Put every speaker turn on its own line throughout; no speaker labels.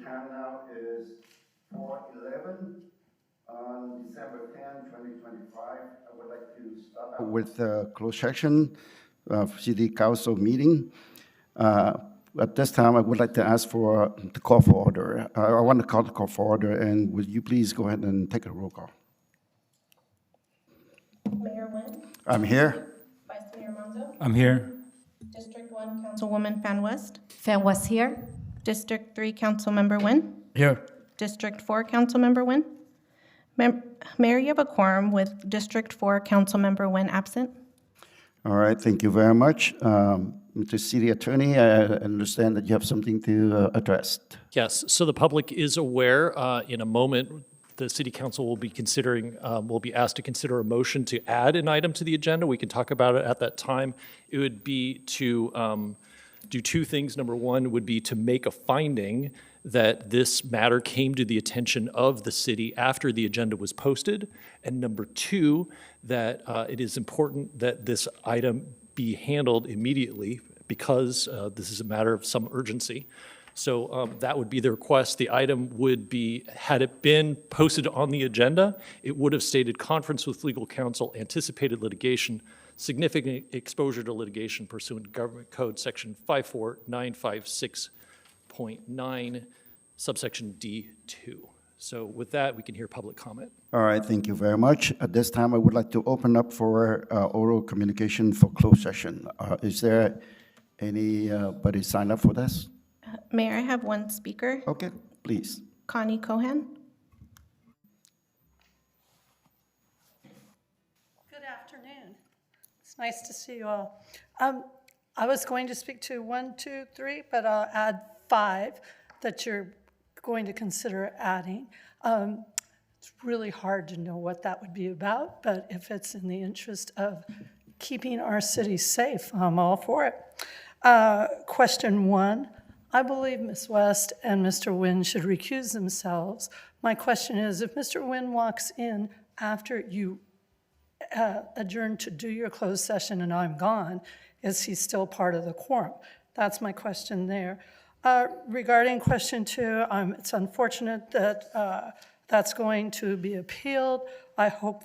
time now is 4:11 on December 10, 2025. I would like to start out with the closed session of City Council meeting. At this time, I would like to ask for the call for order. I want to call the call for order, and would you please go ahead and take a roll call?
Mayor Nguyen.
I'm here.
Vice Mayor Monzo.
I'm here.
District 1 Councilwoman Fan West.
Fan West here.
District 3 Councilmember Nguyen.
Here.
District 4 Councilmember Nguyen. Mayor, you have a quorum with District 4 Councilmember Nguyen absent.
All right, thank you very much. Mr. City Attorney, I understand that you have something to address.
Yes, so the public is aware. In a moment, the City Council will be considering, will be asked to consider a motion to add an item to the agenda. We can talk about it at that time. It would be to do two things. Number one would be to make a finding that this matter came to the attention of the city after the agenda was posted. And number two, that it is important that this item be handled immediately because this is a matter of some urgency. So that would be the request. The item would be, had it been posted on the agenda, it would have stated conference with legal counsel, anticipated litigation, significant exposure to litigation pursuant to Government Code Section 54956.9, subsection D2. So with that, we can hear public comment.
All right, thank you very much. At this time, I would like to open up for oral communication for closed session. Is there anybody signed up for this?
Mayor, I have one speaker.
Okay, please.
Connie Cohan.
Good afternoon. It's nice to see you all. I was going to speak to 1, 2, 3, but I'll add 5 that you're going to consider adding. It's really hard to know what that would be about, but if it's in the interest of keeping our city safe, I'm all for it. Question 1, I believe Ms. West and Mr. Nguyen should recuse themselves. My question is, if Mr. Nguyen walks in after you adjourn to do your closed session and I'm gone, is he still part of the quorum? That's my question there. Regarding question 2, it's unfortunate that that's going to be appealed. I hope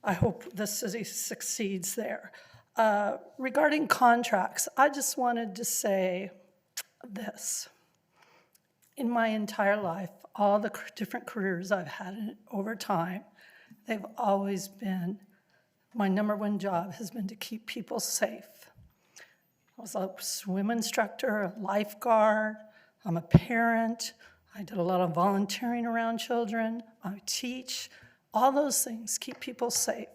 I hope the city succeeds there. Regarding contracts, I just wanted to say this. In my entire life, all the different careers I've had over time, they've always been, my number one job has been to keep people safe. I was a swim instructor, a lifeguard, I'm a parent, I did a lot of volunteering around children, I teach, all those things keep people safe.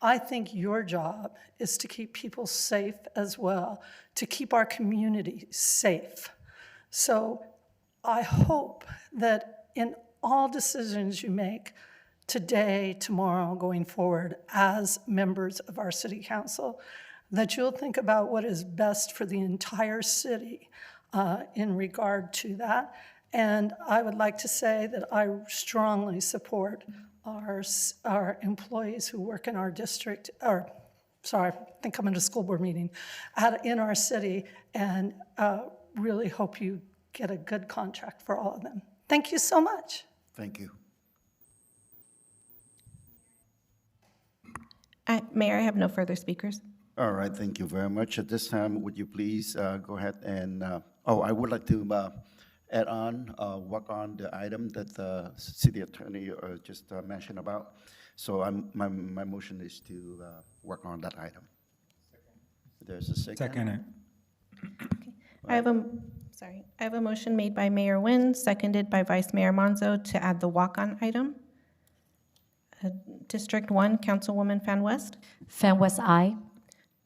I think your job is to keep people safe as well, to keep our community safe. So I hope that in all decisions you make today, tomorrow, going forward, as members of our city council, that you'll think about what is best for the entire city in regard to that. And I would like to say that I strongly support our employees who work in our district, or sorry, I think I'm in a school board meeting, in our city, and really hope you get a good contract for all of them. Thank you so much.
Thank you.
Mayor, I have no further speakers.
All right, thank you very much. At this time, would you please go ahead and, I would like to add on, work on the item that the city attorney just mentioned about. So my motion is to work on that item. There's a second.
Second it.
Okay. I have a motion made by Mayor Nguyen, seconded by Vice Mayor Monzo to add the walk-on item. District 1, Councilwoman Fan West.
Fan West, aye.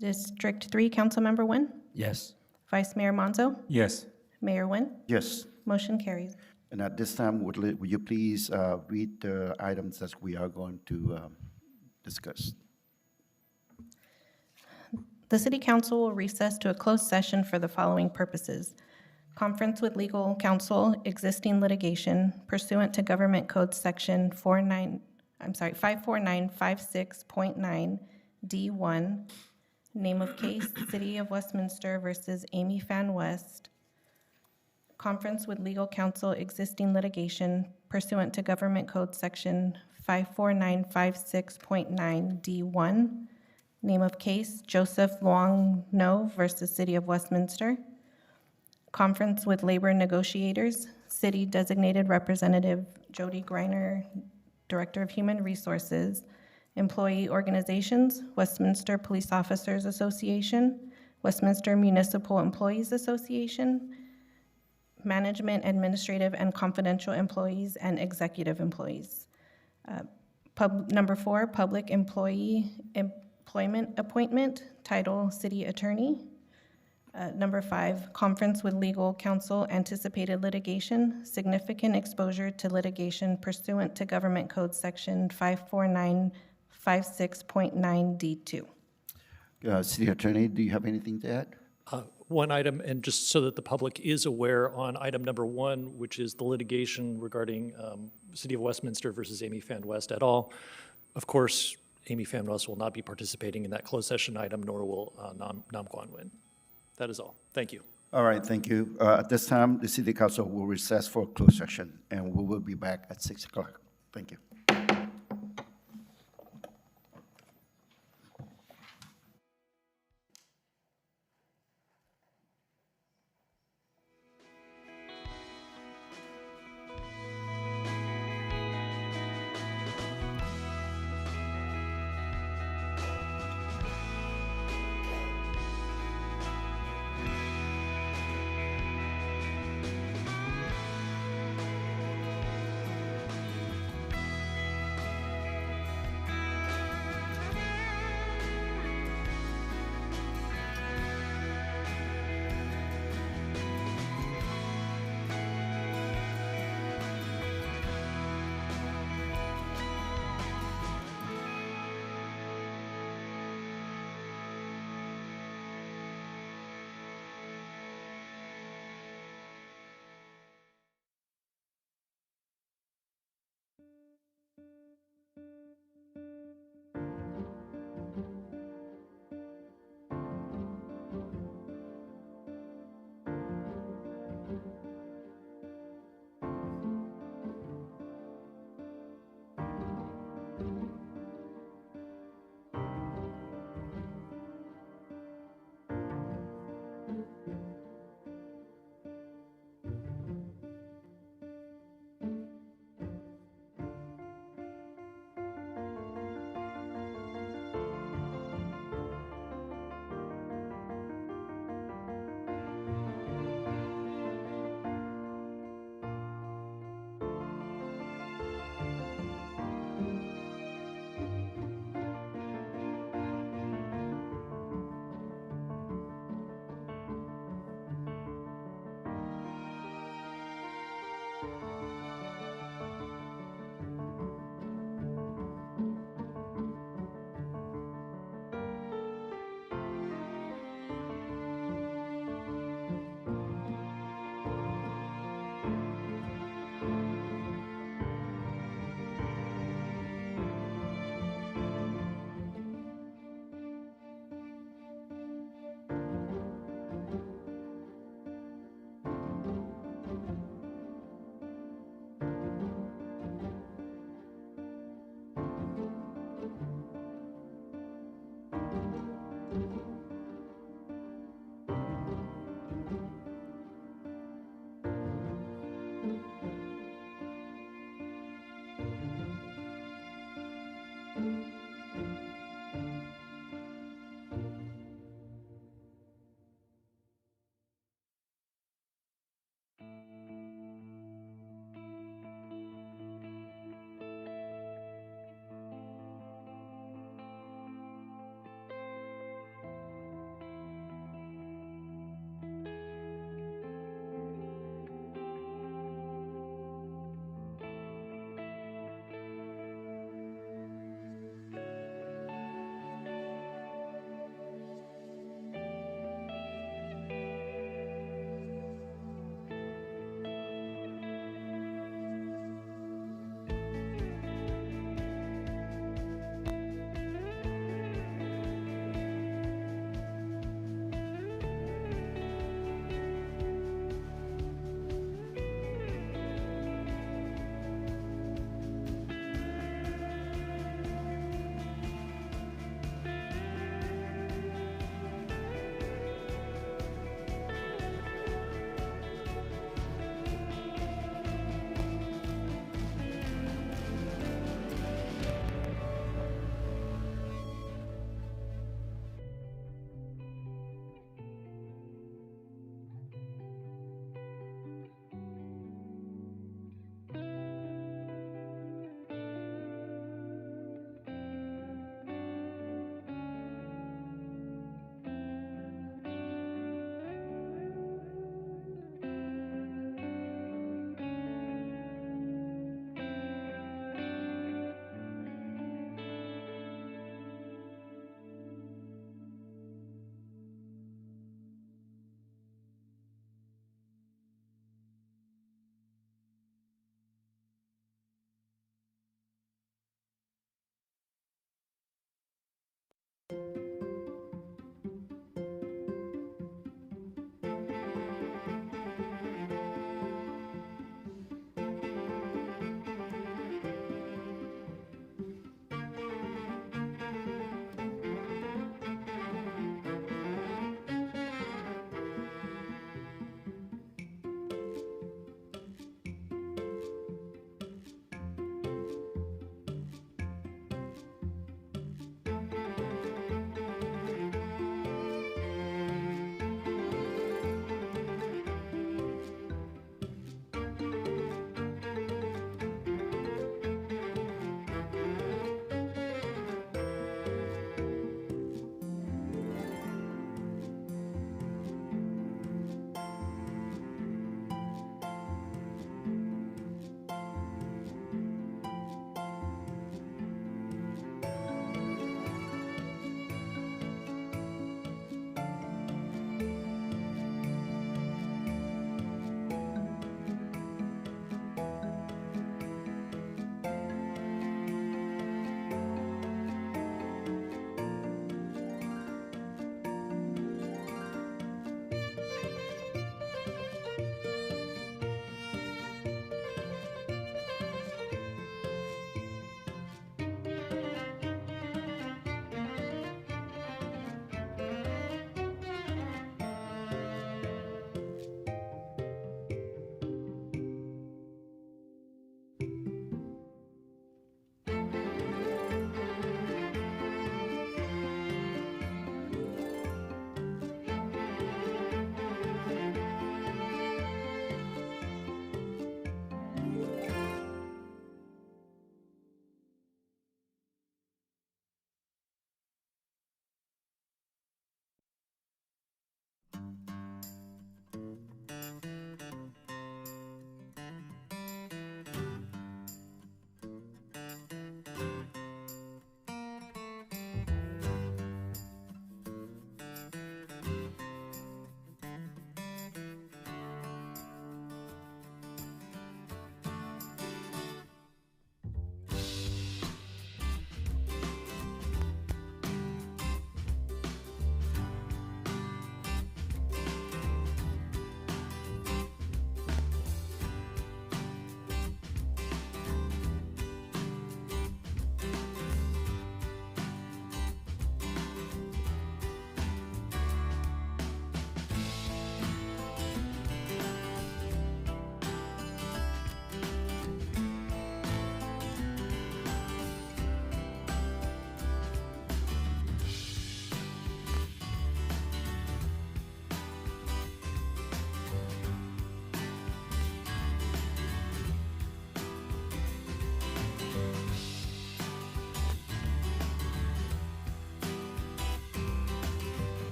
District 3, Councilmember Nguyen.
Yes.
Vice Mayor Monzo.
Yes.
Mayor Nguyen.
Yes.
Motion carries.
And at this time, would you please read the items that we are going to discuss?
The City Council will recess to a closed session for the following purposes: conference with legal counsel, existing litigation pursuant to Government Code Section 54956.9 D1, name of case, City of Westminster versus Amy Fan West, conference with legal counsel, existing litigation pursuant to Government Code Section 54956.9D1. Name of case, Joseph Luong No versus City of Westminster. Conference with labor negotiators, City Designated Representative Jody Griner, Director of Human Resources. Employee organizations, Westminster Police Officers Association, Westminster Municipal Employees Association, management, administrative, and confidential employees, and executive employees. Number 4, public employee employment appointment, title City Attorney. Number 5, conference with legal counsel, anticipated litigation, significant exposure to litigation pursuant to Government Code Section 54956.9D2.
City Attorney, do you have anything to add?
One item, and just so that the public is aware, on item number 1, which is the litigation regarding City of Westminster versus Amy Fan West et al. Of course, Amy Fan West will not be participating in that closed session item, nor will Nam Quan Win. That is all. Thank you.
All right, thank you. At this time, the City Council will recess for closed session, and we will be back at 6 o'clock. Thank you.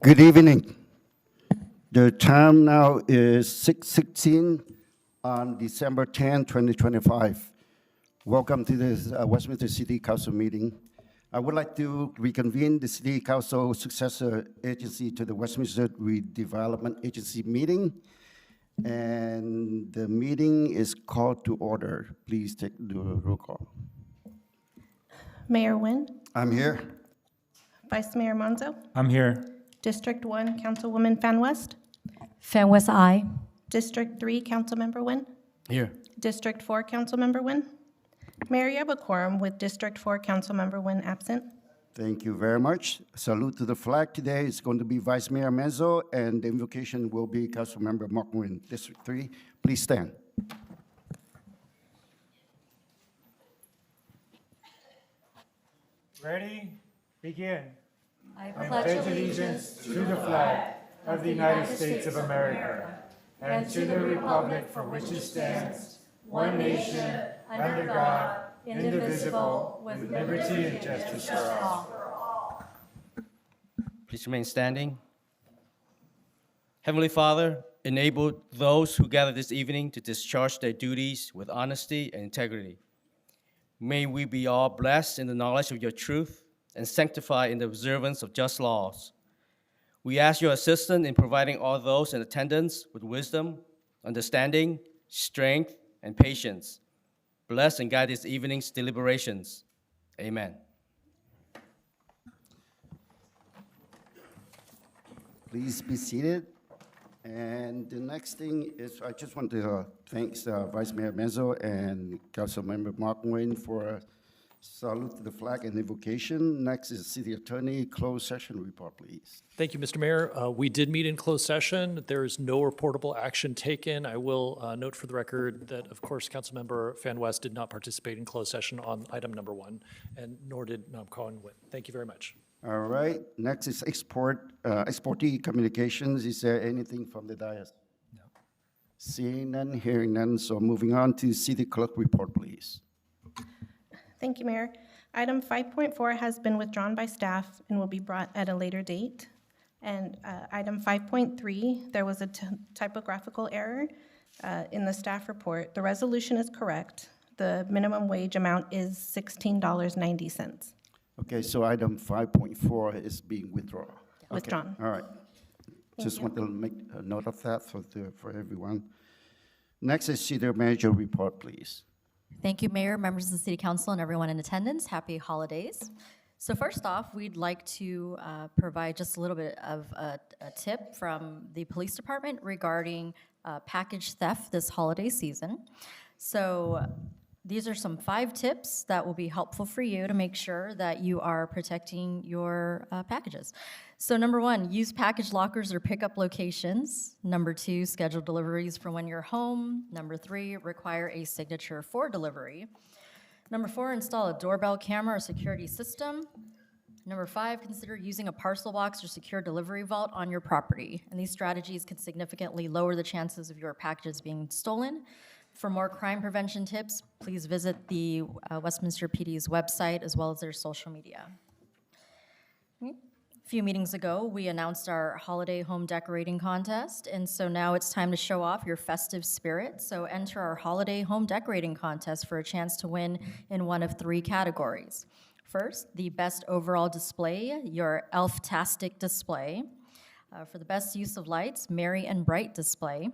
Good evening. The time now is 6:16 on December 10, 2025. Welcome to this Westminster City Council meeting. I would like to reconvene the City Council successor agency to the Westminster Redevelopment Agency meeting. And the meeting is called to order. Please take the roll call.
Mayor Nguyen,
I'm here.
Vice Mayor Monzo,
I'm here.
District 1, Councilwoman Fan West,
Fan West, aye.
District 3, Councilmember Nguyen,
Here.
District 4, Councilmember Nguyen. Mayor, you have a quorum with District 4, Councilmember Nguyen absent.
Thank you very much. Salute to the flag today. It's going to be Vice Mayor Menzo, and the invocation will be Councilmember Mark Nguyen, District 3. Please stand.
Ready? Begin.
I
I pledge allegiance to the flag of the United States of America and to the republic for which it stands, one nation, under God, indivisible, with liberty and justice for all.
Please remain standing. Heavenly Father, enable those who gather this evening to discharge their duties with honesty and integrity. May we be all blessed in the knowledge of your truth and sanctified in the observance of just laws. We ask your assistance in providing all those in attendance with wisdom, understanding, strength, and patience. Bless and guide this evening's deliberations. Amen.
Please be seated. And the next thing is, I just want to thank Vice Mayor Menzo and Councilmember Mark Nguyen for salute to the flag and invocation. Next is City Attorney, closed session report, please.
Thank you, Mr. Mayor. We did meet in closed session. There is no reportable action taken. I will note for the record that, of course, Councilmember Fan West did not participate in closed session on item number 1, and nor did Colin Nguyen. Thank you very much.
All right, next is Exportee Communications. Is there anything from the dais? No. Seeing none, hearing none, so moving on to City Clerk report, please.
Thank you, Mayor. Item 5.4 has been withdrawn by staff and will be brought at a later date. And item 5.3, there was a typographical error in the staff report. The resolution is correct. The minimum wage amount is $16.90.
Okay, so item 5.4 is being withdrawn. Okay,
Withdrawn.
all right. Just want to make a note of that for everyone. Next is City Manager report, please.
Thank you, Mayor, members of the City Council, and everyone in attendance. Happy holidays. So first off, we'd like to provide just a little bit of a tip from the police department regarding package theft this holiday season. So these are some 5 tips that will be helpful for you to make sure that you are protecting your packages. So number 1, use package lockers or pickup locations. Number 2, schedule deliveries for when you're home. Number 3, require a signature for delivery. Number 4, install a doorbell camera or security system. Number 5, consider using a parcel box or secure delivery vault on your property. And these strategies can significantly lower the chances of your packages being stolen. For more crime prevention tips, please visit the Westminster PD's website as well as their social media. A few meetings ago, we announced our holiday home decorating contest, and so now it's time to show off your festive spirit. So enter our holiday home decorating contest for a chance to win in one of 3 categories. First, the best overall display, your Elf-tastic display. For the best use of lights, merry and bright display.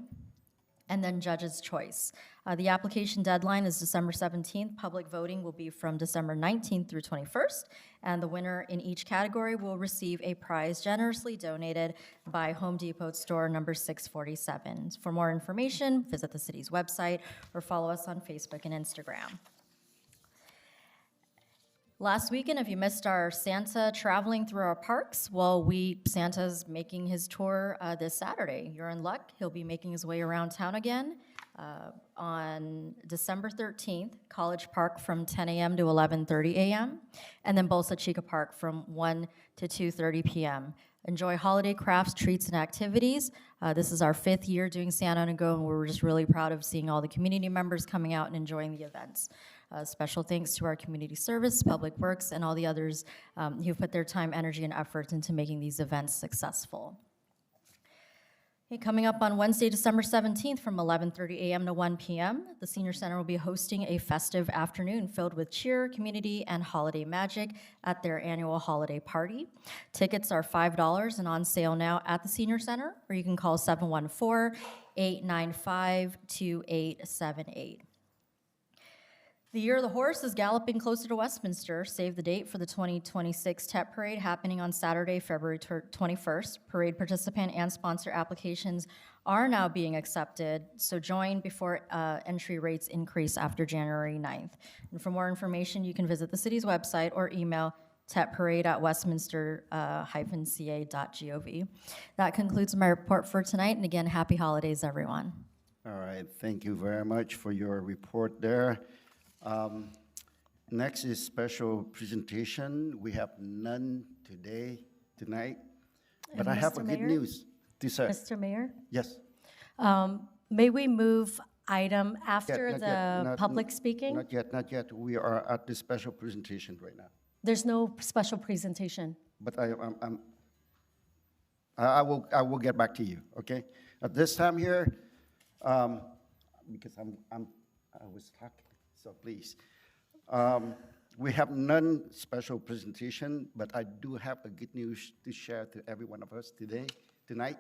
And then judge's choice. The application deadline is December 17th. Public voting will be from December 19th through 21st. And the winner in each category will receive a prize generously donated by Home Depot store number 647. For more information, visit the city's website or follow us on Facebook and Instagram. Last weekend, if you missed our Santa traveling through our parks, well, Santa's making his tour this Saturday. You're in luck. He'll be making his way around town again on December 13th, College Park from 10 a.m. to 11:30 a.m., and then Bolsa Chica Park from 1 to 2:30 p.m. Enjoy holiday crafts, treats, and activities. This is our 5th year doing Santa on a Go, and we're just really proud of seeing all the community members coming out and enjoying the events. Special thanks to our community service, public works, and all the others who've put their time, energy, and effort into making these events successful. Okay, coming up on Wednesday, December 17th from 11:30 a.m. to 1 p.m., the Senior Center will be hosting a festive afternoon filled with cheer, community, and holiday magic at their annual holiday party. Tickets are $5 and on sale now at the Senior Center, or you can call 714-895-2878. The Year of the Horse is galloping closer to Westminster. Save the date for the 2026 TEP Parade happening on Saturday, February 21st. Parade participant and sponsor applications are now being accepted, so join before entry rates increase after January 9th. And for more information, you can visit the city's website or email tepparade@westminster-ca.gov. That concludes my report for tonight, and again, happy holidays, everyone.
All right, thank you very much for your report there. Next is special presentation. We have none tonight, but I have a
Mr.
good
Mayor?
news to say.
Mr. Mayor,
Yes.
may we move item
Yeah,
after
not yet,
the
not-
public speaking?
Not yet. We are at the special presentation right now.
There's no special presentation.
But I will get back to you, okay? At this time here, because I was talking, so please. We have none special presentation, but I do have a good news to share to every one of us tonight.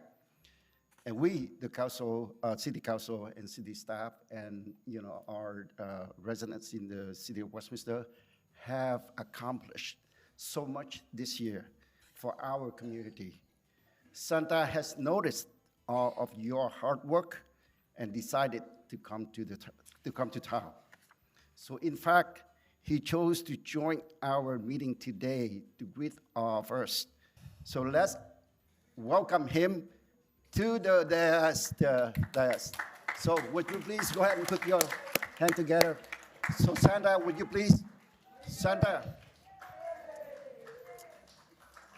And we, the council, city council and city staff, and our residents in the city of Westminster have accomplished so much this year for our community. Santa has noticed all of your hard work and decided to come to town. So in fact, he chose to join our meeting today to greet all of us. So let's welcome him to the dais. So would you please go ahead and put your hand together? So Santa, would you please? Santa.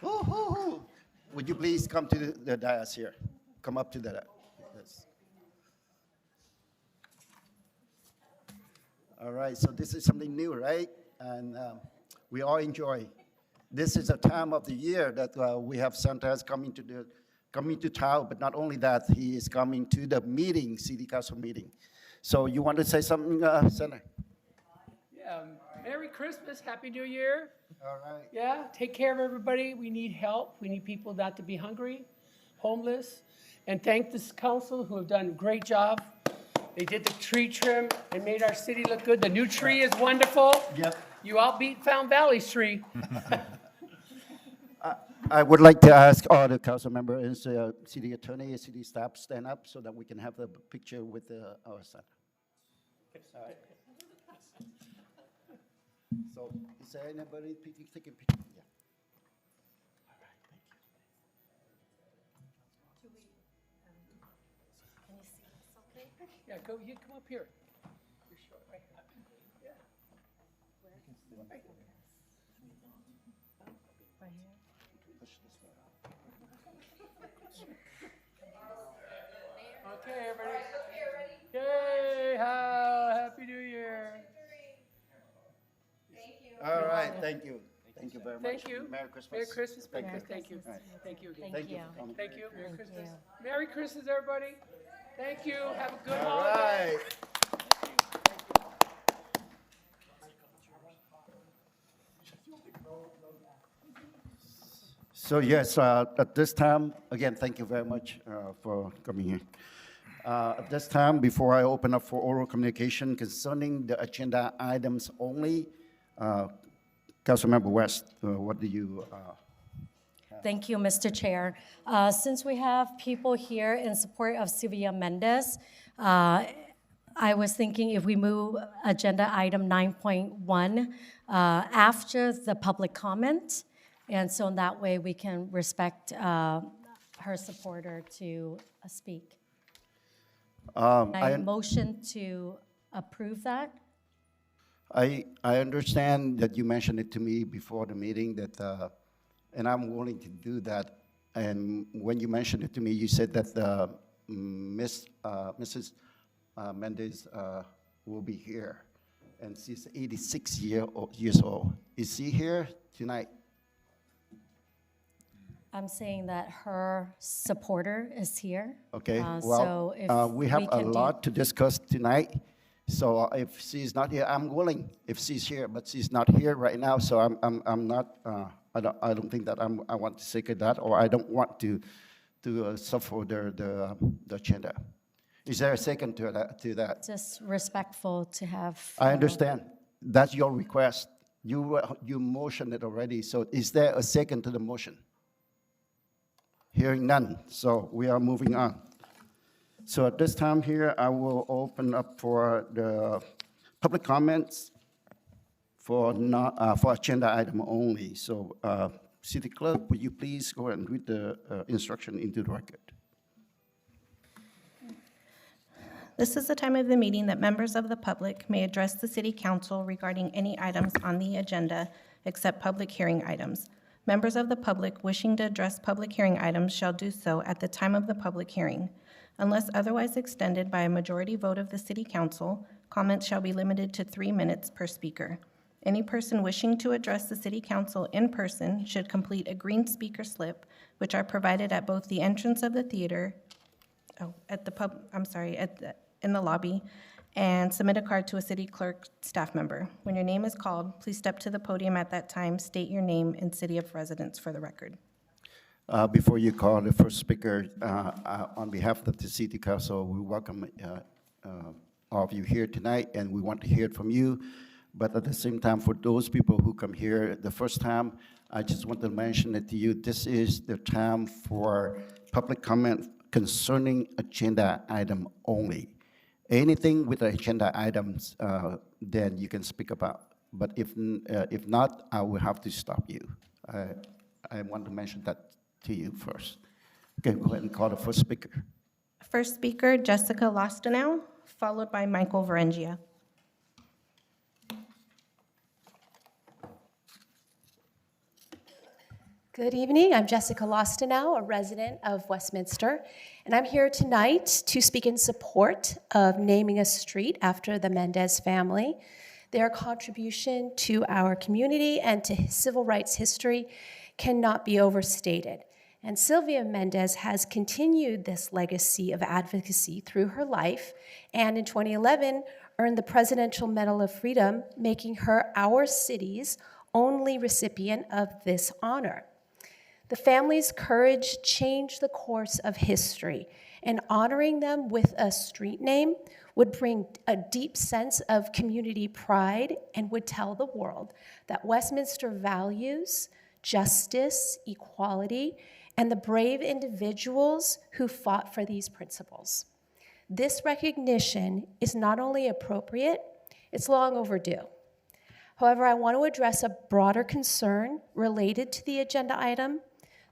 Woo-hoo-hoo. Would you please come to the dais here? Come up to the dais. Yes. All right, so this is something new, right? And we all enjoy. This is a time of the year that we have Santa's coming to town, but not only that, he is coming to the meeting, city council meeting. So you want to say something, Santa?
Yeah, Merry Christmas, Happy New Year.
All right.
Yeah, take care of everybody. We need help. We need people not to be hungry, homeless. And thank this council who have done a great job. They did the tree trim and made our city look good. The new tree is wonderful.
Yep.
You outbeat Found Valley's tree.
I would like to ask all the council members, city attorney, and city staff stand up so that we can have the picture with our Santa. All right. So, is there anybody taking a picture? Yeah. All right, thank you.
Yeah, you come up here. You're short, right? Yeah. Okay, everybody. Yay, Happy New Year.
All right, thank you. Thank you very much.
Thank you.
Merry Christmas.
Merry Christmas.
Thank you.
Thank you. Thank you again.
Thank you.
you.
for coming.
Thank you. Merry Christmas.
you.
Merry Christmas, everybody. Thank you. Have a good
All
holiday.
right. So yes, at this time, again, thank you very much for coming here. At this time, before I open up for oral communication concerning the agenda items only, Councilmember West, what do you?
Thank you, Mr. Chair. Since we have people here in support of Sylvia Mendez, I was thinking if we move agenda item 9.1 after the public comment, and so in that way we can respect her supporter to speak. I motion to approve that.
I understand that you mentioned it to me before the meeting that, and I'm willing to do that. And when you mentioned it to me, you said that Mrs. Mendez will be here. and she's 86 years old. Is she here tonight?
I'm saying that her supporter is here.
Okay,
So if
we have a
can do-
lot to discuss tonight. So if she's not here, I'm willing if she's here, but she's not here right now. So I'm not. I don't think that I want to second that, or I don't want to suffer the agenda. Is there a second to that?
Just respectful to have.
I understand. That's your request. You motioned it already. So is there a second to the motion? Hearing none, so we are moving on. So at this time here, I will open up for the public comments for agenda item only. So City Clerk, would you please go ahead and read the instruction into the record?
This is the time of the meeting that members of the public may address the City Council regarding any items on the agenda except public hearing items. Members of the public wishing to address public hearing items shall do so at the time of the public hearing. Unless otherwise extended by a majority vote of the City Council, comments shall be limited to 3 minutes per speaker. Any person wishing to address the City Council in person should complete a green speaker slip, which are provided at both the entrance of the theater, in the lobby, and submit a card to a city clerk staff member. When your name is called, please step to the podium at that time, state your name and city of residence for the record.
Before you call the first speaker, on behalf of the City Council, we welcome all of you here tonight, and we want to hear it from you. But at the same time, for those people who come here the first time, I just want to mention it to you, this is the time for public comment concerning agenda item only. Anything with the agenda items, then you can speak about. But if not, I will have to stop you. I want to mention that to you first. Okay, go ahead and call the first speaker.
First speaker, Jessica Lostanow, followed by Michael Varengia.
Good evening. I'm Jessica Lostanow, a resident of Westminster, and I'm here tonight to speak in support of naming a street after the Mendez family. Their contribution to our community and to civil rights history cannot be overstated. And Sylvia Mendez has continued this legacy of advocacy through her life, and in 2011 earned the Presidential Medal of Freedom, making her our city's only recipient of this honor. The family's courage changed the course of history, and honoring them with a street name would bring a deep sense of community pride and would tell the world that Westminster values justice, equality, and the brave individuals who fought for these principles. This recognition is not only appropriate, it's long overdue. However, I want to address a broader concern related to the agenda item.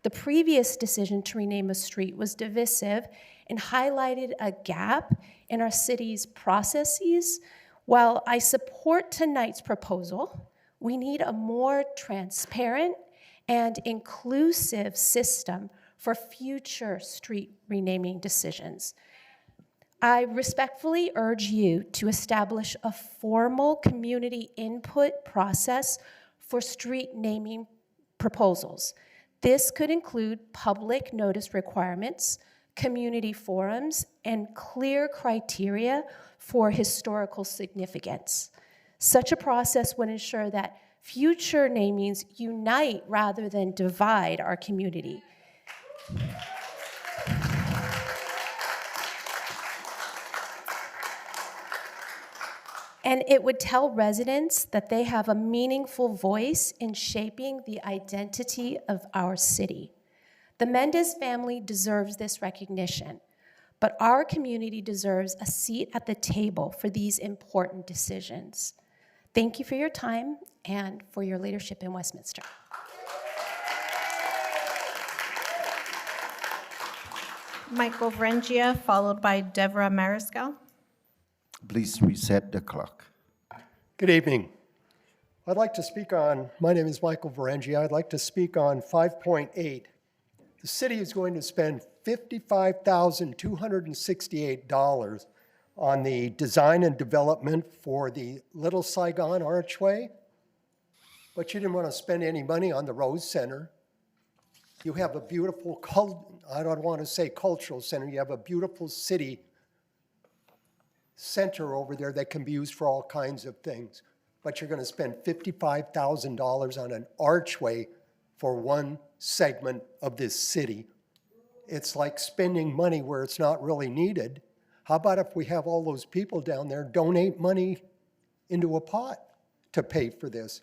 The previous decision to rename a street was divisive and highlighted a gap in our city's processes. While I support tonight's proposal, we need a more transparent and inclusive system for future street renaming decisions. I respectfully urge you to establish a formal community input process for street naming proposals. This could include public notice requirements, community forums, and clear criteria for historical significance. Such a process would ensure that future namings unite rather than divide our community. And it would tell residents that they have a meaningful voice in shaping the identity of our city. The Mendez family deserves this recognition, but our community deserves a seat at the table for these important decisions. Thank you for your time and for your leadership in Westminster.
Michael Varengia, followed by Deborah Mariscal.
Please reset the clock.
Good evening. I'd like to speak on, my name is Michael Varengia. I'd like to speak on 5.8. The city is going to spend $55,268 on the design and development for the Little Saigon Archway, but you didn't want to spend any money on the Rose Center. You have a beautiful, I don't want to say cultural center, you have a beautiful city center over there that can be used for all kinds of things. But you're going to spend $55,000 on an archway for one segment of this city. It's like spending money where it's not really needed. How about if we have all those people down there donate money into a pot to pay for this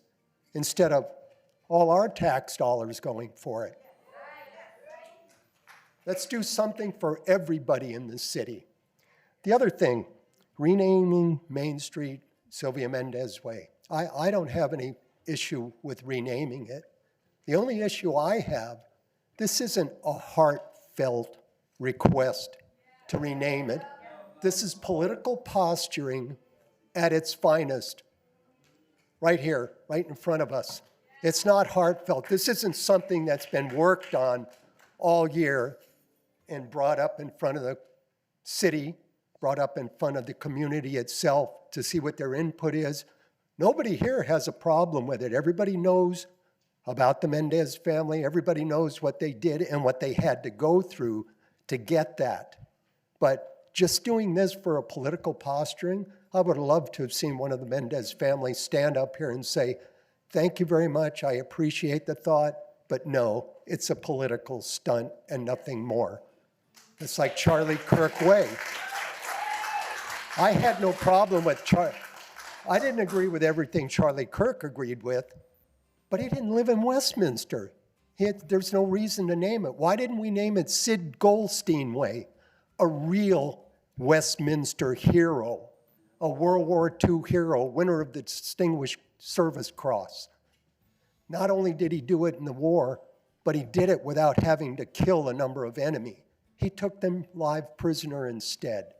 instead of all our tax dollars going for it? Let's do something for everybody in this city. The other thing, renaming Main Street Sylvia Mendez Way. I don't have any issue with renaming it. The only issue I have, this isn't a heartfelt request to rename it. This is political posturing at its finest. Right here, right in front of us. It's not heartfelt. This isn't something that's been worked on all year and brought up in front of the city, brought up in front of the community itself to see what their input is. Nobody here has a problem with it. Everybody knows about the Mendez family. Everybody knows what they did and what they had to go through to get that. But just doing this for a political posturing, I would have loved to have seen one of the Mendez family stand up here and say, thank you very much, I appreciate the thought, but no, it's a political stunt and nothing more. It's like Charlie Kirk Way. I had no problem with I didn't agree with everything Charlie Kirk agreed with, but he didn't live in Westminster. There's no reason to name it. Why didn't we name it Sid Goldstein Way, a real Westminster hero, a World War II hero, winner of the Distinguished Service Cross? Not only did he do it in the war, but he did it without having to kill a number of enemy. He took them live prisoner instead.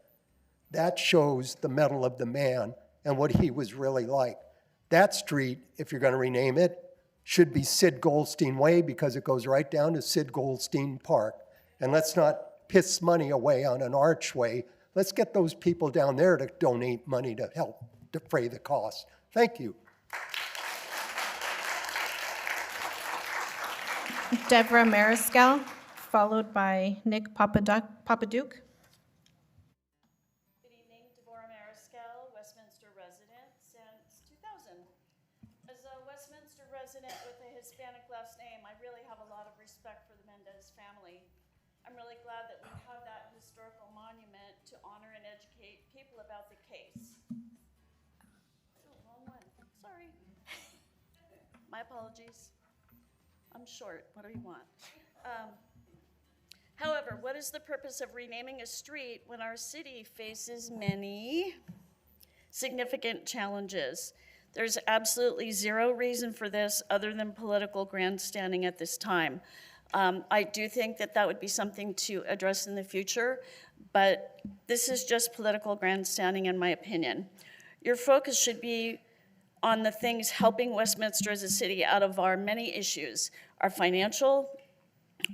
That shows the mettle of the man and what he was really like. That street, if you're going to rename it, should be Sid Goldstein Way because it goes right down to Sid Goldstein Park. And let's not piss money away on an archway. Let's get those people down there to donate money to help defray the cost. Thank you.
Deborah Mariscal, followed by Nick Papaduke.
Good evening, Deborah Mariscal, Westminster resident since 2000. As a Westminster resident with a Hispanic last name, I really have a lot of respect for the Mendez family. I'm really glad that we have that historical monument to honor and educate people about the case. Oh, wrong one, sorry. My apologies. I'm short, what do you want? However, what is the purpose of renaming a street when our city faces many significant challenges? There's absolutely zero reason for this other than political grandstanding at this time. I do think that that would be something to address in the future, but this is just political grandstanding in my opinion. Your focus should be on the things helping Westminster as a city out of our many issues, our financial,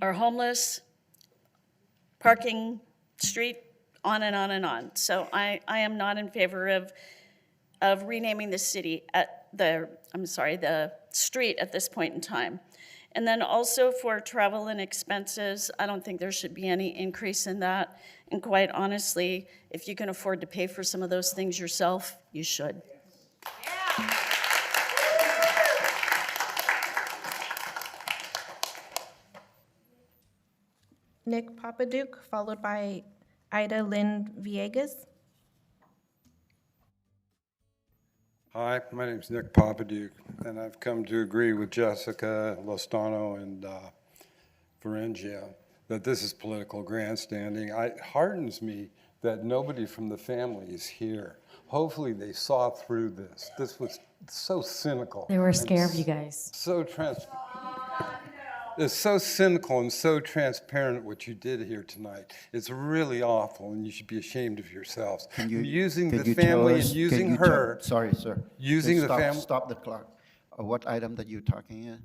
our homeless, parking, street, on and on and on. So I am not in favor of renaming the city at the street at this point in time. And then also for travel and expenses, I don't think there should be any increase in that. And quite honestly, if you can afford to pay for some of those things yourself, you should.
Nick Papaduke, followed by Ida Lynn Villegas.
Hi, my name is Nick Papaduke, and I've come to agree with Jessica Lostano and Varengia that this is political grandstanding. It heartens me that nobody from the family is here. Hopefully they saw through this. This was so cynical.
They were scared of you guys.
It's so cynical and so transparent what you did here tonight. It's really awful, and you should be ashamed of yourselves. Using the family and using her.
Sorry, sir.
Using the family.
Stop the clock. What item that you're talking in?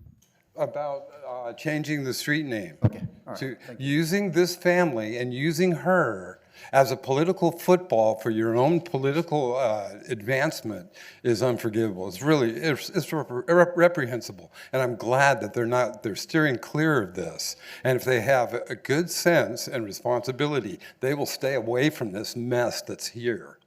about changing the street name.
Okay, all right,
To
thank you.
using this family and using her as a political football for your own political advancement is unforgivable. It's really, it's reprehensible. And I'm glad that they're steering clear of this. And if they have a good sense and responsibility, they will stay away from this mess that's here.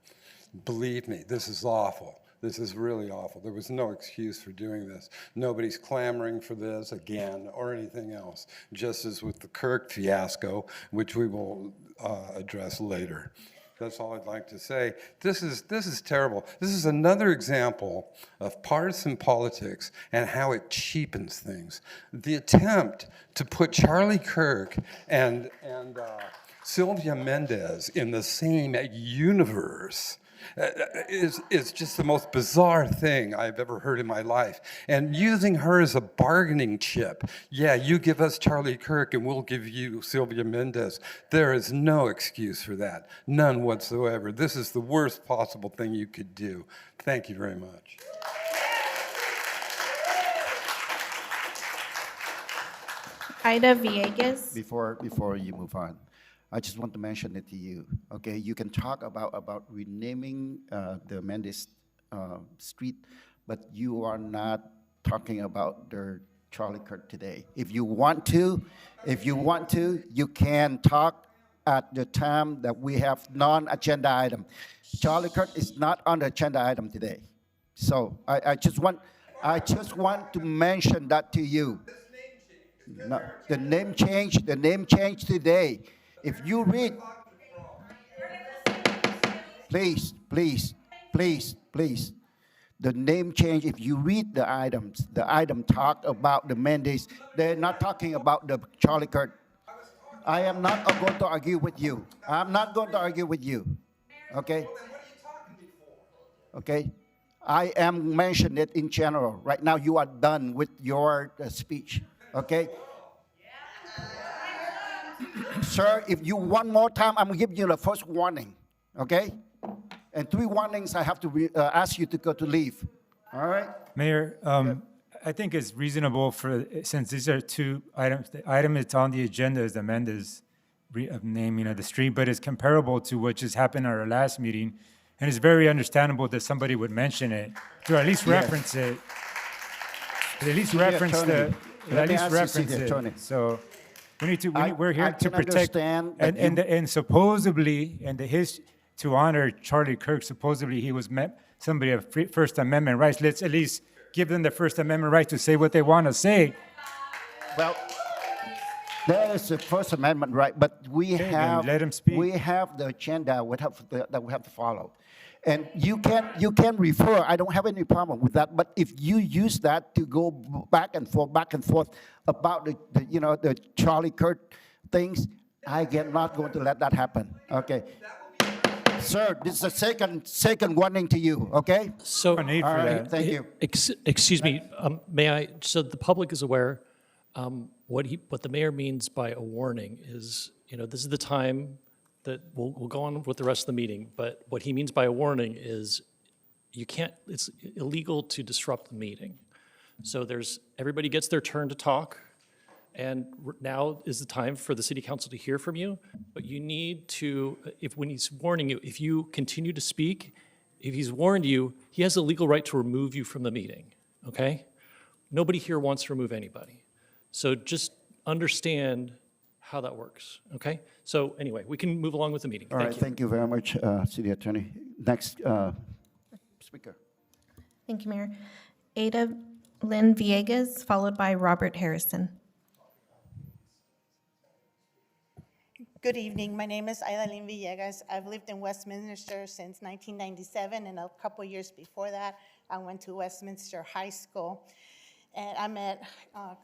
Believe me, this is awful. This is really awful. There was no excuse for doing this. Nobody's clamoring for this again or anything else, just as with the Kirk fiasco, which we will address later. That's all I'd like to say. This is terrible. This is another example of partisan politics and how it cheapens things. The attempt to put Charlie Kirk and Sylvia Mendez in the same universe is just the most bizarre thing I've ever heard in my life. And using her as a bargaining chip. Yeah, you give us Charlie Kirk and we'll give you Sylvia Mendez. There is no excuse for that. None whatsoever. This is the worst possible thing you could do. Thank you very much.
Ida Villegas.
Before you move on, I just want to mention it to you, okay? You can talk about renaming the Mendes Street, but you are not talking about the Charlie Kirk today. If you want to, you can talk at the time that we have non-agenda item. Charlie Kirk is not on the agenda item today. So I just want to mention that to you. No, the name change today. If you read, please, the name change, if you read the items, the item talk about the Mendes, they're not talking about the Charlie Kirk. I am not going to argue with you. I'm not going to argue with you, okay? Okay, I am mentioning it in general. Right now, you are done with your speech, okay? Sir, if you one more time, I'm giving you the first warning, okay? And 3 warnings, I have to ask you to go to leave, all right?
Mayor, I think it's reasonable since these are 2 items, the item that's on the agenda is the Mendez naming of the street, but it's comparable to what just happened at our last meeting, and it's very understandable that somebody would mention it, to at least reference it. At least reference
Attorney,
at
let me
least
ask you,
reference
City Attorney.
it. So we're here
I
to
can
protect,
understand that
and supposedly, to honor Charlie Kirk, supposedly he was somebody of First Amendment rights. Let's at least give them the First Amendment right to say what they want to say.
Well, there is a First Amendment right, but we have
let him speak.
We have the agenda that we have to follow, and you can refer. I don't have any problem with that. But if you use that to go back and forth about the Charlie Kirk things, I am not going to let that happen. Okay. Sir, this is a second warning to you, okay?
So,
No need for
All right,
that.
thank you.
Excuse me, may I, so the public is aware, what the mayor means by a warning is, this is the time that we'll go on with the rest of the meeting, but what he means by a warning is it's illegal to disrupt the meeting. So everybody gets their turn to talk, and now is the time for the city council to hear from you, but you need to, when he's warning you, if you continue to speak, if he's warned you, he has a legal right to remove you from the meeting, okay? Nobody here wants to remove anybody. So just understand how that works, okay? So anyway, we can move along with the meeting.
All right, thank you very much, City Attorney. Next speaker.
Thank you, Mayor. Ada Lynn Villegas, followed by Robert Harrison.
Good evening. My name is Aidalyn Villegas. I've lived in Westminster since 1997, and a couple years before that, I went to Westminster High School. And I met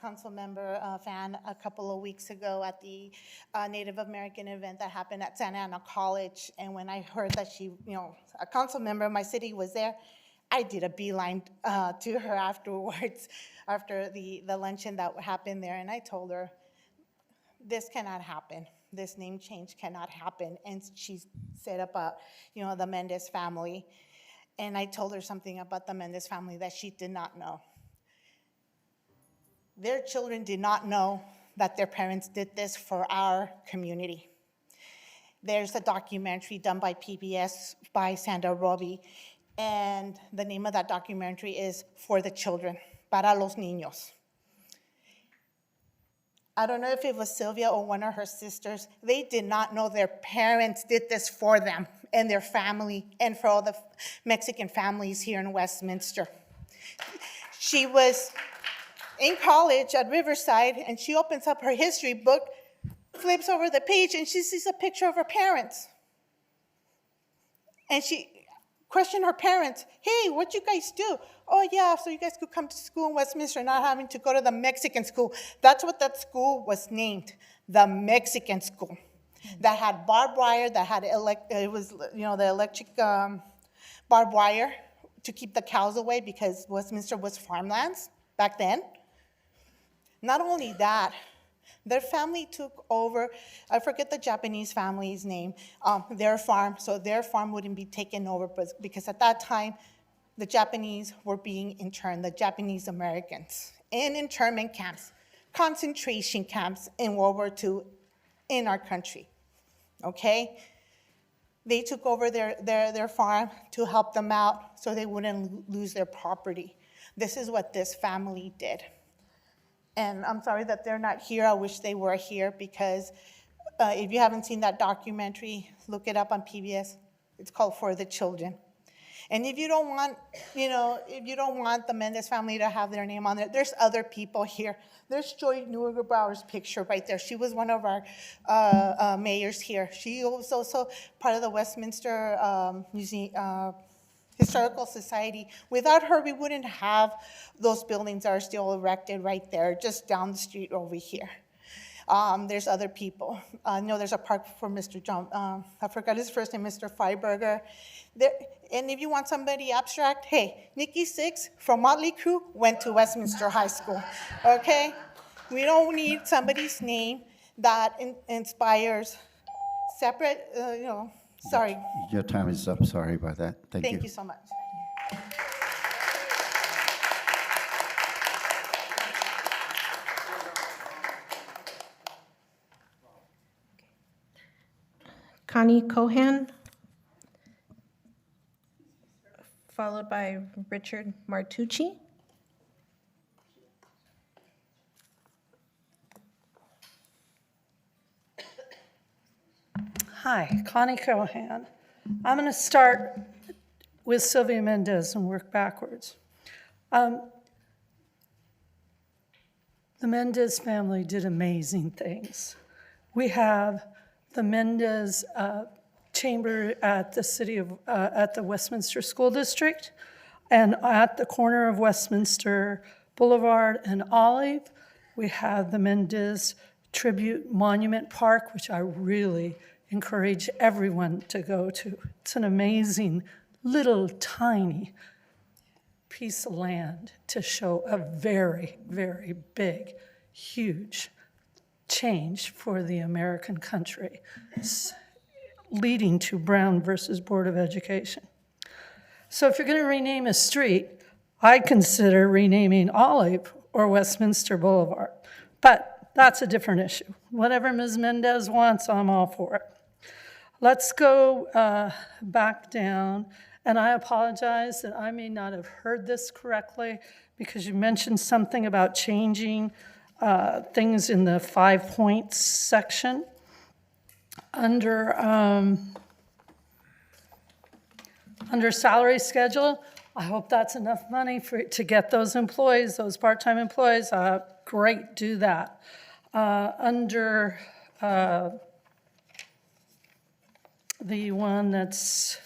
Councilmember Fan a couple of weeks ago at the Native American event that happened at Santa Ana College. And when I heard that she, a council member of my city was there, I did a beeline to her afterwards, after the luncheon that happened there. And I told her, this cannot happen. This name change cannot happen. And she said about, the Mendez family. And I told her something about the Mendez family that she did not know. Their children did not know that their parents did this for our community. There's a documentary done by PBS by Sandra Roby, and the name of that documentary is For the Children, Para los Niños. I don't know if it was Sylvia or one of her sisters. They did not know their parents did this for them and their family and for all the Mexican families here in Westminster. She was in college at Riverside, and she opens up her history book, flips over the page, and she sees a picture of her parents. And she questioned her parents, hey, what'd you guys do? Oh yeah, so you guys could come to school in Westminster, not having to go to the Mexican school. That's what that school was named, the Mexican school. That had barbed wire, that had the electric barbed wire to keep the cows away because Westminster was farmlands back then. Not only that, their family took over, I forget the Japanese family's name, their farm, so their farm wouldn't be taken over because at that time, the Japanese were being interned, the Japanese Americans, in internment camps, concentration camps in World War II in our country, okay? They took over their farm to help them out so they wouldn't lose their property. This is what this family did. And I'm sorry that they're not here. I wish they were here because if you haven't seen that documentary, look it up on PBS. It's called For the Children. And if you don't want, if you don't want the Mendez family to have their name on there, there's other people here. There's Joy Neugebauer's picture right there. She was one of our mayors here. She was also part of the Westminster Museum, Historical Society. Without her, we wouldn't have those buildings that are still erected right there, just down the street over here. There's other people. I know there's a park for Mr. John, I forgot his first name, Mr. Freiberger. And if you want somebody abstract, hey, Nikki Sixx from Motley Crue went to Westminster High School, okay? We don't need somebody's name that inspires separate, sorry.
Your time is up. Sorry about that. Thank you.
Thank you so much.
Connie Cohan, followed by Richard Martucci.
Hi, Connie Cohan. I'm going to start with Sylvia Mendez and work backwards. The Mendez family did amazing things. We have the Mendez chamber at the Westminster School District, and at the corner of Westminster Boulevard and Olive, we have the Mendez Tribute Monument Park, which I really encourage everyone to go to. It's an amazing little tiny piece of land to show a very, very big, huge change for the American country, leading to Brown versus Board of Education. So if you're going to rename a street, I consider renaming Olive or Westminster Boulevard. But that's a different issue. Whatever Ms. Mendez wants, I'm all for it. Let's go back down, and I apologize that I may not have heard this correctly because you mentioned something about changing things in the 5 points section. Under salary schedule, I hope that's enough money to get those employees, those part-time employees. Great, do that. Under the one that's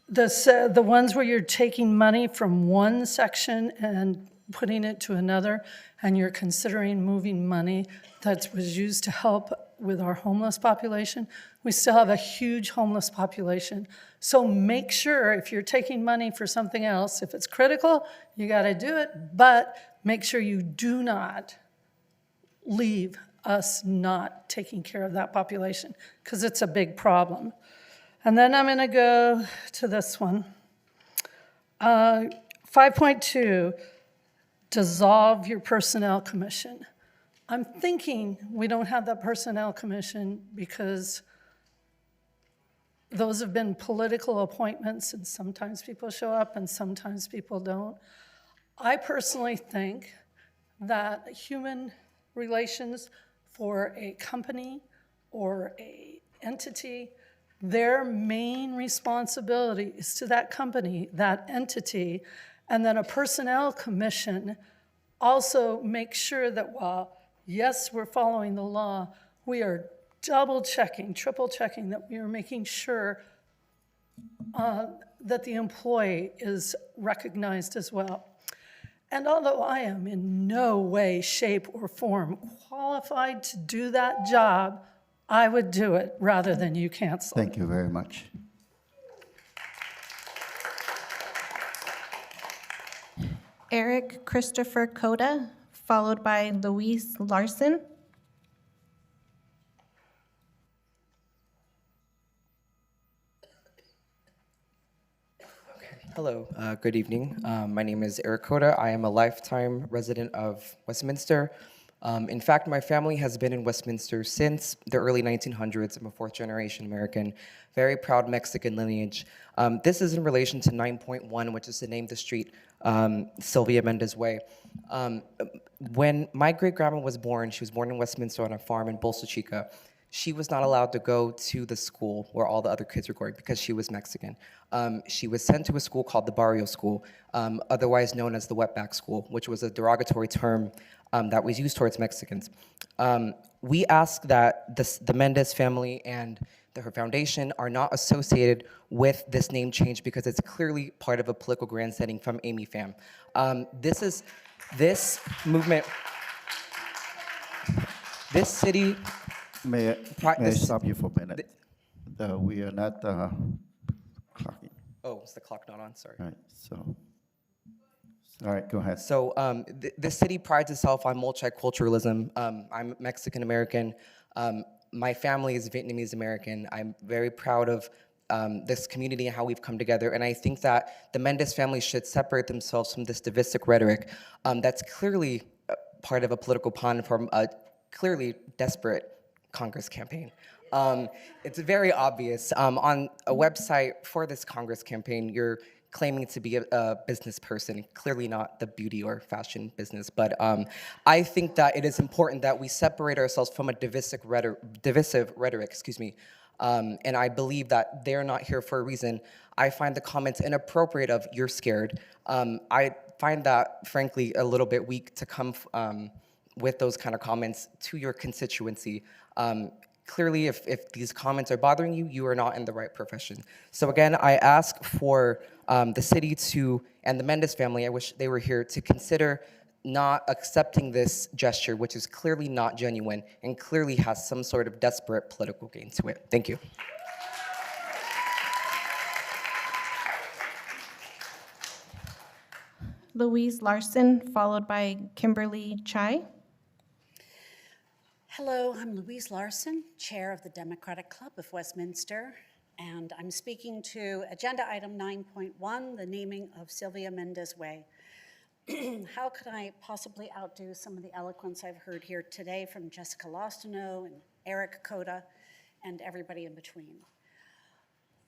the ones where you're taking money from one section and putting it to another, and you're considering moving money that was used to help with our homeless population. We still have a huge homeless population. So make sure if you're taking money for something else, if it's critical, you got to do it, but make sure you do not leave us not taking care of that population, because it's a big problem. And then I'm going to go to this one. 5.2, dissolve your personnel commission. I'm thinking we don't have that personnel commission because those have been political appointments, and sometimes people show up and sometimes people don't. I personally think that human relations for a company or a entity, their main responsibility is to that company, that entity, and then a personnel commission also makes sure that while, yes, we're following the law, we are double checking, triple checking that we are making sure that the employee is recognized as well. And although I am in no way, shape, or form qualified to do that job, I would do it rather than you cancel.
Thank you very much.
Eric Christopher Coda, followed by Louise Larson.
Hello, good evening. My name is Eric Coda. I am a lifetime resident of Westminster. In fact, my family has been in Westminster since the early 1900s. I'm a fourth-generation American, very proud Mexican lineage. This is in relation to 9.1, which is to name the street Sylvia Mendez Way. When my great-grandma was born, she was born in Westminster on a farm in Bolsa Chica. She was not allowed to go to the school where all the other kids were going because she was Mexican. She was sent to a school called the Barrio School, otherwise known as the Wetback School, which was a derogatory term that was used towards Mexicans. We ask that the Mendez family and her foundation are not associated with this name change because it's clearly part of a political grandstanding from Amy Pham. This movement, this city.
May I stop you for a minute? We are not clocking.
Oh, is the clock not on? Sorry.
All right, so, all right, go ahead.
So this city prides itself on multiculturalism. I'm Mexican American. My family is Vietnamese American. I'm very proud of this community and how we've come together. And I think that the Mendez family should separate themselves from this divisive rhetoric that's clearly part of a political pawn from a clearly desperate Congress campaign. It's very obvious. On a website for this Congress campaign, you're claiming to be a business person, clearly not the beauty or fashion business. But I think that it is important that we separate ourselves from a divisive rhetoric, and I believe that they're not here for a reason. I find the comments inappropriate of "you're scared." I find that, frankly, a little bit weak to come with those kind of comments to your constituency. Clearly, if these comments are bothering you, you are not in the right profession. So again, I ask for the city and the Mendez family, I wish they were here, to consider not accepting this gesture, which is clearly not genuine and clearly has some sort of desperate political gain to it. Thank you.
Louise Larson, followed by Kimberly Chai.
Hello, I'm Louise Larson, Chair of the Democratic Club of Westminster, and I'm speaking to Agenda Item 9.1, the naming of Sylvia Mendez Way. How could I possibly outdo some of the eloquence I've heard here today from Jessica Lostano and Eric Coda and everybody in between?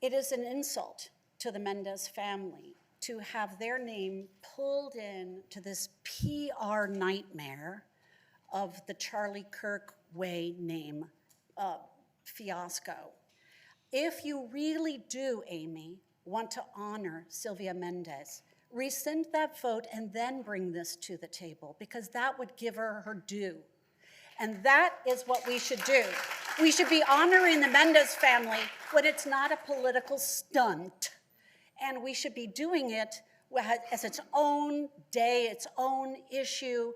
It is an insult to the Mendez family to have their name pulled in to this PR nightmare of the Charlie Kirk Way name fiasco. If you really do, Amy, want to honor Sylvia Mendez, rescind that vote and then bring this to the table, because that would give her her due. And that is what we should do. We should be honoring the Mendez family when it's not a political stunt. And we should be doing it as its own day, its own issue.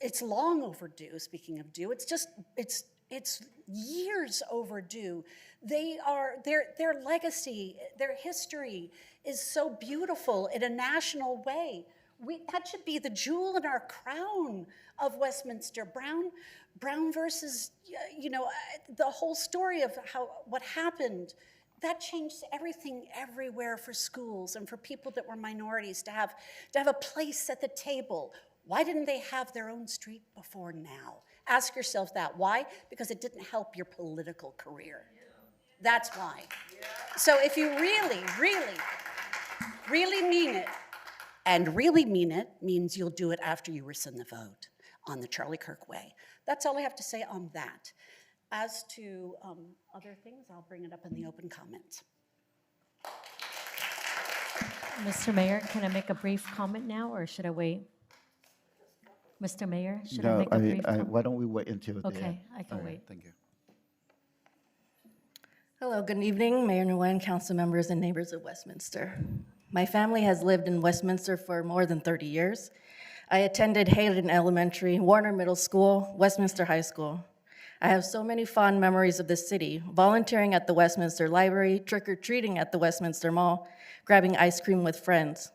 It's long overdue, speaking of due. It's years overdue. Their legacy, their history is so beautiful in a national way. That should be the jewel in our crown of Westminster. Brown versus, the whole story of what happened that changed everything everywhere for schools and for people that were minorities to have a place at the table. Why didn't they have their own street before now? Ask yourself that. Why? Because it didn't help your political career. That's why. So if you really, really, really mean it, and really mean it means you'll do it after you rescind the vote on the Charlie Kirk Way. That's all I have to say on that. As to other things, I'll bring it up in the open comments.
Mr. Mayor, can I make a brief comment now, or should I wait? Mr. Mayor, should I
No,
make a brief comment?
why don't we wait until the end?
Okay, I can
All right,
wait.
Thank you.
Hello, good evening, Mayor Nguyen, council members, and neighbors of Westminster. My family has lived in Westminster for more than 30 years. I attended Hayden Elementary, Warner Middle School, Westminster High School. I have so many fond memories of this city, volunteering at the Westminster Library, trick-or-treating at the Westminster Mall, grabbing ice cream with friends.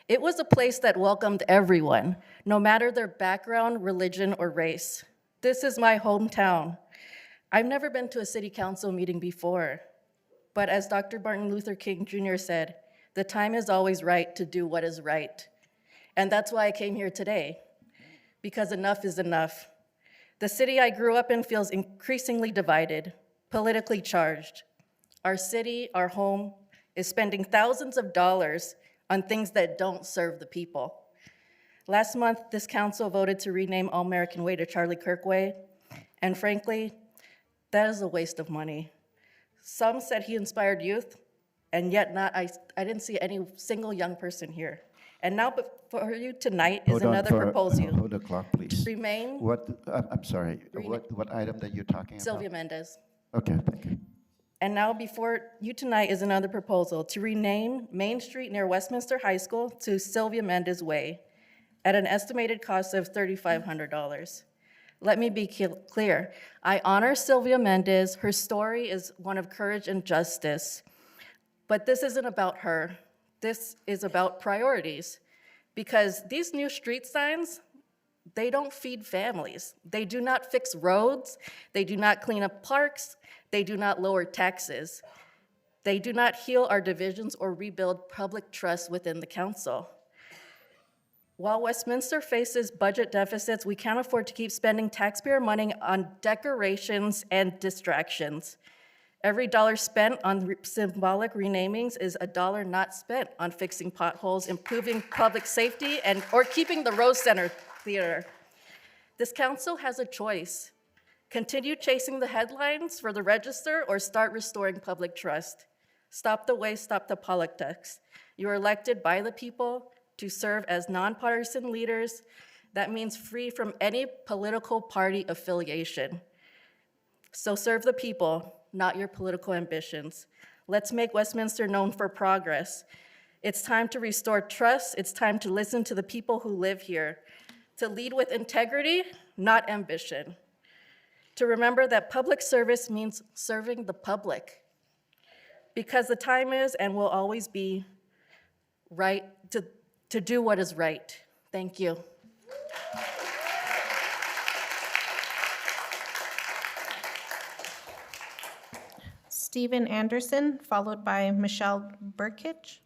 It was a place that welcomed everyone, no matter their background, religion, or race. This is my hometown. I've never been to a city council meeting before, but as Dr. Martin Luther King Jr. said, the time is always right to do what is right. And that's why I came here today, because enough is enough. The city I grew up in feels increasingly divided, politically charged. Our city, our home, is spending thousands of dollars on things that don't serve the people. Last month, this council voted to rename All American Way to Charlie Kirk Way, and frankly, that is a waste of money. Some said he inspired youth, and yet I didn't see any single young person here. And now before you tonight is another proposal.
Hold the clock, please.
Remain
I'm sorry, what item that you're talking about?
Sylvia Mendez.
Okay, thank you.
And now before you tonight is another proposal to rename Main Street near Westminster High School to Sylvia Mendez Way at an estimated cost of $3,500. Let me be clear. I honor Sylvia Mendez. Her story is one of courage and justice. But this isn't about her. This is about priorities. Because these new street signs, they don't feed families. They do not fix roads. They do not clean up parks. They do not lower taxes. They do not heal our divisions or rebuild public trust within the council. While Westminster faces budget deficits, we can't afford to keep spending taxpayer money on decorations and distractions. Every dollar spent on symbolic renamings is a dollar not spent on fixing potholes, improving public safety, or keeping the Rose Center Theater. This council has a choice. Continue chasing the headlines for the Register or start restoring public trust. Stop the waste, stop the politics. You are elected by the people to serve as nonpartisan leaders. That means free from any political party affiliation. So serve the people, not your political ambitions. Let's make Westminster known for progress. It's time to restore trust. It's time to listen to the people who live here, to lead with integrity, not ambition. To remember that public service means serving the public. Because the time is and will always be right to do what is right. Thank you.
Stephen Anderson, followed by Michelle Burkich.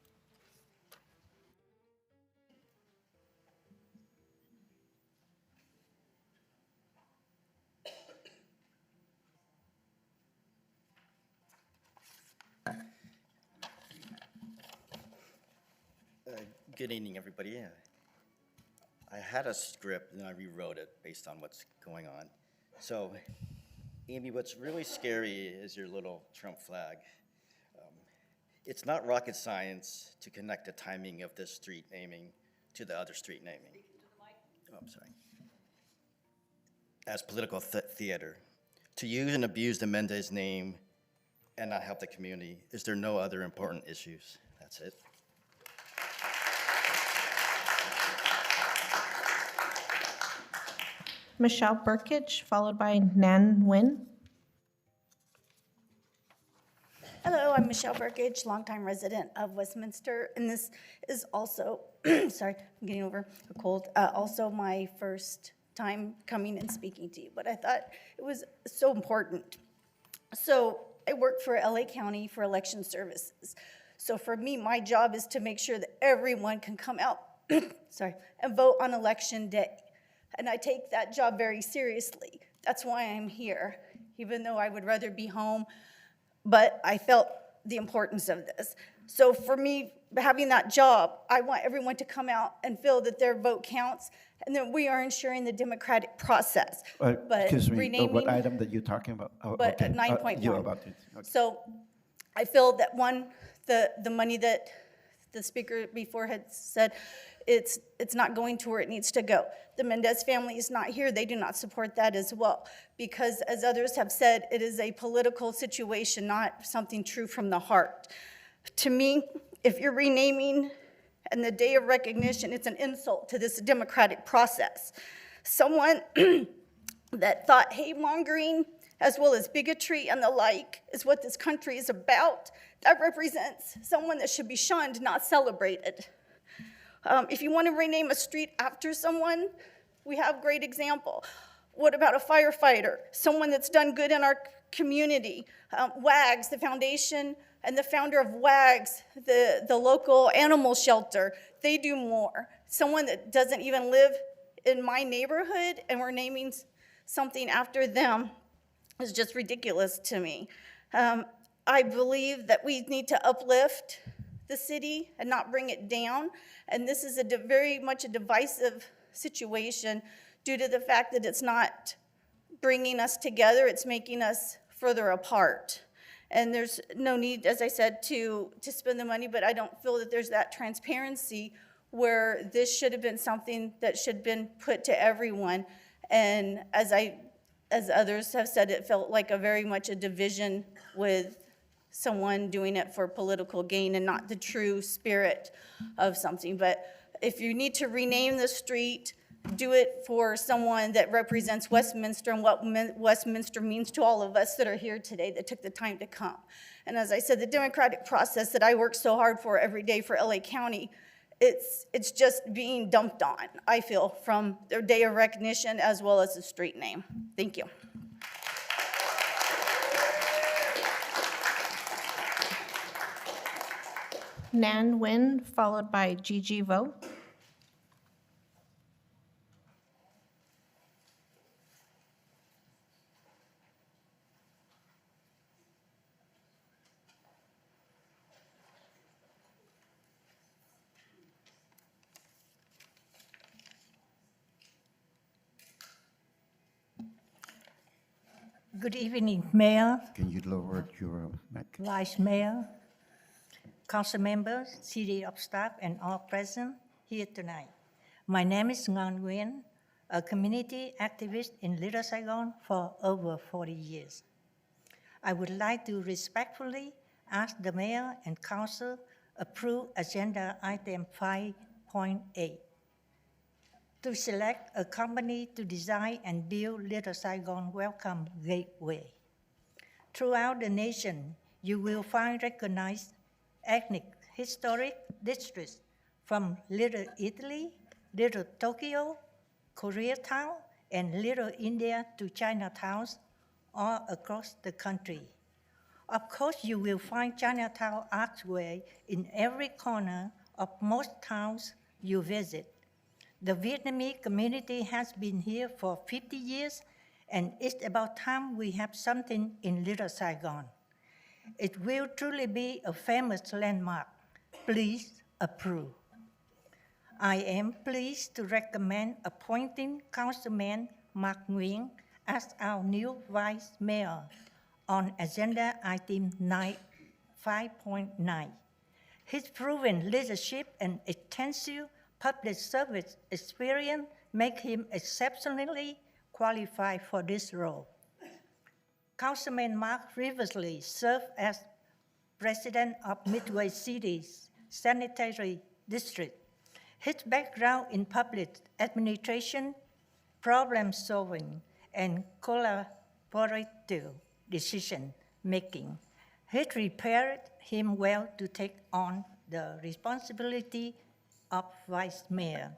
Good evening, everybody. I had a script and I rewrote it based on what's going on. So, Amy, what's really scary is your little Trump flag. It's not rocket science to connect the timing of this street naming to the other street naming. Oh, I'm sorry. As political theater. To use and abuse the Mendez name and not help the community, is there no other important issues? That's it.
Michelle Burkich, followed by Nan Nguyen.
Hello, I'm Michelle Burkich, longtime resident of Westminster, and this is also, sorry, I'm getting over a cold, also my first time coming and speaking to you, but I thought it was so important. So I work for LA County for election services. So for me, my job is to make sure that everyone can come out, sorry, and vote on election day. And I take that job very seriously. That's why I'm here, even though I would rather be home, but I felt the importance of this. So for me, having that job, I want everyone to come out and feel that their vote counts and that we are ensuring the democratic process. But
Excuse me,
renaming,
what item that you're talking about? Oh,
but
okay.
at 9.1.
You're about it. Okay.
So I feel that one, the money that the speaker before had said, it's not going to where it needs to go. The Mendez family is not here. They do not support that as well. Because as others have said, it is a political situation, not something true from the heart. To me, if you're renaming and the day of recognition, it's an insult to this democratic process. Someone that thought hate-mongering as well as bigotry and the like is what this country is about, that represents someone that should be shunned, not celebrated. If you want to rename a street after someone, we have great example. What about a firefighter, someone that's done good in our community? WAGS, the foundation and the founder of WAGS, the local animal shelter, they do more. Someone that doesn't even live in my neighborhood and we're naming something after them is just ridiculous to me. I believe that we need to uplift the city and not bring it down. And this is very much a divisive situation due to the fact that it's not bringing us together, it's making us further apart. And there's no need, as I said, to spend the money, but I don't feel that there's that transparency where this should have been something that should have been put to everyone. And as others have said, it felt like very much a division with someone doing it for political gain and not the true spirit of something. But if you need to rename the street, do it for someone that represents Westminster and what Westminster means to all of us that are here today that took the time to come. And as I said, the democratic process that I work so hard for every day for LA County, it's just being dumped on, I feel, from their day of recognition as well as the street name. Thank you.
Nan Nguyen, followed by Gigi Vo.
Good evening, Mayor,
Can you lower your mic?
Vice Mayor, Council members, City of Staff, and all present here tonight. My name is Ngan Nguyen, a community activist in Little Saigon for over 40 years. I would like to respectfully ask the Mayor and Council approve Agenda Item 5.8 to select a company to design and build Little Saigon Welcome Gateway. Throughout the nation, you will find recognized ethnic historic districts from Little Italy, Little Tokyo, Koreatown, and Little India to Chinatowns all across the country. Of course, you will find Chinatown archway in every corner of most towns you visit. The Vietnamese community has been here for 50 years, and it's about time we have something in Little Saigon. It will truly be a famous landmark. Please approve. I am pleased to recommend appointing Councilman Mark Nguyen as our new Vice Mayor on Agenda Item 5.9. His proven leadership and extensive public service experience make him exceptionally qualified for this role. Councilman Mark previously served as president of Midway City's Sanitary District. His background in public administration, problem solving, and collaborative decision-making has prepared him well to take on the responsibility of Vice Mayor.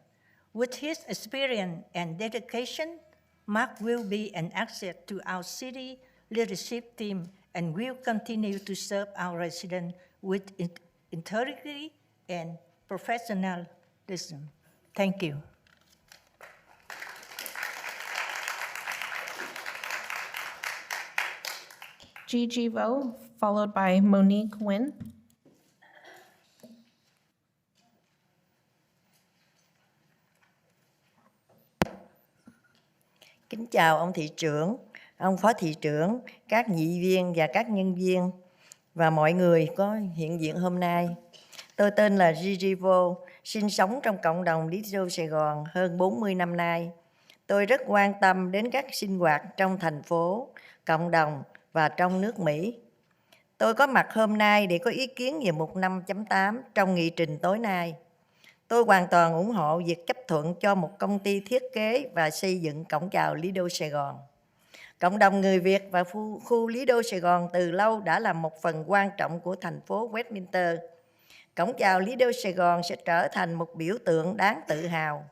With his experience and dedication, Mark will be an asset to our city leadership team and will continue to serve our residents with integrity and professionalism. Thank you.
Gigi Vo, followed by Monique Nguyen.
Kính chào ông thị trưởng, ông phó thị trưởng, các nghị viên và các nhân viên và mọi người có hiện diện hôm nay. Tôi tên là Gigi Vo, sinh sống trong cộng đồng Lido Sài Gòn hơn 40 năm nay. Tôi rất quan tâm đến các sinh hoạt trong thành phố, cộng đồng và trong nước Mỹ. Tôi có mặt hôm nay để có ý kiến về mục 5.8 trong nghị trình tối nay. Tôi hoàn toàn ủng hộ việc chấp thuận cho một công ty thiết kế và xây dựng cổng chào Lido Sài Gòn. Cộng đồng người Việt và khu Lido Sài Gòn từ lâu đã là một phần quan trọng của thành phố Westminster. Cổng chào Lido Sài Gòn sẽ trở thành một biểu tượng đáng tự hào,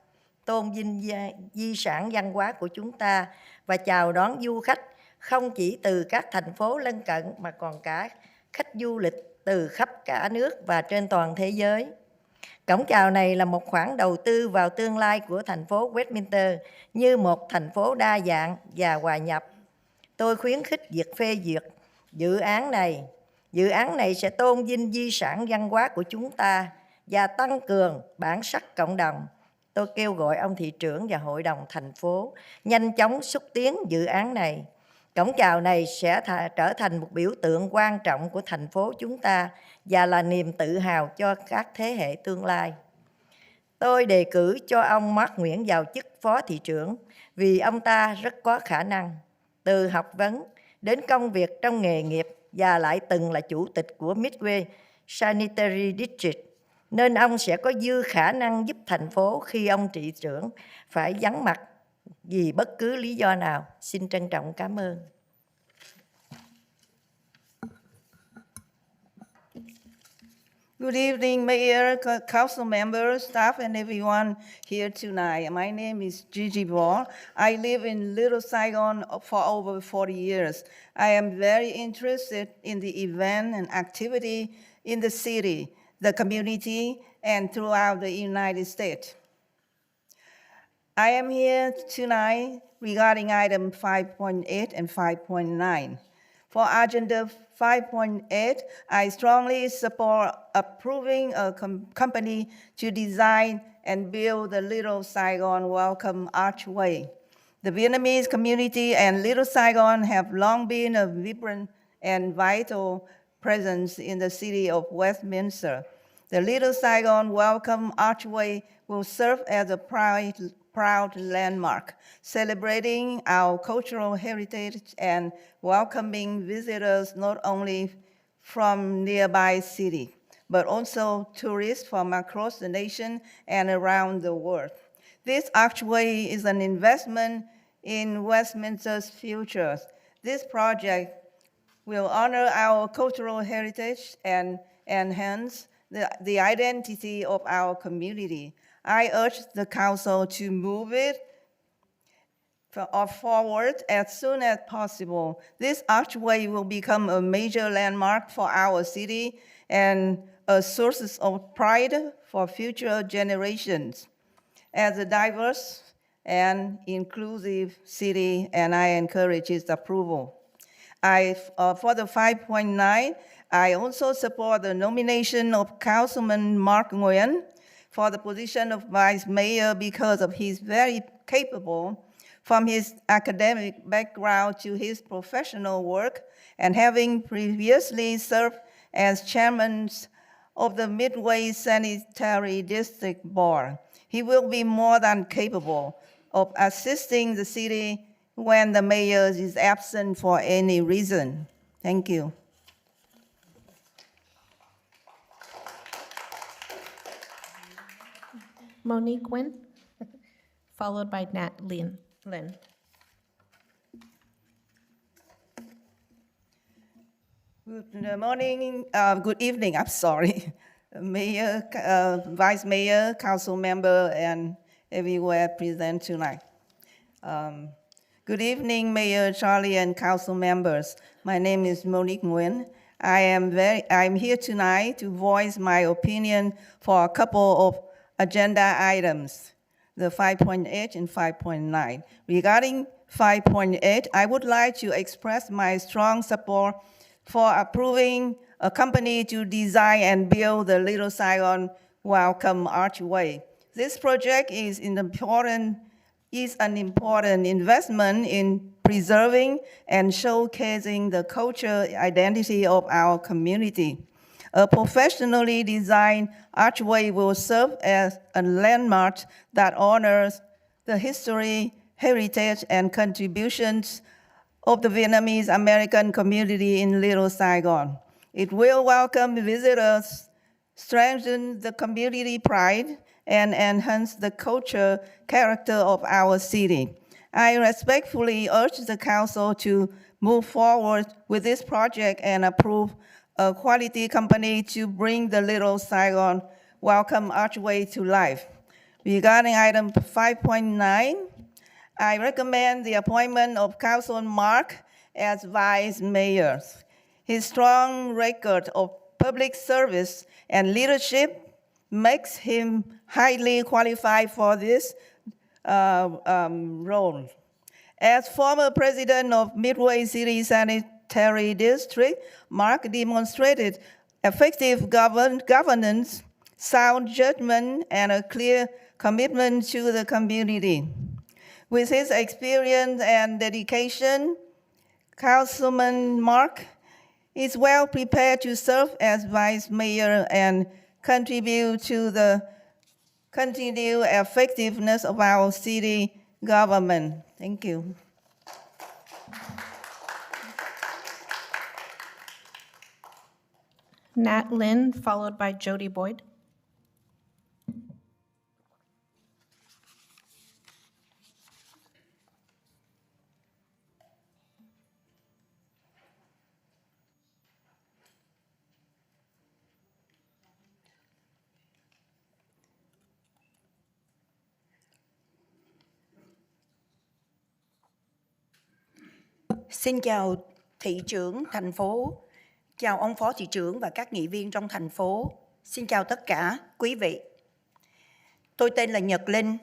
tôn vinh di sản văn hóa của chúng ta và chào đón du khách không chỉ từ các thành phố lân cận mà còn cả khách du lịch từ khắp cả nước và trên toàn thế giới. Cổng chào này là một khoản đầu tư vào tương lai của thành phố Westminster như một thành phố đa dạng và hòa nhập. Tôi khuyến khích việc phê duyệt dự án này. Dự án này sẽ tôn vinh di sản văn hóa của chúng ta và tăng cường bản sắc cộng đồng. Tôi kêu gọi ông thị trưởng và hội đồng thành phố nhanh chóng xúc tiến dự án này. Cổng chào này sẽ trở thành một biểu tượng quan trọng của thành phố chúng ta và là niềm tự hào cho các thế hệ tương lai. Tôi đề cử cho ông Mark Nguyễn vào chức phó thị trưởng vì ông ta rất có khả năng, từ học vấn đến công việc trong nghề nghiệp và lại từng là chủ tịch của Midway Sanitary District, nên ông sẽ có dư khả năng giúp thành phố khi ông thị trưởng phải vắng mặt vì bất cứ lý do nào. Xin trân trọng cảm ơn.
Good evening, Mayor, Council members, staff, and everyone here tonight. My name is Gigi Vo. I live in Little Saigon for over 40 years. I am very interested in the event and activity in the city, the community, and throughout the United States. I am here tonight regarding item 5.8 and 5.9. For agenda 5.8, I strongly support approving a company to design and build the Little Saigon Welcome Archway. The Vietnamese community and Little Saigon have long been a vibrant and vital presence in the city of Westminster. The Little Saigon Welcome Archway will serve as a proud landmark, celebrating our cultural heritage and welcoming visitors not only from nearby city, but also tourists from across the nation and around the world. This archway is an investment in Westminster's future. This project will honor our cultural heritage and enhance the identity of our community. I urge the council to move it forward as soon as possible. This archway will become a major landmark for our city and a source of pride for future generations. As a diverse and inclusive city, and I encourage its approval. For the 5.9, I also support the nomination of Councilman Mark Nguyen for the position of Vice Mayor because of his very capable, from his academic background to his professional work, and having previously served as chairman of the Midway Sanitary District Board. He will be more than capable of assisting the city when the mayor is absent for any reason. Thank you.
Monique Nguyen, followed by Nat Lin.
Good morning, good evening, I'm sorry. Mayor, Vice Mayor, Council member, and everywhere present tonight. Good evening, Mayor Charlie and council members. My name is Monique Nguyen. I'm here tonight to voice my opinion for a couple of agenda items, the 5.8 and 5.9. Regarding 5.8, I would like to express my strong support for approving a company to design and build the Little Saigon Welcome Archway. This project is an important investment in preserving and showcasing the cultural identity of our community. A professionally designed archway will serve as a landmark that honors the history, heritage, and contributions of the Vietnamese American community in Little Saigon. It will welcome visitors, strengthen the community pride, and enhance the cultural character of our city. I respectfully urge the council to move forward with this project and approve a quality company to bring the Little Saigon Welcome Archway to life. Regarding item 5.9, I recommend the appointment of Councilman Mark as vice mayor. His strong record of public service and leadership makes him highly qualified for this role. As former president of Midway City Sanitary District, Mark demonstrated effective governance, sound judgment, and a clear commitment to the community. With his experience and dedication, Councilman Mark is well prepared to serve as vice mayor and contribute to the continued effectiveness of our city government. Thank you.
Nat Lynn, followed by Jody Boyd.
Xin chào thị trưởng thành phố, chào ông phó thị trưởng và các nghị viên trong thành phố. Xin chào tất cả quý vị. Tôi tên là Nhật Linh,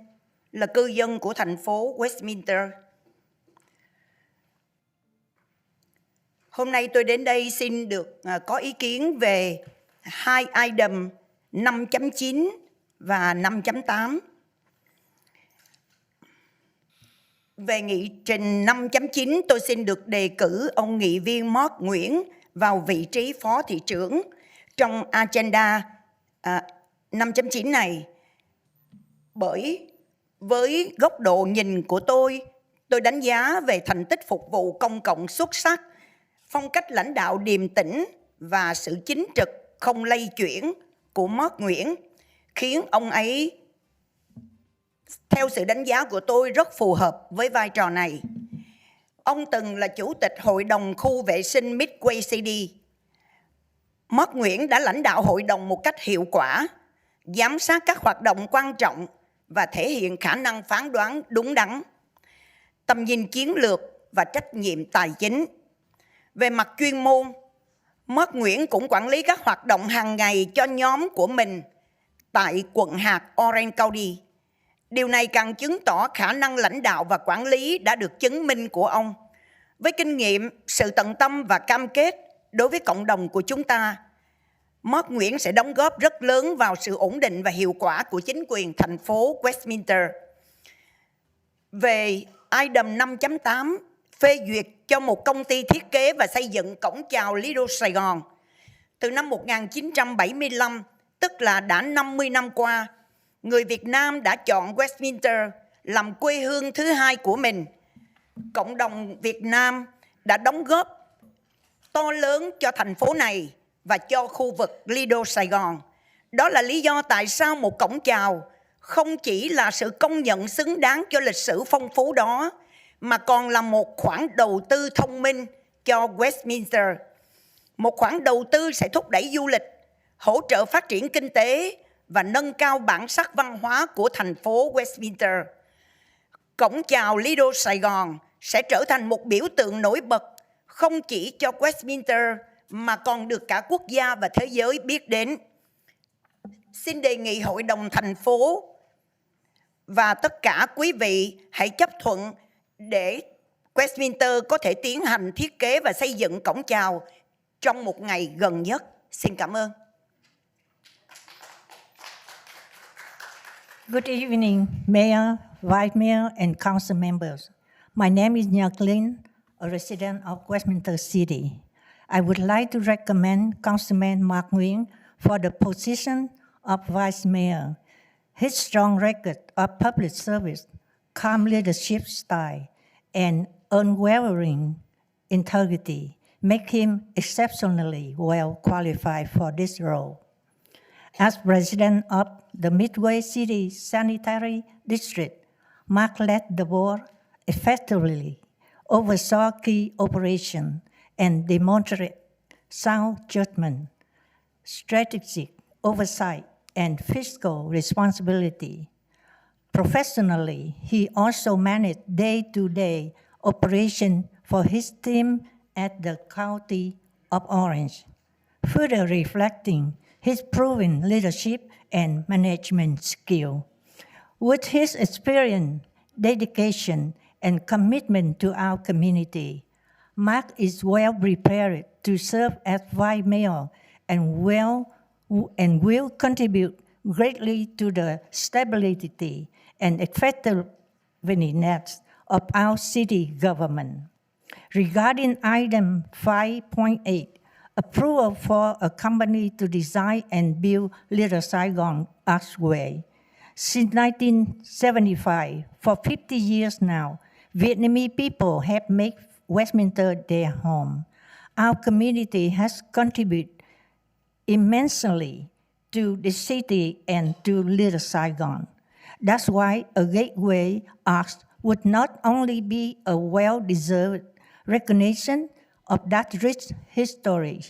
là cư dân của thành phố Westminster. Hôm nay tôi đến đây xin được có ý kiến về hai item 5.9 và 5.8. Về nghị trình 5.9, tôi xin được đề cử ông nghị viên Mark Nguyễn vào vị trí phó thị trưởng trong agenda 5.9 này. Bởi với góc độ nhìn của tôi đánh giá về thành tích phục vụ công cộng xuất sắc, phong cách lãnh đạo điềm tĩnh và sự chính trực không lay chuyển của Mark Nguyễn khiến ông ấy, theo sự đánh giá của tôi, rất phù hợp với vai trò này. Ông từng là chủ tịch hội đồng khu vệ sinh Midway City. Mark Nguyễn đã lãnh đạo hội đồng một cách hiệu quả, giám sát các hoạt động quan trọng và thể hiện khả năng phán đoán đúng đắn, tầm nhìn chiến lược và trách nhiệm tài chính. Về mặt chuyên môn, Mark Nguyễn cũng quản lý các hoạt động hàng ngày cho nhóm của mình tại quận hạt Orange County. Điều này càng chứng tỏ khả năng lãnh đạo và quản lý đã được chứng minh của ông. Với kinh nghiệm, sự tận tâm và cam kết đối với cộng đồng của chúng ta, Mark Nguyễn sẽ đóng góp rất lớn vào sự ổn định và hiệu quả của chính quyền thành phố Westminster. Về item 5.8, phê duyệt cho một công ty thiết kế và xây dựng cổng chào Little Saigon. Từ năm 1975, tức là đã 50 năm qua, người Việt Nam đã chọn Westminster làm quê hương thứ hai của mình. Cộng đồng Việt Nam đã đóng góp to lớn cho thành phố này và cho khu vực Little Saigon. Đó là lý do tại sao một cổng chào không chỉ là sự công nhận xứng đáng cho lịch sử phong phú đó, mà còn là một khoản đầu tư thông minh cho Westminster. Một khoản đầu tư sẽ thúc đẩy du lịch, hỗ trợ phát triển kinh tế và nâng cao bản sắc văn hóa của thành phố Westminster. Cổng chào Little Saigon sẽ trở thành một biểu tượng nổi bật không chỉ cho Westminster mà còn được cả quốc gia và thế giới biết đến. Xin đề nghị Hội đồng thành phố và tất cả quý vị hãy chấp thuận để Westminster có thể tiến hành thiết kế và xây dựng cổng chào trong một ngày gần nhất. Xin cảm ơn.
Good evening, Mayor, Vice Mayor, and Council members. My name is Jacqueline, a resident of Westminster City. I would like to recommend Councilman Mark Nguyen for the position of Vice Mayor. His strong record of public service, calm leadership style, and unwavering integrity make him exceptionally well qualified for this role. As president of the Midway City Sanitary District, Mark led the board effectively, oversaw key operations, and demonstrated sound judgment, strategic oversight, and fiscal responsibility. Professionally, he also managed day-to-day operation for his team at the County of Orange, further reflecting his proven leadership and management skill. With his experience, dedication, and commitment to our community, Mark is well prepared to serve as Vice Mayor and will contribute greatly to the stability and effectiveness of our city government. Regarding item 5.8, approval for a company to design and build Little Saigon Archway. Since 1975, for 50 years now, Vietnamese people have made Westminster their home. Our community has contributed immensely to the city and to Little Saigon. That's why a gateway arch would not only be a well-deserved recognition of that rich history,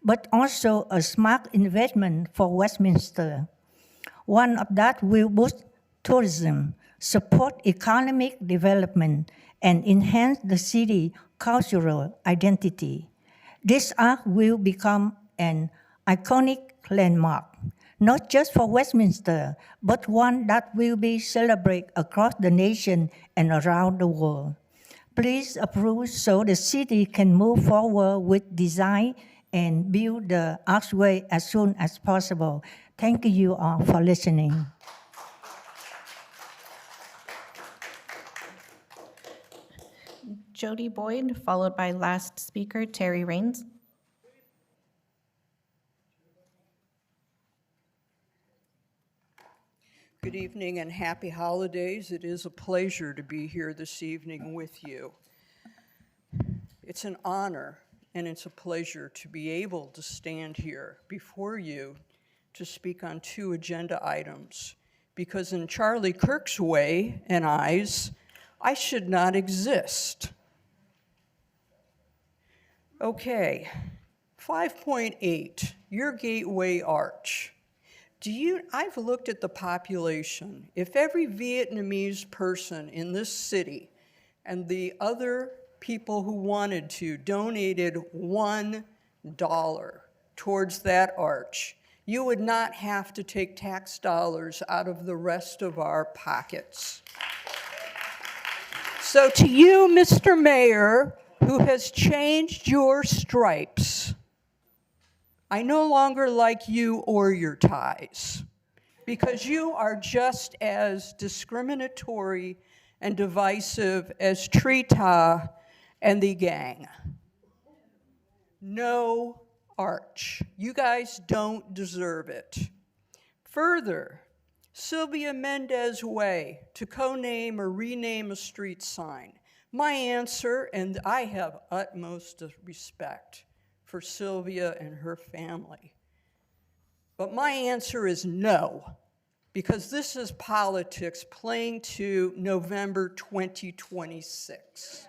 but also a smart investment for Westminster. One of that will boost tourism, support economic development, and enhance the city's cultural identity. This arch will become an iconic landmark, not just for Westminster, but one that will be celebrated across the nation and around the world. Please approve so the city can move forward with design and build the archway as soon as possible. Thank you all for listening.
Jody Boyd, followed by last speaker, Terry Raines.
Good evening and happy holidays. It is a pleasure to be here this evening with you. It's an honor and it's a pleasure to be able to stand here before you to speak on 2 agenda items, because in Charlie Kirk's way and eyes, I should not exist. Okay, 5.8, your gateway arch. I've looked at the population. If every Vietnamese person in this city and the other people who wanted to donated $1 towards that arch, you would not have to take tax dollars out of the rest of our pockets. So to you, Mr. Mayor, who has changed your stripes, I no longer like you or your ties, because you are just as discriminatory and divisive as Trita and the gang. No arch. You guys don't deserve it. Further, Sylvia Mendez Way, to co-name or rename a street sign. My answer, and I have utmost respect for Sylvia and her family, but my answer is no, because this is politics playing to November 2026.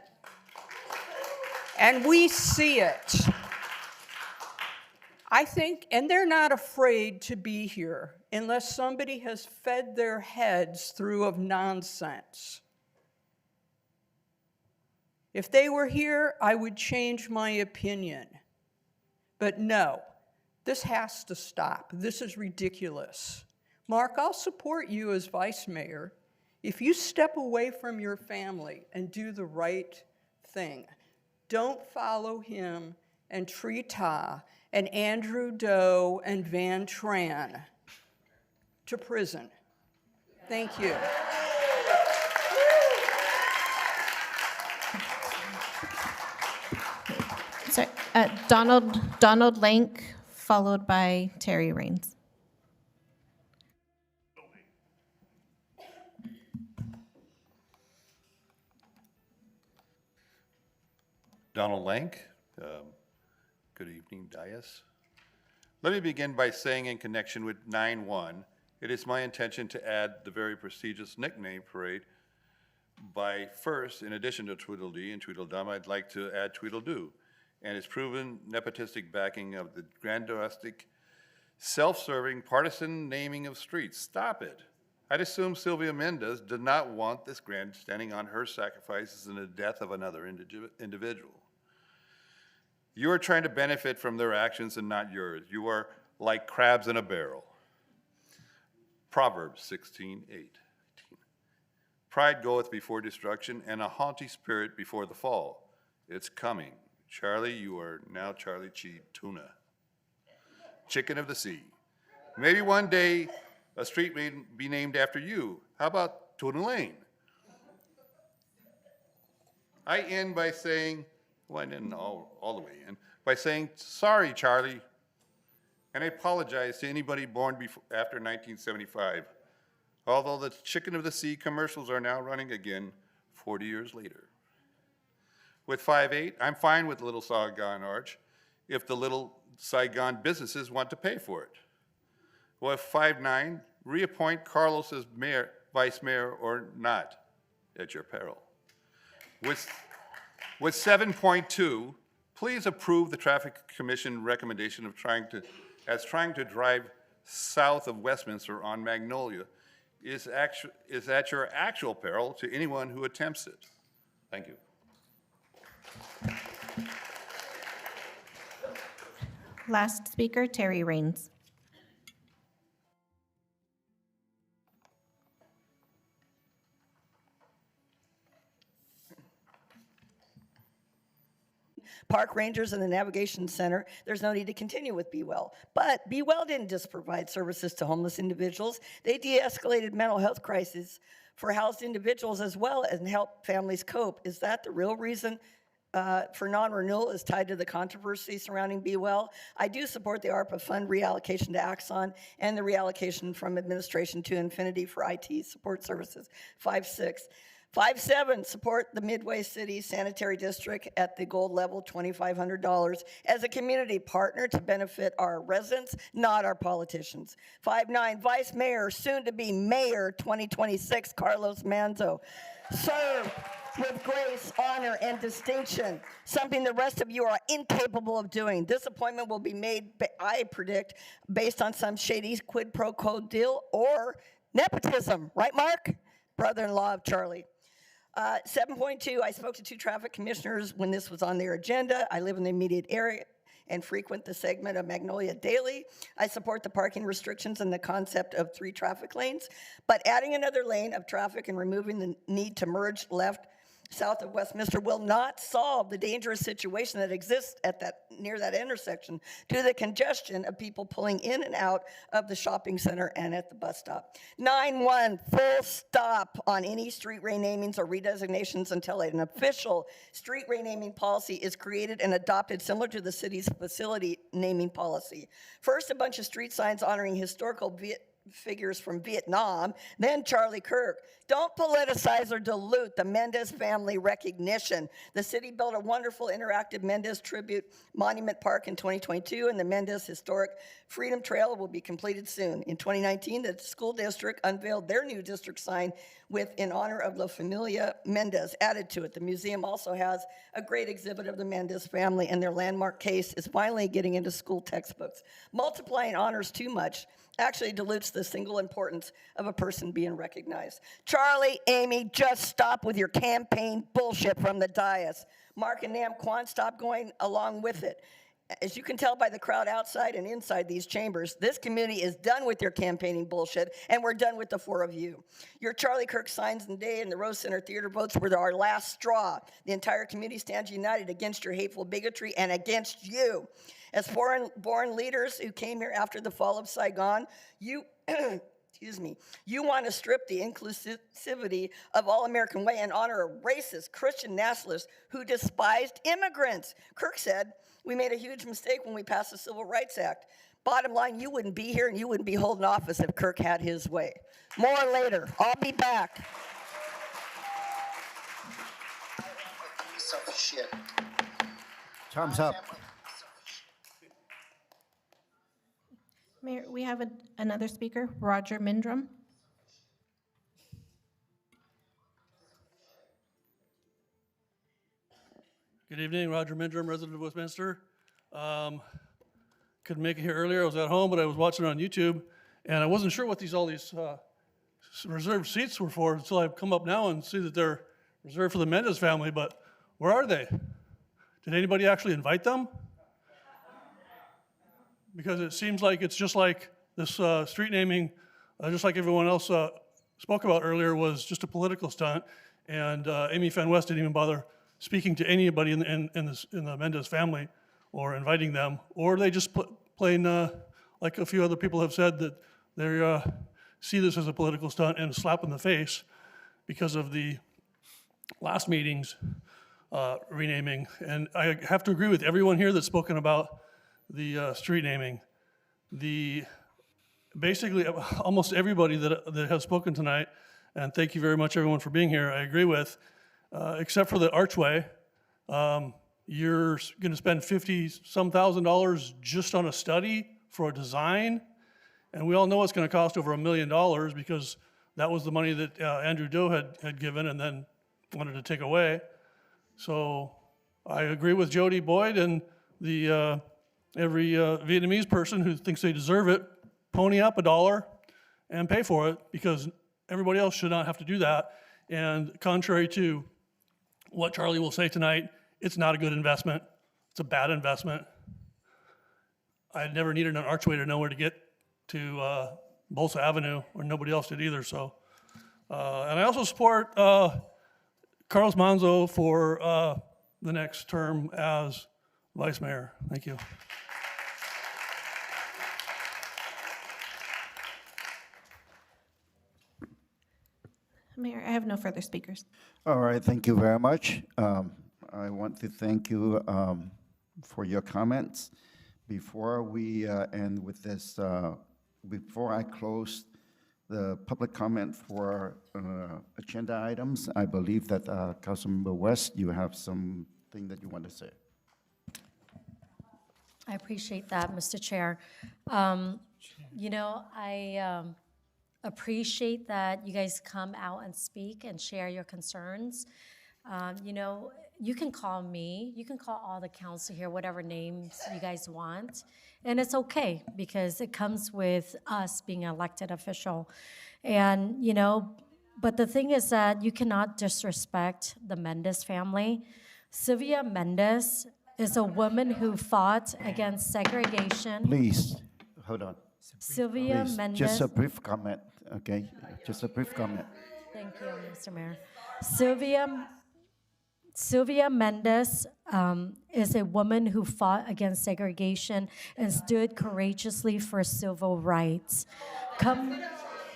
And we see it. I think, and they're not afraid to be here unless somebody has fed their heads through of nonsense. If they were here, I would change my opinion. But no, this has to stop. This is ridiculous. Mark, I'll support you as vice mayor if you step away from your family and do the right thing. Don't follow him and Trita and Andrew Doe and Van Tran to prison. Thank you.
So, Donald Lank, followed by Terry Raines.
Donald Lank. Good evening, Dias. Let me begin by saying in connection with 9/1, it is my intention to add the very prestigious nickname parade by first, in addition to Tweedledee and Tweedledum, I'd like to add Tweedledoo and its proven nepotistic backing of the grandiostic, self-serving, partisan naming of streets. Stop it. I'd assume Sylvia Mendez did not want this grandstanding on her sacrifices and the death of another individual. You are trying to benefit from their actions and not yours. You are like crabs in a barrel. Proverbs 16:8. Pride goeth before destruction, and a haughty spirit before the fall. It's coming. Charlie, you are now Charlie Cheat Tuna. Chicken of the sea. Maybe one day a street may be named after you. How about Tuna Lane? I end by saying, well, I didn't all the way in, by saying, sorry, Charlie, and I apologize to anybody born after 1975, although the Chicken of the Sea commercials are now running again 40 years later. With 5/8, I'm fine with Little Saigon Arch if the Little Saigon businesses want to pay for it. With 5/9, reappoint Carlos as mayor, vice mayor or not, at your peril. With 7.2, please approve the Traffic Commission recommendation of trying to drive south of Westminster on Magnolia is at your actual peril to anyone who attempts it. Thank you.
Last speaker, Terry Raines.
Park rangers and the navigation center, there's no need to continue with Be Well. But Be Well didn't just provide services to homeless individuals. They de-escalated mental health crises for housed individuals as well and help families cope. Is that the real reason for non-renewal is tied to the controversy surrounding Be Well? I do support the ARPA fund reallocation to Axon and the reallocation from administration to Infinity for IT support services, 5.6. 5.7, support the Midway City Sanitary District at the gold level, $2,500, as a community partner to benefit our residents, not our politicians. 5.9, Vice Mayor, soon to be Mayor 2026, Carlos Manzo. Serve with grace, honor, and distinction, something the rest of you are incapable of doing. This appointment will be made, I predict, based on some shady quid pro quo deal or nepotism. Right, Mark? Brother-in-law of Charlie. 7.2, I spoke to 2 traffic commissioners when this was on their agenda. I live in the immediate area and frequent the segment of Magnolia daily. I support the parking restrictions and the concept of 3 traffic lanes, but adding another lane of traffic and removing the need to merge left south of Westminster will not solve the dangerous situation that exists at near that intersection due to the congestion of people pulling in and out of the shopping center and at the bus stop. 9.1, full stop on any street renamings or redesignations until an official street renaming policy is created and adopted similar to the city's facility naming policy. First, a bunch of street signs honoring historical figures from Vietnam, then Charlie Kirk. Don't politicize or dilute the Mendez family recognition. The city built a wonderful interactive Mendez tribute monument park in 2022, and the Mendez Historic Freedom Trail will be completed soon. In 2019, the school district unveiled their new district sign with in honor of La Familia Mendez added to it. The museum also has a great exhibit of the Mendez family, and their landmark case is finally getting into school textbooks. Multiplying honors too much
actually dilutes the single importance of a person being recognized. Charlie, Amy, just stop with your campaign bullshit from the dais. Mark and Nam Kwan, stop going along with it. As you can tell by the crowd outside and inside these chambers, this community is done with your campaigning bullshit, and we're done with the four of you. Your Charlie Kirk signs and day and the Rose Center Theater votes were our last straw. The entire community stands united against your hateful bigotry and against you. As foreign-born leaders who came here after the fall of Saigon, you excuse me, you want to strip the inclusivity of all American way and honor a racist Christian nationalist who despised immigrants. Kirk said, we made a huge mistake when we passed the Civil Rights Act. Bottom line, you wouldn't be here and you wouldn't be holding office if Kirk had his way. More later. I'll be back.
Piece of shit. Thumbs up.
Mayor, we have another speaker, Roger Mindrum.
Good evening, Roger Mindrum, resident of Westminster. Couldn't make it here earlier. I was at home, but I was watching it on YouTube, and I wasn't sure what all these reserved seats were for until I come up now and see that they're reserved for the Mendez family. But where are they? Did anybody actually invite them? Because it seems like it's just like this street naming, just like everyone else spoke about earlier, was just a political stunt, and Amy Fan West didn't even bother speaking to anybody in the Mendez family or inviting them, or they just plain, like a few other people have said, that they see this as a political stunt and a slap in the face because of the last meeting's renaming. And I have to agree with everyone here that's spoken about the street naming. Basically, almost everybody that has spoken tonight, and thank you very much everyone for being here, I agree with, except for the archway. You're gonna spend $50-some thousand just on a study for a design, and we all know it's gonna cost over $1 million because that was the money that Andrew Doe had given and then wanted to take away. So I agree with Jody Boyd and every Vietnamese person who thinks they deserve it, pony up $1 and pay for it, because everybody else should not have to do that. And contrary to what Charlie will say tonight, it's not a good investment. It's a bad investment. I never needed an archway to know where to get to Bolsa Avenue, or nobody else did either. So, and I also support Carlos Manzo for the next term as vice mayor. Thank you.
Mayor, I have no further speakers.
All right, thank you very much. I want to thank you for your comments. Before we end with this, before I close the public comment for agenda items, I believe that Councilmember West, you have something that you want to say.
I appreciate that, Mr. Chair. You know, I appreciate that you guys come out and speak and share your concerns. You know, you can call me, you can call all the council here, whatever names you guys want, and it's okay because it comes with us being an elected official. And, you know, but the thing is that you cannot disrespect the Mendez family. Sylvia Mendez is a woman who fought against segregation.
Please, hold on.
Sylvia
Please,
Mendez.
just a brief comment, okay? Just a brief comment.
Thank you, Mr. Mayor. Sylvia Mendez is a woman who fought against segregation and stood courageously for civil rights.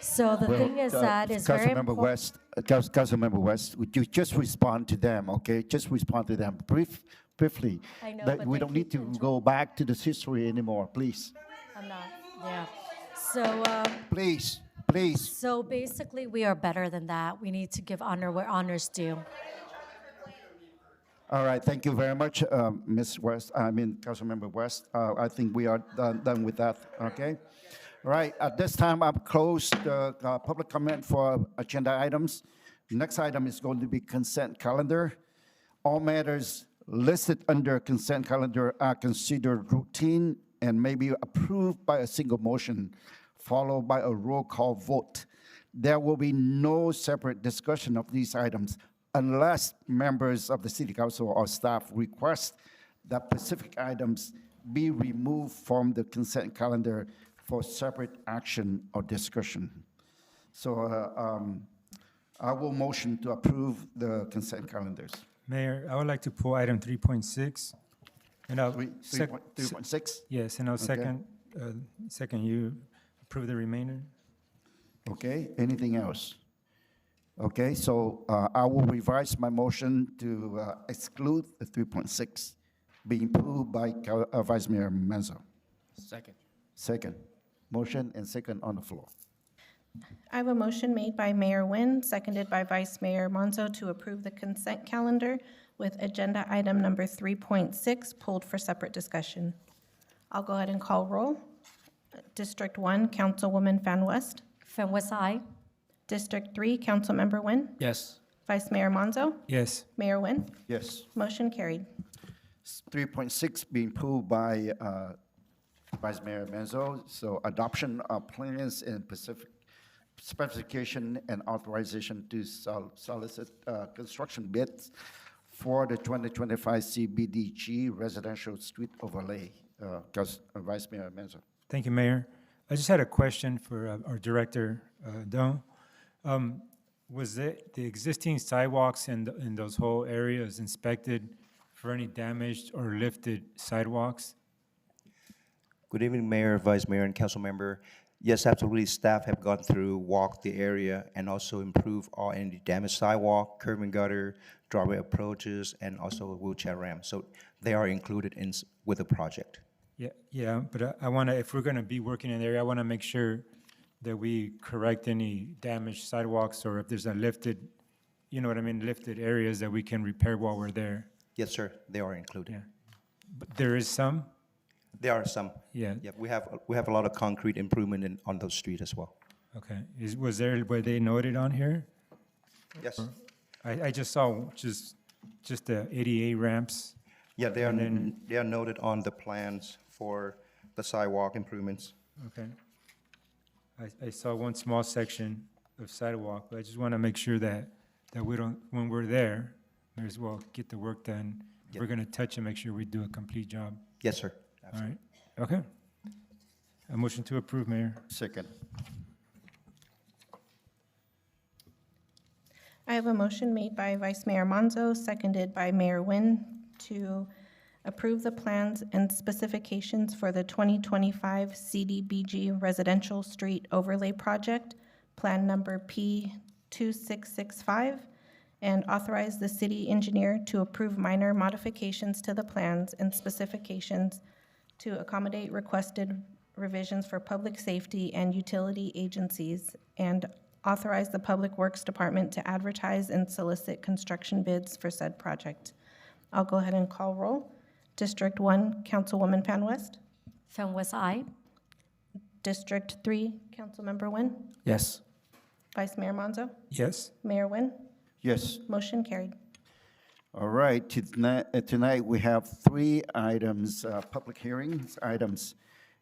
So the thing is that it's very important.
Councilmember West, would you just respond to them, okay? Just respond to them briefly.
I know,
That
but
we
they
don't need to
keep
go back to this history anymore, please.
I'm not, yeah. So,
Please.
so basically, we are better than that. We need to give honor where honor's due.
All right, thank you very much, Ms. West, Councilmember West. I think we are done with that, okay? All right, at this time, I've closed the public comment for agenda items. Next item is going to be consent calendar. All matters listed under consent calendar are considered routine and may be approved by a single motion followed by a roll call vote. There will be no separate discussion of these items unless members of the city council or staff request that specific items be removed from the consent calendar for separate action or discussion. So I will motion to approve the consent calendars.
Mayor, I would like to pull item 3.6. And I'll.
3.6?
Yes, and I'll
Okay.
second you approve the remainder.
Okay, anything else? Okay, so I will revise my motion to exclude the 3.6 being pulled by Vice Mayor Menzo.
Second.
Second. Motion and second on the floor.
I have a motion made by Mayor Nguyen, seconded by Vice Mayor Monzo to approve the consent calendar with agenda item number 3.6 pulled for separate discussion. I'll go ahead and call roll. District 1, Councilwoman Fan West.
Fan West, aye.
District 3, Councilmember Nguyen.
Yes.
Vice Mayor Monzo.
Yes.
Mayor Nguyen.
Yes.
Motion carried.
3.6 being pulled by Vice Mayor Menzo. So adoption of plans and specification and authorization to solicit construction bids for the 2025 CBDG residential street overlay. Vice Mayor Menzo.
Thank you, Mayor. I just had a question for our Director, Dong. Was the existing sidewalks in those whole areas inspected for any damaged or lifted sidewalks?
Good evening, Mayor, Vice Mayor, and Council Member. Yes, absolutely. Staff have gone through, walked the area, and also improved all any damaged sidewalk, curb and gutter, driveway approaches, and also a wheelchair ramp. So they are included with the project.
Yeah, but I want to, if we're going to be working in the area, I want to make sure that we correct any damaged sidewalks, or if there's a lifted, you know what I mean, lifted areas that we can repair while we're there.
Yes, sir, they are included.
Yeah. But there is some?
There are some.
Yeah.
Yeah, we have a lot of concrete improvement on those streets as well.
Okay. Were they noted on here?
Yes.
I just saw just the ADA ramps.
Yeah, they are,
And then-
they are noted on the plans for the sidewalk improvements.
Okay. I saw one small section of sidewalk, but I just want to make sure that we don't, when we're there, may as well get the work done. If we're going to touch it, make sure we do a complete job.
Yes, sir.
All right. Okay. A motion to approve, Mayor.
Second.
I have a motion made by Vice Mayor Monzo, seconded by Mayor Nguyen to approve the plans and specifications for the 2025 CDBG Residential Street Overlay Project, Plan Number P2665, and authorize the city engineer to approve minor modifications to the plans and specifications to accommodate requested revisions for public safety and utility agencies, and authorize the Public Works Department to advertise and solicit construction bids for said project. I'll go ahead and call roll. District 1, Councilwoman Pan West.
Fan West, aye.
District 3, Councilmember Nguyen.
Yes.
Vice Mayor Monzo.
Yes.
Mayor Nguyen.
Yes.
Motion carried.
All right, tonight we have 3 items, public hearings items,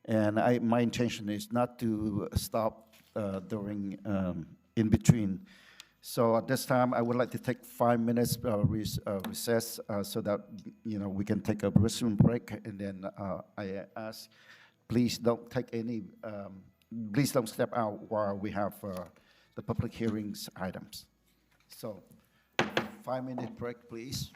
and my intention is not to stop during, in between. So at this time, I would like to take 5 minutes recess so that, we can take a restroom break, and then I ask, please don't take any, please don't step out while we have the public hearings items. So 5-minute break, please.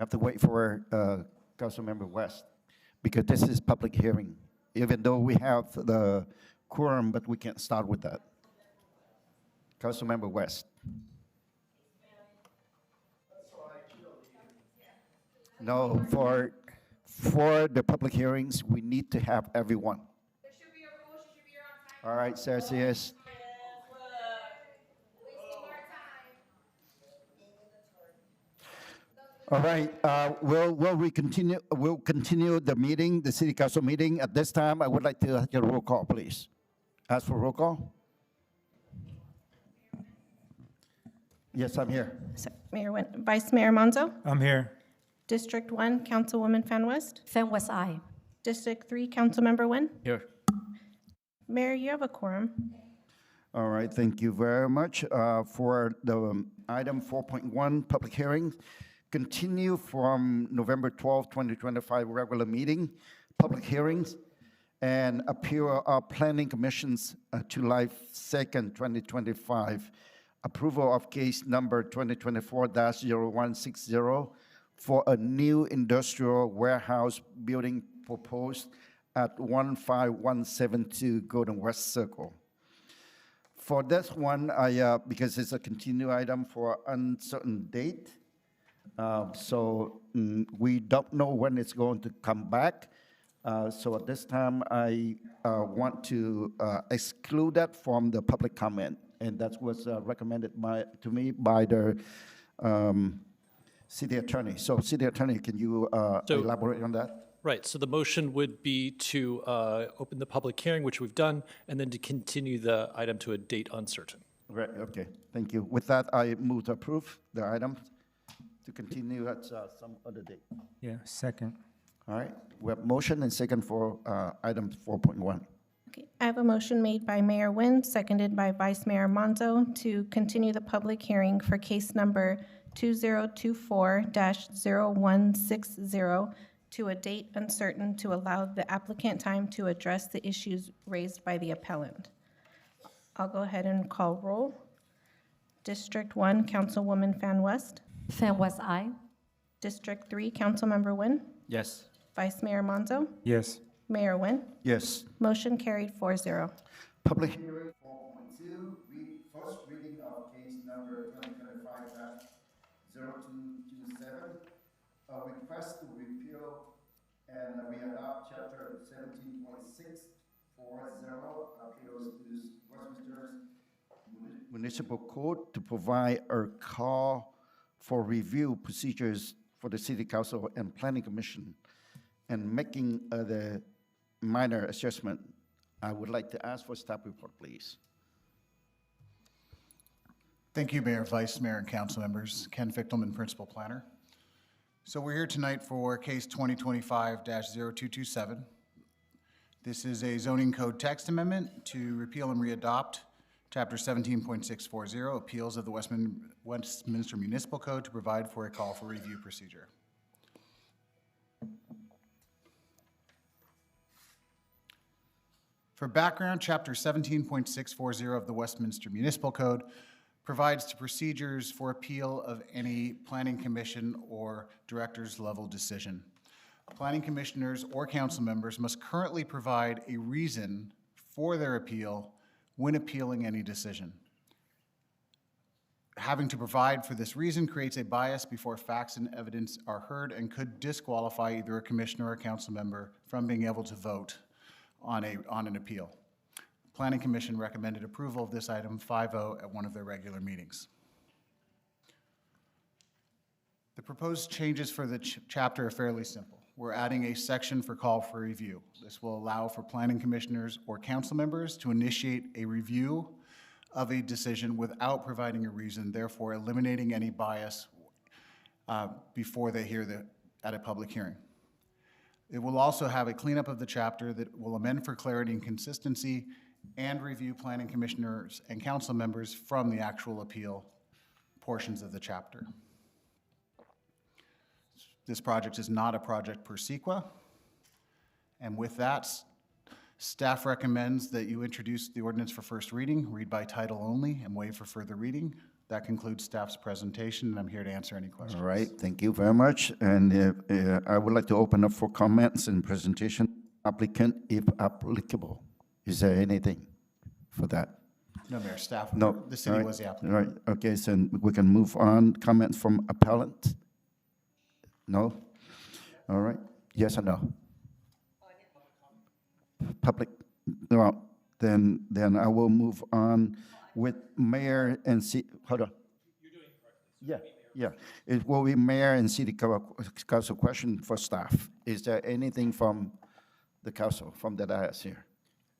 Have to wait for Councilmember West, because this is public hearing, even though we have the quorum, but we can't start with that. Councilmember West. No, for the public hearings, we need to have everyone. All right, Celsius. All right, we'll continue the meeting, the city council meeting. At this time, I would like to have a roll call, please. Ask for roll call. Yes, I'm here.
Vice Mayor Monzo.
I'm here.
District 1, Councilwoman Fan West.
Fan West, aye.
District 3, Councilmember Nguyen.
Here.
Mayor, you have a quorum.
All right, thank you very much. For the item 4.1, public hearing, continue from November 12, 2025, regular meeting, public hearings, and appeal of Planning Commission's July 2nd, 2025, approval of case number 2024-0160 for a new industrial warehouse building proposed at 15172 Golden West Circle. For this one, because it's a continued item for uncertain date, we don't know when it's going to come back. So at this time, I want to exclude that from the public comment, and that was recommended to me by the city attorney. So, city attorney, can you elaborate on that?
Right, so the motion would be to open the public hearing, which we've done, and then to continue the item to a date uncertain.
Right, okay, thank you. With that, I move to approve the item to continue at some other date.
Yeah, second.
All right, we have motion and second for item 4.1.
Okay, I have a motion made by Mayor Nguyen, seconded by Vice Mayor Monzo, to continue the public hearing for case number 2024-0160 to a date uncertain to allow the applicant time to address the issues raised by the appellant. I'll go ahead and call roll. District 1, Councilwoman Fan West.
Fan West, aye.
District 3, Councilmember Nguyen.
Yes.
Vice Mayor Monzo.
Yes.
Mayor Nguyen.
Yes.
Motion carried 4-0.
Public hearing 4.2, first reading of case number 2025-0227, a request to repeal and re-adopt chapter 17.640, appeals to Westminster's Municipal Code to provide a call for review procedures for the City Council and Planning Commission and making the minor adjustment. I would like to ask for staff report, please.
Thank you, Mayor, Vice Mayor, and council members. Ken Fichtelman, Principal Planner. So we're here tonight for case 2025-0227. This is a zoning code text amendment to repeal and readopt Chapter 17.640, Appeals of the Westminster Municipal Code, to provide for a call for review procedure. For background, Chapter 17.640 of the Westminster Municipal Code provides the procedures for appeal of any planning commission or director's level decision. Planning commissioners or council members must currently provide a reason for their appeal when appealing any decision. Having to provide for this reason creates a bias before facts and evidence are heard and could disqualify either a commissioner or a council member from being able to vote on an appeal. Planning Commission recommended approval of this item 5-0 at one of their regular meetings. The proposed changes for the chapter are fairly simple. We're adding a section for call for review. This will allow for planning commissioners or council members to initiate a review of a decision without providing a reason, therefore eliminating any bias before they hear at a public hearing. It will also have a cleanup of the chapter that will amend for clarity and consistency and review planning commissioners and council members from the actual appeal portions of the chapter. This project is not a project per CEQA. And with that, Staff recommends that you introduce the ordinance for first reading, read by title only, and waive for further reading. That concludes staff's presentation, and I'm here to answer any questions.
All right, thank you very much. And I would like to open up for comments and presentation. Applicant, if applicable. Is there anything for that?
No, Mayor, staff,
No.
the city
All right.
was the applicant.
Right, okay, so we can move on. Comments from appellant? No? All right, yes or no? Public, no, then I will move on with mayor and hold on. Yeah, it will be mayor and city council question for staff. Is there anything from the council, from the dais here?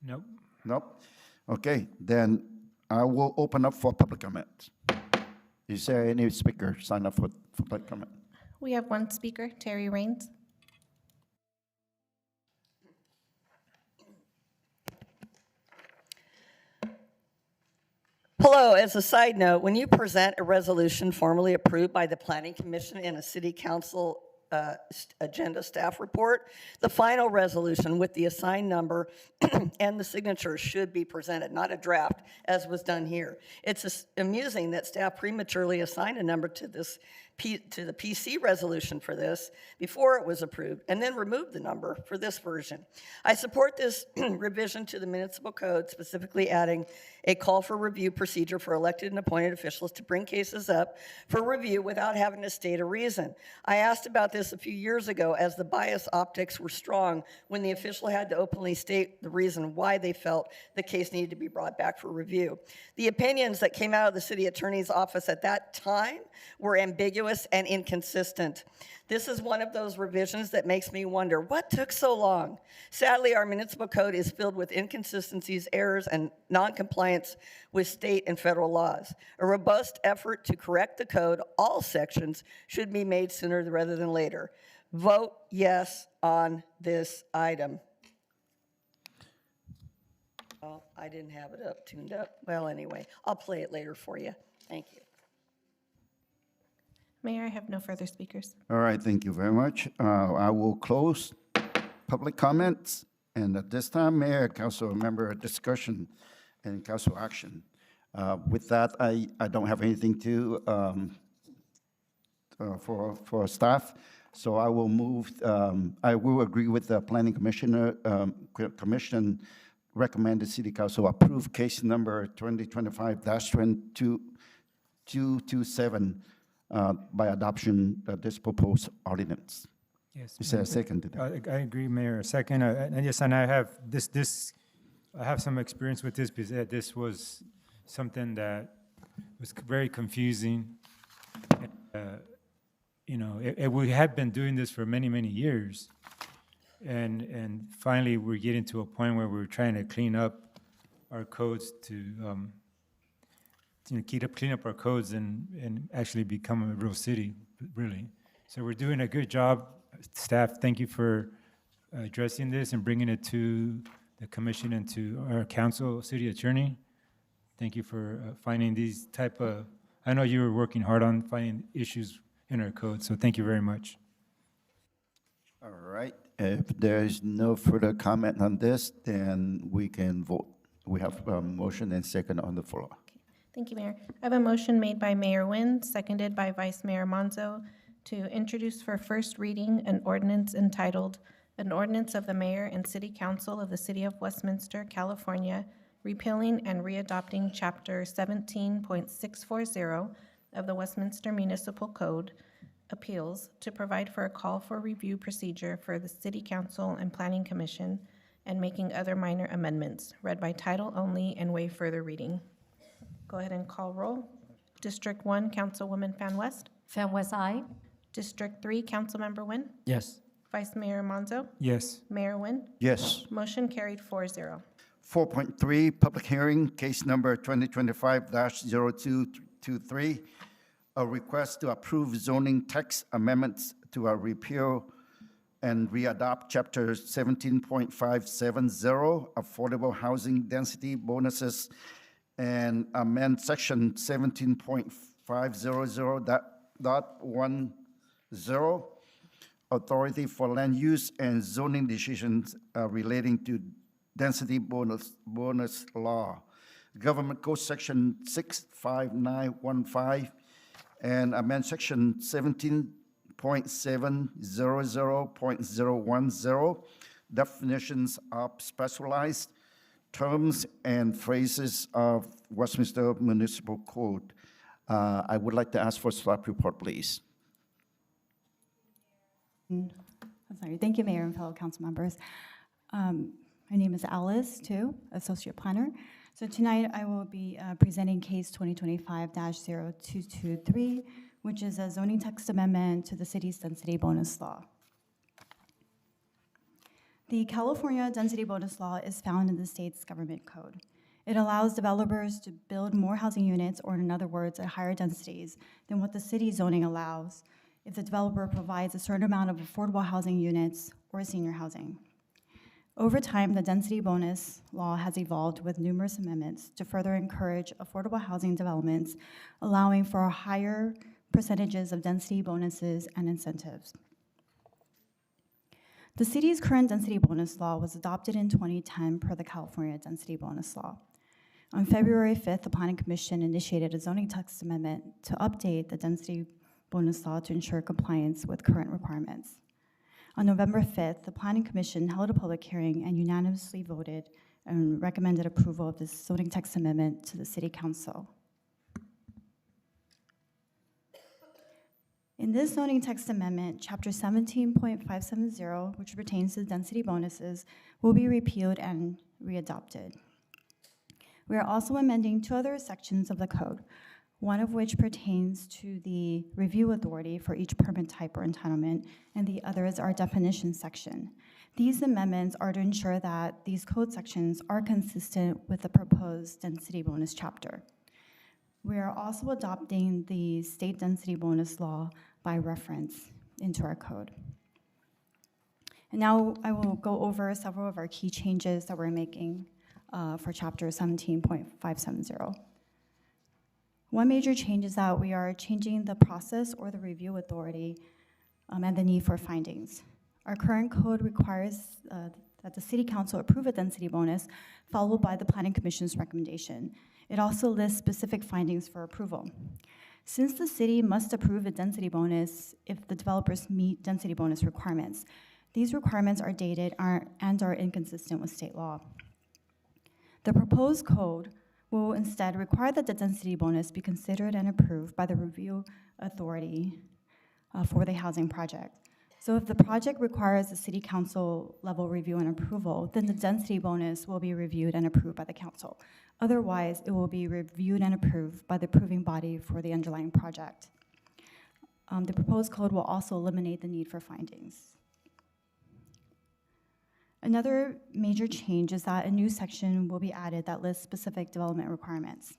Nope.
Nope. Okay, then I will open up for public comment. Is there any speaker sign up for public comment?
We have one speaker, Terry Raines.
Hello, as a side note, when you present a resolution formally approved by the Planning Commission in a city council agenda staff report, the final resolution with the assigned number and the signature should be presented, not a draft, as was done here. It's amusing that staff prematurely assigned a number to this to the PC resolution for this before it was approved, and then removed the number for this version. I support this revision to the municipal code, specifically adding a call for review procedure for elected and appointed officials to bring cases up for review without having to state a reason. I asked about this a few years ago as the bias optics were strong when the official had to openly state the reason why they felt the case needed to be brought back for review. The opinions that came out of the city attorney's office at that time were ambiguous and inconsistent. This is one of those revisions that makes me wonder, what took so long? Sadly, our municipal code is filled with inconsistencies, errors, and non-compliance with state and federal laws. A robust effort to correct the code, all sections, should be made sooner rather than later. Vote yes on this item. Well, I didn't have it tuned up. Well, anyway, I'll play it later for you. Thank you.
Mayor, I have no further speakers.
All right, thank you very much. I will close public comments, and at this time, Mayor, council member discussion and council action. With that, I don't have anything for staff, so I will move. I will agree with the planning commissioner. Commission recommended city council approve case number 2025-227. By adoption of this proposed ordinance.
Yes.
Is there a second to that?
I agree, Mayor. A second, and yes, and I have I have some experience with this because this was something that was very confusing. We had been doing this for many, many years, and finally we're getting to a point where we're trying to clean up our codes to clean up our codes and actually become a real city, really. So we're doing a good job. Staff, thank you for addressing this and bringing it to the commission and to our council, city attorney. Thank you for finding these type of, I know you were working hard on finding issues in our code, so thank you very much.
All right, if there is no further comment on this, then we can vote. We have a motion and second on the floor.
Thank you, Mayor. I have a motion made by Mayor Nguyen, seconded by Vice Mayor Monzo, to introduce for first reading an ordinance entitled, "An Ordinance of the Mayor and City Council of the City of Westminster, California, repealing and readopting Chapter 17.640 of the Westminster Municipal Code, Appeals, to provide for a call for review procedure for the City Council and Planning Commission, and making other minor amendments," read by title only and waive further reading. Go ahead and call roll. District 1, Councilwoman Fan West.
Fan West, aye.
District 3, Councilmember Nguyen.
Yes.
Vice Mayor Monzo.
Yes.
Mayor Nguyen.
Yes.
Motion carried 4-0.
4.3, public hearing, case number 2025-0223, a request to approve zoning text amendments to a repeal and readopt Chapter 17.570, affordable housing density bonuses, and amend Section 17.500.10, authority for land use and zoning decisions relating to density bonus law, Government Code Section 65915, and amend Section 17.700.010, definitions of specialized terms and phrases of Westminster Municipal Code. I would like to ask for a staff report, please.
I'm sorry. Thank you, Mayor and fellow council members. My name is Alice Tu, Associate Planner. So tonight I will be presenting case 2025-0223, which is a zoning text amendment to the city's density bonus law. The California Density Bonus Law is found in the state's government code. It allows developers to build more housing units, or in other words, at higher densities than what the city zoning allows if the developer provides a certain amount of affordable housing units or senior housing. Over time, the density bonus law has evolved with numerous amendments to further encourage affordable housing developments, allowing for higher percentages of density bonuses and incentives. The city's current density bonus law was adopted in 2010 per the California Density Bonus Law. On February 5th, the Planning Commission initiated a zoning text amendment to update the density bonus law to ensure compliance with current requirements. On November 5th, the Planning Commission held a public hearing and unanimously voted and recommended approval of this zoning text amendment to the City Council. In this zoning text amendment, Chapter 17.570, which pertains to density bonuses, will be repealed and readopted. We are also amending two other sections of the code, one of which pertains to the review authority for each permit type or entitlement, and the other is our definition section. These amendments are to ensure that these code sections are consistent with the proposed density bonus chapter. We are also adopting the state density bonus law by reference into our code. And now I will go over several of our key changes that we're making for Chapter 17.570. One major change is that we are changing the process or the review authority and the need for findings. Our current code requires that the City Council approve a density bonus, followed by the Planning Commission's recommendation. It also lists specific findings for approval. Since the city must approve a density bonus if the developers meet density bonus requirements, these requirements are dated and are inconsistent with state law. The proposed code will instead require that the density bonus be considered and approved by the review authority for the housing project. So if the project requires a City Council level review and approval, then the density bonus will be reviewed and approved by the council. Otherwise, it will be reviewed and approved by the approving body for the underlying project. The proposed code will also eliminate the need for findings. Another major change is that a new section will be added that lists specific development requirements.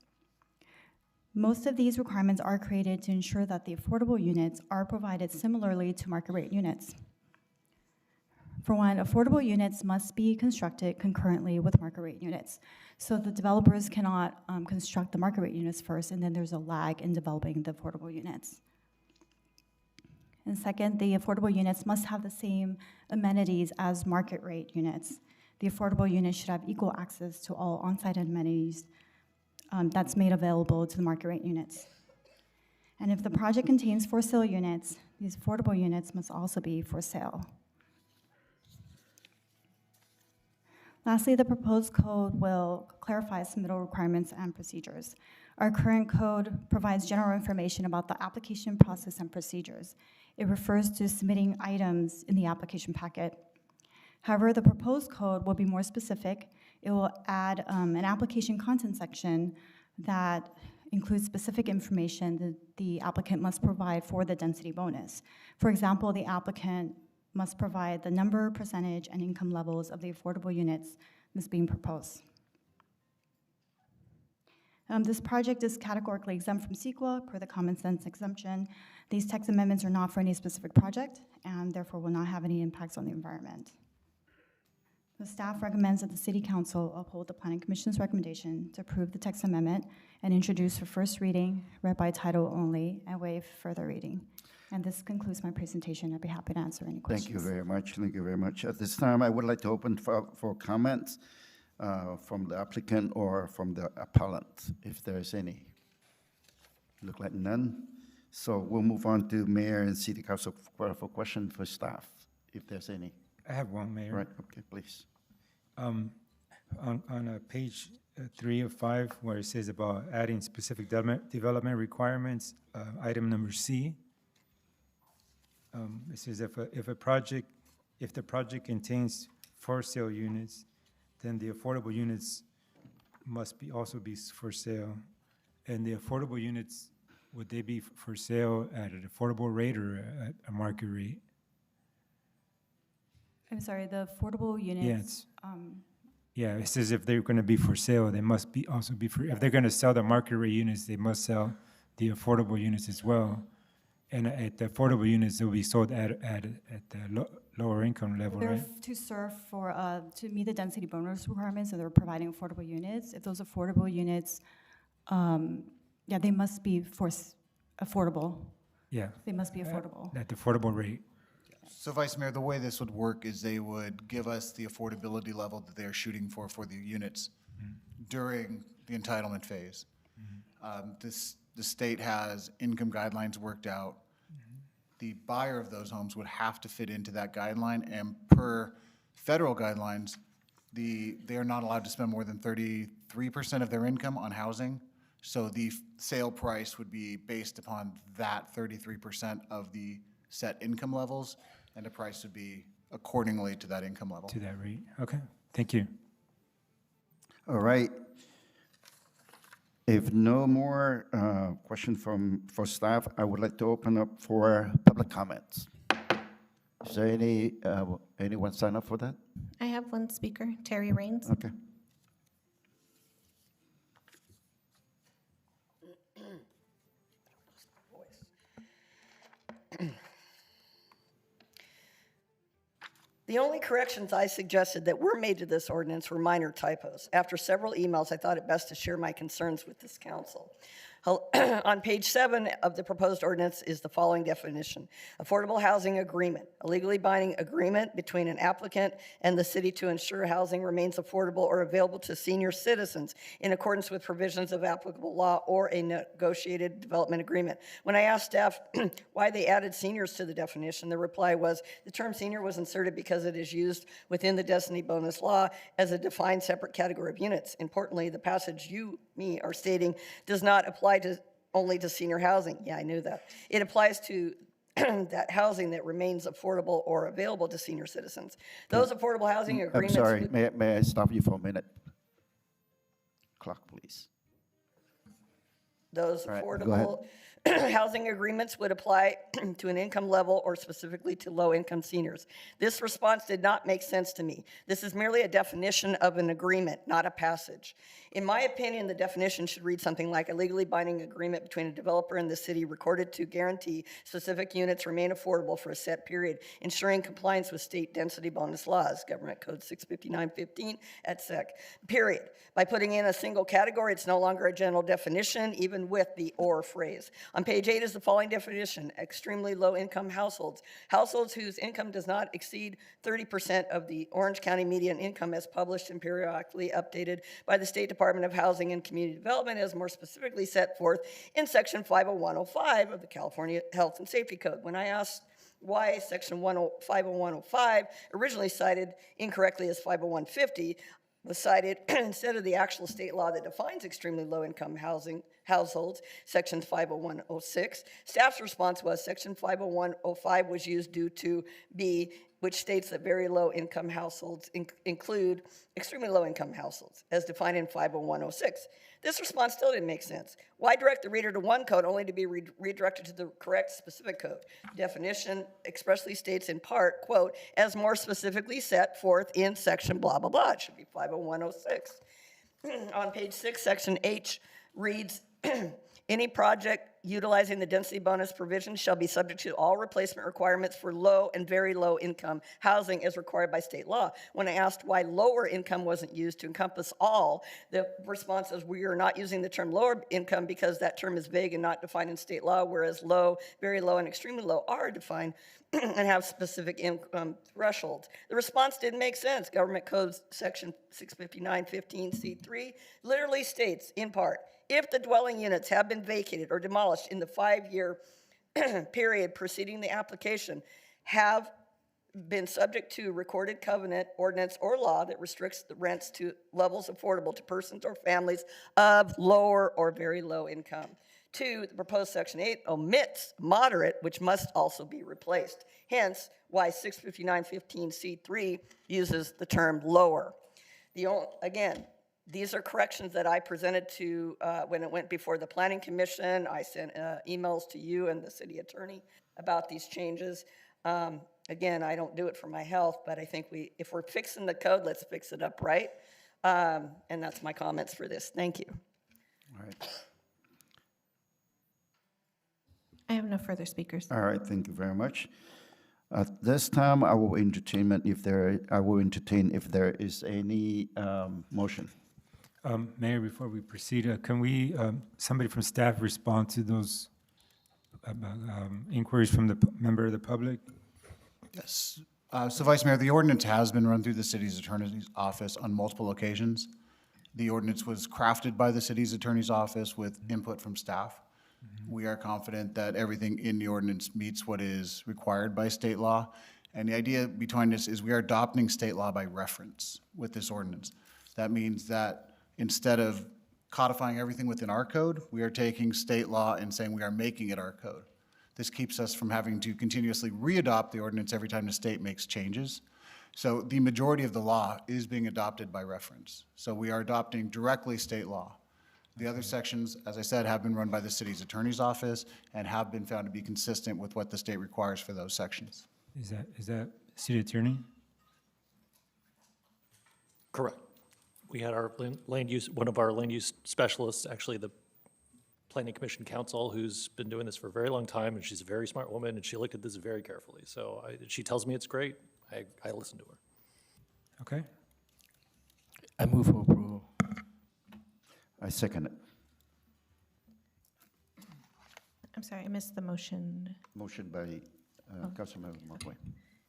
Most of these requirements are created to ensure that the affordable units are provided similarly to market rate units. For one, affordable units must be constructed concurrently with market rate units. So the developers cannot construct the market rate units first, and then there's a lag in developing the affordable units. And second, the affordable units must have the same amenities as market rate units. The affordable units should have equal access to all on-site amenities that's made available to the market rate units. And if the project contains for sale units, these affordable units must also be for sale. Lastly, the proposed code will clarify submittal requirements and procedures. Our current code provides general information about the application process and procedures. It refers to submitting items in the application packet. However, the proposed code will be more specific. It will add an application content section that includes specific information that the applicant must provide for the density bonus. For example, the applicant must provide the number, percentage, and income levels of the affordable units that's being proposed. This project is categorically exempt from CEQA per the common sense exemption. These text amendments are not for any specific project and therefore will not have any impacts on the environment. The staff recommends that the City Council uphold the Planning Commission's recommendation to approve the text amendment and introduce for first reading, read by title only, and waive further reading. And this concludes my presentation. I'd be happy to answer any questions.
Thank you very much. Thank you very much. At this time, I would like to open for comments. from the applicant or from the appellant, if there's any. Look like none. So we'll move on to Mayor and City Council for question for staff, if there's any.
I have one, Mayor.
Right, okay, please.
On page 3 of 5, where it says about adding specific development requirements, item number C, it says if the project contains for sale units, then the affordable units must also be for sale. And the affordable units, would they be for sale at an affordable rate or at a market rate?
I'm sorry, the affordable units.
Yeah, it says if they're going to be for sale, they must also be for, if they're going to sell the market rate units, they must sell the affordable units as well. And at the affordable units, they'll be sold at the lower income level,
They're
right?
to serve for, to meet the density bonus requirements, so they're providing affordable units. If those affordable units, yeah, they must be affordable.
Yeah.
They must be affordable.
At the affordable rate.
So Vice Mayor, the way this would work is they would give us the affordability level that they're shooting for the units during the entitlement phase. The state has income guidelines worked out. The buyer of those homes would have to fit into that guideline, and per federal guidelines, they are not allowed to spend more than 33% of their income on housing. So the sale price would be based upon that 33% of the set income levels, and the price would be accordingly to that income level.
To that rate. Okay, thank you.
All right. If no more question for staff, I would like to open up for public comments. Is there anyone sign up for that?
I have one speaker, Terry Raines.
Okay.
The only corrections I suggested that were made to this ordinance were minor typos. After several emails, I thought it best to share my concerns with this council. On page 7 of the proposed ordinance is the following definition: affordable housing agreement, a legally binding agreement between an applicant and the city to ensure housing remains affordable or available to senior citizens in accordance with provisions of applicable law or a negotiated development agreement. When I asked staff why they added seniors to the definition, the reply was the term senior was inserted because it is used within the density bonus law as a defined separate category of units. Importantly, the passage me are stating does not apply only to senior housing. Yeah, I knew that. It applies to that housing that remains affordable or available to senior citizens. Those affordable housing
I'm
agreements.
sorry, may I stop you for a minute? Clock, please.
Those
All right, go
affordable housing agreements would apply to an income level or specifically to low-income seniors. This response did not make sense to me. This is merely a definition of an agreement, not a passage. In my opinion, the definition should read something like a legally binding agreement between a developer and the city recorded to guarantee specific units remain affordable for a set period, ensuring compliance with state density bonus laws, Government Code 65915 et sec, period. By putting in a single category, it's no longer a general definition, even with the or phrase. On page 8 is the following definition: extremely low-income households. Households whose income does not exceed 30% of the Orange County median income as published and periodically updated by the State Department of Housing and Community Development as more specifically set forth in Section 50105 of the California Health and Safety Code. When I asked why Section 50105, originally cited incorrectly as 50150, was cited instead of the actual state law that defines extremely low-income households, Section 50106. Staff's response was Section 50105 was used due to B, which states that very low-income households include extremely low-income households, as defined in 50106. This response still didn't make sense. Why direct the reader to one code only to be redirected to the correct specific code? Definition expressly states in part, quote, as more specifically set forth in section blah, blah, blah. It should be 50106. On page 6, section H reads, any project utilizing the density bonus provision shall be subject to all replacement requirements for low and very low income housing as required by state law. When I asked why lower income wasn't used to encompass all, the response is we are not using the term lower income because that term is vague and not defined in state law, whereas low, very low, and extremely low are defined and have specific income thresholds. The response didn't make sense. Government Code Section 659-15C3 literally states, in part, if the dwelling units have been vacated or demolished in the 5-year period preceding the application, have been subject to recorded covenant, ordinance, or law that restricts the rents to levels affordable to persons or families of lower or very low income. 2, the proposed Section 8 omits moderate, which must also be replaced. Hence, why 659-15C3 uses the term lower. Again, these are corrections that I presented to when it went before the Planning Commission. I sent emails to you and the city attorney about these changes. Again, I don't do it for my health, but I think if we're fixing the code, let's fix it up right. And that's my comments for this. Thank you.
All right.
I have no further speakers.
All right, thank you very much. At this time, I will entertain if there is any motion.
Mayor, before we proceed, can we, somebody from staff respond to those inquiries from the member of the public?
Yes. So Vice Mayor, the ordinance has been run through the city's attorney's office on multiple occasions. The ordinance was crafted by the city's attorney's office with input from staff. We are confident that everything in the ordinance meets what is required by state law. And the idea behind this is we are adopting state law by reference with this ordinance. That means that instead of codifying everything within our code, we are taking state law and saying we are making it our code. This keeps us from having to continuously re-adopt the ordinance every time the state makes changes. So the majority of the law is being adopted by reference. So we are adopting directly state law. The other sections, as I said, have been run by the city's attorney's office and have been found to be consistent with what the state requires for those sections.
Is that city attorney?
Correct. We had our land use, one of our land use specialists, actually the Planning Commission counsel, who's been doing this for a very long time, and she's a very smart woman, and she looked at this very carefully. So she tells me it's great. I listen to her.
Okay.
I move for approval.
I second it.
I'm sorry, I missed the motion.
Motion by Councilmember Markway.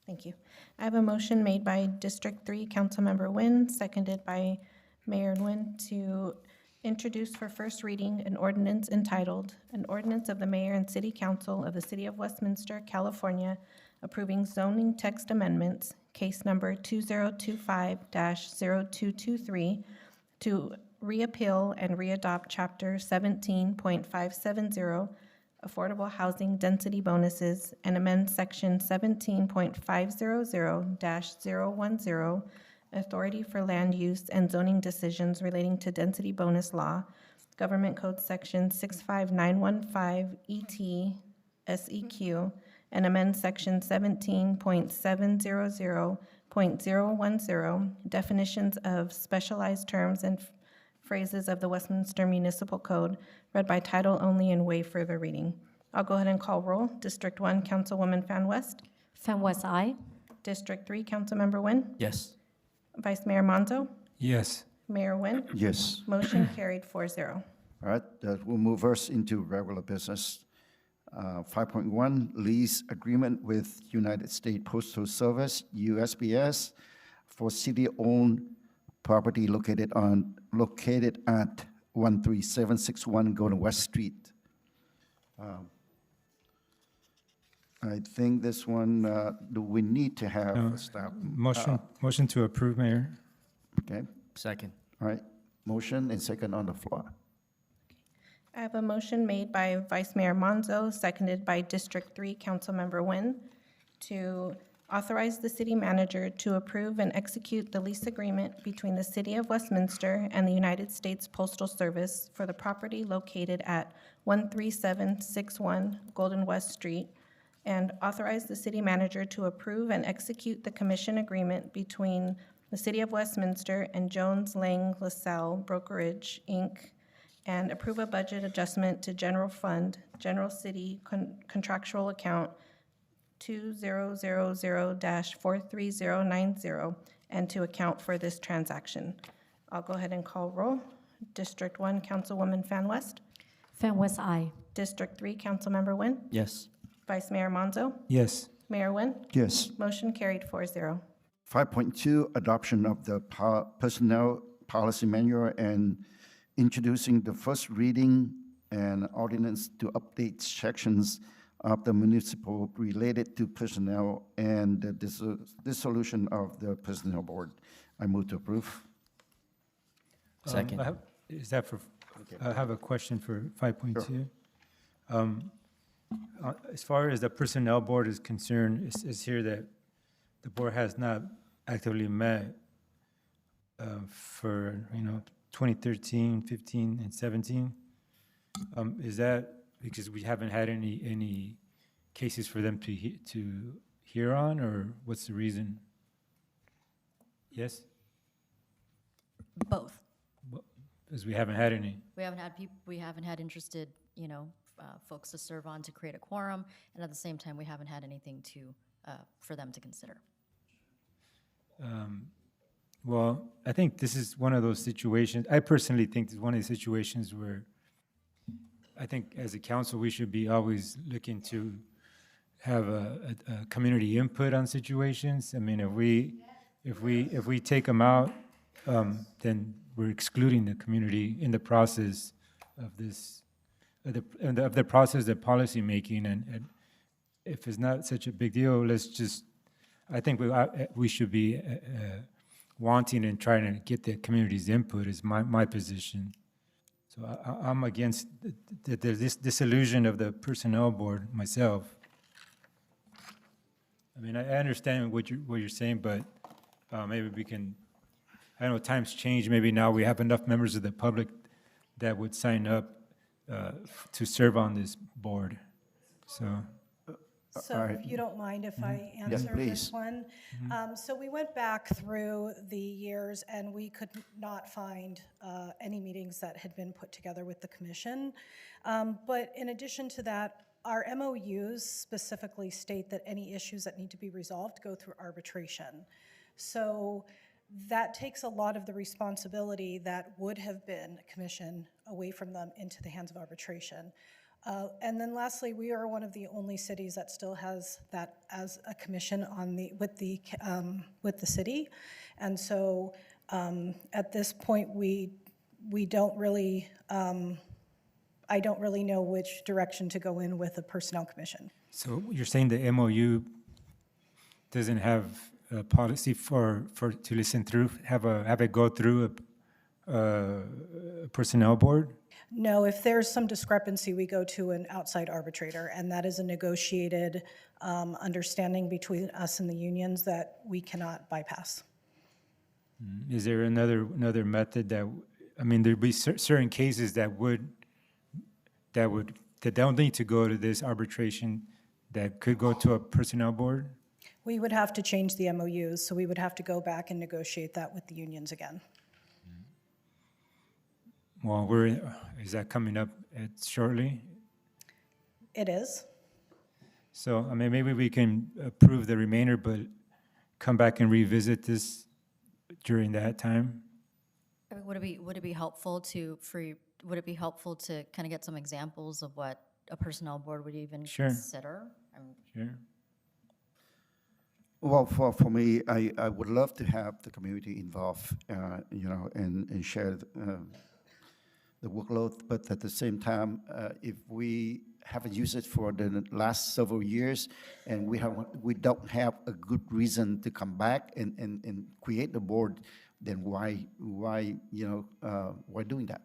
Thank you. I have a motion made by District 3 Councilmember Nguyen, seconded by Mayor Nguyen, to introduce for first reading an ordinance entitled, "An Ordinance of the Mayor and City Council of the City of Westminster, California, approving zoning text amendments, case number 2025-0223, to reappeal and readopt Chapter 17.570, Affordable Housing Density Bonuses, and amend Section 17.500-010, Authority for Land Use and Zoning Decisions Relating to Density Bonus Law, Government Code Section 65915 ET SEQ, and amend Section 17.700.010, Definitions of Specialized Terms and Phrases of the Westminster Municipal Code, read by title only and waive further reading. I'll go ahead and call roll. District 1, Councilwoman Fan West.
Fan West, aye.
District 3, Councilmember Nguyen.
Yes.
Vice Mayor Monzo.
Yes.
Mayor Nguyen.
Yes.
Motion carried 4-0.
All right, that will move us into regular business. 5.1, lease agreement with United States Postal Service, USPS, for city-owned property located at 13761 Golden West Street. I think this one, do we need to have a staff?
Motion to approve, Mayor.
Okay,
Second.
all right. Motion and second on the floor.
I have a motion made by Vice Mayor Monzo, seconded by District 3 Councilmember Nguyen, to authorize the city manager to approve and execute the lease agreement between the City of Westminster and the United States Postal Service for the property located at 13761 Golden West Street, and authorize the city manager to approve and execute the commission agreement between the City of Westminster and Jones Lang LaSalle Brokerage, Inc., and approve a budget adjustment to general fund, general city contractual account 2000-43090, and to account for this transaction. I'll go ahead and call roll. District 1, Councilwoman Fan West.
Fan West, aye.
District 3, Councilmember Nguyen.
Yes.
Vice Mayor Monzo.
Yes.
Mayor Nguyen.
Yes.
Motion carried 4-0.
5.2, adoption of the personnel policy manual and introducing the first reading and ordinance to update sections of the municipal related to personnel and the dissolution of the personnel board. I move to approve.
Second.
Is that for, I have a question for 5.2. As far as the personnel board is concerned, it says here that the board has not actively met for, 2013, 15, and 17. Is that because we haven't had any cases for them to hear on, or what's the reason? Yes?
Both.
Because we haven't had any.
We haven't had interested, folks to serve on to create a quorum, and at the same time, we haven't had anything for them to consider.
Well, I think this is one of those situations, I personally think this is one of the situations where I think as a council, we should be always looking to have a community input on situations. I mean, if we take them out, then we're excluding the community in the process of this, of the process of policy making. And if it's not such a big deal, let's just, I think we should be wanting and trying to get the community's input is my position. So I'm against this disillusion of the personnel board myself. I mean, I understand what you're saying, but maybe we can, I know times change, maybe now we have enough members of the public that would sign up to serve on this board, so.
So if you don't mind if I answer this one. So we went back through the years and we could not find any meetings that had been put together with the commission. But in addition to that, our MOUs specifically state that any issues that need to be resolved go through arbitration. So that takes a lot of the responsibility that would have been commission away from them into the hands of arbitration. And then lastly, we are one of the only cities that still has that as a commission on with the city. And so at this point, we don't really, I don't really know which direction to go in with the personnel commission.
So you're saying the MOU doesn't have a policy for to listen through, have it go through a personnel board?
No, if there's some discrepancy, we go to an outside arbitrator, and that is a negotiated understanding between us and the unions that we cannot bypass.
Is there another method that, I mean, there'd be certain cases that don't need to go to this arbitration that could go to a personnel board?
We would have to change the MOUs, so we would have to go back and negotiate that with the unions again.
Well, is that coming up shortly?
It is.
So, I mean, maybe we can approve the remainder, but come back and revisit this during that time?
I mean, would it be helpful to kind of get some examples of what a personnel board would even consider?
Sure.
Well, for me, I would love to have the community involved, and share the workload, but at the same time, if we haven't used it for the last several years, and we don't have a good reason to come back and create the board, then why doing that?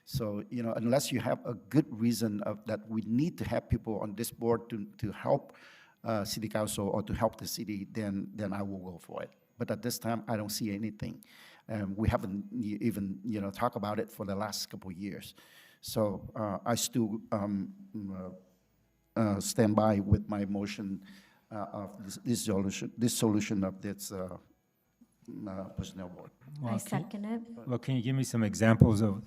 So, unless you have a good reason that we need to have people on this board to help city council or to help the city, then I will go for it. But at this time, I don't see anything. We haven't even, talked about it for the last couple of years. So I still stand by with my motion of this solution of this personnel board.
I second it.
Well, can you give me some examples of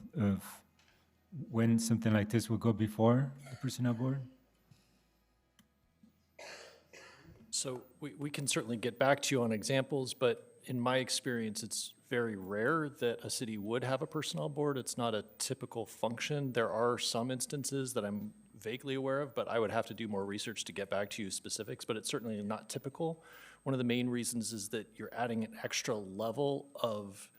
when something like this will go before the Personnel Board?
So we can certainly get back to you on examples, but in my experience, it's very rare that a city would have a personnel board. It's not a typical function. There are some instances that I'm vaguely aware of, but I would have to do more research to get back to you specifics, but it's certainly not typical. One of the main reasons is that you're adding an extra level of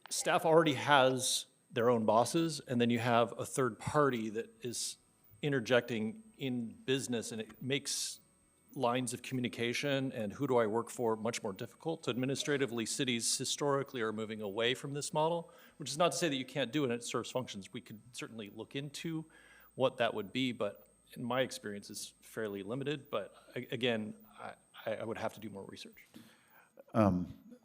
staff already has their own bosses, and then you have a third party that is interjecting in business, and it makes lines of communication and who do I work for much more difficult. Administratively, cities historically are moving away from this model, which is not to say that you can't do it and it serves functions. We could certainly look into what that would be, but in my experience, it's fairly limited. But again, I would have to do more research.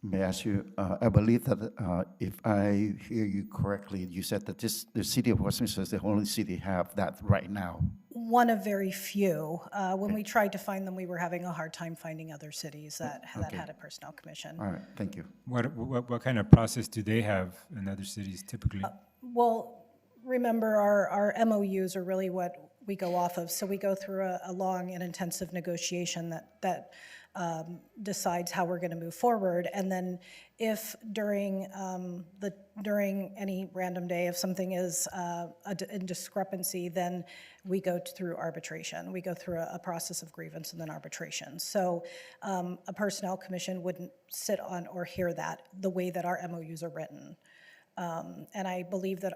May I ask you, I believe that if I hear you correctly, you said that the city of Westminster is the only city have that right now.
One of very few. When we tried to find them, we were having a hard time finding other cities that had a personnel commission.
All right, thank you.
What kind of process do they have in other cities typically?
Well, remember, our MOUs are really what we go off of. So we go through a long and intensive negotiation that decides how we're going to move forward. And then if during any random day, if something is in discrepancy, then we go through arbitration. We go through a process of grievance and then arbitration. So a personnel commission wouldn't sit on or hear that the way that our MOUs are written. And I believe that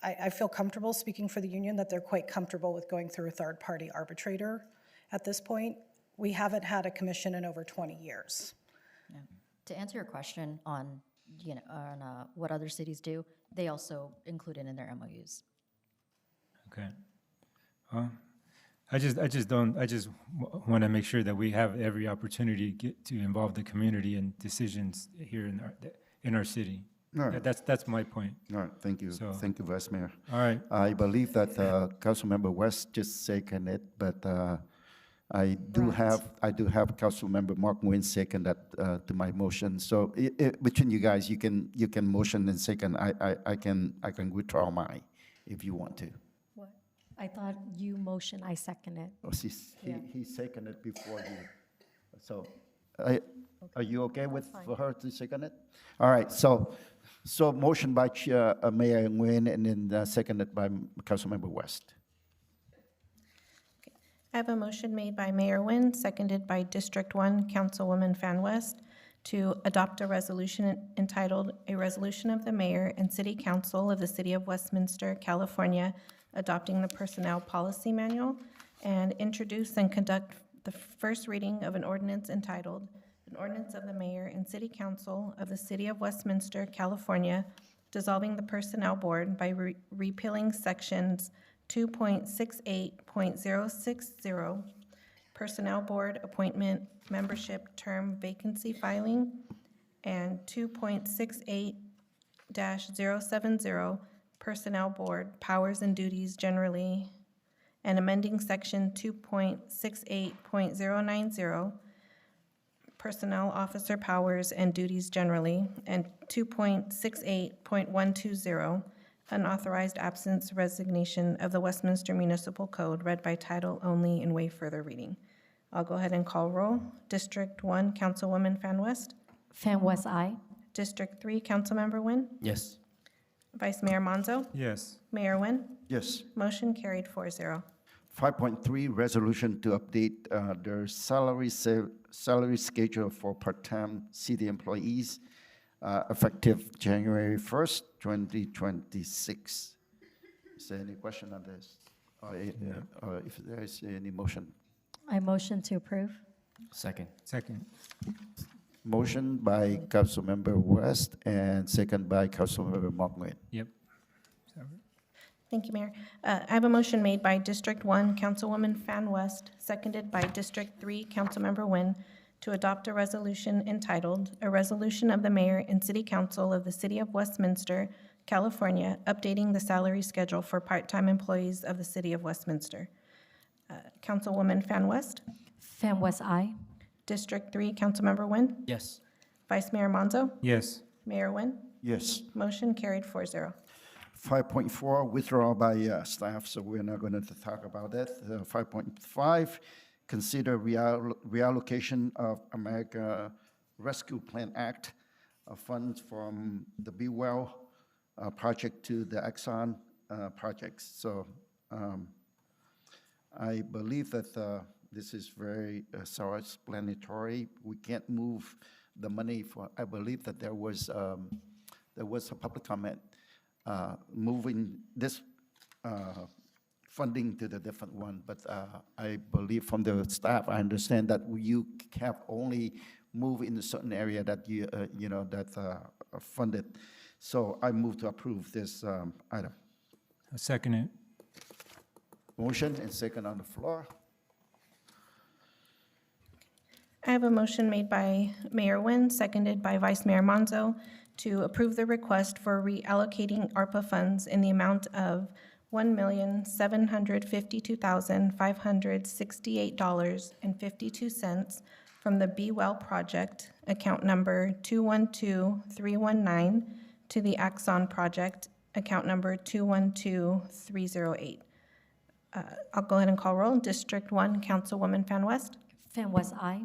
I feel comfortable speaking for the union that they're quite comfortable with going through a third-party arbitrator at this point. We haven't had a commission in over 20 years.
Yeah. To answer your question on, what other cities do, they also include it in their MOUs.
Okay. I just want to make sure that we have every opportunity to involve the community in decisions here in our city.
All right.
That's my point.
All right, thank you.
So-
Thank you, Vice Mayor.
All right.
I believe that Councilmember West just seconded it, but I do have Councilmember Mark Nguyen second that to my motion. So between you guys, you can motion and second. I can withdraw mine if you want to.
What? I thought you motion, I second it.
Oh, he seconded before you. So, are you okay for her to second it? All right. So motion by Mayor Nguyen and then seconded by Councilmember West.
I have a motion made by Mayor Nguyen, seconded by District 1 Councilwoman Fan West, to adopt a resolution entitled, "A Resolution of the Mayor and City Council of the City of Westminster, California, Adopting the Personnel Policy Manual," and introduce and conduct the first reading of an ordinance entitled, "An Ordinance of the Mayor and City Council of the City of Westminster, California, Dissolving the Personnel Board by repealing sections 2.68.060, Personnel Board Appointment Membership Term Vacancy Filing, and 2.68-070, Personnel Board Powers and Duties Generally, and amending section 2.68.090, Personnel Officer Powers and Duties Generally, and 2.68.120, Unauthorized Absence Resignation of the Westminster Municipal Code, read by title only and waive further reading. I'll go ahead and call roll. District 1, Councilwoman Fan West.
Fan West, aye.
District 3, Councilmember Nguyen.
Yes.
Vice Mayor Monzo.
Yes.
Mayor Nguyen.
Yes.
Motion carried 4-0.
5.3, resolution to update their salary schedule for part-time city employees effective January 1st, 2026. Is there any question on this? Or if there is any motion?
I motion to approve.
Second.
Second.
Motion by Councilmember West and second by Councilmember Mark Nguyen.
Yep.
Thank you, Mayor. I have a motion made by District 1, Councilwoman Fan West, seconded by District 3, Councilmember Nguyen, to adopt a resolution entitled, "A Resolution of the Mayor and City Council of the City of Westminster, California, Updating the Salary Schedule for Part-Time Employees of the City of Westminster." Councilwoman Fan West.
Fan West, aye.
District 3, Councilmember Nguyen.
Yes.
Vice Mayor Monzo.
Yes.
Mayor Nguyen.
Yes.
Motion carried 4-0.
5.4, withdrawal by staff, so we're not going to talk about that. 5.5, consider reallocation of America Rescue Plan Act funds from the Be Well project to the Exxon projects. So I believe that this is very self-explanatory. We can't move the money for, I believe that there was a public comment moving this funding to the different one, but I believe from the staff, I understand that you have only move in a certain area that that are funded. So I move to approve this item.
I second it.
Motion and second on the floor.
I have a motion made by Mayor Nguyen, seconded by Vice Mayor Monzo, to approve the request for reallocating ARPA funds in the amount of $1,752,568.52 from the Be Well project, account number 212319, to the Axon project, account number 212308. I'll go ahead and call roll. District 1, Councilwoman Fan West.
Fan West, aye.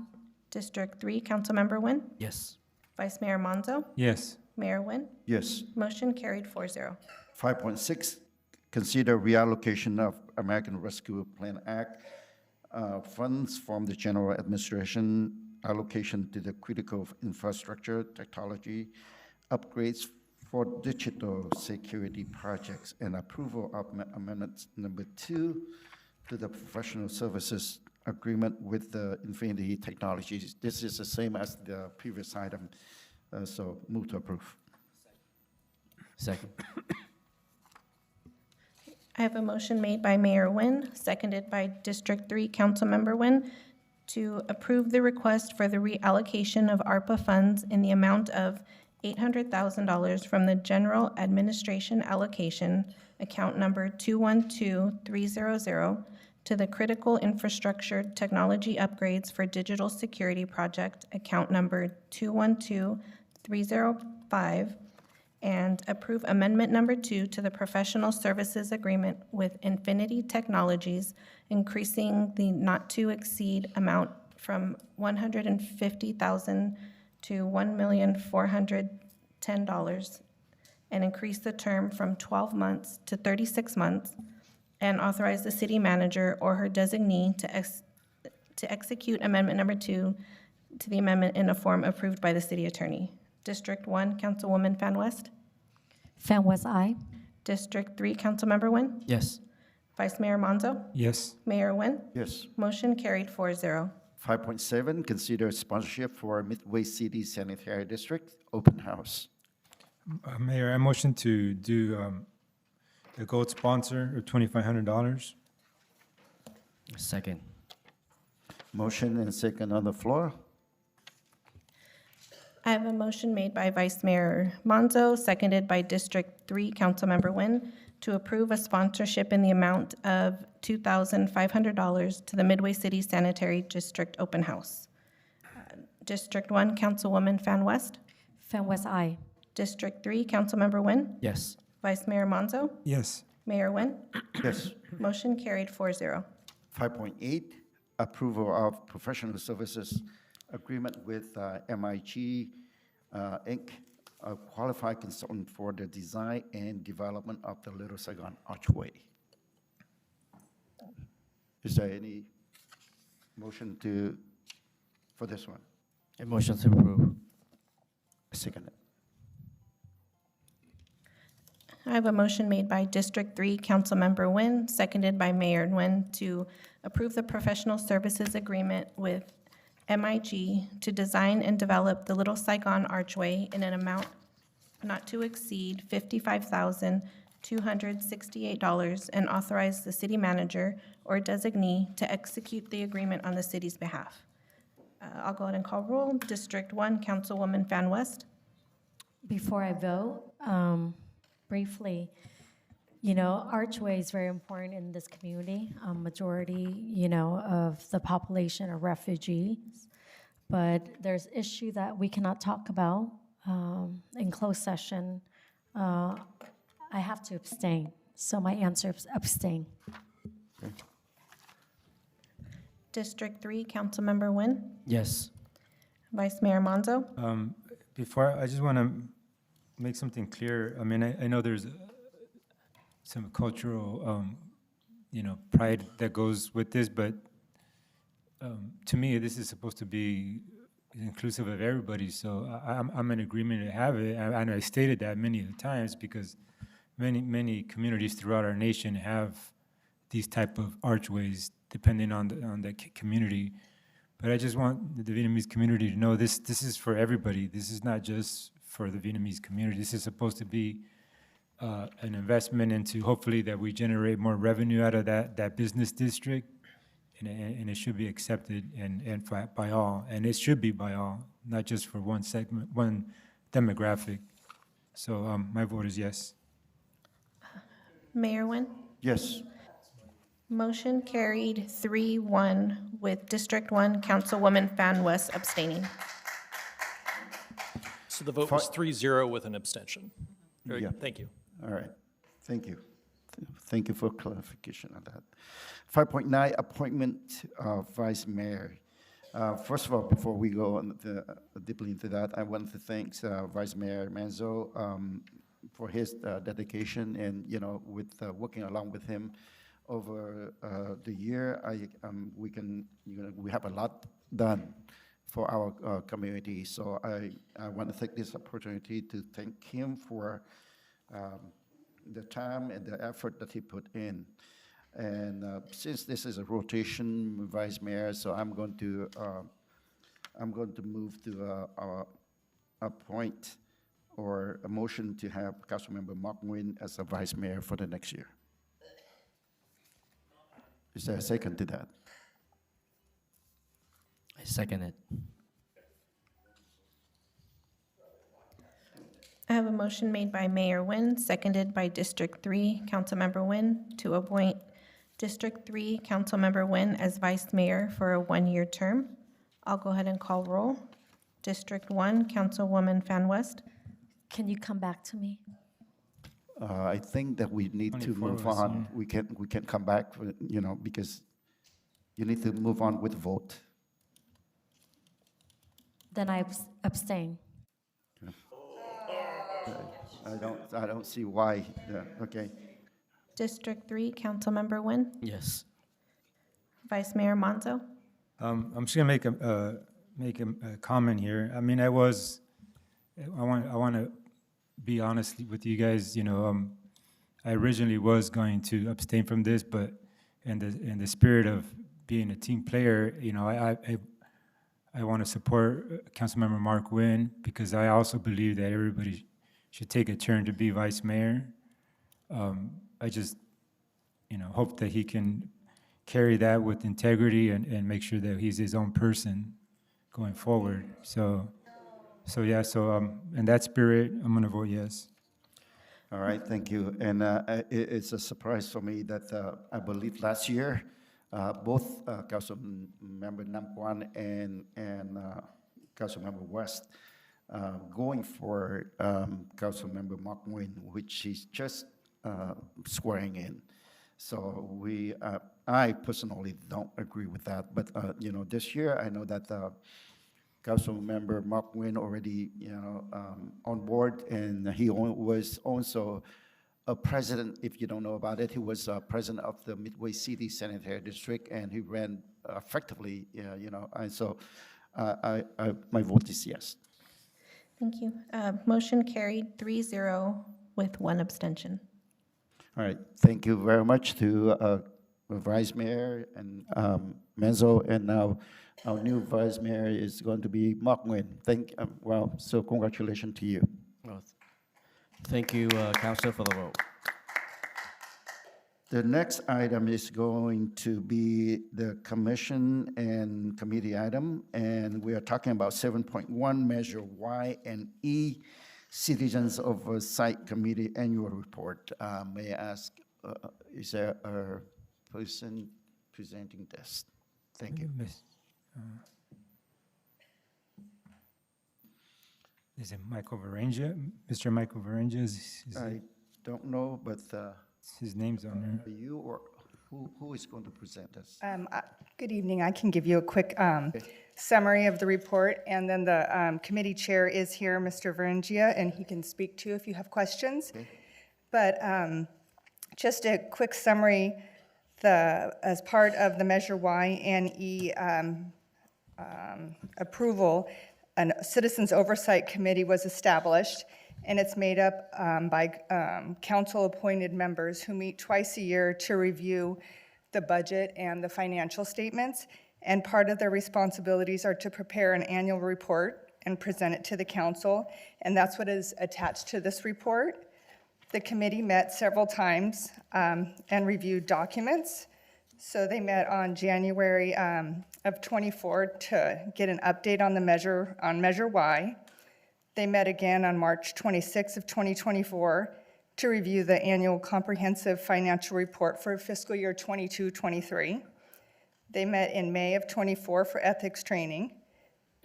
District 3, Councilmember Nguyen.
Yes.
Vice Mayor Monzo.
Yes.
Mayor Nguyen.
Yes.
Motion carried 4-0.
5.6, consider reallocation of American Rescue Plan Act funds from the general administration allocation to the critical infrastructure technology upgrades for digital security projects and approval of amendment number 2 to the professional services agreement with the Infinity Technologies. This is the same as the previous item, so move to approve.
Second.
I have a motion made by Mayor Nguyen, seconded by District 3 Councilmember Nguyen, to approve the request for the reallocation of ARPA funds in the amount of $800,000 from the General Administration Allocation, account number 212300, to the Critical Infrastructure Technology Upgrades for Digital Security Project, account number 212305, and approve amendment number 2 to the professional services agreement with Infinity Technologies, increasing the not-to-exceed amount from $150,000 to $1,410,000, and increase the term from 12 months to 36 months, and authorize the city manager or her designee to execute amendment number 2 to the amendment in a form approved by the city attorney. District 1, Councilwoman Fan West.
Fan West, aye.
District 3, Councilmember Nguyen.
Yes.
Vice Mayor Monzo.
Yes.
Mayor Nguyen.
Yes.
Motion carried 4-0.
5.7, consider sponsorship for Midway City Sanitary District open house.
Mayor, I motion to do the gold sponsor of $2,500.
Second.
Motion and second on the floor.
I have a motion made by Vice Mayor Monzo, seconded by District 3 Councilmember Nguyen, to approve a sponsorship in the amount of $2,500 to the Midway City Sanitary District Open House. District 1, Councilwoman Fan West.
Fan West, aye.
District 3, Councilmember Nguyen.
Yes.
Vice Mayor Monzo.
Yes.
Mayor Nguyen.
Yes.
Motion carried 4-0.
5.8, approval of professional services agreement with MIG Inc., a qualified consultant for the design and development of the Little Saigon Archway. Is there any motion for this one?
A motion to approve.
Second.
I have a motion made by District 3 Councilmember Nguyen, seconded by Mayor Nguyen, to approve the professional services agreement with MIG to design and develop the Little Saigon Archway in an amount not to exceed $55,268, and authorize the city manager or designee to execute the agreement on the city's behalf. I'll go ahead and call roll. District 1, Councilwoman Fan West.
Before I vote, briefly, Archway is very important in this community. Majority, of the population are refugees. But there's issue that we cannot talk about in closed session, I have to abstain. So my answer is abstain.
District 3, Councilmember Nguyen.
Yes.
Vice Mayor Monzo.
Before, I just want to make something clear. I mean, I know there's some cultural, pride that goes with this, but to me, this is supposed to be inclusive of everybody. So I'm in agreement to have it, and I stated that many times because many communities throughout our nation have these type of archways, depending on the community. But I just want the Vietnamese community to know this is for everybody. This is not just for the Vietnamese community. This is supposed to be an investment into hopefully that we generate more revenue out of that business district, and it should be accepted and by all, and it should be by all, not just for one segment, one demographic. So my vote is yes.
Mayor Nguyen.
Yes.
Motion carried 3-1 with District 1 Councilwoman Fan West abstaining.
So the vote was 3-0 with an abstention. Very
Yeah.
good, thank you.
All right, thank you. Thank you for clarification on that. 5.9, appointment of vice mayor. First of all, before we go on deeply into that, I want to thank Vice Mayor Manzo for his dedication and, with working along with him over the year. We have a lot done for our community. So I want to take this opportunity to thank him for the time and the effort that he put in. And since this is a rotation vice mayor, so I'm going to move to appoint or a motion to have Councilmember Mark Nguyen as a vice mayor for the next year. Is there a second to that?
I second it.
I have a motion made by Mayor Nguyen, seconded by District 3 Councilmember Nguyen to appoint District 3 Councilmember Nguyen as vice mayor for a one-year term. I'll go ahead and call roll. District 1 Councilwoman Fan West.
Can you come back to me?
I think that we need to
24
move
of us,
on. We can't come back, because you need to move on with vote.
Then I abstain.
I don't see why. Yeah, okay.
District 3 Councilmember Nguyen.
Yes.
Vice Mayor Monzo.
I'm just gonna make a comment here. I mean, I want to be honest with you guys. I originally was going to abstain from this, but in the spirit of being a team player, I want to support Councilmember Mark Nguyen because I also believe that everybody should take a turn to be vice mayor. I just, hope that he can carry that with integrity and make sure that he's his own person going forward. So in that spirit, I'm going to vote yes.
All right, thank you. And it's a surprise for me that I believe last year, both Councilmember Nam Quan and Councilmember West going for Councilmember Mark Nguyen, which is just swearing in. So I personally don't agree with that. But this year I know that Councilmember Mark Nguyen already on board, and he was also a president. If you don't know about it, he was president of the Midway City Sanitary District, and he ran effectively. And so my vote is yes.
Thank you. Motion carried 3-0 with one abstention.
All right, thank you very much to Vice Mayor and Manzo, and now our new Vice Mayor is going to be Mark Nguyen. So congratulations to you.
Well, thank you, Council, for the vote.
The next item is going to be the commission and committee item, and we are talking about 7.1, Measure Y and E, Citizens Oversight Committee Annual Report. May I ask, is there a person presenting this? Thank you.
Is it Michael Varengia? Mr. Michael Varengia, is
I don't know, but
his name's on there.
you or who is going to present us?
Good evening. I can give you a quick summary of the report, and then the committee chair is here, Mr. Varengia, and he can speak to you if you have questions. But just a quick summary, as part of the Measure Y and E approval, a Citizens Oversight Committee was established, and it's made up by council-appointed members who meet twice a year to review the budget and the financial statements. And part of their responsibilities are to prepare an annual report and present it to the council, and that's what is attached to this report. The committee met several times and reviewed documents. So they met on January of 24 to get an update on the Measure Y. They met again on March 26 of 2024 to review the annual comprehensive financial report for fiscal year 22-23. They met in May of 24 for ethics training.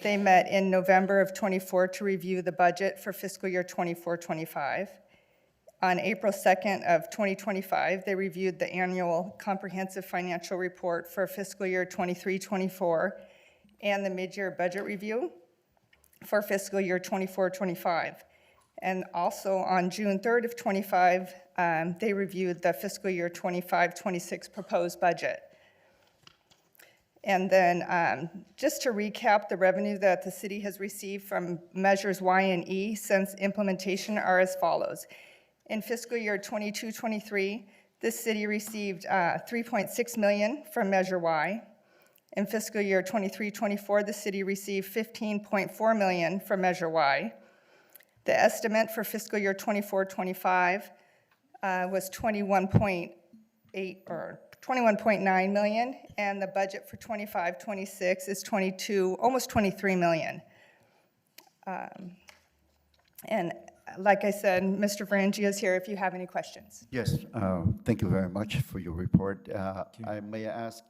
They met in November of 24 to review the budget for fiscal year 24-25. On April 2nd of 2025, they reviewed the annual comprehensive financial report for fiscal year 23-24 and the mid-year budget review for fiscal year 24-25. And also on June 3rd of 25, they reviewed the fiscal year 25-26 proposed budget. And then just to recap, the revenue that the city has received from Measures Y and E since implementation are as follows. In fiscal year 22-23, this city received $3.6 million from Measure Y. In fiscal year 23-24, the city received $15.4 million from Measure Y. The estimate for fiscal year 24-25 was $21.9 million, and the budget for 25-26 is almost $23 million. And like I said, Mr. Varengia is here if you have any questions.
Yes, thank you very much for your report. I may ask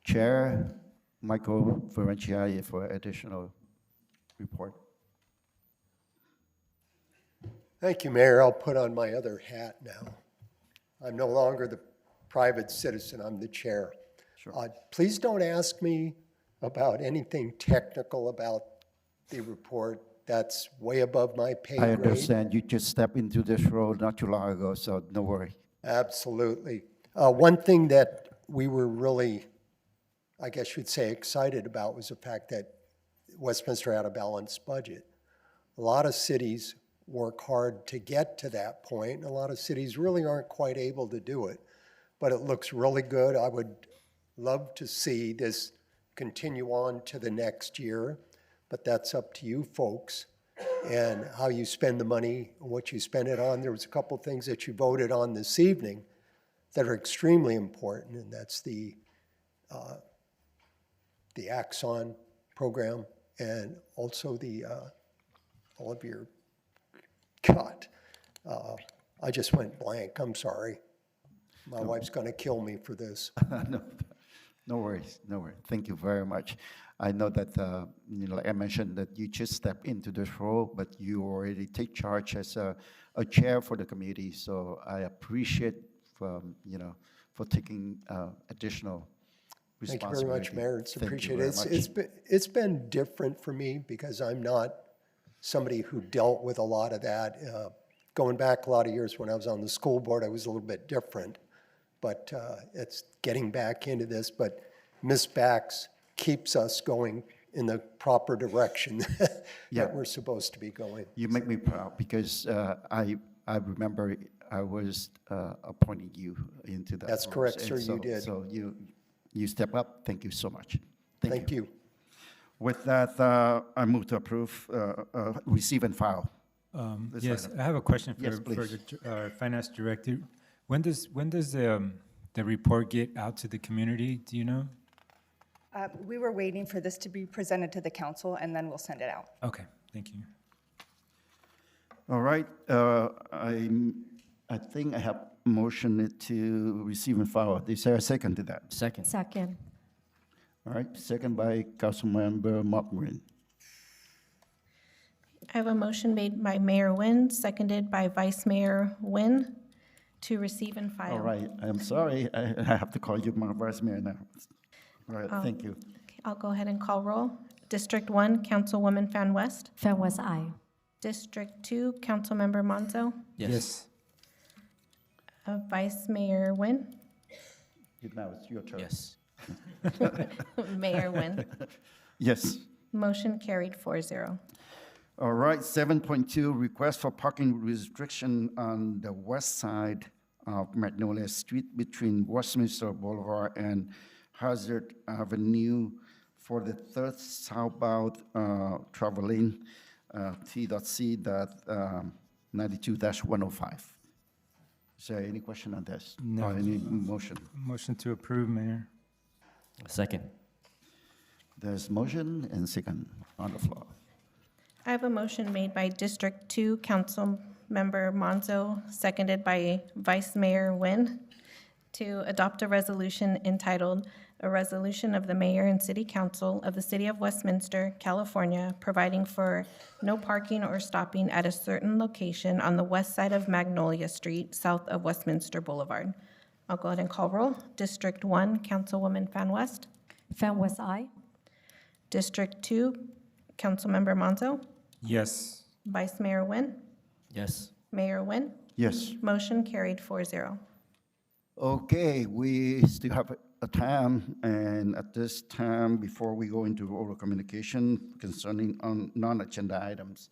Chair Michael Varengia for additional report.
Thank you, Mayor. I'll put on my other hat now. I'm no longer the private citizen, I'm the chair.
Sure.
Please don't ask me about anything technical about the report. That's way above my pay grade.
I understand you just stepped into this role not too long ago, so no worry.
Absolutely. One thing that we were really, I guess you'd say, excited about was the fact that Westminster had a balanced budget. A lot of cities work hard to get to that point, and a lot of cities really aren't quite able to do it. But it looks really good. I would love to see this continue on to the next year, but that's up to you folks and how you spend the money and what you spend it on. There was a couple things that you voted on this evening that are extremely important, and that's the Axon program and also the all of your, God, I just went blank, I'm sorry. My wife's gonna kill me for this.
No worries, no worries. Thank you very much. I know that, like I mentioned, that you just stepped into this role, but you already take charge as a chair for the committee. So I appreciate, for taking additional
Thank
responsibility.
you very much, Mayor. It's
Thank you
appreciated.
very much.
It's been different for me because I'm not somebody who dealt with a lot of that. Going back a lot of years when I was on the school board, I was a little bit different. But it's getting back into this. But Ms. Bax keeps us going in the proper direction that we're supposed to be going.
You make me proud because I remember I was appointing you into that.
That's
role.
correct,
And
sir,
so,
you did.
So you step up. Thank you so much.
Thank you.
With that, I move to approve, receive and file. this
Yes,
item.
I have a question
Yes,
for
please.
the finance director. When does the report get out to the community? Do you know?
We were waiting for this to be presented to the council, and then we'll send it out.
Okay, thank you.
All right, I think I have motioned to receive and file. Is there a second to that?
Second.
Second.
All right, second by Councilmember Mark Nguyen.
I have a motion made by Mayor Nguyen, seconded by Vice Mayor Nguyen to receive and file.
All right, I'm sorry, I have to call you my vice mayor now. All right, thank you.
Okay, I'll go ahead and call roll. District 1, Councilwoman Fan West.
Fan West, aye.
District 2, Councilmember Monzo.
Yes.
Vice Mayor Nguyen.
Now it's your turn.
Yes.
Mayor Nguyen.
Yes.
Motion carried 4-0.
All right, 7.2, request for parking restriction on the west side of Magnolia Street between Westminster Boulevard and Hazard Avenue for the third southbound travel lane, T.C.92-105. Is there any question on this?
No.
Or any motion?
Motion to approve, Mayor.
Second.
There's motion and second on the floor.
I have a motion made by District 2, Councilmember Monzo, seconded by Vice Mayor Nguyen, to adopt a resolution entitled, "A Resolution of the Mayor and City Council of the City of Westminster, California, providing for no parking or stopping at a certain location on the west side of Magnolia Street, south of Westminster Boulevard." I'll go ahead and call roll. District 1, Councilwoman Fan West.
Fan West, aye.
District 2, Councilmember Monzo.
Yes.
Vice Mayor Nguyen.
Yes.
Mayor Nguyen.
Yes.
Motion carried 4-0.
Okay, we still have a time, and at this time, before we go into oral communication concerning on non-agenda items,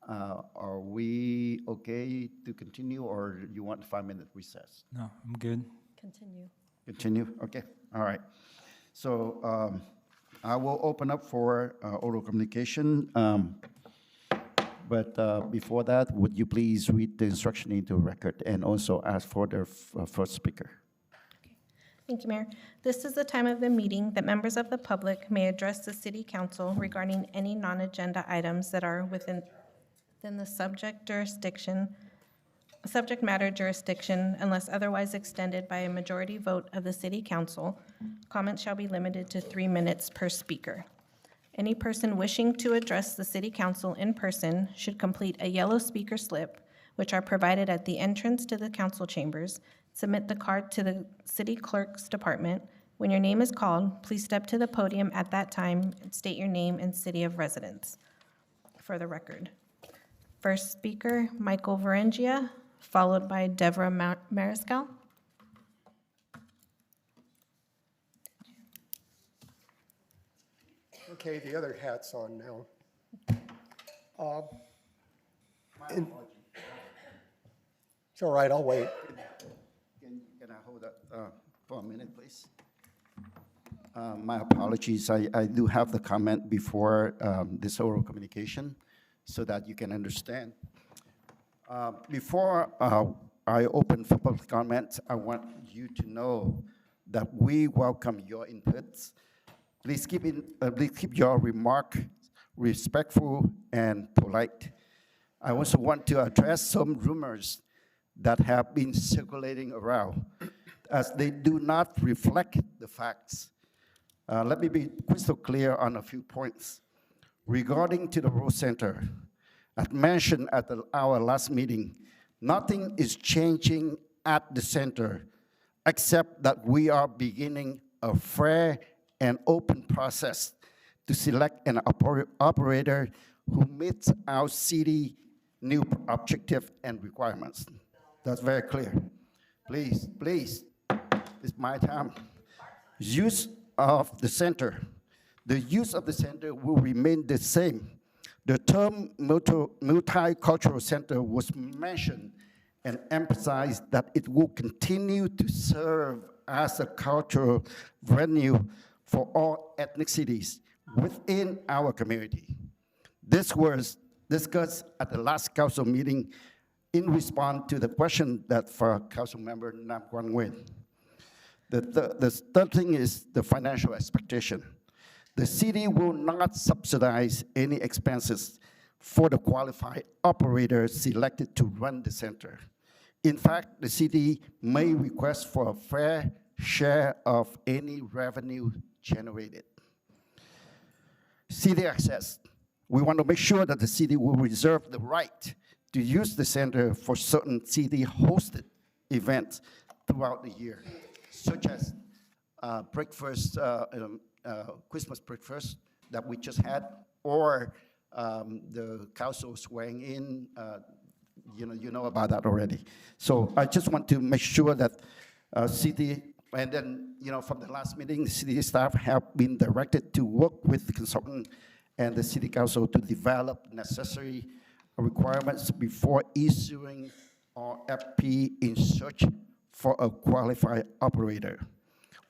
are we okay to continue, or you want 5-minute recess?
No, I'm good.
Continue.
Continue, okay, all right. So I will open up for oral communication, but before that, would you please read the instruction into record and also ask for the first speaker?
Thank you, Mayor. This is the time of the meeting that members of the public may address the City Council regarding any non-agenda items that are within the subject matter jurisdiction, unless otherwise extended by a majority vote of the City Council. Comments shall be limited to 3 minutes per speaker. Any person wishing to address the City Council in person should complete a yellow speaker slip, which are provided at the entrance to the council chambers. Submit the card to the City Clerk's Department. When your name is called, please step to the podium at that time and state your name and city of residence for the record. First speaker, Michael Varengia, followed by Deborah Mariscal.
Okay, the other hat's on now. It's all right, I'll wait.
Can I hold that for a minute, please? My apologies, I do have the comment before this oral communication so that you can understand. Before I open for public comment, I want you to know that we welcome your inputs. Please keep your remark respectful and polite. I also want to address some rumors that have been circulating around, as they do not reflect the facts. Let me be crystal clear on a few points. Regarding to the Rose Center, as mentioned at our last meeting, nothing is changing at the center, except that we are beginning a fair and open process to select an operator who meets our city new objective and requirements. That's very clear. Please, it's my time. Use of the center. The use of the center will remain the same. The term multicultural center was mentioned and emphasized that it will continue to serve as a cultural venue for all ethnicities within our community. This was discussed at the last council meeting in response to the question that for Council Member Nam Quang Nguyen. The third thing is the financial expectation. The city will not subsidize any expenses for the qualified operator selected to run the center. In fact, the city may request for a fair share of any revenue generated. City access. we want to make sure that the city will reserve the right to use the center for certain city-hosted events throughout the year, such as breakfast, Christmas breakfast that we just had, or the council swearing in. You know about that already. So I just want to make sure that city, and then, from the last meeting, the city staff have been directed to work with the consultant and the city council to develop necessary requirements before issuing RFP in search for a qualified operator.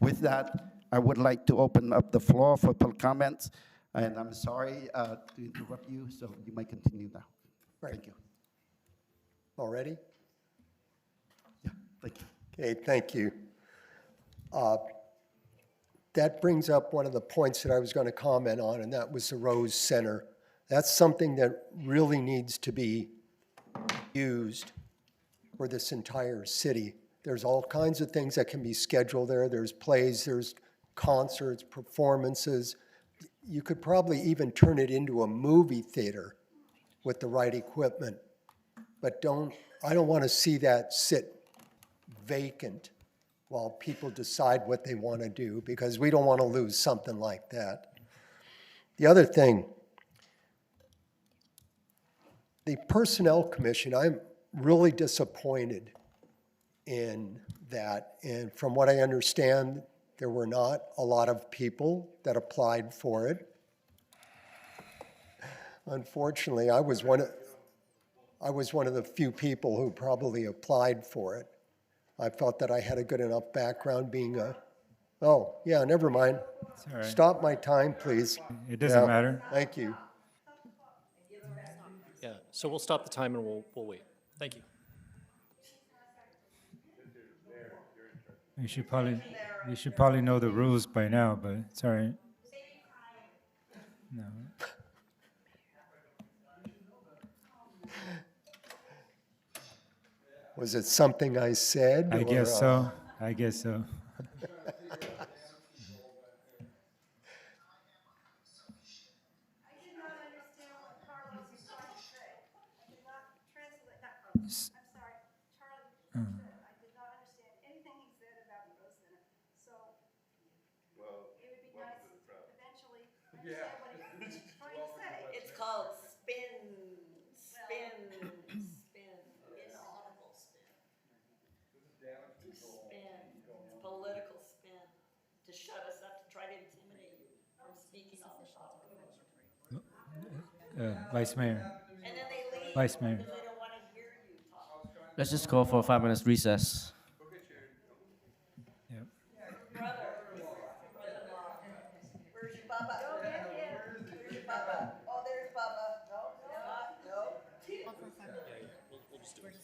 With that, I would like to open up the floor for public comments, and I'm sorry to interrupt you, so you may continue now.
Right.
Thank you.
Already?
Yeah, thank you.
Okay, thank you. That brings up one of the points that I was going to comment on, and that was the Rose Center. That's something that really needs to be used for this entire city. There's all kinds of things that can be scheduled there. There's plays, there's concerts, performances. You could probably even turn it into a movie theater with the right equipment. But I don't want to see that sit vacant while people decide what they want to do, because we don't want to lose something like that. The other thing, the Personnel Commission, I'm really disappointed in that. And from what I understand, there were not a lot of people that applied for it. Unfortunately, I was one of the few people who probably applied for it. I felt that I had a good enough background being oh, yeah, never mind.
all right.
Stop my time, please.
It doesn't matter.
Thank you.
Yeah, so we'll stop the time and we'll wait. Thank you.
You should probably know the rules by now, but it's all right. No.
Was it something I said?
I guess so. I guess so.
It's called spin. Inaudible spin. Spin. It's political spin. To shut us up, to try to intimidate you from speaking on the topic.
Vice Mayor.
And then they leave.
Vice Mayor.
Because they don't want to hear you talk.
Let's just call for a 5-minute recess.
Yep.
Where's your Bubba? Where's your Bubba? Oh, there's Bubba. No.
We'll just do it.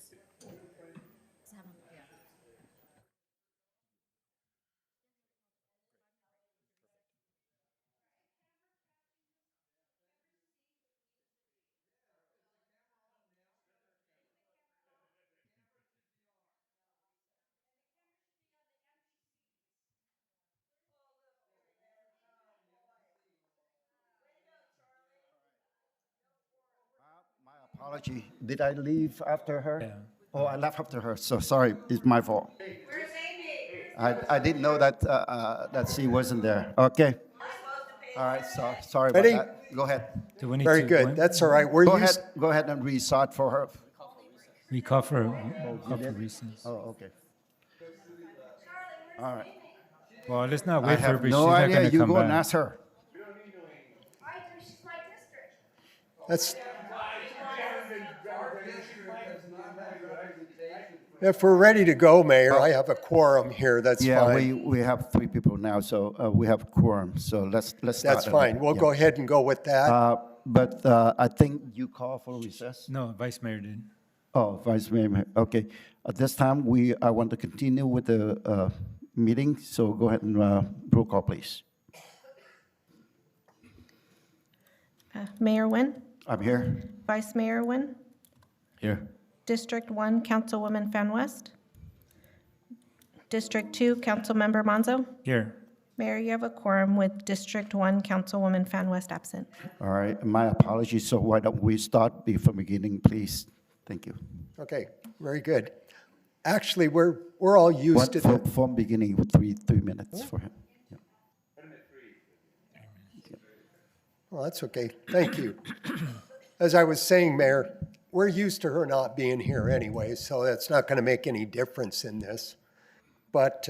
My apology. Did I leave after her?
Yeah.
Oh, I left after her, so sorry, it's my fault.
Where's Amy?
I didn't know that she wasn't there. Okay. All right, sorry about
Ready?
that. Go ahead.
Do we need
Very
to
good. That's all right. We're
Go
used.
ahead. Go ahead and restart for her.
We call for recess.
Oh, okay. All right.
Well, let's not
I
wait for her,
have
but she's
no
not
idea.
going to
You
come
go and
back.
ask her.
That's, if we're ready to go, Mayor, I have a quorum here. That's
Yeah,
fine.
we have 3 people now, so we have quorum. So let's start.
That's fine. We'll go ahead and go with that.
But I think you call for recess.
No, Vice Mayor did.
Oh, Vice Mayor. Okay. At this time, I want to continue with the meeting. So go ahead and roll call, please.
Mayor Nguyen,
I'm here.
Vice Mayor Nguyen,
Here.
District 1, Councilwoman Fan West, District 2, Councilmember Monzo,
Here.
Mayor, you have a quorum with District 1 Councilwoman Fan West absent.
All right, my apologies, so why don't we start from the beginning, please? Thank you.
Okay, very good. Actually, we're all used to the.
From beginning, three minutes for him. Yeah.
Well, that's okay. Thank you. As I was saying, Mayor, we're used to her not being here anyway, so that's not going to make any difference in this. But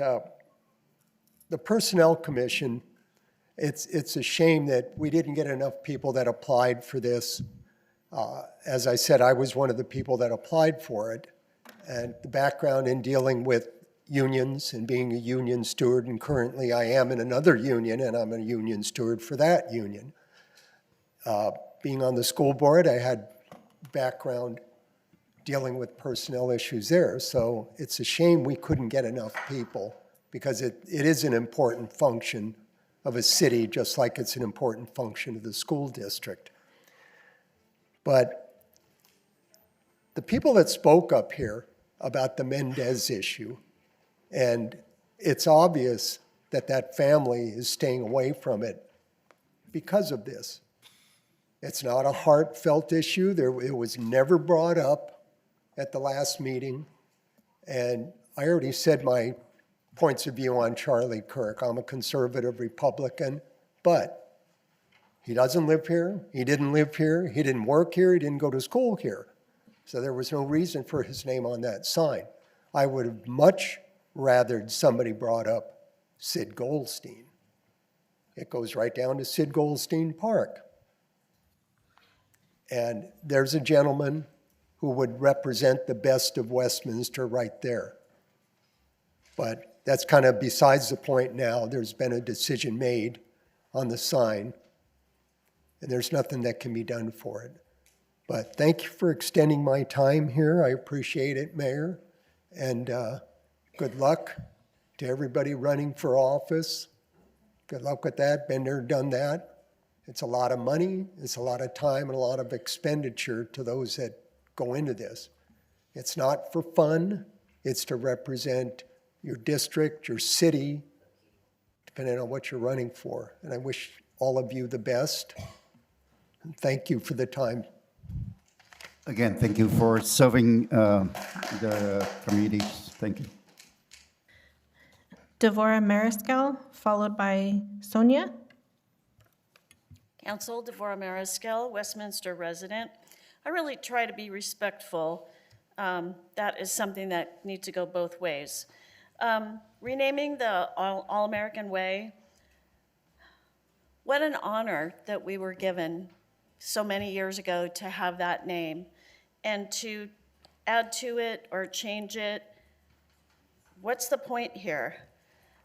the Personnel Commission, it's a shame that we didn't get enough people that applied for this. As I said, I was one of the people that applied for it. And the background in dealing with unions and being a union steward, and currently I am in another union, and I'm a union steward for that union. Being on the school board, I had background dealing with personnel issues there. So it's a shame we couldn't get enough people, because it is an important function of a city, just like it's an important function of the school district. But the people that spoke up here about the Mendez issue, and it's obvious that that family is staying away from it because of this. It's not a heartfelt issue. It was never brought up at the last meeting. And I already said my points of view on Charlie Kirk. I'm a conservative Republican, but he doesn't live here. He didn't live here. He didn't work here. He didn't go to school here. So there was no reason for his name on that sign. I would have much rathered somebody brought up Sid Goldstein. It goes right down to Sid Goldstein Park. And there's a gentleman who would represent the best of Westminster right there. But that's kind of besides the point now. There's been a decision made on the sign, and there's nothing that can be done for it. But thank you for extending my time here. I appreciate it, Mayor. And good luck to everybody running for office. Good luck with that. Been there, done that. It's a lot of money. It's a lot of time and a lot of expenditure to those that go into this. It's not for fun. It's to represent your district, your city, depending on what you're running for. And I wish all of you the best. And thank you for the time.
Again, thank you for serving the communities. Thank you.
Devora Mariscal, followed by Sonia.
Council, Devora Mariscal, Westminster resident. I really try to be respectful. That is something that needs to go both ways. Renaming the All-American Way, what an honor that we were given so many years ago to have that name, and to add to it or change it, what's the point here?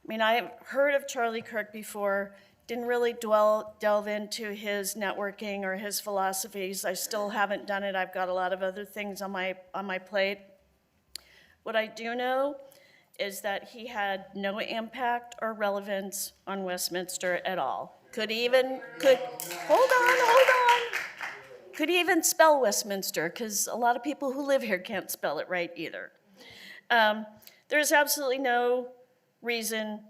I mean, I've heard of Charlie Kirk before, didn't really delve into his networking or his philosophies. I still haven't done it. I've got a lot of other things on my plate. What I do know is that he had no impact or relevance on Westminster at all. Could even spell Westminster, because a lot of people who live here can't spell it right either. There's absolutely no reason,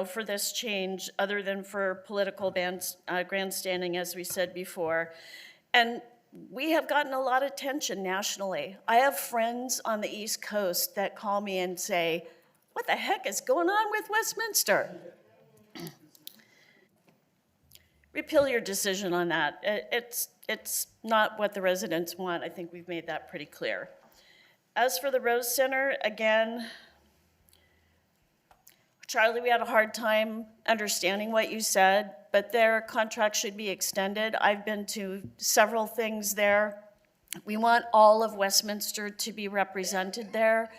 for this change other than for political grandstanding, as we said before. And we have gotten a lot of attention nationally. I have friends on the East Coast that call me and say, "What the heck is going on with Westminster?" Repeal your decision on that. It's not what the residents want. I think we've made that pretty clear. As for the Rose Center, again, Charlie, we had a hard time understanding what you said, but their contract should be extended. I've been to several things there. We want all of Westminster to be represented there.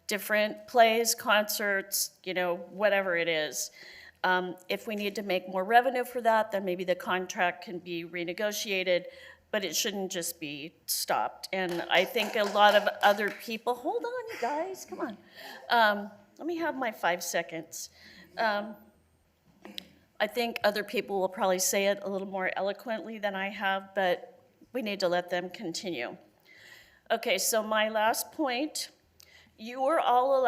Different plays, concerts, whatever it is. If we need to make more revenue for that, then maybe the contract can be renegotiated, but it shouldn't just be stopped. And I think a lot of other people, hold on, you guys, come on. Let me have my 5 seconds. I think other people will probably say it a little more eloquently than I have, but we need to let them continue. Okay, so my last point, you were all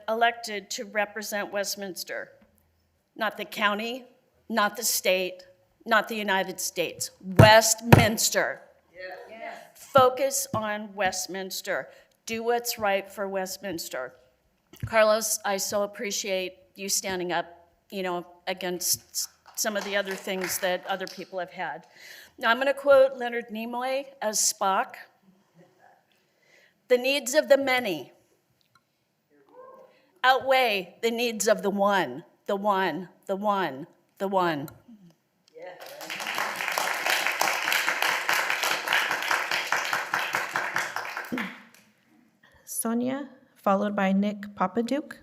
elected to represent Westminster. not the county, not the state, not the United States. Westminster. Focus on Westminster. Do what's right for Westminster. Carlos, I so appreciate you standing up, against some of the other things that other people have had. Now, I'm going to quote Leonard Nimoy as Spock. The needs of the many outweigh the needs of the one, the one, the one, the one.
Sonia, followed by Nick Papaduke.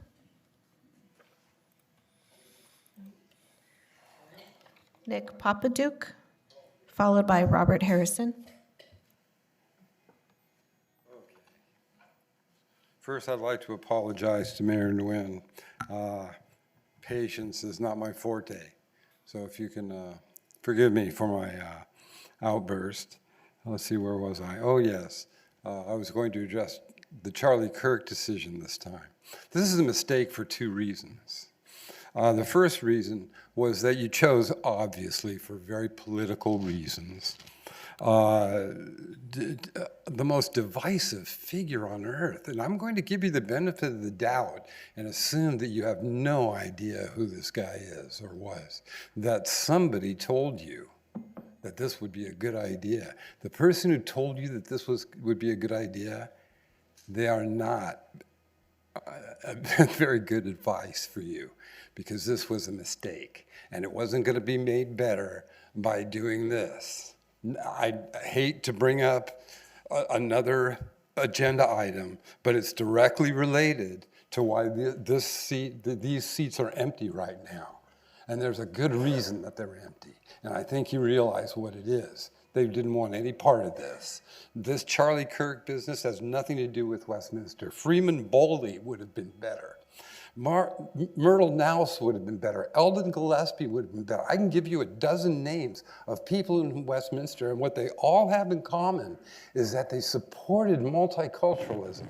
Nick Papaduke, followed by Robert Harrison.
First, I'd like to apologize to Mayor Nguyen. Patience is not my forte, so if you can forgive me for my outburst. Let's see, where was I? Oh, yes. I was going to address the Charlie Kirk decision this time. This is a mistake for two reasons. The first reason was that you chose, obviously, for very political reasons, the most divisive figure on earth. And I'm going to give you the benefit of the doubt and assume that you have no idea who this guy is or was, that somebody told you that this would be a good idea. The person who told you that this would be a good idea, they are not very good advice for you, because this was a mistake and it wasn't going to be made better by doing this. I hate to bring up another agenda item, but it's directly related to why these seats are empty right now. And there's a good reason that they're empty. And I think you realize what it is. They didn't want any part of this. This Charlie Kirk business has nothing to do with Westminster. Freeman Boley would have been better. Myrtle Nouse would have been better. Eldon Gillespie would have been better. I can give you a dozen names of people in Westminster, and what they all have in common is that they supported multiculturalism.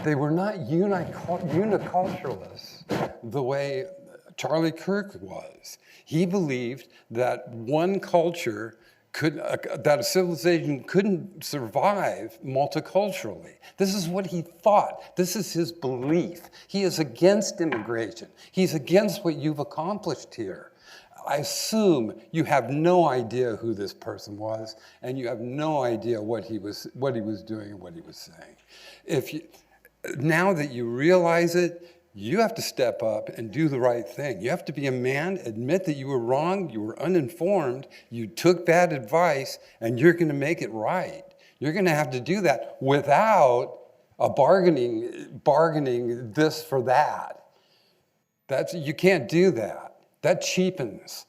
They were not uniculturalists the way Charlie Kirk was. He believed that one culture that a civilization couldn't survive multiculturally. This is what he thought. This is his belief. He is against immigration. He's against what you've accomplished here. I assume you have no idea who this person was, and you have no idea what he was doing and what he was saying. Now that you realize it, you have to step up and do the right thing. You have to be a man, admit that you were wrong, you were uninformed, you took bad advice, and you're going to make it right. You're going to have to do that without a bargaining this for that. You can't do that. That cheapens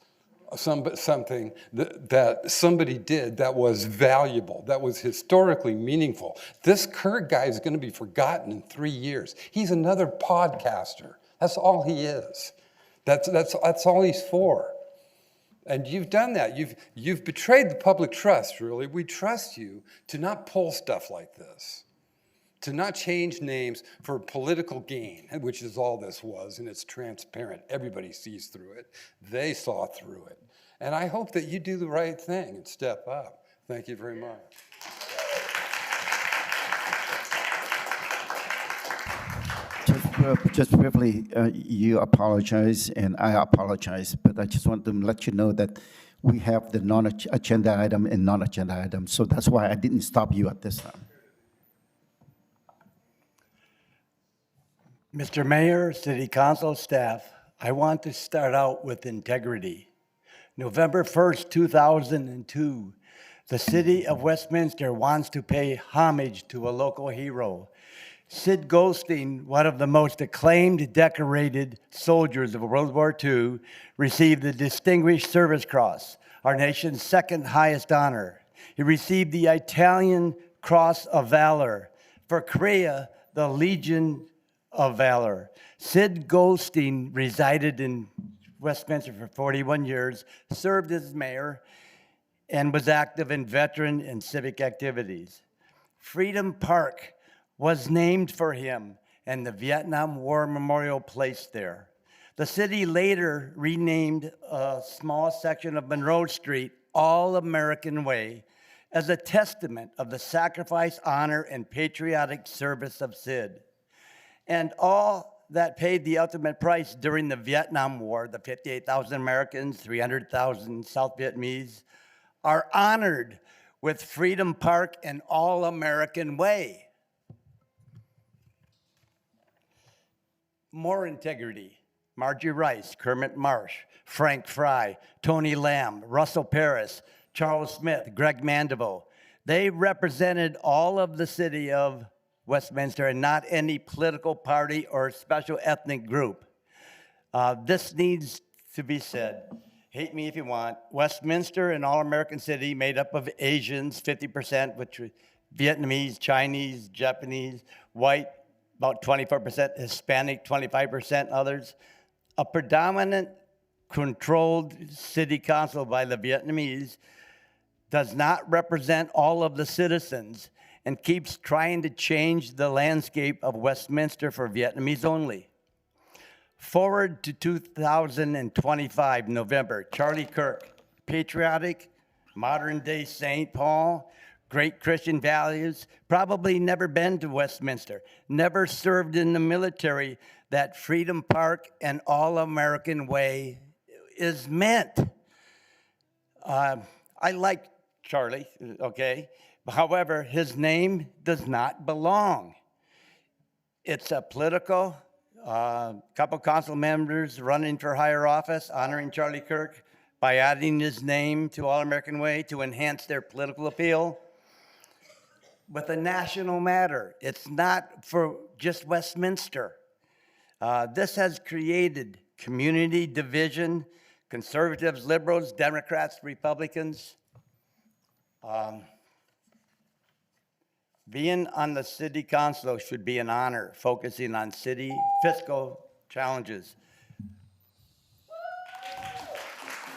something that somebody did that was valuable, that was historically meaningful. This Kirk guy is going to be forgotten in 3 years. He's another podcaster. That's all he is. That's all he's for. And you've done that. You've betrayed the public trust, really. We trust you to not pull stuff like this, to not change names for political gain, which is all this was, and it's transparent. Everybody sees through it. They saw through it. And I hope that you do the right thing and step up. Thank you very much.
Just briefly, you apologize and I apologize, but I just want to let you know that we have the non-agenda item and non-agenda item, so that's why I didn't stop you at this time.
Mr. Mayor, City Council staff, I want to start out with integrity. November 1st, 2002, the City of Westminster wants to pay homage to a local hero. Sid Goldstein, one of the most acclaimed decorated soldiers of World War II, received the Distinguished Service Cross, our nation's second highest honor. He received the Italian Cross of Valor. For Korea, the Legion of Valor. Sid Goldstein resided in Westminster for 41 years, served as mayor, and was active in veteran and civic activities. Freedom Park was named for him and the Vietnam War Memorial placed there. The city later renamed a small section of Monroe Street All American Way as a testament of the sacrifice, honor, and patriotic service of Sid. And all that paid the ultimate price during the Vietnam War, the 58,000 Americans, 300,000 South Vietnamese, are honored with Freedom Park and All American Way. More integrity. Margie Rice, Kermit Marsh, Frank Fry, Tony Lamb, Russell Paris, Charles Smith, Greg Mandeville. They represented all of the city of Westminster and not any political party or special ethnic group. This needs to be said. Hate me if you want. Westminster, an all-American city made up of Asians, 50%, which were Vietnamese, Chinese, Japanese, white, about 24%, Hispanic, 25%, others. A predominant controlled city council by the Vietnamese does not represent all of the citizens and keeps trying to change the landscape of Westminster for Vietnamese only. Forward to 2025, November, Charlie Kirk, patriotic, modern-day St. Paul, great Christian values, probably never been to Westminster, never served in the military. That Freedom Park and All-American Way is meant. I like Charlie, okay? However, his name does not belong. It's a political, couple council members running for higher office, honoring Charlie Kirk by adding his name to All-American Way to enhance their political appeal. With a national matter, it's not for just Westminster. This has created community division, conservatives, liberals, Democrats, Republicans. Being on the city council should be an honor, focusing on city fiscal challenges.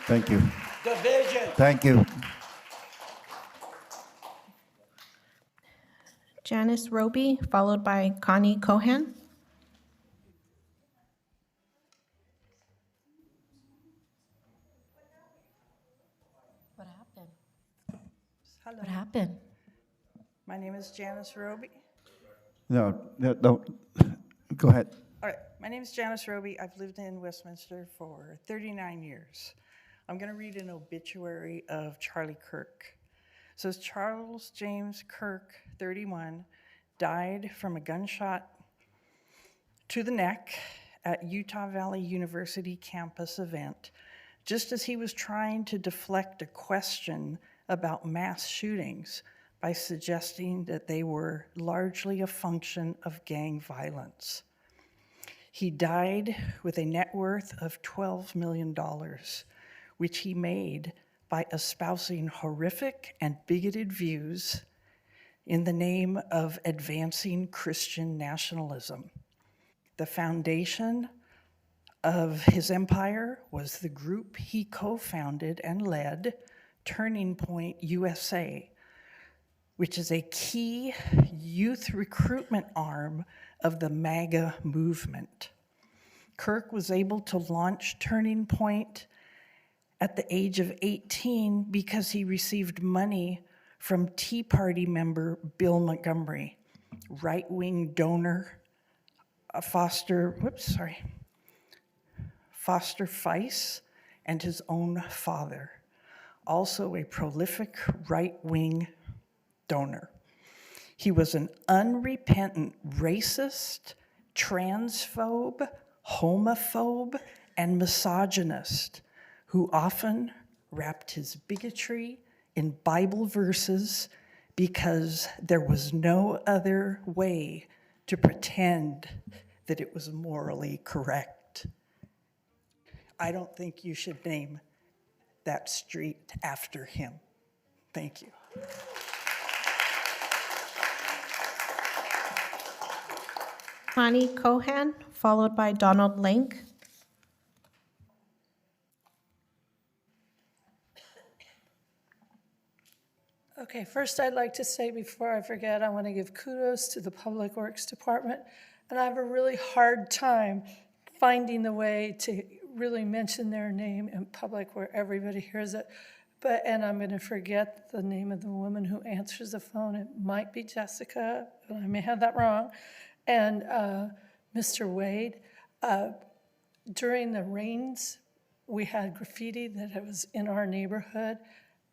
Thank you.
Division.
Thank you.
Janice Roby, followed by Connie Cohan.
What happened?
Hello.
What happened?
My name is Janice Roby.
No, go ahead.
All right, my name is Janice Roby. I've lived in Westminster for 39 years. I'm going to read an obituary of Charlie Kirk. It says Charles James Kirk, 31, died from a gunshot to the neck at Utah Valley University campus event, just as he was trying to deflect a question about mass shootings by suggesting that they were largely a function of gang violence. He died with a net worth of $12 million, which he made by espousing horrific and bigoted views in the name of advancing Christian nationalism. The foundation of his empire was the group he co-founded and led, Turning Point USA, which is a key youth recruitment arm of the MAGA movement. Kirk was able to launch Turning Point at the age of 18 because he received money from Tea Party member Bill Montgomery, right-wing donor Foster Feiss, and his own father, also a prolific right-wing donor. He was an unrepentant racist, transphobe, homophobe, and misogynist who often wrapped his bigotry in Bible verses because there was no other way to pretend that it was morally correct. I don't think you should name that street after him. Thank you.
Connie Cohan, followed by Donald Link.
Okay, first I'd like to say before I forget, I want to give kudos to the Public Works Department. And I have a really hard time
finding the way to really mention their name in public where everybody hears it. And I'm going to forget the name of the woman who answers the phone. It might be Jessica, but I may have that wrong. And Mr. Wade, during the rains, we had graffiti that it was in our neighborhood,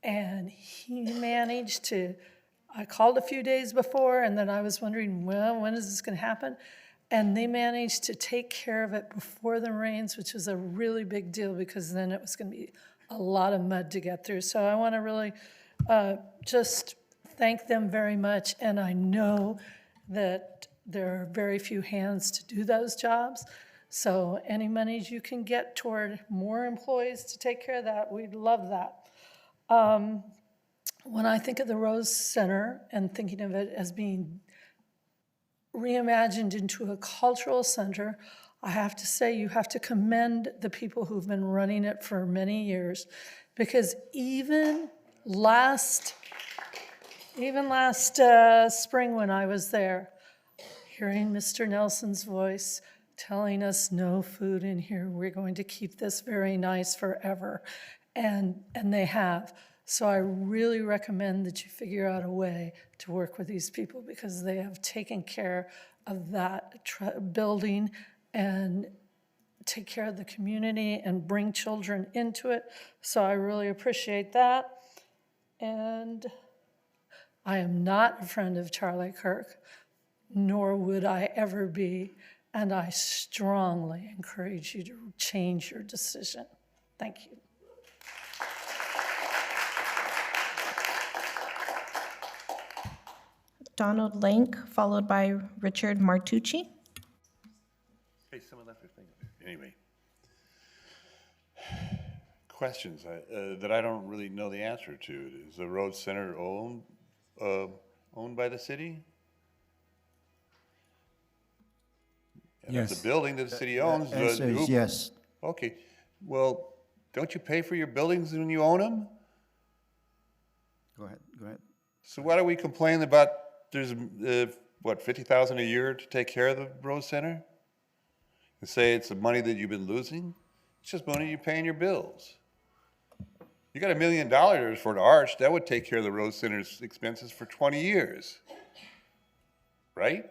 and he managed to, I called a few days before, and then I was wondering, well, when is this going to happen? And they managed to take care of it before the rains, which was a really big deal because then it was going to be a lot of mud to get through. So I want to really just thank them very much. And I know that there are very few hands to do those jobs. So any monies you can get toward more employees to take care of that, we'd love that. When I think of the Rose Center and thinking of it as being reimagined into a cultural center, I have to say you have to commend the people who've been running it for many years, because even last spring when I was there, hearing Mr. Nelson's voice telling us no food in here, we're going to keep this very nice forever, and they have. So I really recommend that you figure out a way to work with these people, because they have taken care of that building and take care of the community and bring children into it. So I really appreciate that. And I am not a friend of Charlie Kirk, nor would I ever be. And I strongly encourage you to change your decision. Thank you.
Donald Lank, followed by Richard Martucci.
Hey, someone left their thing. Anyway. Questions that I don't really know the answer to. Is the Rose Center owned by the city? And
Yes.
It's a building that the city owns.
The answer is yes.
Okay. Well, don't you pay for your buildings when you own them?
Go ahead, go ahead.
So why do we complain about there's, $50,000 a year to take care of the Rose Center? And say it's the money that you've been losing? It's just money you pay in your bills. You got $1 million for the arch, that would take care of the Rose Center's expenses for 20 years. Right?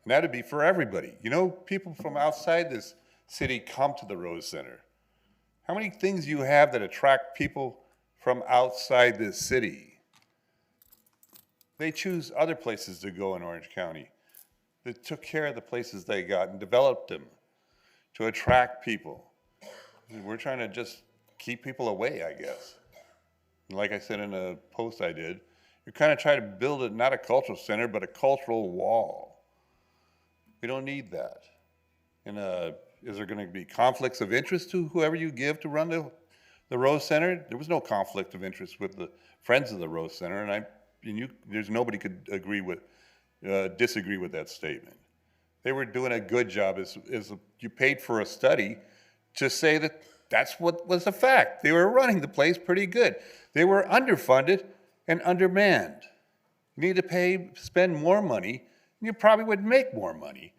And that'd be for everybody. You know, people from outside this city come to the Rose Center. How many things you have that attract people from outside this city? They choose other places to go in Orange County. They took care of the places they got and developed them to attract people. We're trying to just keep people away, I guess. And like I said in a post I did, you're kind of trying to build it, not a cultural center, but a cultural wall. We don't need that. And is there going to be conflicts of interest to whoever you give to run the Rose Center? There was no conflict of interest with the Friends of the Rose Center, and there's nobody could disagree with that statement. They were doing a good job. You paid for a study to say that that's what was a fact. They were running the place pretty good. They were underfunded and undermanned. You need to spend more money, and you probably would make more money.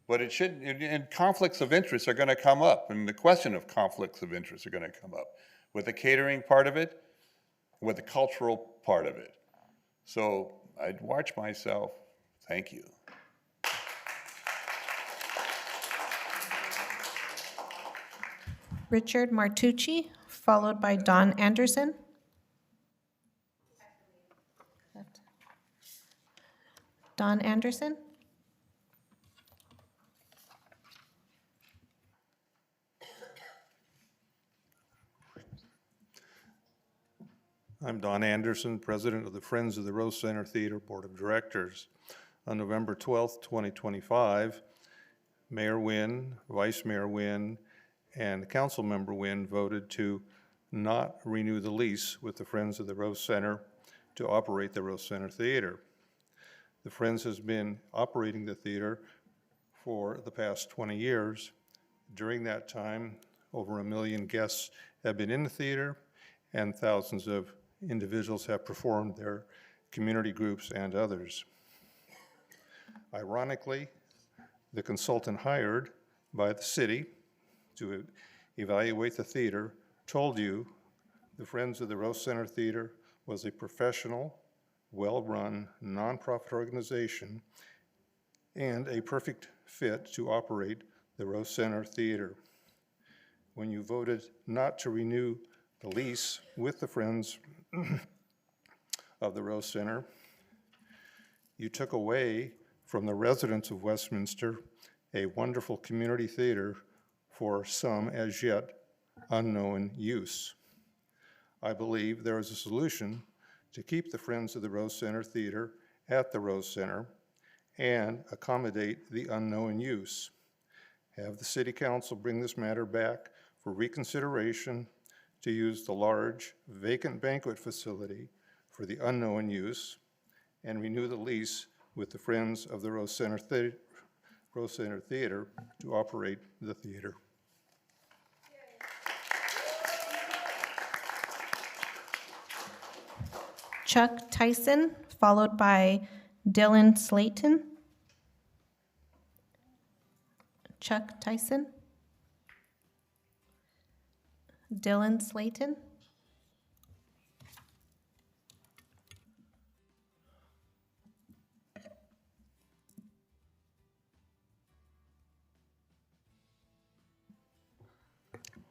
But it shouldn't, and conflicts of interest are going to come up, and the question of conflicts of interest are going to come up with the catering part of it, with the cultural part of it. So I'd watch myself. Thank you.
Richard Martucci, followed by Don Anderson. Don Anderson.
I'm Don Anderson, President of the Friends of the Rose Center Theater Board of Directors. On November 12th, 2025, Mayor Nguyen, Vice Mayor Nguyen, and Councilmember Nguyen voted to not renew the lease with the Friends of the Rose Center to operate the Rose Center Theater. The Friends has been operating the theater for the past 20 years. During that time, over 1 million guests have been in the theater, and thousands of individuals have performed there, community groups and others. Ironically, the consultant hired by the city to evaluate the theater told you the Friends of the Rose Center Theater was a professional, well-run, nonprofit organization and a perfect fit to operate the Rose Center Theater. When you voted not to renew the lease with the Friends of the Rose Center, you took away from the residents of Westminster a wonderful community theater for some as yet unknown use. I believe there is a solution to keep the Friends of the Rose Center Theater at the Rose Center and accommodate the unknown use. Have the City Council bring this matter back for reconsideration to use the large vacant banquet facility for the unknown use and renew the lease with the Friends of the Rose Center Theater to operate the theater.
Chuck Tyson, followed by Dylan Slayton. Chuck Tyson. Dylan Slayton.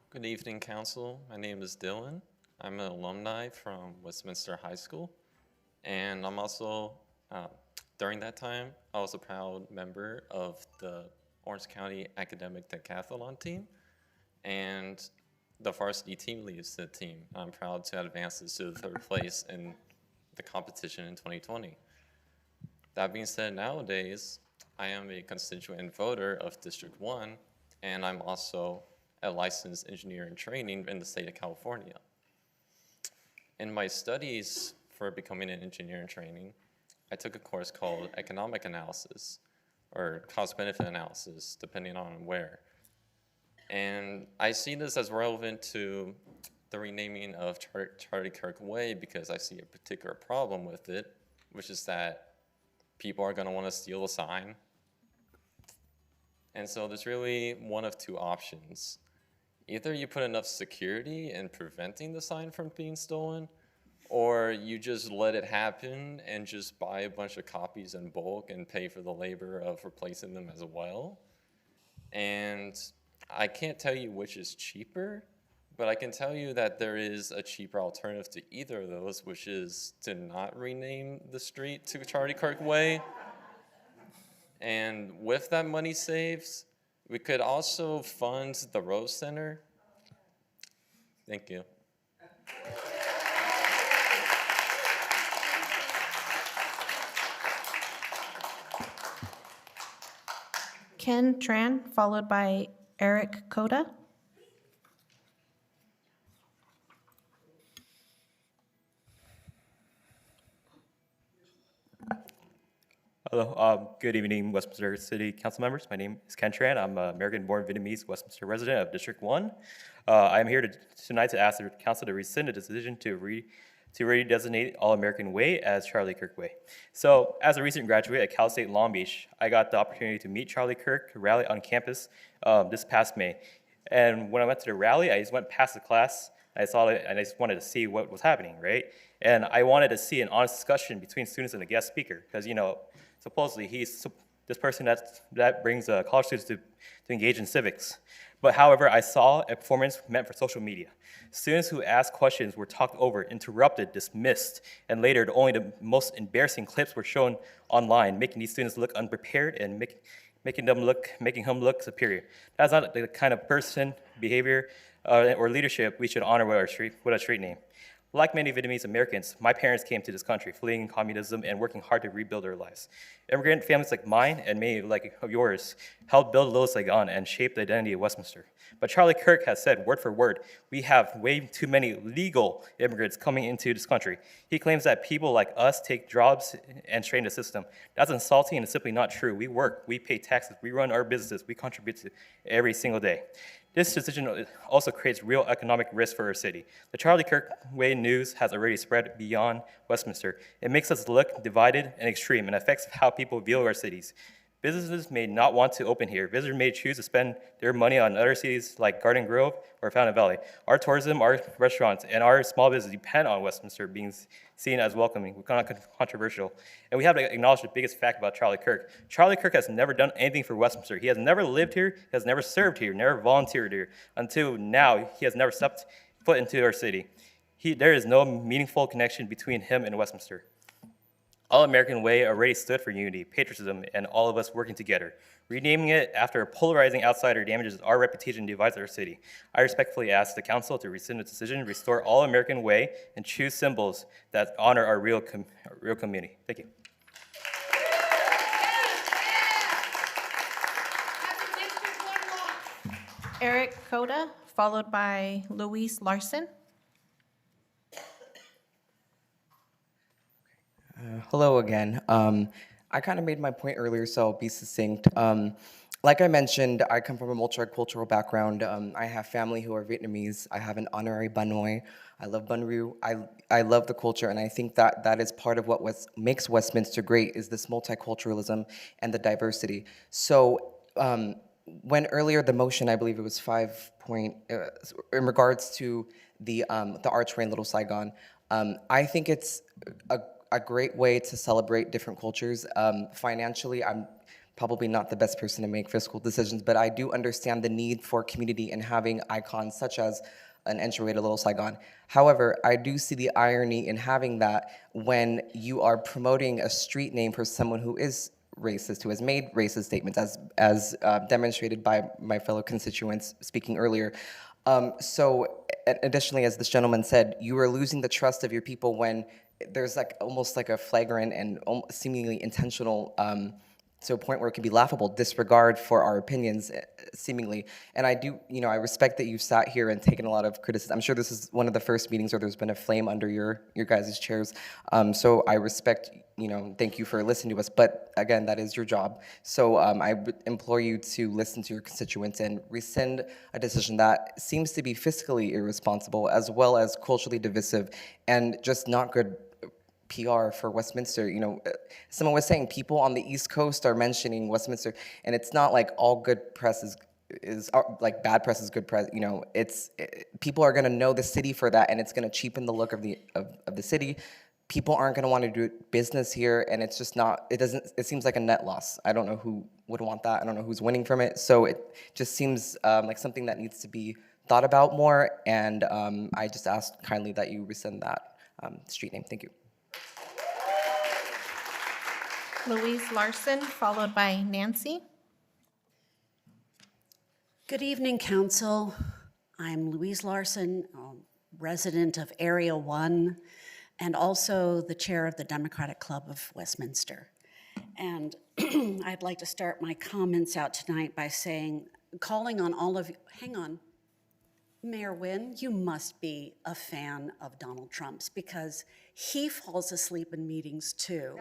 Good evening, Council. My name is Dylan. I'm an alumni from Westminster High School, and I'm also, during that time, I was a proud member of the Orange County Academic Decathlon team, and the varsity team leads the team. I'm proud to advance this to the third place in the competition in 2020. That being said, nowadays, I am a constituent voter of District 1, and I'm also a licensed engineer in training in the state of California. In my studies for becoming an engineer in training, I took a course called economic analysis, or cost-benefit analysis, depending on where. And I see this as relevant to the renaming of Charlie Kirk Way because I see a particular problem with it, which is that people are going to want to steal the sign. And so there's really one of two options. Either you put enough security in preventing the sign from being stolen, or you just let it happen and just buy a bunch of copies in bulk and pay for the labor of replacing them as well. And I can't tell you which is cheaper, but I can tell you that there is a cheaper alternative to either of those, which is to not rename the street to Charlie Kirk Way. And with that money saves, we could also fund the Rose Center. Thank you.
Ken Tran, followed by Eric Coda.
Hello, good evening, Westminster City Council members. My name is Ken Tran. I'm an American-born Vietnamese Westminster resident of District 1. I'm here tonight to ask the council to rescind a decision to redesignate All-American Way as Charlie Kirk Way. So, as a recent graduate at Cal State Long Beach, I got the opportunity to meet Charlie Kirk rally on campus this past May. And when I went to the rally, I just went past the class, I saw it, and I just wanted to see what was happening, right? And I wanted to see an honest discussion between students and the guest speaker, because, you know, supposedly he's this person that brings college students to engage in civics. But however, I saw a performance meant for social media. Students who asked questions were talked over, interrupted, dismissed, and later only the most embarrassing clips were shown online, making these students look unprepared and making him look superior. That's not the kind of person, behavior, or leadership we should honor with a street name. Like many Vietnamese Americans, my parents came to this country fleeing communism and working hard to rebuild their lives. Immigrant families like mine and many like yours helped build Little Saigon and shape the identity of Westminster. But Charlie Kirk has said word for word, we have way too many legal immigrants coming into this country. He claims that people like us take jobs and strain the system. That's insulting and simply not true. We work, we pay taxes, we run our businesses, we contribute to every single day. This decision also creates real economic risk for our city. The Charlie Kirk Way news has already spread beyond Westminster. It makes us look divided and extreme and affects how people view our cities. Businesses may not want to open here. Visitors may choose to spend their money on other cities like Garden Grove or Fountain Valley. Our tourism, our restaurants, and our small business depend on Westminster being seen as welcoming, not controversial. And we have to acknowledge the biggest fact about Charlie Kirk. Charlie Kirk has never done anything for Westminster. He has never lived here, he has never served here, never volunteered here. Until now, he has never stepped foot into our city. There is no meaningful connection between him and Westminster. All American Way already stood for unity, patriotism, and all of us working together. Renaming it after a polarizing outsider damages our reputation and divides our city. I respectfully ask the council to rescind the decision, restore All American Way, and choose symbols that honor our real community. Thank you.
Eric Coda, followed by Luis Larson.
Hello again. I kind of made my point earlier, so I'll be succinct. Like I mentioned, I come from a multicultural background. I have family who are Vietnamese. I have an honorary Ba Noi. I love Bun Ryu. I love the culture, and I think that that is part of what makes Westminster great, is this multiculturalism and the diversity. So when earlier the motion, I believe it was 5 point, in regards to the archway in Little Saigon, I think it's a great way to celebrate different cultures. Financially, I'm probably not the best person to make fiscal decisions, but I do understand the need for community and having icons such as an entryway to Little Saigon. However, I do see the irony in having that when you are promoting a street name for someone who is racist, who has made racist statements, as demonstrated by my fellow constituents speaking earlier. So additionally, as this gentleman said, you are losing the trust of your people when there's like almost like a flagrant and seemingly intentional, to a point where it can be laughable, disregard for our opinions, seemingly. And I do, I respect that you've sat here and taken a lot of criticism. I'm sure this is one of the first meetings where there's been a flame under your guys' chairs. So I respect, thank you for listening to us. But again, that is your job. So I would implore you to listen to your constituents and rescind a decision that seems to be fiscally irresponsible, as well as culturally divisive, and just not good PR for Westminster. Someone was saying people on the East Coast are mentioning Westminster, and it's not like all good press is like bad press is good press. People are going to know the city for that, and it's going to cheapen the look of the city. People aren't going to want to do business here, and it's just not. It seems like a net loss. I don't know who would want that. I don't know who's winning from it. So it just seems like something that needs to be thought about more. And I just ask kindly that you rescind that street name. Thank you.
Luis Larson, followed by Nancy.
Good evening, Council. I'm Louise Larson, resident of Area 1, and also the chair of the Democratic Club of Westminster. And I'd like to start my comments out tonight by calling on all of you, hang on, Mayor Nguyen, you must be a fan of Donald Trump's, because he falls asleep in meetings too.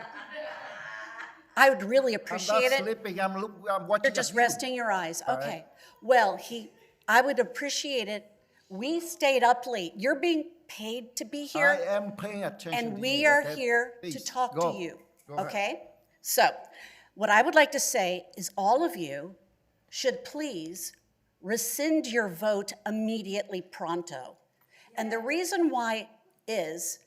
I would really appreciate it.
I'm not sleeping, I'm watching.
You're just resting your eyes, okay. Well, I would appreciate it. We stayed up late. You're being paid to be here.
I am paying attention
and
to
we
you,
are
okay?
here
Please,
to talk
go.
to you,
Go ahead.
okay? So, what I would like to say is all of you should please rescind your vote immediately pronto. And the reason why is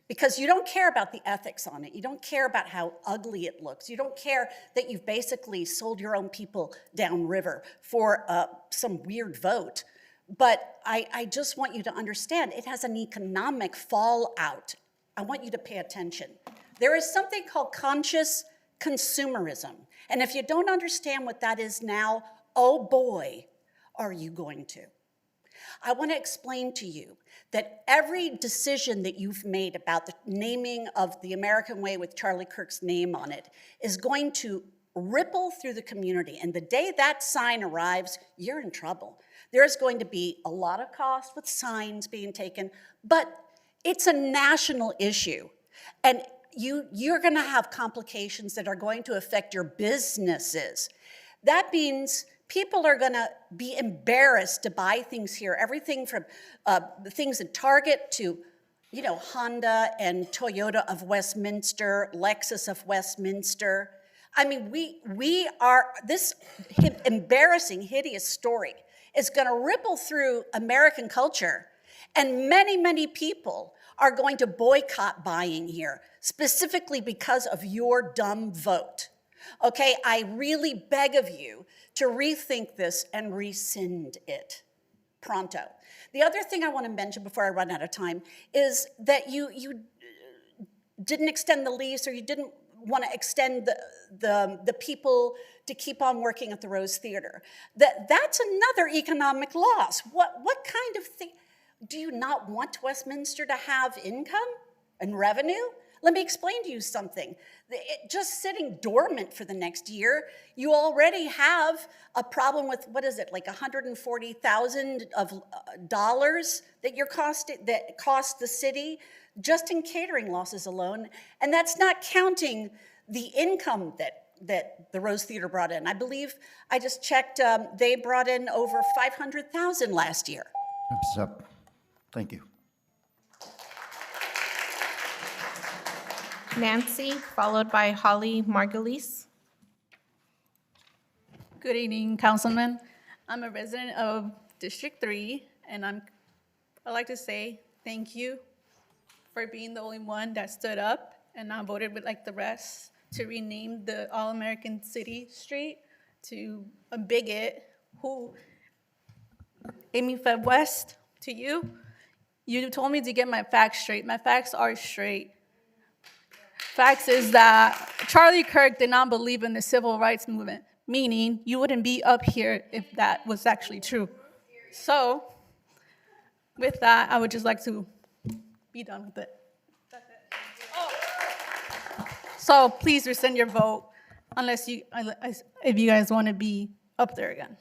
because you don't care about the ethics on it. You don't care about how ugly it looks. You don't care that you've basically sold your own people downriver for some weird vote. But I just want you to understand it has an economic fallout. I want you to pay attention. There is something called conscious consumerism. And if you don't understand what that is now, oh boy, are you going to. I want to explain to you that every decision that you've made about the naming of the American Way with Charlie Kirk's name on it is going to ripple through the community. And the day that sign arrives, you're in trouble. There's going to be a lot of cost with signs being taken, but it's a national issue. And you're going to have complications that are going to affect your businesses. That means people are going to be embarrassed to buy things here, everything from things at Target to, Honda and Toyota of Westminster, Lexus of Westminster. I mean, we are, this embarrassing, hideous story is going to ripple through American culture, and many, many people are going to boycott buying here, specifically because of your dumb vote. Okay, I really beg of you to rethink this and rescind it pronto. The other thing I want to mention before I run out of time is that you didn't extend the lease, or you didn't want to extend the people to keep on working at the Rose Theater. That's another economic loss. What kind of thing? Do you not want Westminster to have income and revenue? Let me explain to you something. Just sitting dormant for the next year, you already have a problem with, what is it, like $140,000 of dollars that cost the city just in catering losses alone, and that's not counting the income that the Rose Theater brought in. I believe, I just checked, they brought in over $500,000 last year.
Time's up. Thank you.
Nancy, followed by Holly Margulies.
Good evening, Councilman. I'm a resident of District 3, and I'd like to say thank you for being the only one that stood up and not voted with like the rest to rename the All-American City Street to a bigot who, Amy Fed West, to you. You told me to get my facts straight. My facts are straight. Facts is that Charlie Kirk did not believe in the civil rights movement, meaning you wouldn't be up here if that was actually true. So, with that, I would just like to be done with it. That's it. Oh. So please rescind your vote unless if you guys want to be up there again.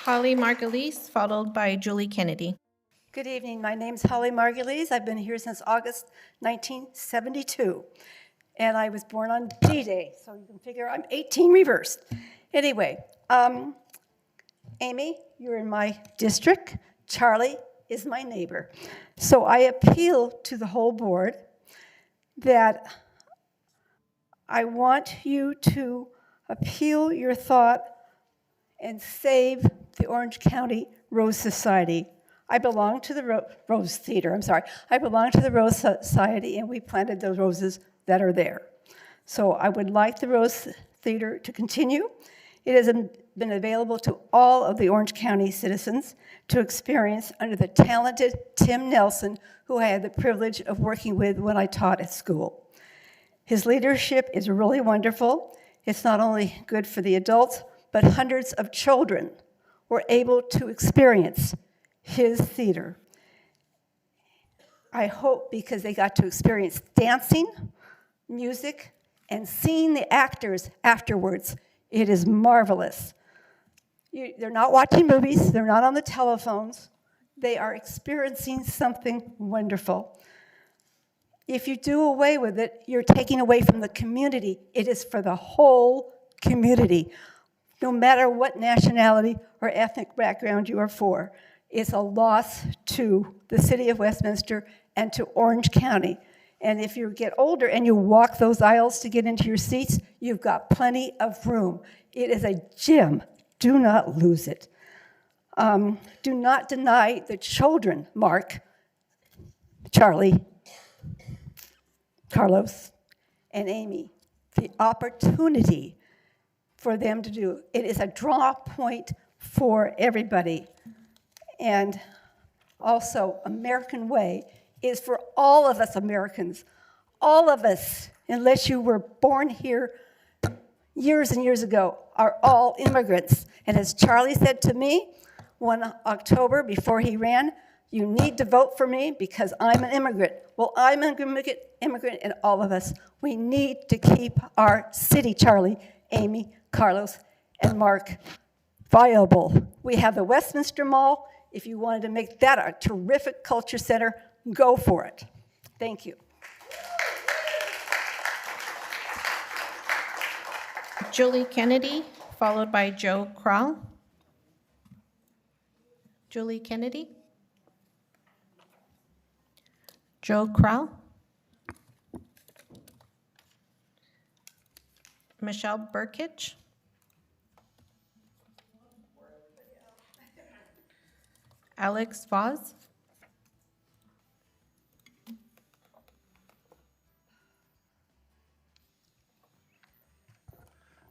Holly Margulies, followed by Julie Kennedy.
Good evening. My name's Holly Margulies. I've been here since August 1972. And I was born on D-Day, so you can figure I'm 18 reversed. Anyway, Amy, you're in my district. Charlie is my neighbor. So I appeal to the whole board that I want you to appeal your thought and save the Orange County Rose Society. I belong to the Rose Theater, I'm sorry. I belong to the Rose Society, and we planted those roses that are there. So I would like the Rose Theater to continue. It has been available to all of the Orange County citizens to experience under the talented Tim Nelson, who I had the privilege of working with when I taught at school. His leadership is really wonderful. It's not only good for the adults, but hundreds of children were able to experience his theater. I hope because they got to experience dancing, music, and seeing the actors afterwards. It is marvelous. They're not watching movies, they're not on the telephones, they are experiencing something wonderful. If you do away with it, you're taking away from the community. It is for the whole community, no matter what nationality or ethnic background you are for. It's a loss to the city of Westminster and to Orange County. And if you get older and you walk those aisles to get into your seats, you've got plenty of room. It is a gem. Do not lose it. Do not deny the children, Mark, Charlie, Carlos, and Amy, the opportunity for them to do. It is a draw point for everybody. And also, American Way is for all of us Americans. All of us, unless you were born here years and years ago, are all immigrants. And as Charlie said to me one October before he ran, you need to vote for me because I'm an immigrant. Well, I'm an immigrant, and all of us, we need to keep our city, Charlie, Amy, Carlos, and Mark, viable. We have the Westminster Mall. If you wanted to make that a terrific culture center, go for it. Thank you.
Julie Kennedy, followed by Joe Kroll. Julie Kennedy. Joe Kroll. Michelle Burkich. Alex Voss.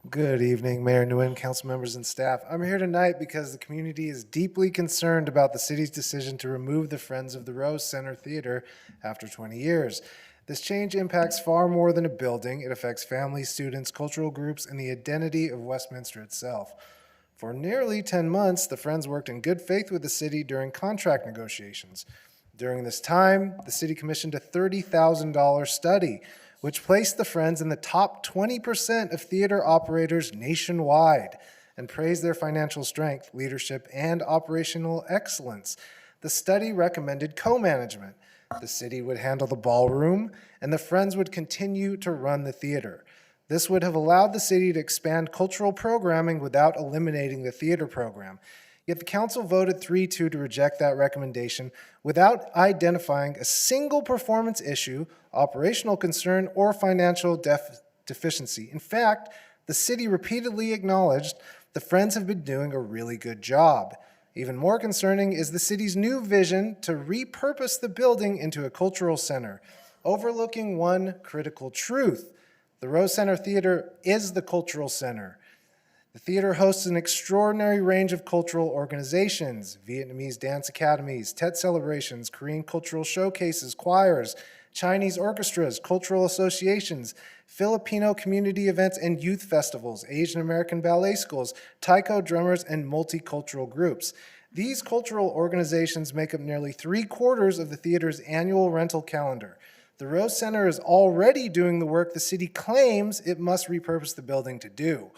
Good evening, Mayor Nguyen, council members, and staff. I'm here tonight because the community is deeply concerned about the city's decision to remove the Friends of the Rose Center Theater after 20 years. This change impacts far more than a building. It affects families, students, cultural groups, and the identity of Westminster itself. For nearly 10 months, the Friends worked in good faith with the city during contract negotiations. During this time, the city commissioned a $30,000 study, which placed the Friends in the top 20% of theater operators nationwide and praised their financial strength, leadership, and operational excellence. The study recommended co-management. The city would handle the ballroom, and the Friends would continue to run the theater. This would have allowed the city to expand cultural programming without eliminating the theater program. Yet the council voted 3-2 to reject that recommendation without identifying a single performance issue, operational concern, or financial deficiency. In fact, the city repeatedly acknowledged the Friends have been doing a really good job. Even more concerning is the city's new vision to repurpose the building into a cultural center, overlooking one critical truth. The Rose Center Theater is the cultural center. The theater hosts an extraordinary range of cultural organizations: Vietnamese dance academies, Tet celebrations, Korean cultural showcases, choirs, Chinese orchestras, cultural associations, Filipino community events and youth festivals, Asian American ballet schools, taiko drummers, and multicultural groups. These cultural organizations make up nearly 3/4 of the theater's annual rental calendar. The Rose Center is already doing the work the city claims it must repurpose the building to do.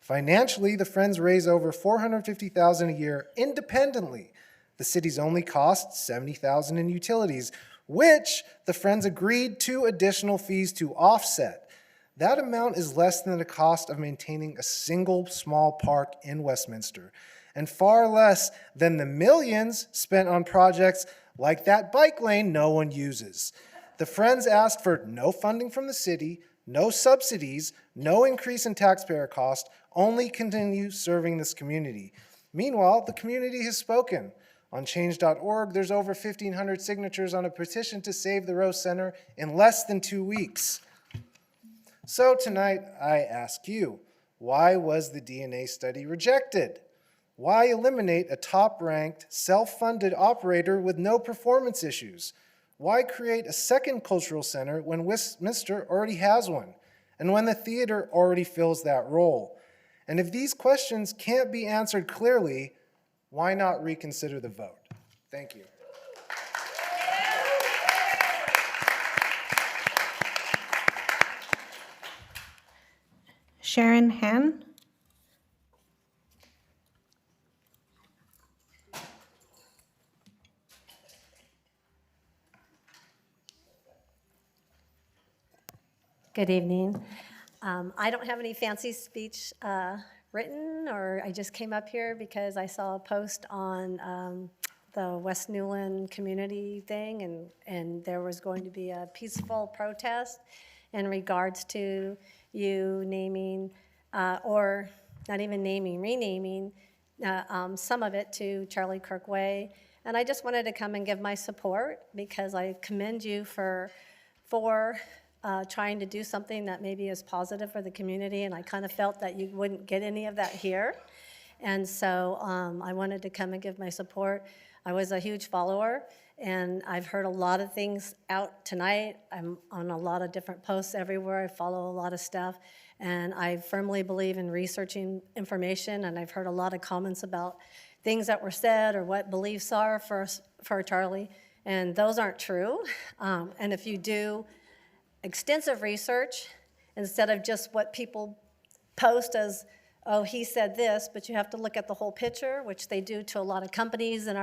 Financially, the Friends raise over $450,000 a year independently. The city's only costs $70,000 in utilities, which the Friends agreed to additional fees to offset. That amount is less than the cost of maintaining a single small park in Westminster, and far less than the millions spent on projects like that bike lane no one uses. The Friends asked for no funding from the city, no subsidies, no increase in taxpayer cost, only continue serving this community. Meanwhile, the community has spoken. On change.org, there's over 1,500 signatures on a petition to save the Rose Center in less than 2 weeks. So tonight, I ask you, why was the DNA study rejected? Why eliminate a top-ranked, self-funded operator with no performance issues? Why create a second cultural center when Westminster already has one, and when the theater already fills that role? And if these questions can't be answered clearly, why not reconsider the vote? Thank you.
Sharon Han.
Good evening. I don't have any fancy speech written, or I just came up here because I saw a post on the West Newland community thing, and there was going to be a peaceful protest in regards to you naming, or not even naming, renaming some of it to Charlie Kirk Way. And I just wanted to come and give my support because I commend you for trying to do something that maybe is positive for the community, and I kind of felt that you wouldn't get any of that here. And so I wanted to come and give my support. I was a huge follower, and I've heard a lot of things out tonight. I'm on a lot of different posts everywhere. I follow a lot of stuff, and I firmly believe in researching information, and I've heard a lot of comments about things that were said or what beliefs are for Charlie, and those aren't true. And if you do extensive research instead of just what people post as, oh, he said this, but you have to look at the whole picture, which they do to a lot of companies in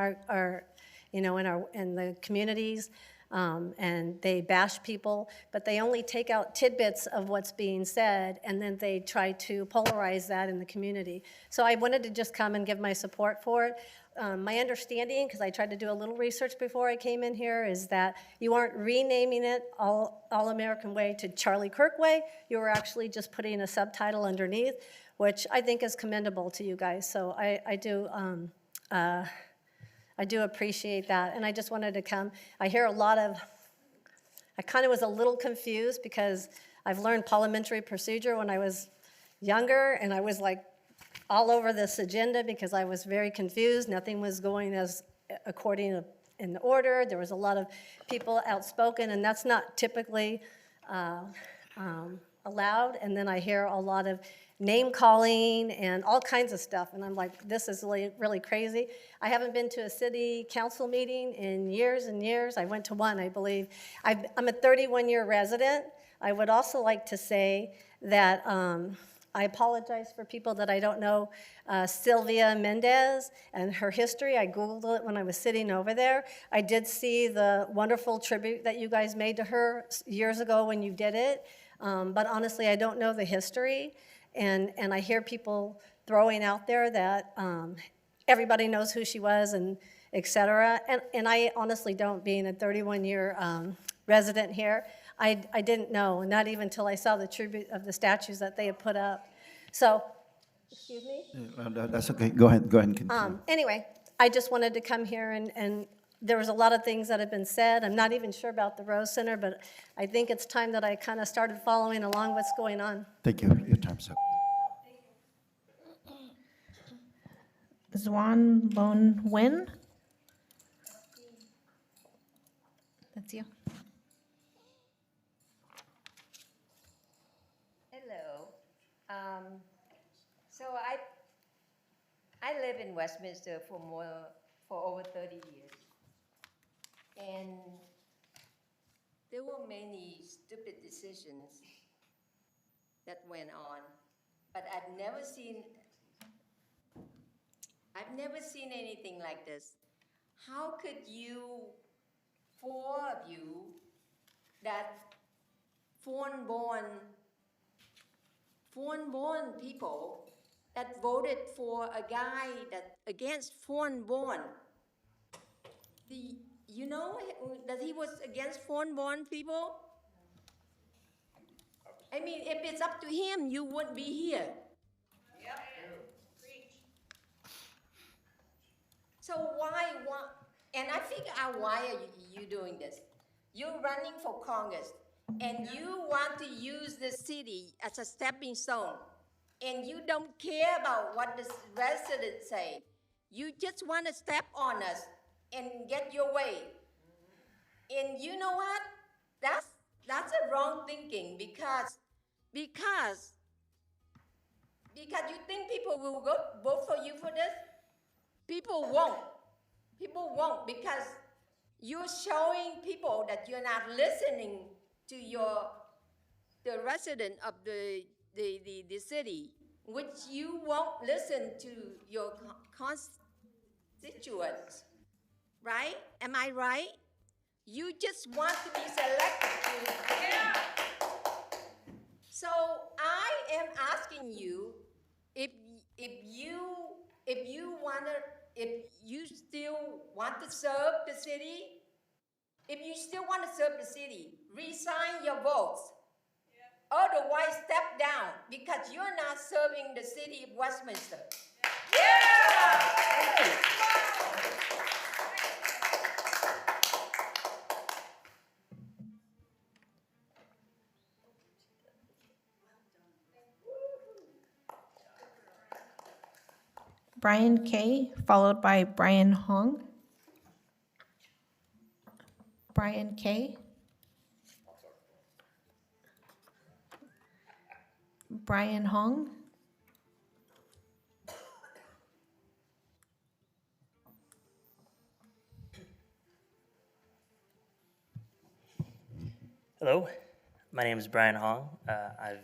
in the communities, and they bash people, but they only take out tidbits of what's being said, and then they try to polarize that in the community. So I wanted to just come and give my support for it. My understanding, because I tried to do a little research before I came in here, is that you aren't renaming it All-American Way to Charlie Kirk Way. You were actually just putting a subtitle underneath, which I think is commendable to you guys. So I do appreciate that. And I just wanted to come. I hear a lot of, I kind of was a little confused because I've learned parliamentary procedure when I was younger, and I was like, all over this agenda because I was very confused. Nothing was going as according in order. There was a lot of people outspoken, and that's not typically allowed. And then I hear a lot of name calling and all kinds of stuff, and I'm like, this is really, really crazy. I haven't been to a city council meeting in years and years. I went to one, I believe. I'm a 31-year resident. I would also like to say that I apologize for people that I don't know. Sylvia Mendez and her history, I Googled it when I was sitting over there. I did see the wonderful tribute that you guys made to her years ago when you did it. But honestly, I don't know the history. And I hear people throwing out there that everybody knows who she was and et cetera. And I honestly don't, being a 31-year resident here. I didn't know, not even until I saw the tribute of the statues that they had put up. So, excuse me?
That's okay. Go ahead and continue.
Anyway, I just wanted to come here, and there was a lot of things that have been said. I'm not even sure about the Rose Center, but I think it's time that I kind of started following along what's going on.
Thank you. Your time's up.
Xuan Lon Nguyen. That's you.
Hello. So I live in Westminster for over 30 years, and there were many stupid decisions that went on, but I've never seen anything like this. How could you, four of you, that foreign-born people that voted for a guy that against foreign-born. You know that he was against foreign-born people? I mean, if it's up to him, you wouldn't be here. So why, and I figure out why are you doing this? You're running for Congress, and you want to use the city as a stepping stone, and you don't care about what the residents say. You just want to step on us and get your way. And you know what? That's a wrong thinking because you think people will vote for you for this? People won't. People won't because you're showing people that you're not listening to the resident of the city, which you won't listen to your constituents, right? Am I right? You just want to be selected. Yeah. So I am asking you, if you still want to serve the city, if you still want to serve the city, resign your votes. Yeah. Otherwise, step down because you're not serving the city of Westminster. Yeah!
Brian Kay, followed by Brian Hong. Brian Kay. Brian Hong.
Hello, my name is Brian Hong. I'm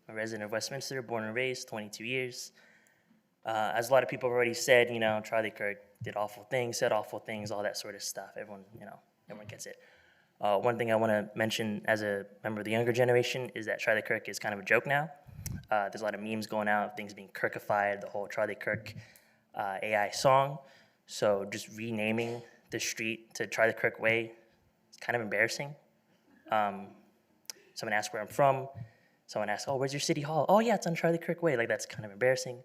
a resident of Westminster, born and raised, 22 years. As a lot of people have already said, Charlie Kirk did awful things, said awful things, all that sort of stuff. Everyone gets it. One thing I want to mention as a member of the younger generation is that Charlie Kirk is kind of a joke now. There's a lot of memes going out, things being Kirkified, the whole Charlie Kirk AI song. So just renaming the street to Charlie Kirk Way is kind of embarrassing. Someone asked where I'm from. Someone asked, oh, where's your city hall? Oh, yeah, it's on Charlie Kirk Way. Like, that's kind of embarrassing.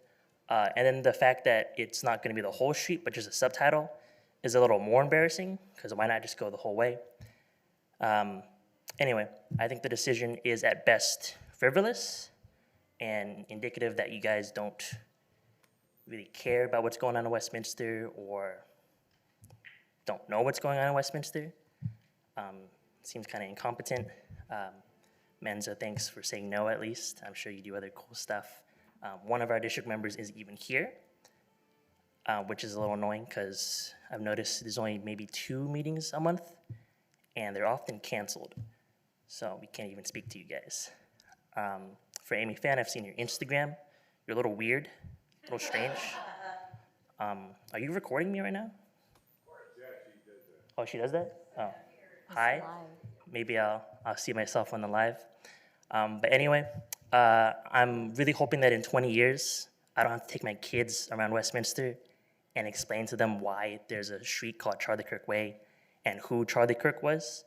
And then the fact that it's not going to be the whole street, but just a subtitle is a little more embarrassing, because why not just go the whole way? Anyway, I think the decision is at best frivolous and indicative that you guys don't really care about what's going on in Westminster or don't know what's going on in Westminster. Seems kind of incompetent. Menza, thanks for saying no at least. I'm sure you do other cool stuff. One of our district members is even here, which is a little annoying because I've noticed there's only maybe 2 meetings a month, and they're often canceled. So we can't even speak to you guys. For Amy Fan, I've seen your Instagram. You're a little weird, a little strange. Are you recording me right now? Oh, she does that? Oh, hi. Maybe I'll see myself on the live. But anyway, I'm really hoping that in 20 years, I don't have to take my kids around Westminster and explain to them why there's a street called Charlie Kirk Way and who Charlie Kirk was.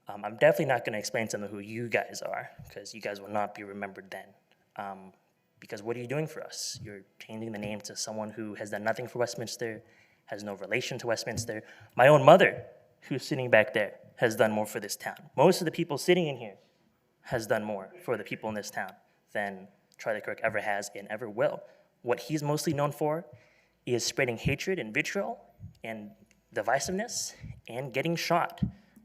I'm definitely not going to explain to them who you guys are, because you guys will not be remembered then. Because what are you doing for us? You're changing the name to someone who has done nothing for Westminster, has no relation to Westminster. My own mother, who's sitting back there, has done more for this town. Most of the people sitting in here has done more for the people in this town than Charlie Kirk ever has and ever will. What he's mostly known for is spreading hatred and vitriol and divisiveness and getting shot.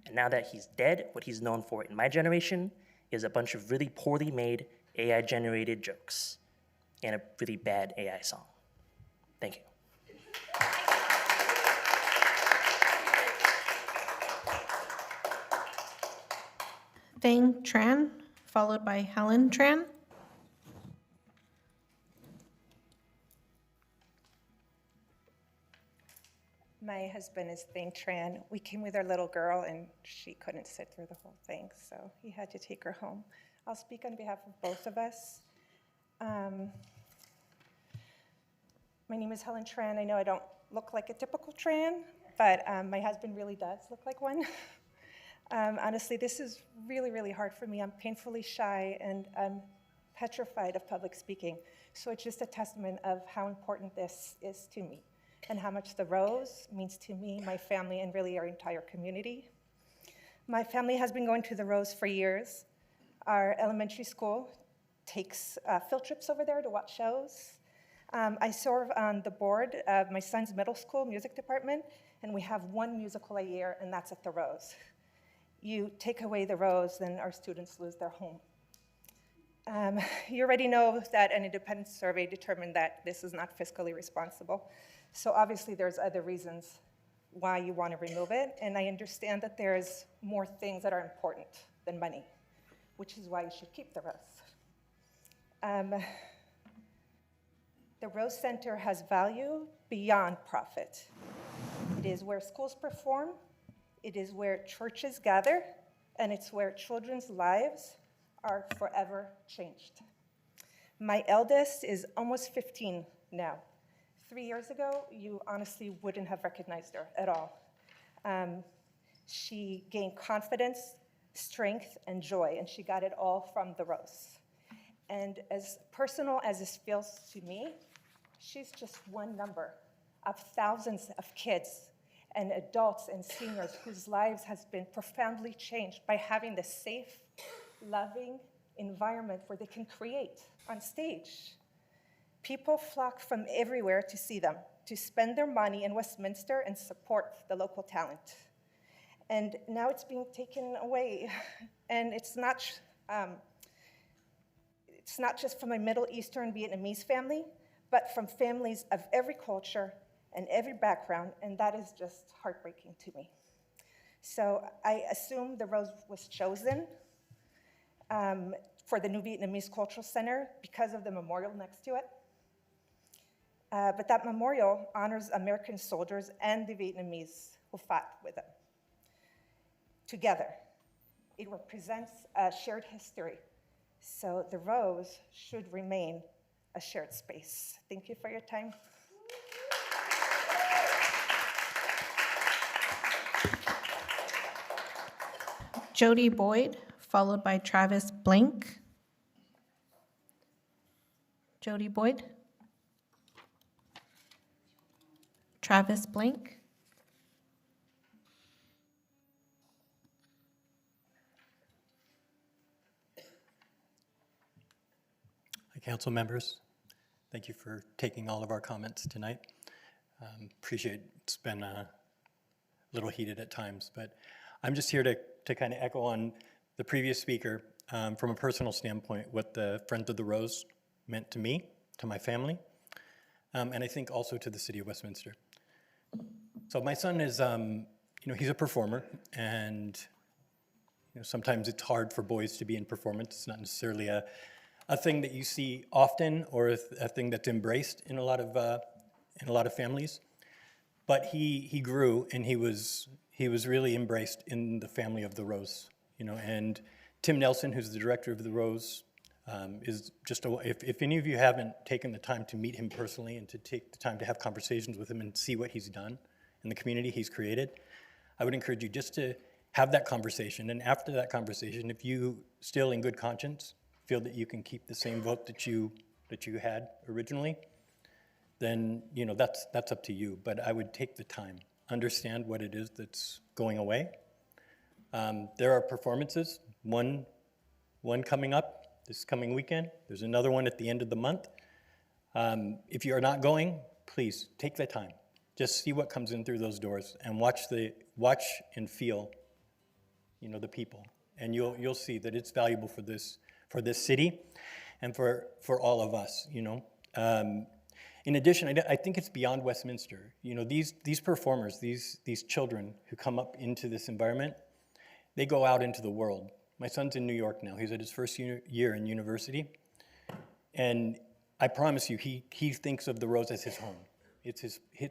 And now that he's dead, what he's known for in my generation is a bunch of really poorly made AI-generated jokes and a really bad AI song. Thank you.
Thang Tran, followed by Helen Tran.
My husband is Thang Tran. We came with our little girl, and she couldn't sit through the whole thing, so he had to take her home. I'll speak on behalf of both of us. My name is Helen Tran. I know I don't look like a typical Tran, but my husband really does look like one. Honestly, this is really, really hard for me. I'm painfully shy, and I'm petrified of public speaking. So it's just a testament of how important this is to me and how much the Rose means to me, my family, and really our entire community. My family has been going to the Rose for years. Our elementary school takes field trips over there to watch shows. I serve on the board of my son's middle school music department, and we have one musical a year, and that's at the Rose. You take away the Rose, then our students lose their home. You already know that an independent survey determined that this is not fiscally responsible. So obviously there's other reasons why you want to remove it, and I understand that there's more things that are important than money, which is why you should keep the Rose. The Rose Center has value beyond profit. It is where schools perform, it is where churches gather, and it's where children's lives are forever changed. My eldest is almost 15 now. 3 years ago, you honestly wouldn't have recognized her at all. She gained confidence, strength, and joy, and she got it all from the Rose. And as personal as this feels to me, she's just one number of thousands of kids and adults and seniors whose lives has been profoundly changed by having this safe, loving environment where they can create on stage. People flock from everywhere to see them, to spend their money in Westminster and support the local talent. And now it's being taken away. And it's not just from a Middle Eastern Vietnamese family, but from families of every culture and every background, and that is just heartbreaking to me. So I assume the Rose was chosen for the New Vietnamese Cultural Center because of the memorial next to it. But that memorial honors American soldiers and the Vietnamese who fought with them. Together, it represents a shared history. So the Rose should remain a shared space. Thank you for your time.
Jody Boyd, followed by Travis Blank. Jody Boyd. Travis Blank.
Hi, council members. Thank you for taking all of our comments tonight. Appreciate it's been a little heated at times, but I'm just here to kind of echo on the previous speaker from a personal standpoint, what the Friends of the Rose meant to me, to my family, and I think also to the city of Westminster. So my son is, he's a performer, and sometimes it's hard for boys to be in performance. It's not necessarily a thing that you see often or a thing that's embraced in a lot of families. But he grew, and he was really embraced in the family of the Rose, and Tim Nelson, who's the director of the Rose, is just if any of you haven't taken the time to meet him personally and to take the time to have conversations with him and see what he's done in the community he's created, I would encourage you just to have that conversation. And after that conversation, if you still in good conscience feel that you can keep the same vote that you had originally, then that's up to you. But I would take the time, understand what it is that's going away. There are performances, one coming up this coming weekend. There's another one at the end of the month. If you are not going, please take the time. Just see what comes in through those doors and watch and feel, the people, and you'll see that it's valuable for this city and for all of us. In addition, I think it's beyond Westminster. These performers, these children who come up into this environment, they go out into the world. My son's in New York now. He's at his first year in university. And I promise you, he thinks of the Rose as his home. It's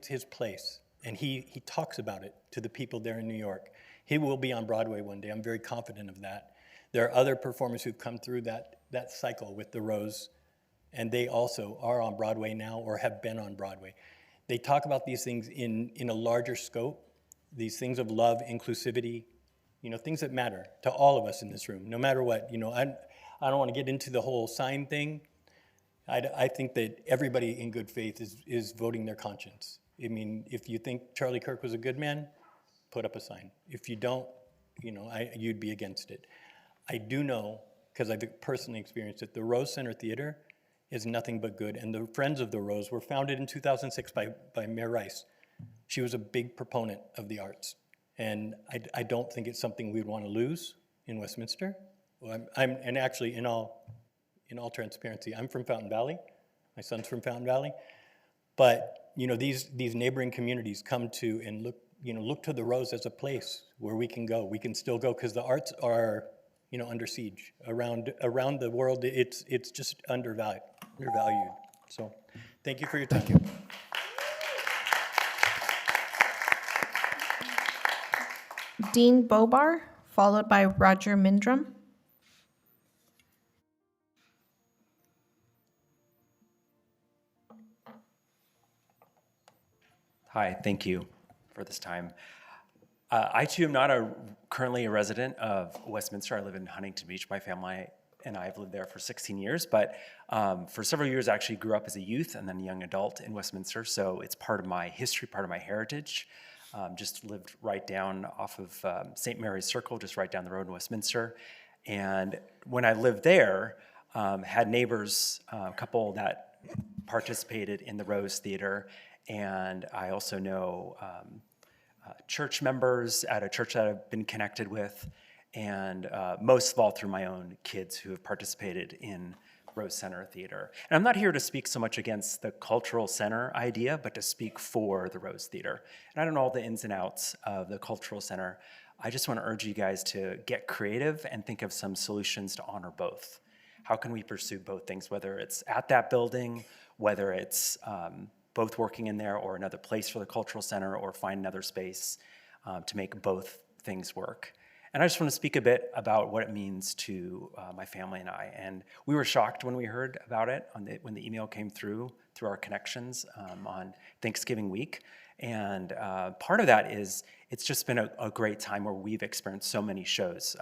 his place. And he talks about it to the people there in New York. He will be on Broadway one day. I'm very confident of that. There are other performers who've come through that cycle with the Rose, and they also are on Broadway now or have been on Broadway. They talk about these things in a larger scope, these things of love, inclusivity, things that matter to all of us in this room, no matter what. I don't want to get into the whole sign thing. I think that everybody in good faith is voting their conscience. I mean, if you think Charlie Kirk was a good man, put up a sign. If you don't, you'd be against it. I do know, because I've personally experienced it, the Rose Center Theater is nothing but good. And the Friends of the Rose were founded in 2006 by Mayor Rice. She was a big proponent of the arts. And I don't think it's something we'd want to lose in Westminster. Well, and actually, in all transparency, I'm from Fountain Valley. My son's from Fountain Valley. But these neighboring communities come to and look to the Rose as a place where we can go. We can still go because the arts are under siege around the world. It's just undervalued. So, thank you for your time. Thank you.
Dean Bobar, followed by Roger Mindrum.
Hi, thank you for this time. I too am not currently a resident of Westminster. I live in Huntington Beach. My family and I have lived there for 16 years, but for several years I actually grew up as a youth and then a young adult in Westminster, so it's part of my history, part of my heritage. Just lived right down off of St. Mary's Circle, just right down the road in Westminster. And when I lived there, had neighbors, a couple that participated in the Rose Theater, and I also know church members at a church that I've been connected with, and most of all through my own kids who have participated in Rose Center Theater. And I'm not here to speak so much against the cultural center idea, but to speak for the Rose Theater. And I don't know all the ins and outs of the cultural center. I just want to urge you guys to get creative and think of some solutions to honor both. How can we pursue both things, whether it's at that building, whether it's both working in there or another place for the cultural center, or find another space to make both things work. And I just want to speak a bit about what it means to my family and I. And we were shocked when we heard about it when the email came through our connections on Thanksgiving week. And part of that is it's just been a great time where we've experienced so many shows.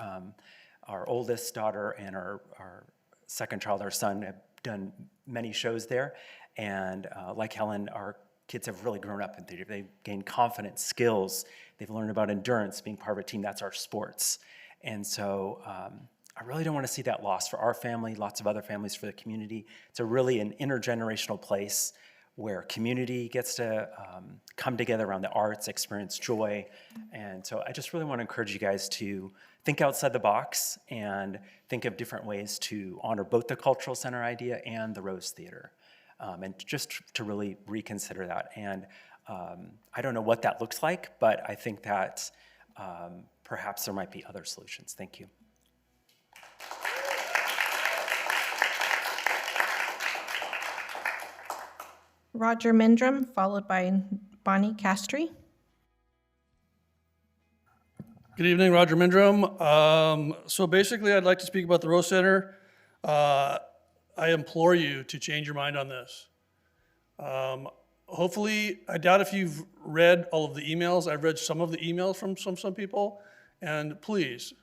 Our oldest daughter and our second child, our son, have done many shows there. And like Helen, our kids have really grown up in theater. They've gained confidence, skills. They've learned about endurance, being part of a team. That's our sports. And so I really don't want to see that lost for our family, lots of other families, for the community. It's really an intergenerational place where community gets to come together around the arts, experience joy. And so I just really want to encourage you guys to think outside the box and think of different ways to honor both the Cultural Center idea and the Rose Theater. And just to really reconsider that. And I don't know what that looks like, but I think that perhaps there might be other solutions. Thank you.
Roger Mindrum, followed by Bonnie Castry.
Good evening, Roger Mindrum. So basically, I'd like to speak about the Rose Center. I implore you to change your mind on this. Hopefully, I doubt if you've read all of the emails. I've read some of the emails from some people, and please,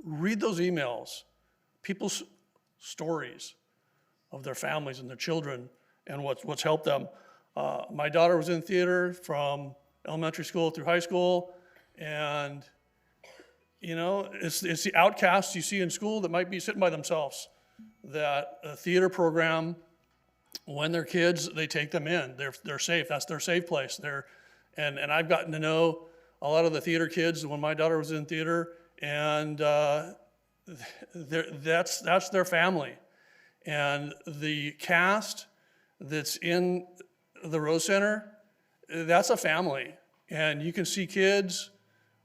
read those emails. People's stories of their families and their children and what's helped them. My daughter was in theater from elementary school through high school, and you know, it's the outcasts you see in school that might be sitting by themselves. That a theater program, when they're kids, they take them in. They're safe. That's their safe place. And I've gotten to know a lot of the theater kids when my daughter was in theater, and that's their family. And the cast that's in the Rose Center, that's a family. And you can see kids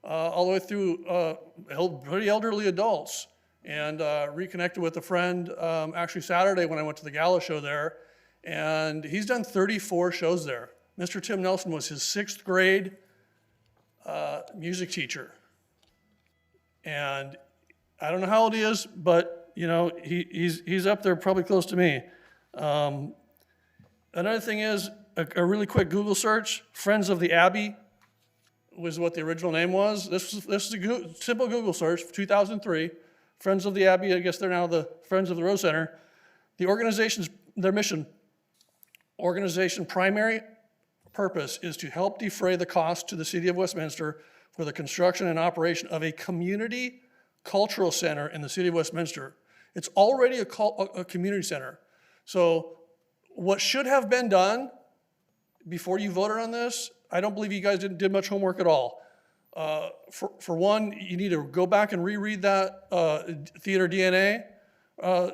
all the way through pretty elderly adults. And reconnected with a friend actually Saturday when I went to the gala show there. And he's done 34 shows there. Mr. Tim Nelson was his 6th grade music teacher. And I don't know how old he is, but you know, he's up there probably close to me. Another thing is, a really quick Google search, Friends of the Abbey was what the original name was. This is a simple Google search, 2003. Friends of the Abbey, I guess they're now the Friends of the Rose Center. The organization's, their mission, organization primary purpose is to help defray the cost to the City of Westminster for the construction and operation of a community cultural center in the City of Westminster. It's already a community center. So what should have been done before you voted on this, I don't believe you guys did much homework at all. For one, you need to go back and reread that theater DNA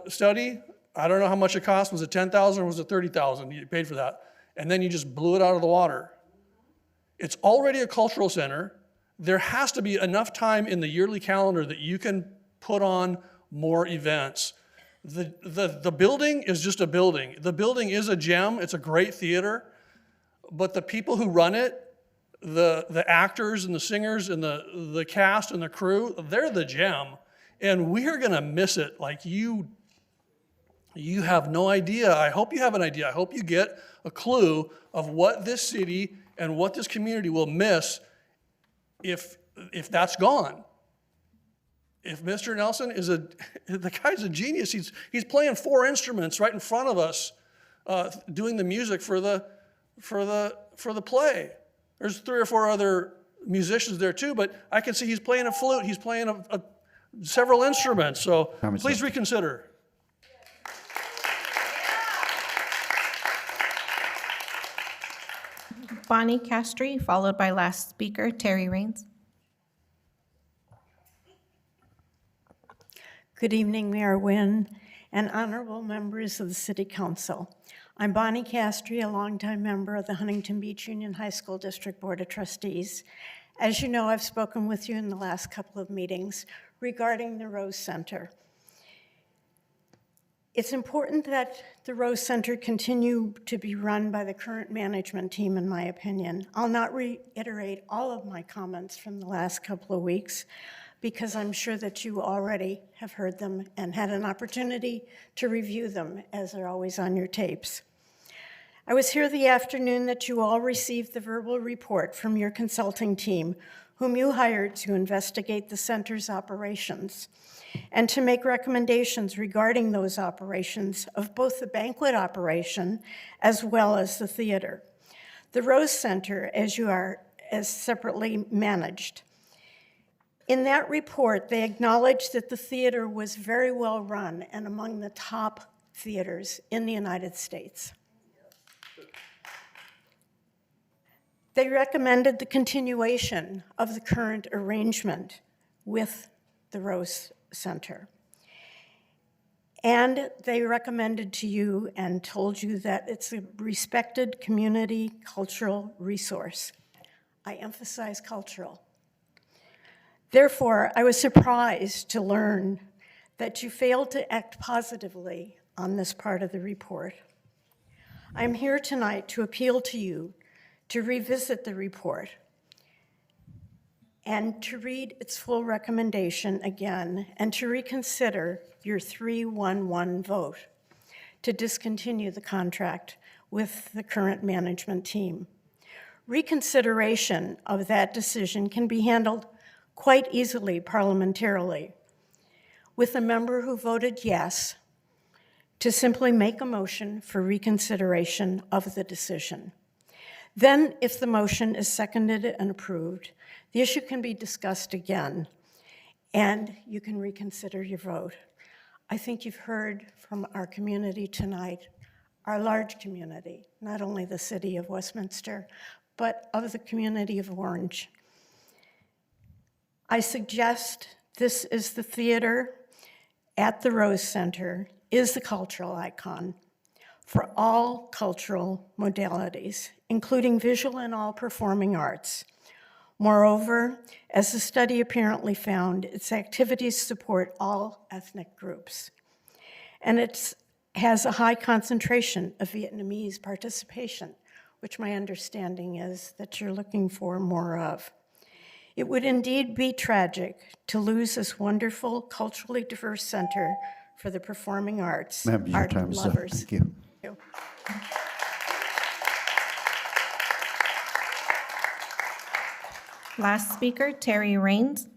study. I don't know how much it cost. Was it $10,000 or was it $30,000? You paid for that. And then you just blew it out of the water. It's already a cultural center. There has to be enough time in the yearly calendar that you can put on more events. The building is just a building. The building is a gem. It's a great theater. But the people who run it, the actors and the singers and the cast and the crew, they're the gem. And we're going to miss it like you have no idea. I hope you have an idea. I hope you get a clue of what this city and what this community will miss if that's gone. If Mr. Nelson the guy's a genius. He's playing 4 instruments right in front of us, doing the music for the play. There's 3 or 4 other musicians there too, but I can see he's playing a flute. He's playing several instruments. So please reconsider.
Bonnie Castry, followed by last speaker, Terry Raines.
Good evening, Mayor Nguyen and honorable members of the City Council. I'm Bonnie Castry, a longtime member of the Huntington Beach Union High School District Board of Trustees. As you know, I've spoken with you in the last couple of meetings regarding the Rose Center. It's important that the Rose Center continue to be run by the current management team, in my opinion. I'll not reiterate all of my comments from the last couple of weeks, because I'm sure that you already have heard them and had an opportunity to review them, as they're always on your tapes. I was here the afternoon that you all received the verbal report from your consulting team, whom you hired to investigate the center's operations and to make recommendations regarding those operations of both the banquet operation as well as the theater. The Rose Center, as separately managed. In that report, they acknowledged that the theater was very well run and among the top theaters in the United States. They recommended the continuation of the current arrangement with the Rose Center. And they recommended to you and told you that it's a respected community cultural resource. I emphasize cultural. Therefore, I was surprised to learn that you failed to act positively on this part of the report. I'm here tonight to appeal to you to revisit the report and to read its full recommendation again and to reconsider your 3-1-1 vote to discontinue the contract with the current management team. Reconsideration of that decision can be handled quite easily parliamentarily with a member who voted yes to simply make a motion for reconsideration of the decision. Then, if the motion is seconded and approved, the issue can be discussed again, and you can reconsider your vote. I think you've heard from our community tonight, our large community, not only the city of Westminster, but of the community of Orange. I suggest this is the theater at the Rose Center, is the cultural icon for all cultural modalities, including visual and all performing arts. Moreover, as the study apparently found, its activities support all ethnic groups. And it has a high concentration of Vietnamese participation, which my understanding is that you're looking for more of. It would indeed be tragic to lose this wonderful, culturally diverse center for the performing arts,
Ma'am, your
art
time is up.
lovers.
Thank you.
Last speaker, Terry Raines.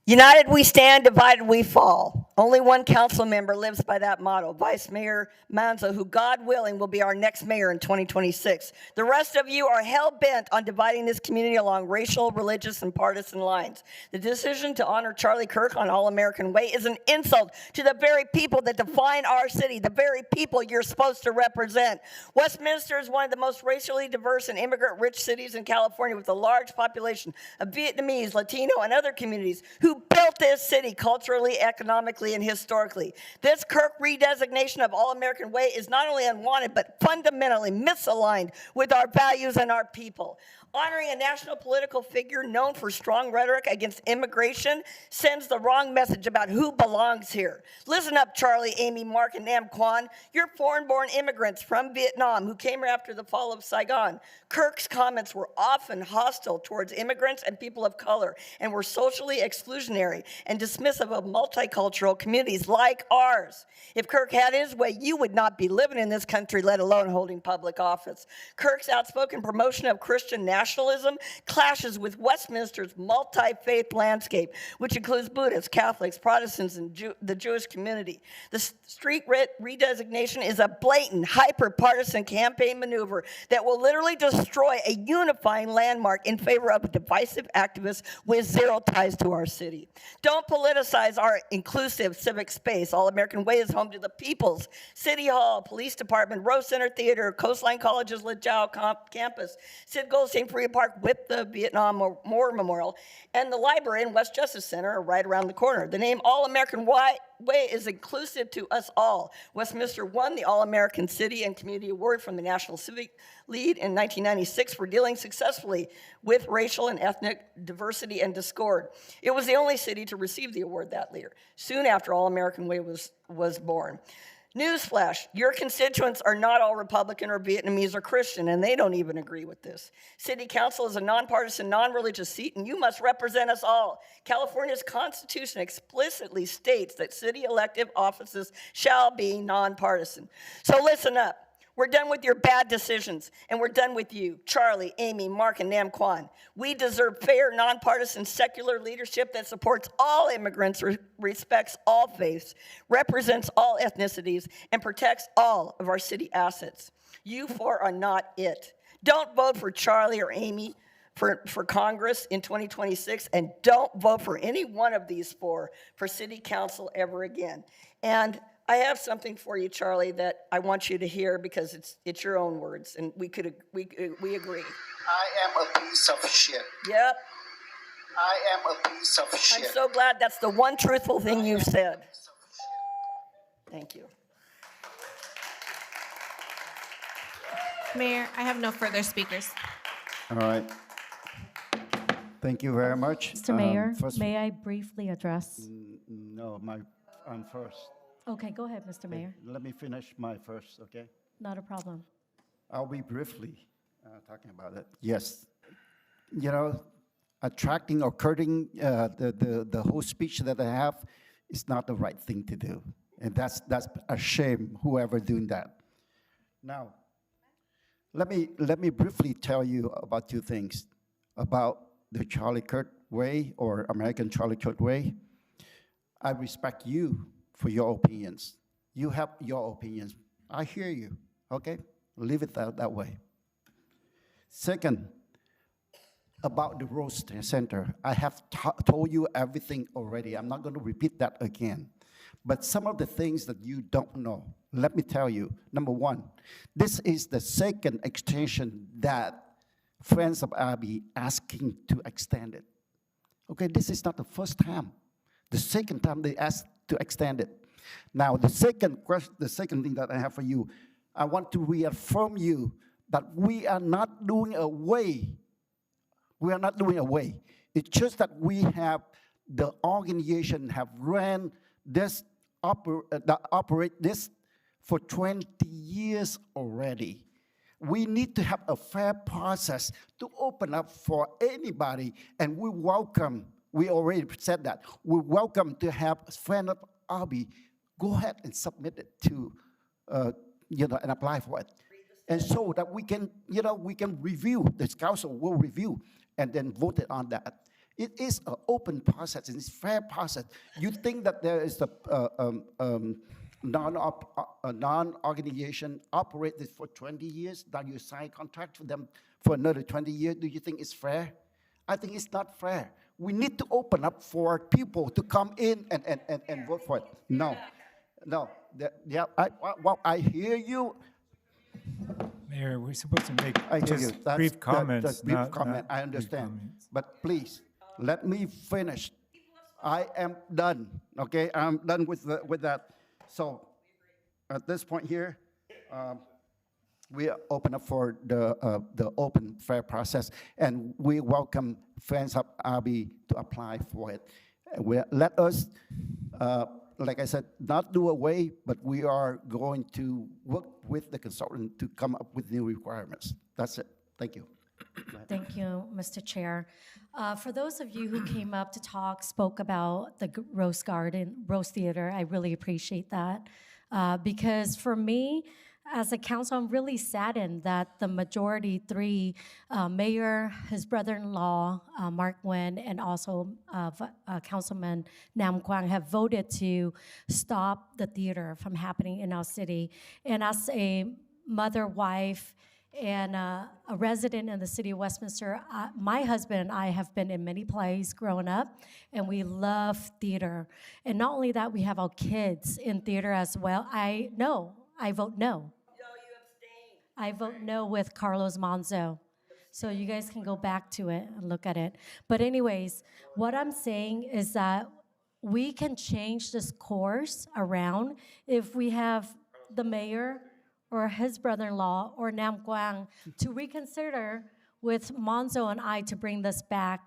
United we stand, divided we fall. Only one council member lives by that motto, Vice Mayor Manzo, who, God willing, will be our next mayor in 2026. The rest of you are hell-bent on dividing this community along racial, religious, and partisan lines. The decision to honor Charlie Kirk on All-American Way is an insult to the very people that define our city, the very people you're supposed to represent. Westminster is one of the most racially diverse and immigrant-rich cities in California, with a large population of Vietnamese, Latino, and other communities who built this city culturally, economically, and historically. This Kirk redesignation of All-American Way is not only unwanted, but fundamentally misaligned with our values and our people. Honoring a national political figure known for strong rhetoric against immigration sends the wrong message about who belongs here. Listen up, Charlie, Amy, Mark, and Nam Quan. You're foreign-born immigrants from Vietnam who came after the fall of Saigon. Kirk's comments were often hostile towards immigrants and people of color and were socially exclusionary and dismissive of multicultural communities like ours. If Kirk had his way, you would not be living in this country, let alone holding public office. Kirk's outspoken promotion of Christian nationalism clashes with Westminster's multi-faith landscape, which includes Buddhists, Catholics, Protestants, and the Jewish community. The street redesignation is a blatant, hyper-partisan campaign maneuver that will literally destroy a unifying landmark in favor of a divisive activist with zero ties to our city. Don't politicize our inclusive civic space. All-American Way is home to the people's City Hall, Police Department, Rose Center Theater, Coastline College's Lejao campus, Sid Goldstein Freedom Park with the Vietnam War Memorial, and the library and West Justice Center are right around the corner. The name All-American Way is inclusive to us all. Westminster won the All-American City and Community Award from the National Civic League in 1996 for dealing successfully with racial and ethnic diversity and discord. It was the only city to receive the award that year, soon after All-American Way was born. Newsflash, your constituents are not all Republican or Vietnamese or Christian, and they don't even agree with this. City Council is a nonpartisan, non-religious seat, and you must represent us all. California's Constitution explicitly states that city elective offices shall be nonpartisan. So listen up. We're done with your bad decisions, and we're done with you, Charlie, Amy, Mark, and Nam Quan. We deserve fair, nonpartisan, secular leadership that supports all immigrants, respects all faiths, represents all ethnicities, and protects all of our city assets. You four are not it. Don't vote for Charlie or Amy for Congress in 2026, and don't vote for any one of these four for city council ever again. And I have something for you, Charlie, that I want you to hear because it's your own words, and we agree.
I am a piece of shit.
Yep.
I am a piece of shit.
I'm so glad that's the one truthful thing you've said. Thank you.
Mayor, I have no further speakers.
All right. Thank you very much.
Mr. Mayor,
First-
may I briefly address?
No, I'm first.
Okay, go ahead, Mr. Mayor.
Let me finish my first, okay?
Not a problem.
I'll be briefly talking about it. Yes. You know, attracting or cutting the whole speech that I have is not the right thing to do. And that's a shame, whoever doing that. Now, let me briefly tell you about two things. About the Charlie Kirk way or American Charlie Kirk way. I respect you for your opinions. You have your opinions. I hear you, okay? Leave it that way. Second, about the Rose Center, I have told you everything already. I'm not going to repeat that again. But some of the things that you don't know, let me tell you. Number one, this is the second extension that Friends of Abby asking to extend it. Okay, this is not the first time. The second time they asked to extend it. Now, the second thing that I have for you, I want to reaffirm you that we are not doing away. We are not doing away. It's just that we have the organization have ran this operate this for 20 years already. We need to have a fair process to open up for anybody, and we welcome. We already said that. We welcome to have Friends of Abby go ahead and submit it to, and apply for it. And so that we can, we can review, this council will review and then vote it on that. It is an open process, and it's a fair process. You think that there is a non-organization operated for 20 years, that you sign contract for them for another 20 years, do you think it's fair? I think it's not fair. We need to open up for people to come in and vote for it. No. I hear you.
Mayor, we're supposed to make
I hear
just
you. That's-
brief comments.
That's brief
not-
comment.
not
I
big
understand.
comments.
But please, let me finish. I am done. Okay, I'm done with that. So, at this point here, we open up for the open, fair process, and we welcome Friends of Abby to apply for it. Let us, like I said, not do away, but we are going to work with the consultant to come up with new requirements. That's it. Thank you.
Thank you, Mr. Chair. For those of you who came up to talk, spoke about the Rose Theater, I really appreciate that. Because for me, as a council, I'm really saddened that the majority three, mayor, his brother-in-law, Mark Nguyen, and also Councilman Nam Quang have voted to stop the theater from happening in our city. And as a mother, wife, and a resident in the city of Westminster, my husband and I have been in many plays growing up, and we love theater. And not only that, we have our kids in theater as well. I vote no. I vote no with Carlos Monzo. So you guys can go back to it and look at it. But anyways, what I'm saying is that we can change this course around if we have the mayor or his brother-in-law or Nam Quang to reconsider with Monzo and I to bring this back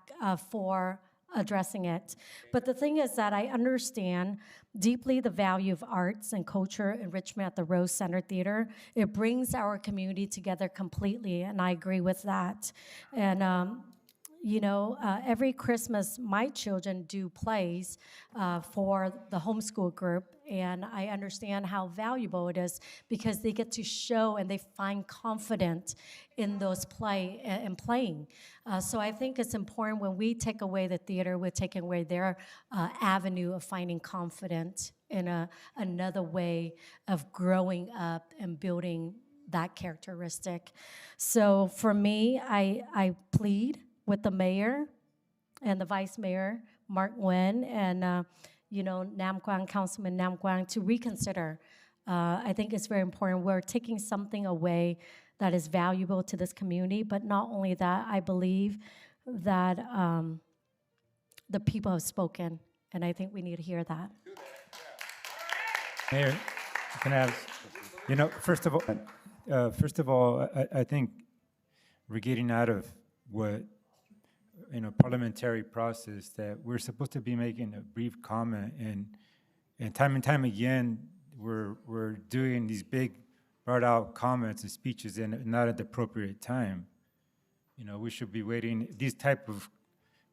for addressing it. But the thing is that I understand deeply the value of arts and culture enrichment at the Rose Center Theater. It brings our community together completely, and I agree with that. And every Christmas, my children do plays for the homeschool group, and I understand how valuable it is because they get to show and they find confidence in those playing. So I think it's important when we take away the theater, we're taking away their avenue of finding confidence in another way of growing up and building that characteristic. So for me, I plead with the mayor and the vice mayor, Mark Nguyen, and Nam Quang, Councilman Nam Quang, to reconsider. I think it's very important. We're taking something away that is valuable to this community, but not only that, I believe that the people have spoken, and I think we need to hear that.
Mayor, can I ask, first of all, I think we're getting out of what parliamentary process that we're supposed to be making a brief comment, and time again we're doing these big brought out comments and speeches and not at the appropriate time. We should be waiting. These type of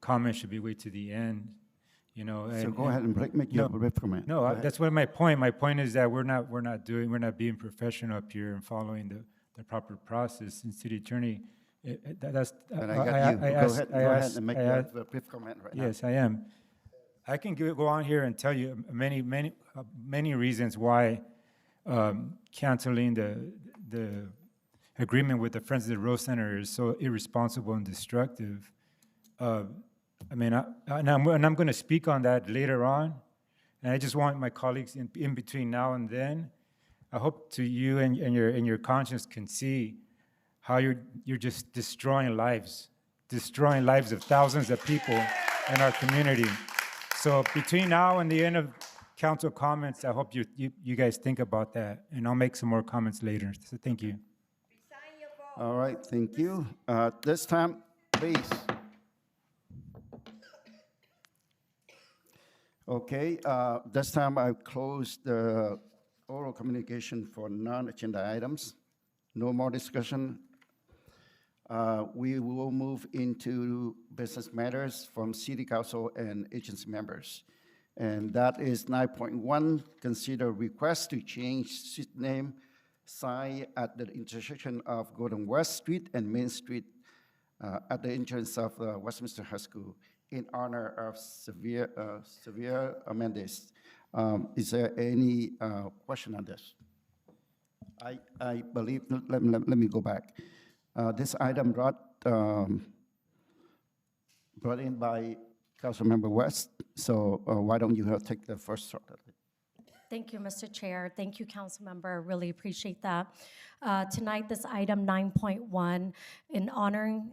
comments should be wait to the end.
So go ahead and make your brief comment.
No,
Go ahead.
that's what my point. My point is that we're not being professional up here and following the proper process. And city attorney. That's.
And I got you. Go ahead and make your brief comment right now.
Yes, I am. I can go on here and tell you many reasons why canceling the agreement with the Friends of the Rose Center is so irresponsible and destructive. I'm going to speak on that later on, and I just want my colleagues in between now and then. I hope to you and your conscience can see how you're just destroying lives of thousands of people in our community. So between now and the end of council comments, I hope you guys think about that, and I'll make some more comments later. So thank you.
All right, thank you. This time, please. Okay, this time I close the oral communication for non-agenda items. No more discussion. We will move into business matters from City Council and agency members. And that is 9.1, consider request to change street name sign at the intersection of Golden West Street and Main Street at the entrance of Westminster High School in honor of Xavier Mendez. Is there any question on this? I believe, let me go back. This item brought in by Councilmember West, so why don't you take the first shot at it?
Thank you, Mr. Chair. Thank you, Council Member. I really appreciate that. Tonight, this item 9.1, in honoring,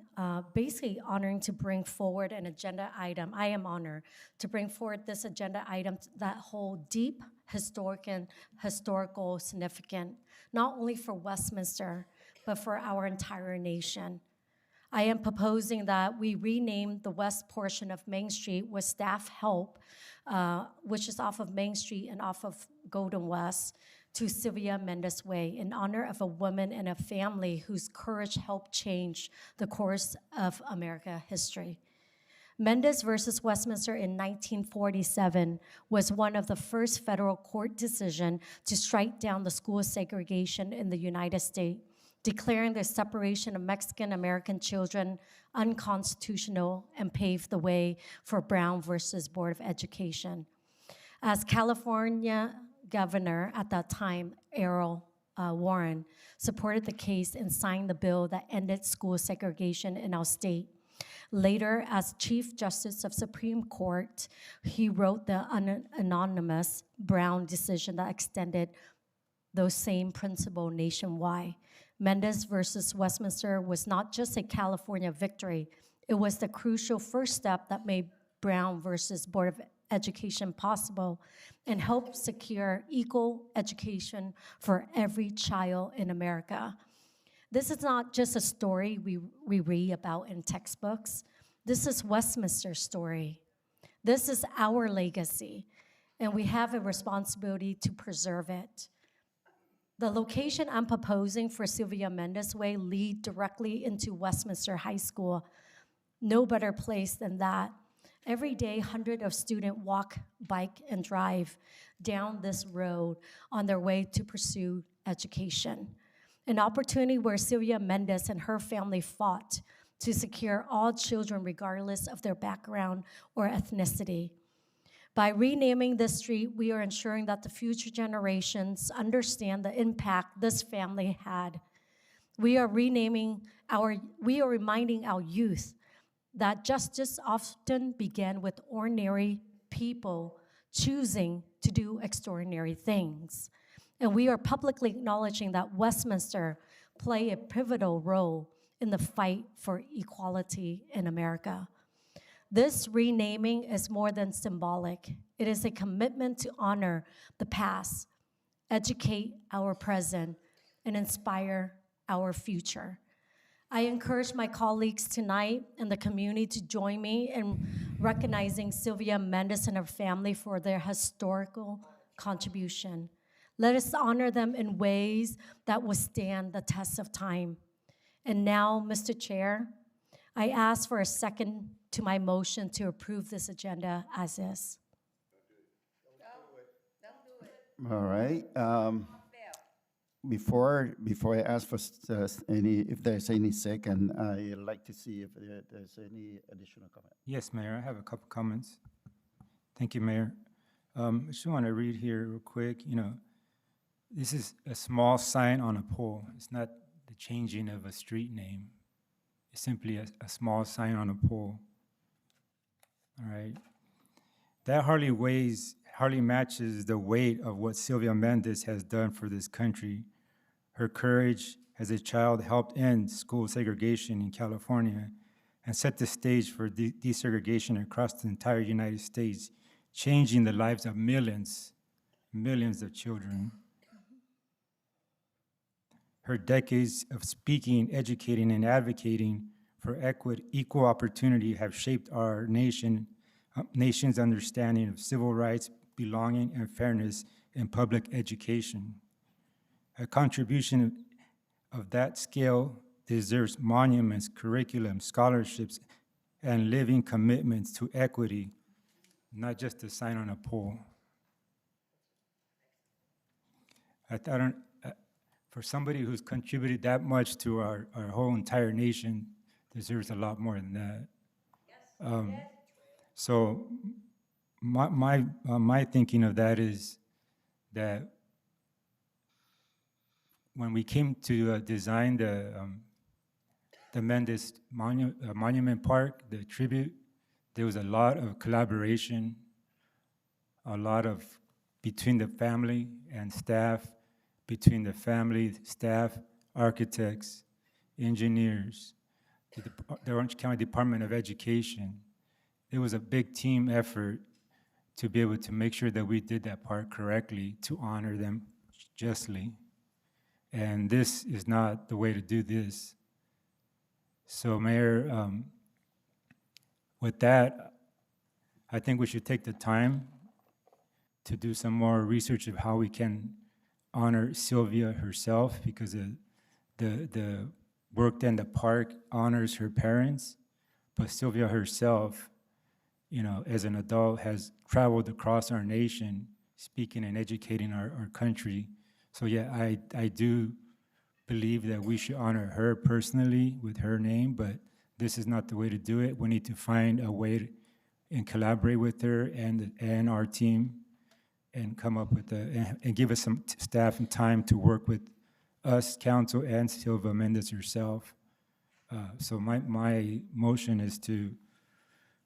basically honoring to bring forward an agenda item. I am honored to bring forward this agenda item that hold deep historical significance, not only for Westminster, but for our entire nation. I am proposing that we rename the west portion of Main Street with staff help, which is off of Main Street and off of Golden West, to Sylvia Mendez Way in honor of a woman and a family whose courage helped change the course of American history. Mendez versus Westminster in 1947 was one of the first federal court decisions to strike down the school segregation in the United States, declaring the separation of Mexican-American children unconstitutional and paved the way for Brown versus Board of Education. As California governor at that time, Errol Warren, supported the case and signed the bill that ended school segregation in our state. Later, as Chief Justice of Supreme Court, he wrote the anonymous Brown decision that extended those same principles nationwide. Mendez versus Westminster was not just a California victory, it was the crucial first step that made Brown versus Board of Education possible and helped secure equal education for every child in America. This is not just a story we read about in textbooks. This is Westminster's story. This is our legacy, and we have a responsibility to preserve it. The location I'm proposing for Sylvia Mendes Way lead directly into Westminster High School. No better place than that. Every day, hundreds of students walk, bike, and drive down this road on their way to pursue education. An opportunity where Sylvia Mendes and her family fought to secure all children regardless of their background or ethnicity. By renaming this street, we are ensuring that the future generations understand the impact this family had. We are reminding our youth that justice often began with ordinary people choosing to do extraordinary things. And we are publicly acknowledging that Westminster played a pivotal role in the fight for equality in America. This renaming is more than symbolic. It is a commitment to honor the past, educate our present, and inspire our future. I encourage my colleagues tonight and the community to join me in recognizing Sylvia Mendes and her family for their historical contribution. Let us honor them in ways that will stand the test of time. And now, Mr. Chair, I ask for a second to my motion to approve this agenda as is.
All right. Before I ask for if there's any second, I'd like to see if there's any additional comment.
Yes, Mayor, I have a couple comments. Thank you, Mayor. I just want to read here real quick. This is a small sign on a pole. It's not the changing of a street name. It's simply a small sign on a pole. All right. That hardly matches the weight of what Sylvia Mendes has done for this country. Her courage as a child helped end school segregation in California and set the stage for desegregation across the entire United States, changing the lives of millions of children. Her decades of speaking, educating, and advocating for equal opportunity have shaped our nation's understanding of civil rights, belonging, and fairness in public education. A contribution of that scale deserves monuments, curriculum, scholarships, and living commitments to equity, not just a sign on a pole. For somebody who's contributed that much to our whole entire nation, deserves a lot more than that. So my thinking of that is that when we came to design the Mendes Monument Park, the tribute, there was a lot of collaboration, between the family and staff, between the family, staff, architects, engineers, the Orange County Department of Education. It was a big team effort to be able to make sure that we did that part correctly, to honor them justly. And this is not the way to do this. So, Mayor, with that, I think we should take the time to do some more research of how we can honor Sylvia herself, because the work in the park honors her parents, but Sylvia herself, as an adult, has traveled across our nation, speaking and educating our country. So yeah, I do believe that we should honor her personally with her name, but this is not the way to do it. We need to find a way and collaborate with her and our team and come up with and give us some staff and time to work with us, council, and Sylvia Mendes herself. So my motion is to,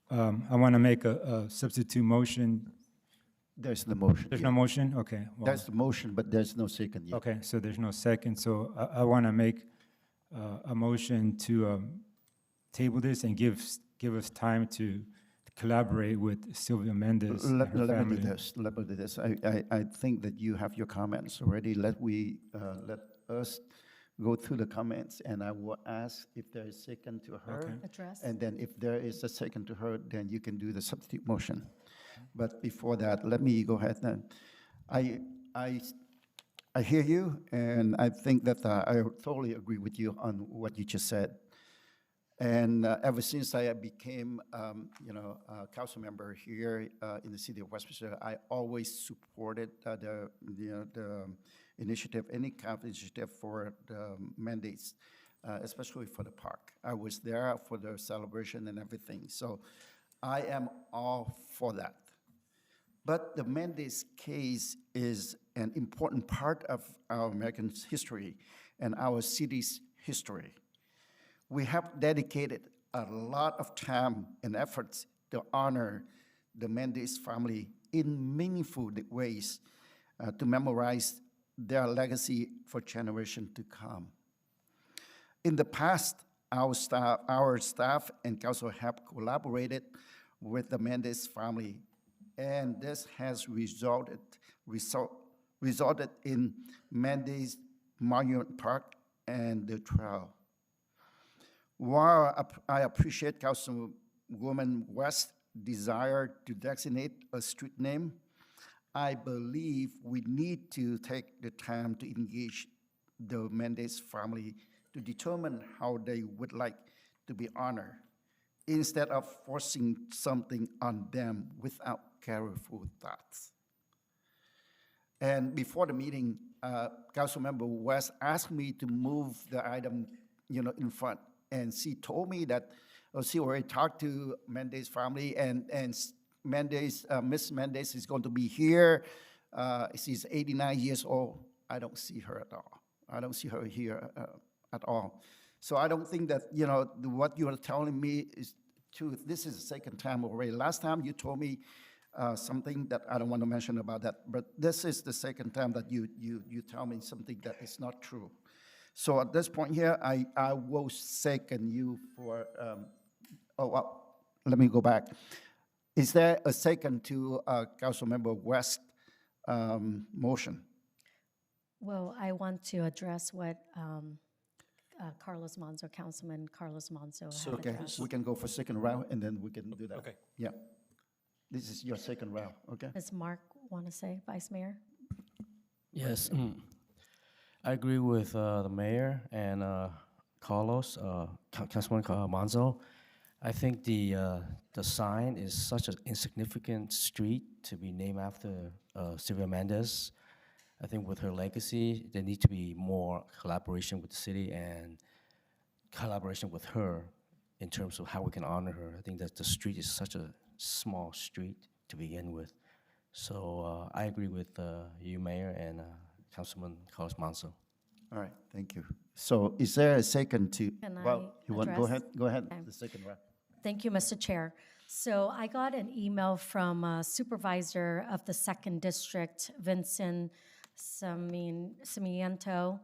I want to make a substitute motion.
There's the motion.
There's no motion? Okay. Well,
That's the motion, but there's no second yet.
okay, so there's no second. So I want to make a motion to table this and give us time to collaborate with Sylvia Mendes and her family.
Let me do this. I think that you have your comments already. Let us go through the comments, and I will ask if there is second to her.
Okay.
Address.
And then if there is a second to her, then you can do the substitute motion. But before that, let me go ahead and, I hear you, and I think that I totally agree with you on what you just said. And ever since I became, a council member here in the city of Westminster, I always supported the initiative, any kind of initiative for the mandates, especially for the park. I was there for the celebration and everything, so I am all for that. But the mandates case is an important part of our American history and our city's history. We have dedicated a lot of time and efforts to honor the Mendes family in meaningful ways, to memorize their legacy for generations to come. In the past, our staff and council have collaborated with the Mendes family, and this has resulted in Mendes Monument Park and the trail. While I appreciate Councilwoman West's desire to designate a street name, I believe we need to take the time to engage the Mendes family to determine how they would like to be honored, instead of forcing something on them without careful thoughts. And before the meeting, Councilmember West asked me to move the item, in front. And she told me that she already talked to Mendes family, and Miss Mendes is going to be here. She's 89 years old. I don't see her at all. I don't see her here at all. So I don't think that, what you are telling me is true. This is the second time already. Last time you told me something that I don't want to mention about that, but this is the second time that you tell me something that is not true. So at this point here, I will second you for, let me go back. Is there a second to Councilmember West's motion?
Well, I want to address what Carlos Manzo, Councilman Carlos Manzo had
Okay,
addressed.
we can go for second round, and then we can do that.
Okay.
Yeah. This is your second round, okay?
Does Mark want to say, Vice Mayor?
Yes, I agree with the mayor and Carlos, Councilman Manzo. I think the sign is such an insignificant street to be named after Sylvia Mendes. I think with her legacy, there needs to be more collaboration with the city and collaboration with her in terms of how we can honor her. I think that the street is such a small street to begin with. So I agree with you, Mayor, and Councilman Carlos Manzo.
All right, thank you. So is there a second to,
Can I
well, you want,
address?
go ahead,
Okay.
the second round.
Thank you, Mr. Chair. So I got an email from a supervisor of the second district, Vincent Simiento,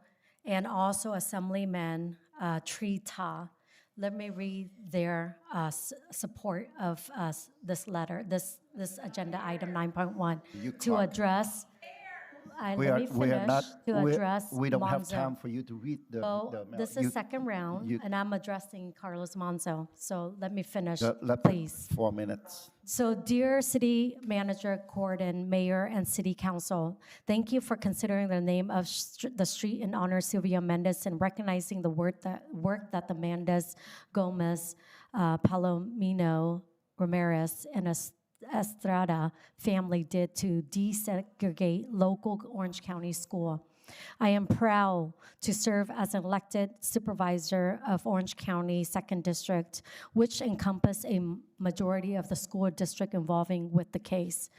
and also Assemblyman Trita. Let me read their support of this letter, this agenda item 9.1
You
to
clock.
address.
We
Let me
are not,
finish to address
we don't have
Monzo.
time for you to read the.
So this
you-
is second round,
you-
and I'm addressing Carlos Manzo. So let me finish,
let-
please.
4 minutes.
So dear City Manager Gordon, Mayor, and City Council, thank you for considering the name of the street in honor of Sylvia Mendes and recognizing the work that the Mendes, Gomez, Palomino, Ramirez, and Estrada family did to desegregate local Orange County school. I am proud to serve as an elected supervisor of Orange County 2nd District, which encompass a majority of the school district involving with the case.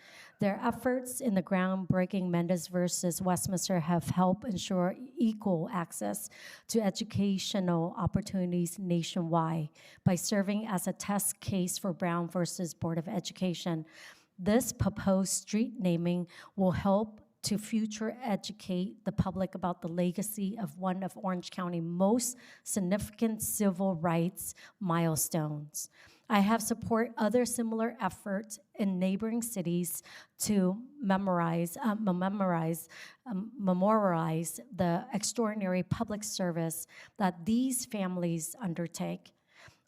Their efforts in the groundbreaking Mendes versus Westminster have helped ensure equal access to educational opportunities nationwide by serving as a test case for Brown versus Board of Education. This proposed street naming will help to future educate the public about the legacy of one of Orange County's most significant civil rights milestones. I have support other similar efforts in neighboring cities to memorialize the extraordinary public service that these families undertake.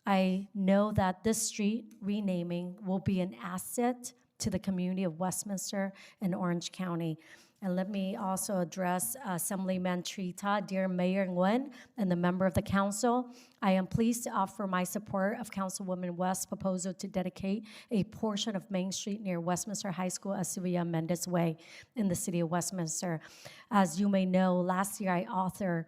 I know that this street renaming will be an asset to the community of Westminster and Orange County. And let me also address Assemblyman Trita, dear Mayor Nguyen, and the member of the council. I am pleased to offer my support of Councilwoman West's proposal to dedicate a portion of Main Street near Westminster High School as Sylvia Mendez Way in the city of Westminster. As you may know, last year I authored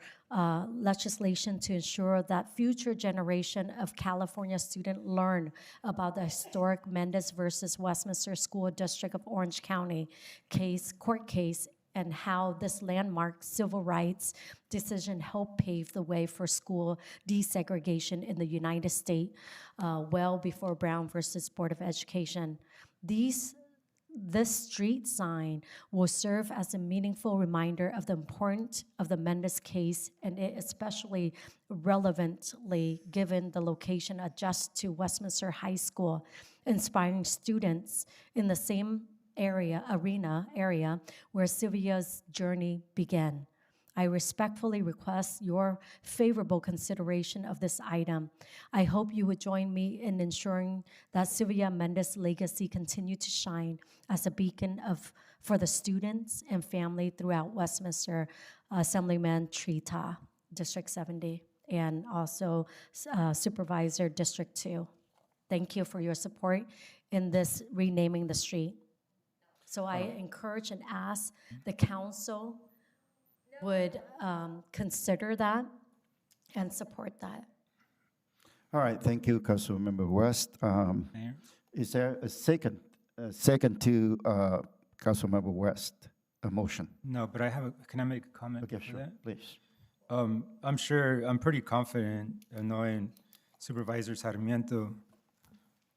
legislation to ensure that future generation of California students learn about the historic Mendez versus Westminster School District of Orange County court case, and how this landmark civil rights decision helped pave the way for school desegregation in the United States well before Brown versus Board of Education. This street sign will serve as a meaningful reminder of the importance of the Mendez case, and it especially relevantly given the location adjacent to Westminster High School, inspiring students in the same arena where Sylvia's journey began. I respectfully request your favorable consideration of this item. I hope you would join me in ensuring that Sylvia Mendez's legacy continue to shine as a beacon for the students and family throughout Westminster. Assemblyman Trita, District 70, and also Supervisor District 2. Thank you for your support in this renaming the street. So I encourage and ask the council would consider that and support that.
All right, thank you, Councilmember West. Is there a second to Councilmember West, a motion?
No, but can I make a comment?
Okay,
for
sure,
that?
please.
I'm pretty confident knowing Supervisor Sarmiento,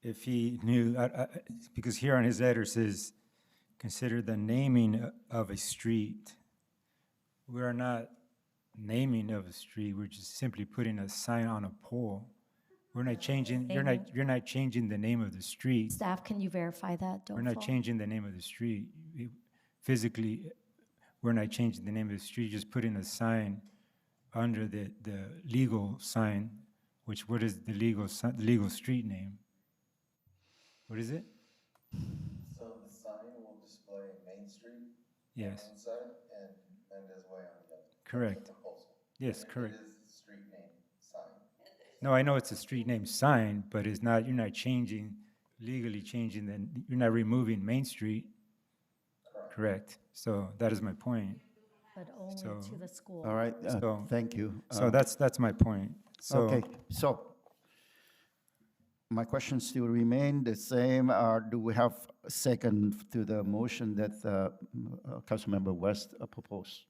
if he knew, because here on his letter says, consider the naming of a street. We are not naming of a street, we're just simply putting a sign on a pole. We're not changing, you're not changing the name of the street.
Staff, can you verify that?
We're not changing the name of the street. Physically, we're not changing the name of the street, just putting a sign under the legal sign, what is the legal street name? What is it?
So the sign will display Main Street
Yes.
on one side and Mendez Way on the other.
Correct.
That's the proposal.
Yes,
And
correct.
It is the street name sign.
No, I know it's a street name sign, but it's not, you're not legally changing, you're not removing Main Street. Correct. So that is my point.
But only
So-
to the school.
All right, thank you.
So that's my point. So
Okay, so my questions still remain the same. Do we have a second to the motion that Councilmember West proposed?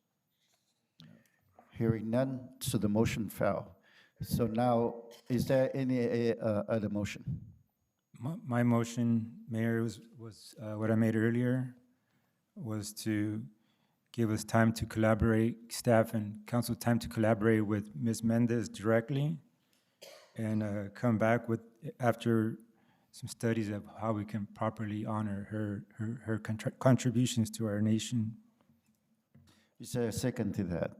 Hearing none, so the motion fell. So now, is there any other motion?
My motion, Mayor, was what I made earlier, was to give us time to collaborate, staff and council time to collaborate with Ms. Mendez directly, and come back after some studies of how we can properly honor her contributions to our nation.
Is there a second to that?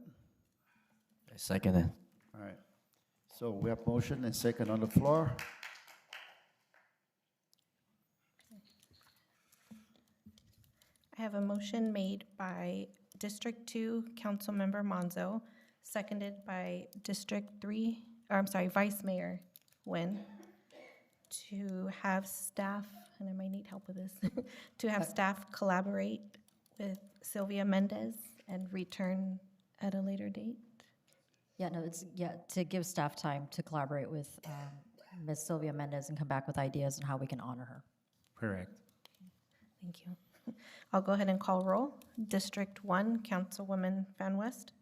I second it.
All right. So we have motion and second on the floor.
I have a motion made by District 2, Councilmember Monzo, seconded by District 3, Vice Mayor Nguyen, to have staff, and I might need help with this, to have staff collaborate with Sylvia Mendez and return at a later date.
Yeah, no, to give staff time to collaborate with Ms. Sylvia Mendez and come back with ideas on how we can honor her.
Correct.
Thank you. I'll go ahead and call roll. District 1, Councilwoman Van West.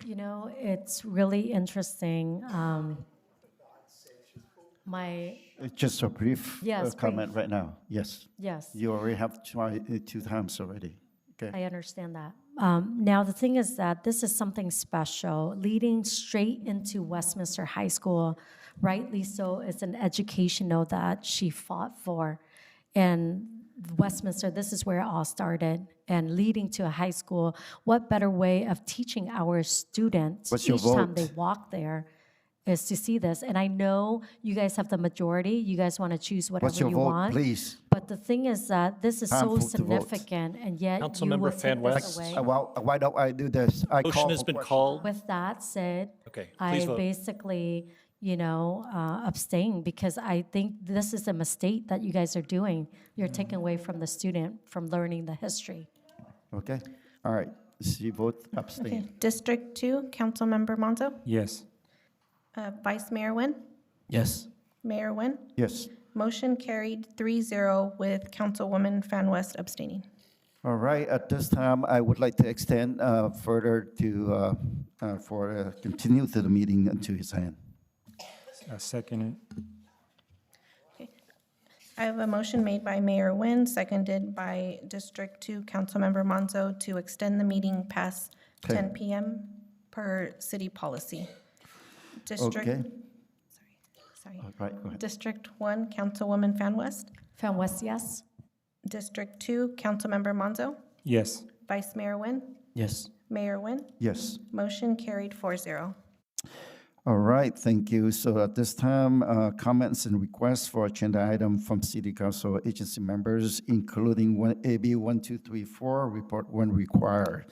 You know, it's really interesting.
Just a brief
Yes,
comment
brief.
right now. Yes.
Yes.
You already have tried 2 times already. Okay.
I understand that. Now, the thing is that this is something special, leading straight into Westminster High School, rightly so. It's an educational that she fought for. And Westminster, this is where it all started. And leading to a high school, what better way of teaching our students
What's your
each time
vote?
they walk there is to see this. And I know you guys have the majority. You guys want to choose whatever
What's your
you
vote,
want.
please?
But the thing is that this is
Time
so
to vote.
significant, and yet you
Councilmember
would take
Fan
this
West.
away.
Well, why don't I do this? I
Motion
call
has
for
been
question.
called.
With that said,
Okay, please
I
vote.
basically, abstain because I think this is a mistake that you guys are doing. You're taking away from the student from learning the history.
Okay, all right. She vote
Okay,
abstain.
District 2, Councilmember Monzo.
Yes.
Vice Mayor Nguyen.
Yes.
Mayor Nguyen.
Yes.
Motion carried 3-0 with Councilwoman Fan West abstaining.
All right, at this time, I would like to extend further to, continue to the meeting into his hand.
I second it.
I have a motion made by Mayor Nguyen, seconded by District 2 Councilmember Monzo to extend the meeting past
Okay.
10 PM per city policy. District,
Okay,
sorry.
all right, go ahead.
District 1, Councilwoman Fan West.
Fan West, yes?
District 2, Councilmember Monzo.
Yes.
Vice Mayor Nguyen.
Yes.
Mayor Nguyen.
Yes.
Motion carried 4-0.
All right, thank you. So at this time, comments and requests for agenda item from city council agency members, including AB 1234, report when required.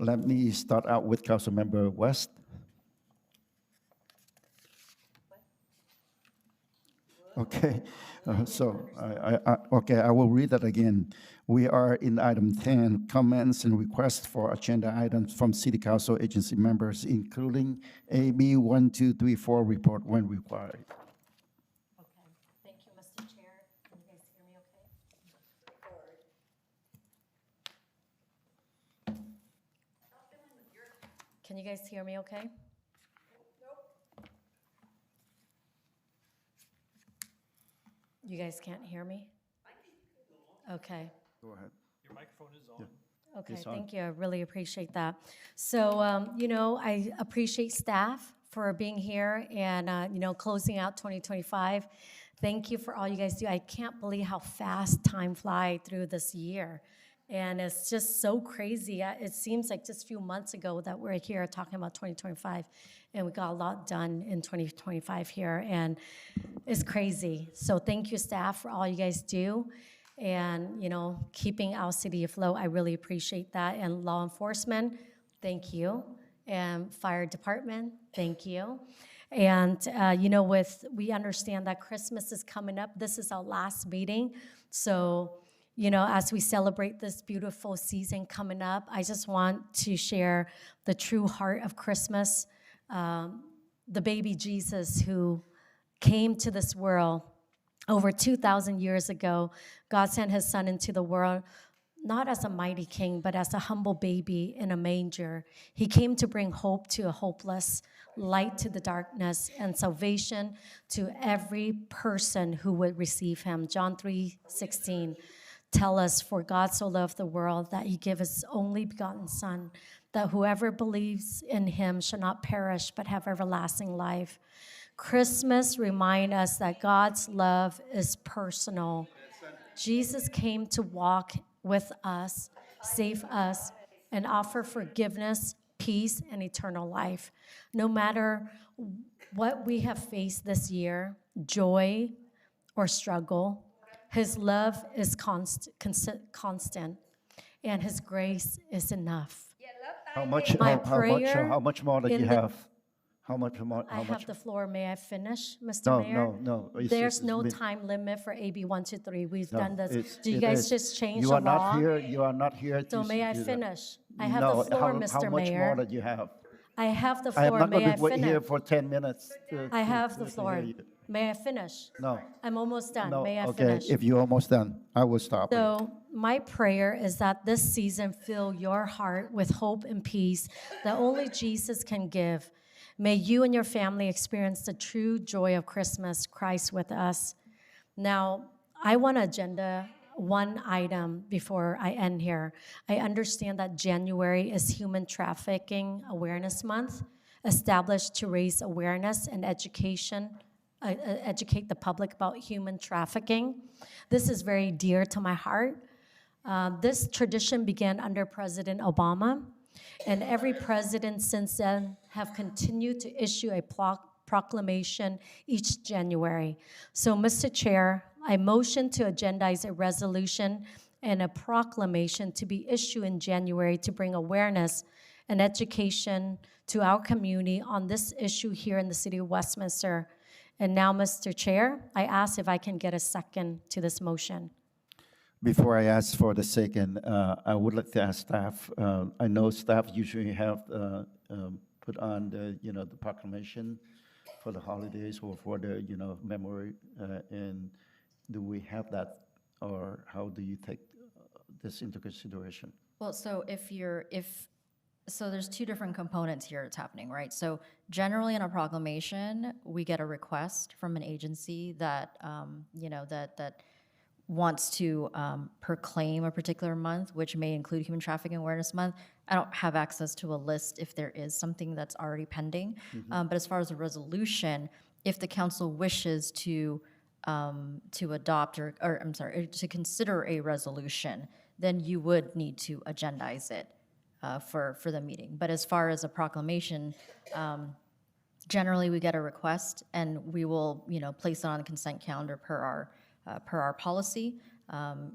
Let me start out with Councilmember West. Okay, I will read that again. We are in item 10, comments and requests for agenda items from city council agency members, including AB 1234 report when required.
Okay, thank you, Mr. Chair. Can you guys hear me okay? Can you guys hear me okay? You guys can't hear me? Okay.
Go ahead.
Your microphone is on.
Okay,
It's on.
thank you. I really appreciate that. So, I appreciate staff for being here and, closing out 2025. Thank you for all you guys do. I can't believe how fast time flies through this year. And it's just so crazy. It seems like just a few months ago that we're here talking about 2025, and we got a lot done in 2025 here, and it's crazy. So thank you, staff, for all you guys do. And, keeping our city afloat, I really appreciate that. And law enforcement, thank you. And fire department, thank you. And, we understand that Christmas is coming up. This is our last meeting. So, as we celebrate this beautiful season coming up, I just want to share the true heart of Christmas, the baby Jesus who came to this world over 2,000 years ago. God sent his son into the world, not as a mighty king, but as a humble baby in a manger. He came to bring hope to a hopeless, light to the darkness, and salvation to every person who would receive him. John 3:16 tell us, for God so loved the world that he gave his only begotten son, that whoever believes in him shall not perish but have everlasting life. Christmas reminds us that God's love is personal. Jesus came to walk with us, save us, and offer forgiveness, peace, and eternal life. No matter what we have faced this year, joy or struggle, his love is constant, and his grace is enough.
How much more do you have? How much more?
I have the floor. May I finish, Mr.
No,
Mayor?
no.
There's no time limit for AB 123. We've done this. Do you
it
guys
is.
just change
You
the
are not
law?
here. You are not here.
So
to
may I
do that.
finish? I have
No,
the floor,
how
Mr.
much
Mayor.
more do you have?
I have the
I am
floor.
not
May
going
I
to wait here
finish?
for 10 minutes.
I have the
to
floor.
hear you.
May I finish?
No.
I'm almost done.
No,
May I
okay,
finish?
if you're almost done, I will stop.
So my prayer is that this season fill your heart with hope and peace that only Jesus can give. May you and your family experience the true joy of Christmas, Christ with us. Now, I want to agenda one item before I end here. I understand that January is Human Trafficking Awareness Month, established to raise awareness and educate the public about human trafficking. This is very dear to my heart. This tradition began under President Obama, and every president since then have continued to issue a proclamation each January. So, Mr. Chair, I motion to agendize a resolution and a proclamation to be issued in January to bring awareness and education to our community on this issue here in the city of Westminster. And now, Mr. Chair, I ask if I can get a second to this motion.
Before I ask for the second, I would like to ask staff, I know staff usually have put on the, the proclamation for the holidays or for the, memory, and do we have that, or how do you take this into consideration?
Well, so so there's two different components here that's happening, right? So generally in a proclamation, we get a request from an agency that, that wants to proclaim a particular month, which may include Human Trafficking Awareness Month. I don't have access to a list if there is something that's already pending. But as far as a resolution, if the council wishes to adopt to consider a resolution, then you would need to agendize it for the meeting. But as far as a proclamation, generally we get a request and we will, place it on the consent calendar per our policy.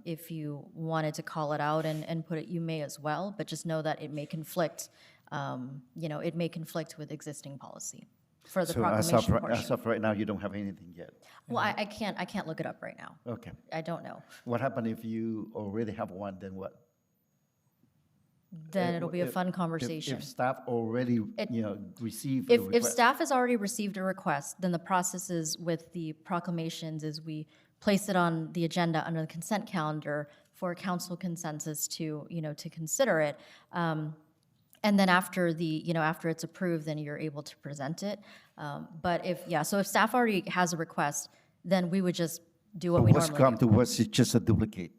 If you wanted to call it out and put it, you may as well, but just know that it may conflict, it may conflict with existing policy for the proclamation portion.
As of right now, you don't have anything yet?
Well, I can't look it up right now.
Okay.
I don't know.
What happens if you already have one, then what?
Then it'll be a fun conversation.
If staff already, received
If
the request.
staff has already received a request, then the process is with the proclamations is we place it on the agenda under the consent calendar for council consensus to, to consider it. And then after after it's approved, then you're able to present it. But if staff already has a request, then we would just do what we normally do.
What's come to us is just a duplicate.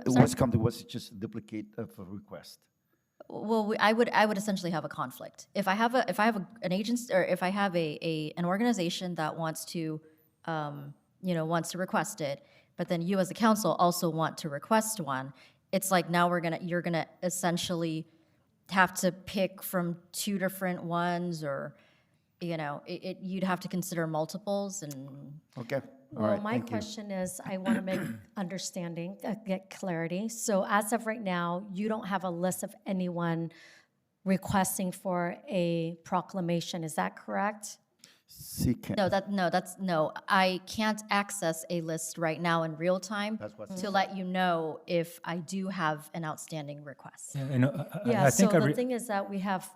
What's come to us is just a duplicate of a request.
Well, I would essentially have a conflict. If I have an agency, or if I have an organization that wants to request it, but then you as a council also want to request one, it's like now you're gonna essentially have to pick from two different ones, or you'd have to consider multiples and.
Okay. All
Well,
right,
my
thank you.
question is, I want to make understanding, get clarity. So as of right now, you don't have a list of anyone requesting for a proclamation, is that correct?
No, I can't access a list right now in real time to let you know if I do have an outstanding request.
Yeah, so the thing is that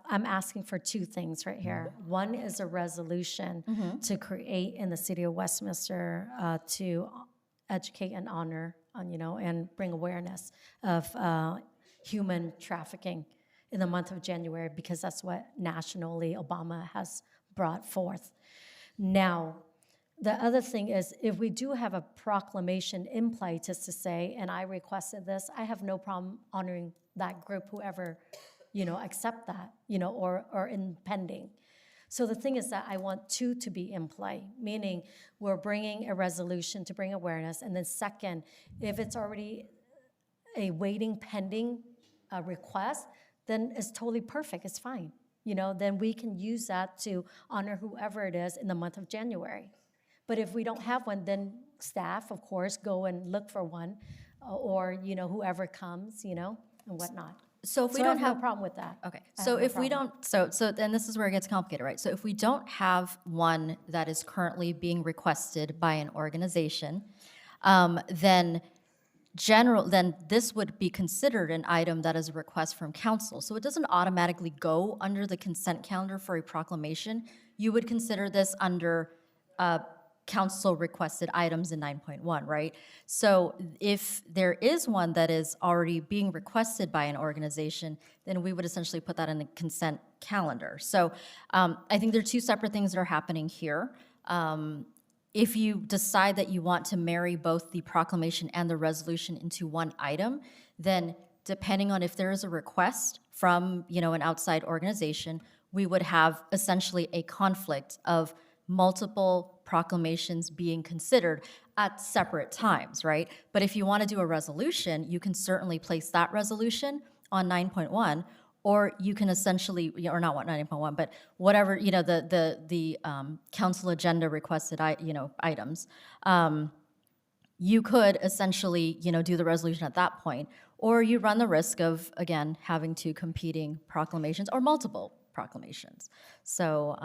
I'm asking for two things right here. One is a resolution to create in the city of Westminster to educate and honor, and bring awareness of human trafficking in the month of January, because that's what nationally Obama has brought forth. Now, the other thing is, if we do have a proclamation in play, just to say, and I requested this, I have no problem honoring that group, whoever, accept that, or in pending. So the thing is that I want two to be in play, meaning we're bringing a resolution to bring awareness, and then second, if it's already a waiting pending request, then it's totally perfect, it's fine. Then we can use that to honor whoever it is in the month of January. But if we don't have one, then staff, of course, go and look for one, or, whoever comes, and whatnot.
So if we
I
don't
have no problem with that.
Okay,
I
so
have no
if we
problem.
don't, so then this is where it gets complicated, right? So if we don't have one that is currently being requested by an organization, then this would be considered an item that is a request from council. So it doesn't automatically go under the consent calendar for a proclamation. You would consider this under council requested items in 9.1, right? So if there is one that is already being requested by an organization, then we would essentially put that in the consent calendar. So I think there are two separate things that are happening here. if you decide that you want to marry both the proclamation and the resolution into one item, then depending on if there is a request from, an outside organization, we would have essentially a conflict of multiple proclamations being considered at separate times, right? But if you want to do a resolution, you can certainly place that resolution on 9.1, or you can essentially, or not 9.1, but whatever, the council agenda requested, items. You could essentially, do the resolution at that point, or you run the risk of, again, having two competing proclamations or multiple proclamations. So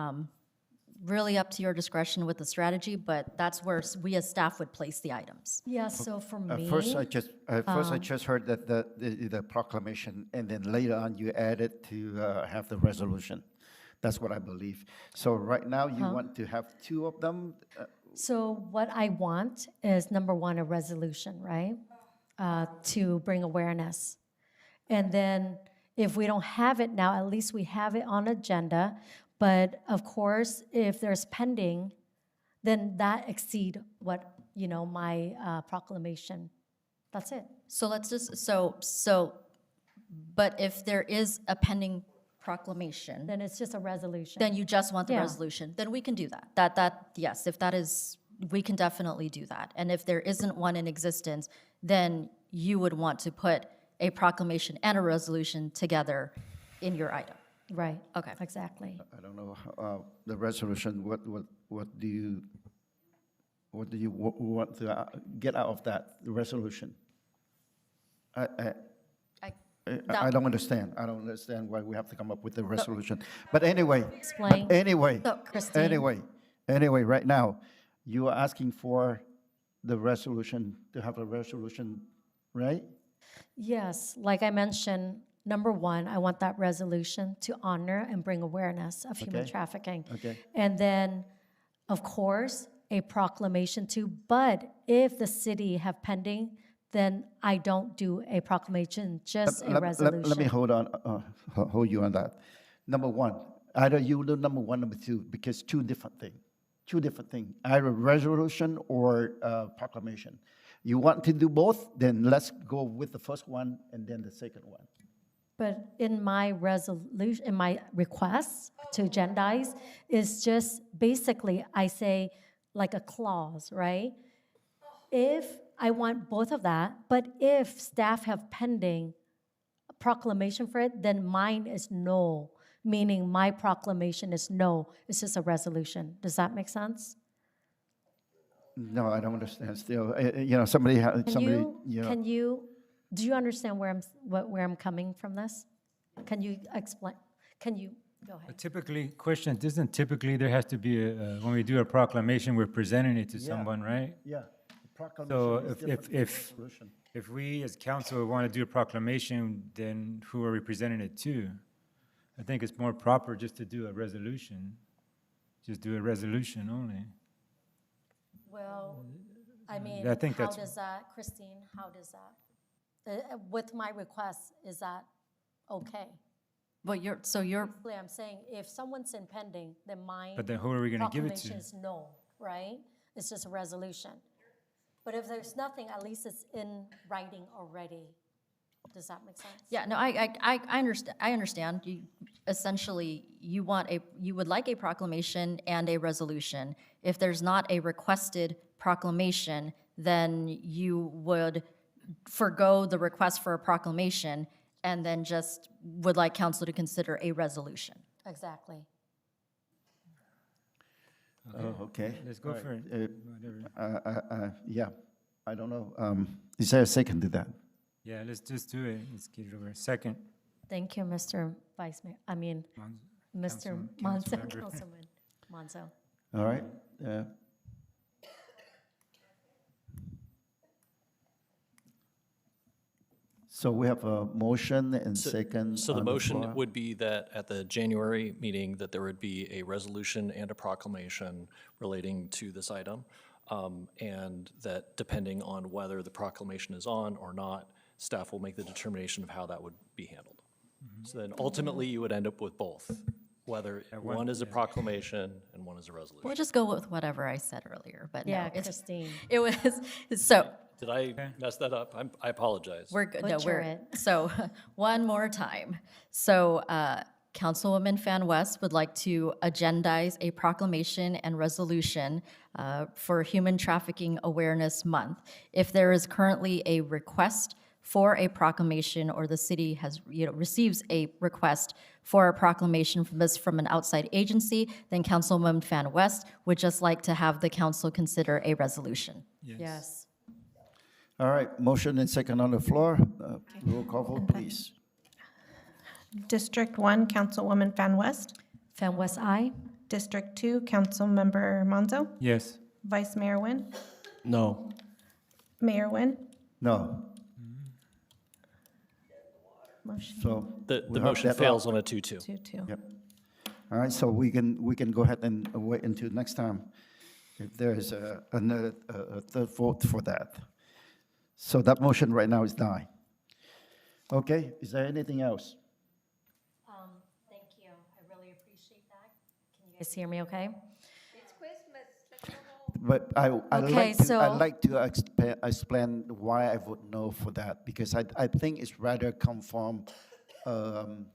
really up to your discretion with the strategy, but that's where we as staff would place the items.
Yeah, so for me.
First, I just heard that the proclamation, and then later on you added to have the resolution. That's what I believe. So right now you want to have two of them.
So what I want is, number one, a resolution, right? To bring awareness. And then if we don't have it now, at least we have it on agenda. But of course, if there's pending, then that exceed what, my proclamation. That's it.
So let's just, but if there is a pending proclamation,
Then it's just a resolution.
then you just want the
Yeah.
resolution, then we can do that. Yes, if that is, we can definitely do that. And if there isn't one in existence, then you would want to put a proclamation and a resolution together in your item.
Right.
Okay.
Exactly.
I don't know, the resolution, what do you want to get out of that, the resolution? I don't understand. I don't understand why we have to come up with the resolution. But anyway.
Explain.
But anyway.
So, Christine.
Anyway, right now, you are asking for the resolution, to have a resolution, right?
Yes, like I mentioned, number one, I want that resolution to honor and bring awareness of human
Okay.
trafficking.
Okay.
And then, of course, a proclamation too. But if the city have pending, then I don't do a proclamation, just a resolution.
Let me hold you on that. Number one, either you do number one, number two, because two different things. Either resolution or proclamation. You want to do both, then let's go with the first one and then the second one.
But in my resolution, in my request to agendize, is just basically, I say like a clause, right? If I want both of that, but if staff have pending proclamation for it, then mine is no, meaning my proclamation is no, it's just a resolution. Does that make sense?
No, I don't understand still.
Do you understand where I'm coming from this? Can you explain? Go ahead.
Typically there has to be when we do a proclamation, we're presenting it to
Yeah.
someone, right?
Yeah.
So
Proclamation is different from resolution.
if we as council want to do a proclamation, then who are we presenting it to? I think it's more proper just to do a resolution. Just do a resolution only.
Well, I mean,
I think
how
that's-
does that, Christine, how does that? With my request, is that okay?
But you're,
Basically, I'm saying if someone's in pending, then mine.
But then who are we gonna give it to?
Proclamation is no, right? It's just a resolution. But if there's nothing, at least it's in writing already. Does that make sense?
yeah, no, I understand. You, essentially, you would like a proclamation and a resolution. If there's not a requested proclamation, then you would forgo the request for a proclamation and then just would like council to consider a resolution.
Exactly.
Oh, okay.
Let's go
All
for
right.
it. Whatever.
Yeah, I don't know. Is there a second to that?
Yeah, let's just do it. Let's get it over. Second.
Thank you, Mr. Vice Mayor, Mr. Monzo, Councilman Monzo.
All right. So we have a motion and second.
So the
on
motion
floor.
would be that at the January meeting, that there would be a resolution and a proclamation relating to this item. And that depending on whether the proclamation is on or not, staff will make the determination of how that would be handled. So then ultimately, you would end up with both. whether one is a proclamation and one is a resolution.
We'll just go with whatever I said earlier, but no,
Yeah,
it's,
Christine.
it was, so,
Did I mess that up? I apologize.
we're good, no,
Butcher
we're,
it.
so, one more time. So, Councilwoman Fan West would like to agendize a proclamation and resolution for Human Trafficking Awareness Month. If there is currently a request for a proclamation, or the city has, receives a request for a proclamation from an outside agency, then Councilwoman Fan West would just like to have the council consider a resolution.
Yes.
All right, motion and second on the floor. Roll call vote, please.
District 1, Councilwoman Fan West.
Fan West, aye.
District 2, Councilmember Monzo.
Yes.
Vice Mayor Nguyen.
No.
Mayor Nguyen.
No.
Motion
So
The
we have
motion
that
fails
up.
on a 2-2.
2-2.
Yep. All right, so we can go ahead and wait until next time if there is another third vote for that. So that motion right now is done. Okay, is there anything else?
Thank you. I really appreciate that. Can you guys hear me okay?
It's Christmas.
But I
Okay,
like to explain why I vote no for that, because I think it's rather come from an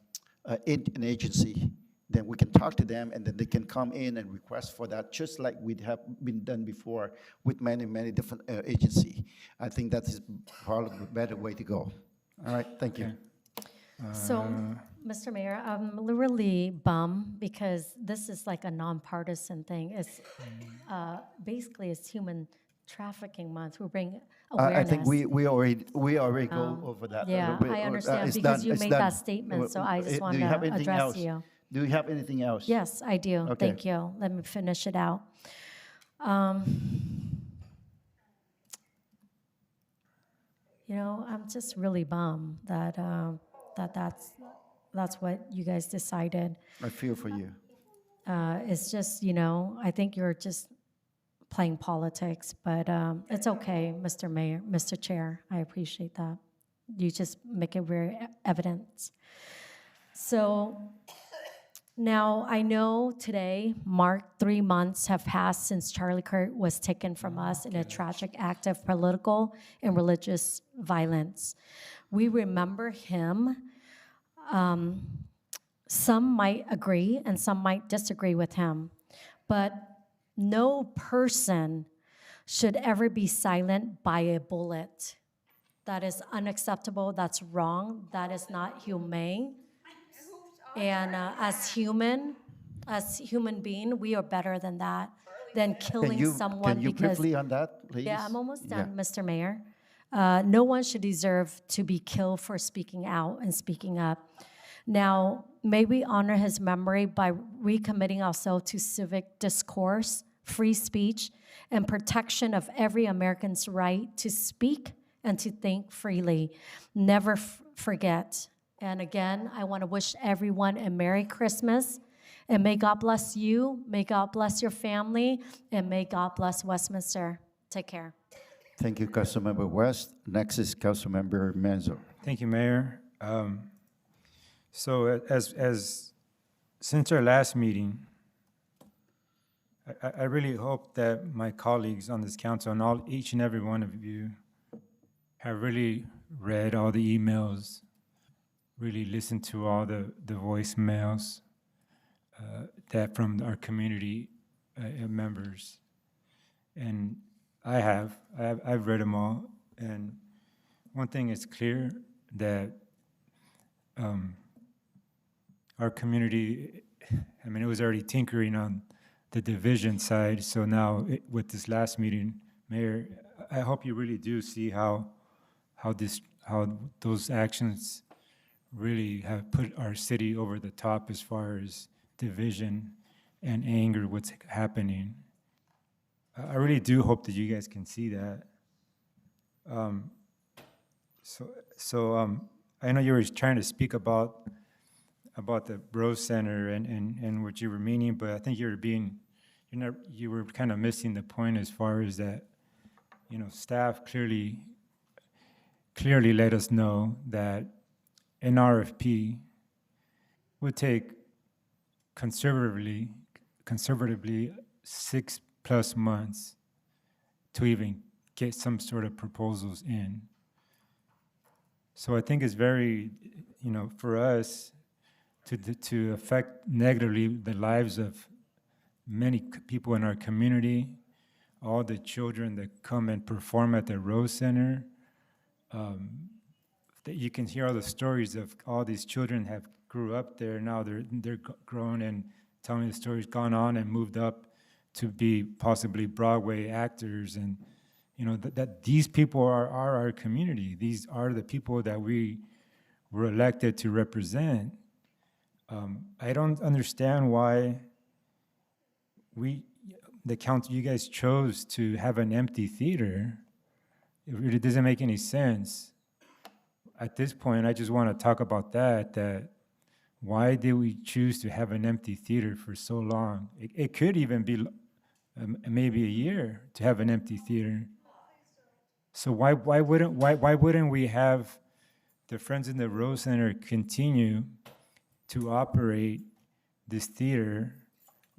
agency. Then we can talk to them, and then they can come in and request for that, just like we have been done before with many different agency. I think that is probably a better way to go. All right, thank you.
So, Mr. Mayor, I'm really bummed because this is like a nonpartisan thing. It's basically it's Human Trafficking Month. We bring awareness.
I think we already go over that.
Yeah, I understand
It's
because
done,
you
it's
made
done.
that statement, so I just
Do
wanted
you have
to
anything
address
else?
you.
Do you have anything else?
Yes, I do.
Okay.
Thank you. Let me finish it out. I'm just really bummed that that's what you guys decided.
I feel for you.
It's just, I think you're just playing politics, but it's okay, Mr. Mayor, Mr. Chair. I appreciate that. You just make it very evident. So now I know today, 3 months have passed since Charlie Kirk was taken from us in a tragic act of political and religious violence. We remember him. Some might agree and some might disagree with him, but no person should ever be silent by a bullet. That is unacceptable, that's wrong, that is not humane. And as human being, we are better than that, than killing someone
Can you
because.
briefly on that, please?
Yeah, I'm almost done,
Yeah.
Mr. Mayor. No one should deserve to be killed for speaking out and speaking up. Now, may we honor his memory by recommitting ourselves to civic discourse, free speech, and protection of every American's right to speak and to think freely. Never forget. And again, I want to wish everyone a Merry Christmas, and may God bless you, may God bless your family, and may God bless Westminster. Take care.
Thank you, Councilmember West. Next is Councilmember Manzo.
Thank you, Mayor. So since our last meeting, I really hope that my colleagues on this council and each and every one of you have really read all the emails, really listened to all the voicemails that from our community members. And I've read them all. And one thing is clear, that our community, it was already tinkering on the division side. So now with this last meeting, Mayor, I hope you really do see how those actions really have put our city over the top as far as division and anger, what's happening. I really do hope that you guys can see that. I know you were trying to speak about the Rose Center and what you were meaning, but I think you were kind of missing the point as far as that, staff clearly let us know that an RFP would take conservatively 6+ months to even get some sort of proposals in. So I think it's very, for us to affect negatively the lives of many people in our community, all the children that come and perform at the Rose Center. That you can hear all the stories of all these children have grew up there. Now they're grown and telling the stories, gone on and moved up to be possibly Broadway actors, and that these people are our community. These are the people that we were elected to represent. I don't understand why you guys chose to have an empty theater. It really doesn't make any sense. At this point, I just want to talk about that why did we choose to have an empty theater for so long? It could even be maybe a year to have an empty theater. So why wouldn't we have the Friends in the Rose Center continue to operate this theater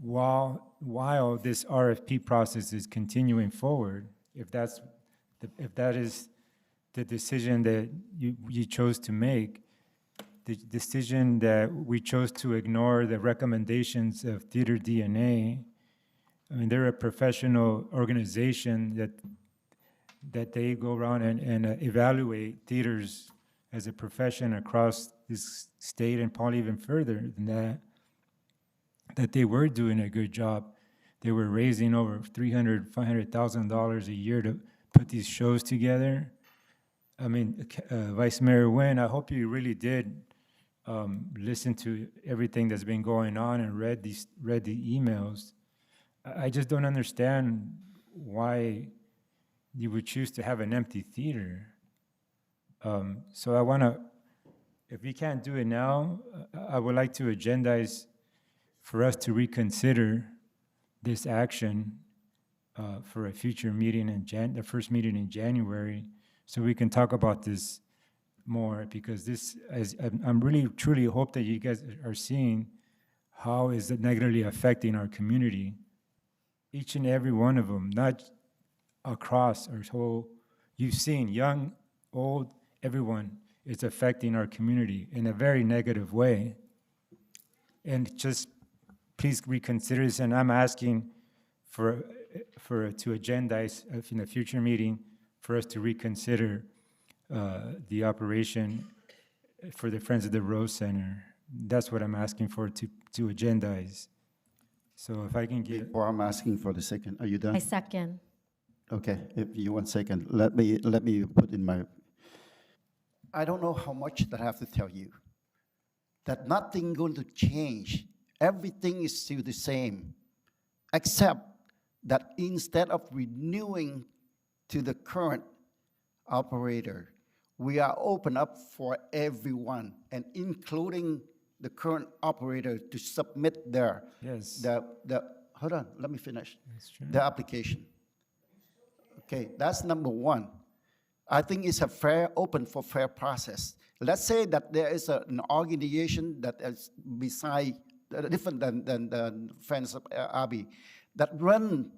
while this RFP process is continuing forward? If that is the decision that you chose to make, the decision that we chose to ignore the recommendations of Theater DNA. I mean, they're a professional organization that they go around and evaluate theaters as a profession across this state and probably even further than that they were doing a good job. They were raising over $300,000, $500,000 a year to put these shows together. I mean, Vice Mayor Nguyen, I hope you really did listen to everything that's been going on and read the emails. I just don't understand why you would choose to have an empty theater. So I want to, if we can't do it now, I would like to agendize for us to reconsider this action for a future meeting the first meeting in January, so we can talk about this more, because I'm really truly hope that you guys are seeing how is it negatively affecting our community. Each and every one of them, not across our whole, you've seen young, old, everyone is affecting our community in a very negative way. And just please reconsider this, and I'm asking to agendize in a future meeting for us to reconsider the operation for the Friends of the Rose Center. That's what I'm asking for, to agendize. So if I can get.
Or I'm asking for the second. Are you done?
I second.
Okay, if you want second, let me put in my. I don't know how much that I have to tell you. That nothing going to change. Everything is still the same, except that instead of renewing to the current operator, we are open up for everyone, and including the current operator to submit their hold on, let me finish. The application. Okay, that's number one. I think it's a fair, open for fair process. Let's say that there is an organization that is beside, different than Friends of Abby, that run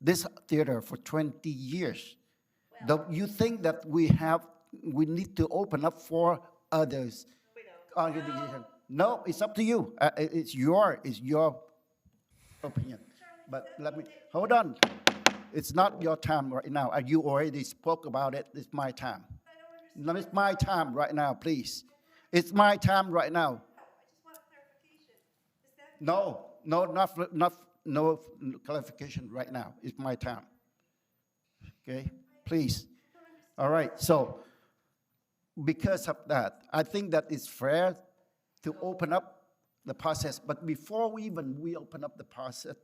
this theater for 20 years. You think that we need to open up for others? No, it's up to you. It's your opinion. But let me, hold on. It's not your time right now. You already spoke about it. It's my time. No, it's my time right now, please. It's my time right now. No, no clarification right now. It's my time. Okay, please. All right, so because of that, I think that it's fair to open up the process. But before we open up the process,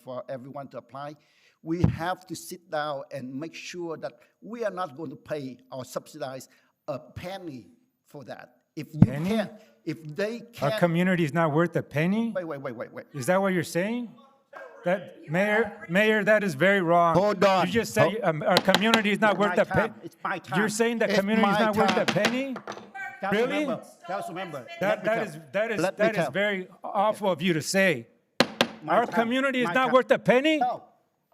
for everyone to apply, we have to sit down and make sure that we are not going to pay or subsidize a penny for that. If you can't, if they can't.
Our community is not worth a penny?
Wait.
Is that what you're saying? That Mayor, that is very wrong.
Hold on.
You just said our community is not worth a penny.
It's my time.
You're saying the community is not worth a penny? Really?
Council member.
That is very awful of you to say. Our community is
My
not
time.
worth a penny?
No,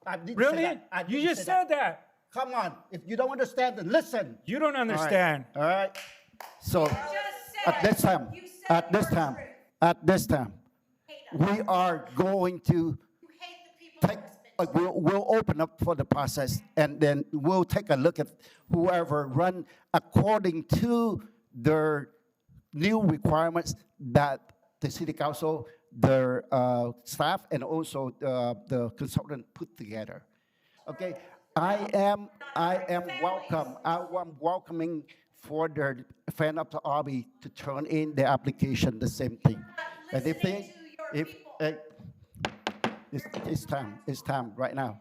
I didn't say
Really?
that. I
You
didn't
just
say
said that.
Come on, if you don't understand, then listen.
You don't understand.
All right. So at this time, we are going to take. We'll open up for the process, and then we'll take a look at whoever run according to their new requirements that the city council, their staff, and also the consultant put together. Okay. I am welcoming for the fan of the Army to turn in the application, the same thing. And if they, if, it's time right now.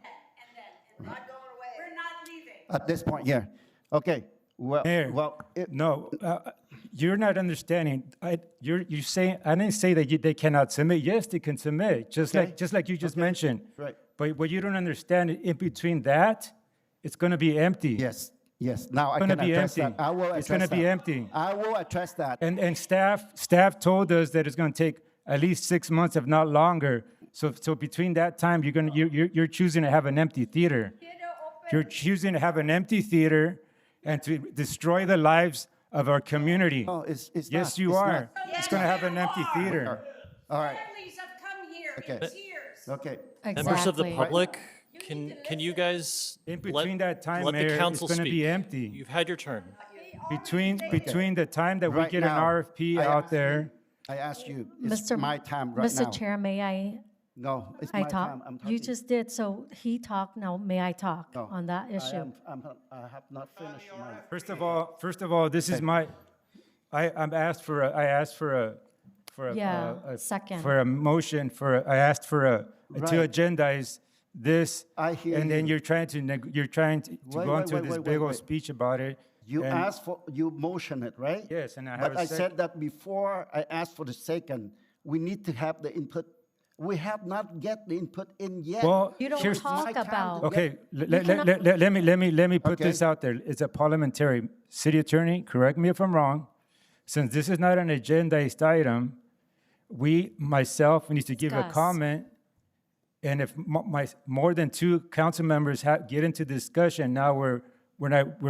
At this point, yeah. Okay. Well,
Mayor, no, you're not understanding. You saying I didn't say that they cannot submit. Yes, they can submit, just like you just mentioned.
Right.
But what you don't understand, in between that, it's going to be empty.
Yes. Now I
It's
can
going to be
address
empty.
that. I will address
It's going to be
that.
empty.
I will address that.
And staff told us that it's going to take at least 6 months, if not longer. So between that time, you're choosing to have an empty theater. You're choosing to have an empty theater and to destroy the lives of our community.
No, it's
Yes,
not.
you
It's
are.
not.
It's going to have an empty theater.
All right.
Families have come here
Okay.
in tears.
Okay.
Members of the
Exactly.
public, can you guys
In between that time,
let
Mayor,
the
it's
council
going to
speak?
be empty.
You've had your turn.
Between the time that we
Right
get an
now,
RFP
I
out
ask
there,
I asked you. It's
Mr.
my time right now.
Mr. Chair, may
No, it's
I
my
talk?
time. I'm
You
talking.
just did, so he talked, now may I talk
No,
on that issue?
I have not finished my.
first of all, this is my. I asked for a
Yeah, second.
for a motion I asked for to
Right.
agendize this.
I hear
And then
you.
you're trying to go into this big old
wait.
speech about it.
You
and-
asked for, you motion it, right?
Yes, and I have
But
a
I
sec-
said that before I asked for the second. We need to have the input. We have not get the input in yet.
Well,
You don't
here's-
talk
my time to
about.
get-
Okay,
cannot-
let me put
Okay.
this out there. It's a parliamentary. City attorney, correct me if I'm wrong. Since this is not an agendized item, we need to give a
Discuss.
comment. And if more than two council members get into discussion, now we're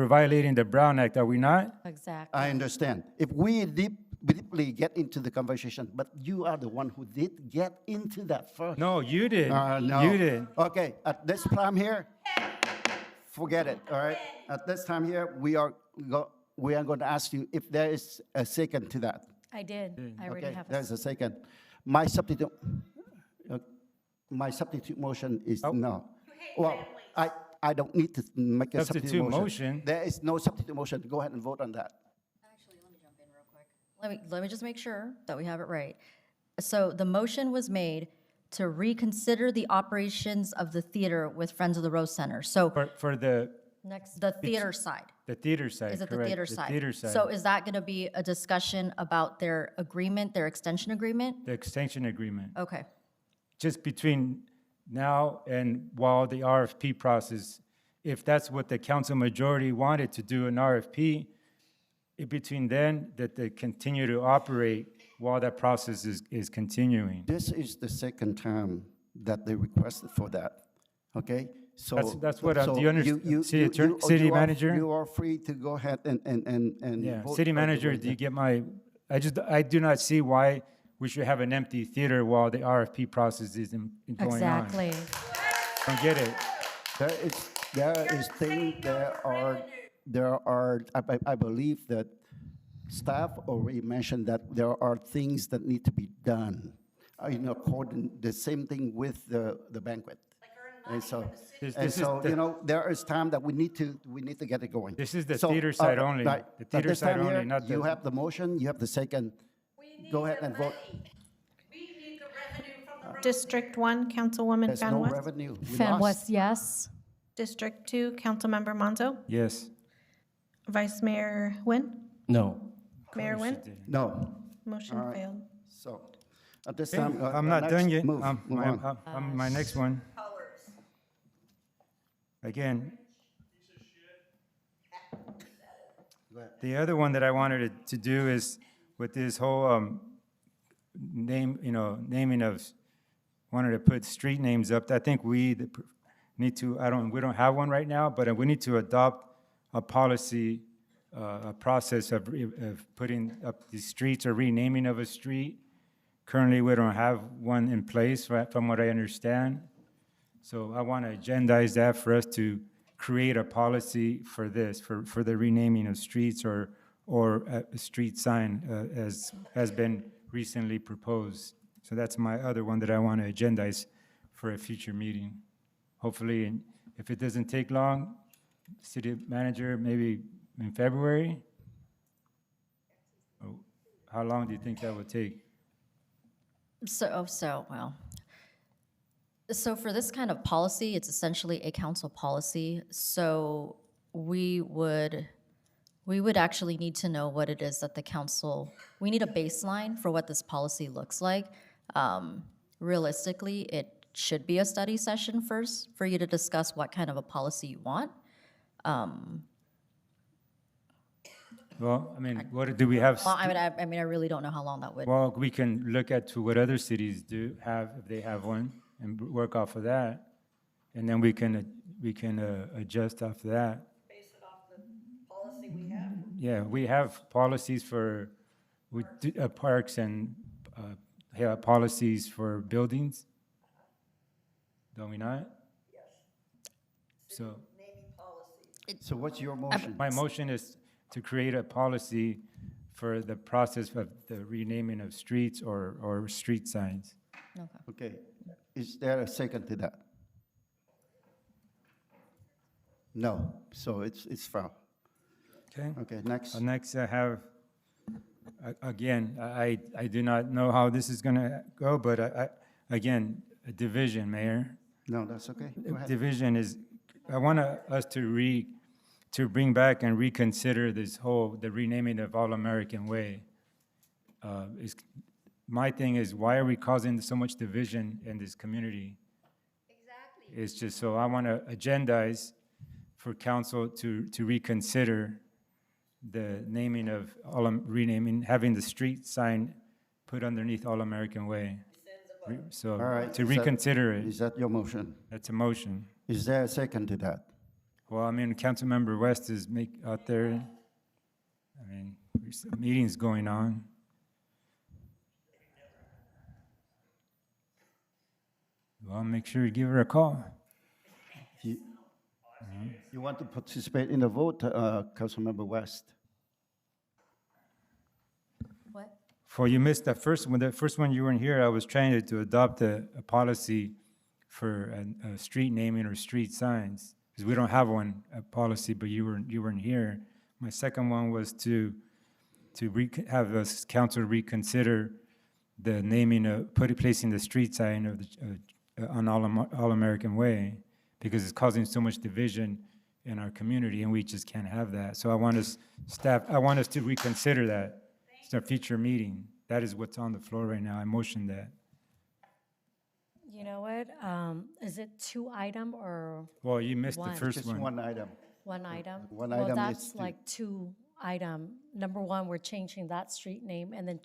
violating the Brown Act, are we not?
Exactly.
I understand. If we deeply get into the conversation, but you are the one who did get into that first.
No, you did.
No.
You did.
Okay, at this time here, forget it, all right? At this time here, we are going to ask you if there is a second to that.
I did. I already
Okay,
have a
there's a second. My substitute motion is no. Well, I don't need to make a substitute
Substitute
motion.
motion?
There is no substitute motion. Go ahead and vote on that.
Let me just make sure that we have it right. So the motion was made to reconsider the operations of the theater with Friends of the Rose Center. So
For the
the theater side.
theater side,
Is it the
correct.
theater side?
theater side.
So is that going to be a discussion about their agreement, their extension agreement?
The extension agreement.
Okay.
Just between now and while the RFP process, if that's what the council majority wanted to do, an RFP, in between then, that they continue to operate while that process is continuing.
This is the second time that they requested for that, okay? So.
That's what
so
do you understand,
you
city
are-
manager?
You are free to go ahead and.
Yeah,
vote
city
for the
manager,
way
do you
that-
get I do not see why we should have an empty theater while the RFP process is going on.
Exactly.
Don't get it.
There are, I believe that staff already mentioned that there are things that need to be done. In accordance, the same thing with the banquet. And so, there is time that we need to get it going.
This is the
So,
theater side only.
right.
The
At
theater
this
side
time
only,
here,
not
You
the.
have the motion, you have the second. Go ahead and vote.
District 1, Councilwoman
There's
Fan
no
West.
revenue. We
Fan
lost.
West, yes.
District 2, Councilmember Monzo.
Yes.
Vice Mayor Nguyen.
No.
Mayor Nguyen.
No.
Motion
All right.
failed.
So, at this time.
I'm not done yet.
Move on.
My next one. Again. The other one that I wanted to do is with this whole naming of, wanted to put street names up. I think we need to, we don't have one right now, but we need to adopt a policy, a process of putting up the streets or renaming of a street. Currently, we don't have one in place, right, from what I understand. So I want to agendize that for us to create a policy for this, for the renaming of streets or a street sign as has been recently proposed. So that's my other one that I want to agendize for a future meeting. Hopefully, if it doesn't take long, city manager, maybe in February? Oh, how long do you think that would take?
So for this kind of policy, it's essentially a council policy. So we would actually need to know what it is that the council, we need a baseline for what this policy looks like. Realistically, it should be a study session first for you to discuss what kind of a policy you want.
Well, I mean, what do we have?
Well, I mean, I really don't know how long that would.
Well, we can look at to what other cities do have, if they have one, and work off of that. And then we can adjust off of that.
Base it off the policy we have.
Yeah, we have policies for parks and policies for buildings. Don't we not?
Yes.
So,
Naming policy.
So what's your motion?
my motion is to create a policy for the process of the renaming of streets or street signs.
Okay, is there a second to that? No, so it's filed.
Okay.
Okay, next.
Next, I have, again, I do not know how this is gonna go, but again, a division, Mayor.
No, that's okay. Go ahead.
Division is, I want us to bring back and reconsider the renaming of All-American Way. My thing is, why are we causing so much division in this community? Exactly. It's just, so I want to agendize for council to reconsider the naming of, renaming, having the street sign put underneath All-American Way. So,
All right.
to reconsider it.
Is that your motion?
That's a motion.
Is there a second to that?
Well, I mean, Councilmember West is out there. I mean, there's meetings going on. Well, make sure you give her a call.
You want to participate in the vote, Councilmember West?
What?
For you missed the first one you weren't here, I was trying to adopt a policy for a street naming or street signs, because we don't have one, a policy, but you weren't here. My second one was to have the council reconsider the naming of, placing the street sign of on All-American Way, because it's causing so much division in our community, and we just can't have that. So I want us to reconsider that. It's a future meeting. That is what's on the floor right now. I motioned that.
You know what? Is it 2 item or
Well, you missed
one?
the first
Just
one.
one item.
1 item?
One
Well,
item
that's
is to-
like 2 item. Number 1, we're changing that street name and then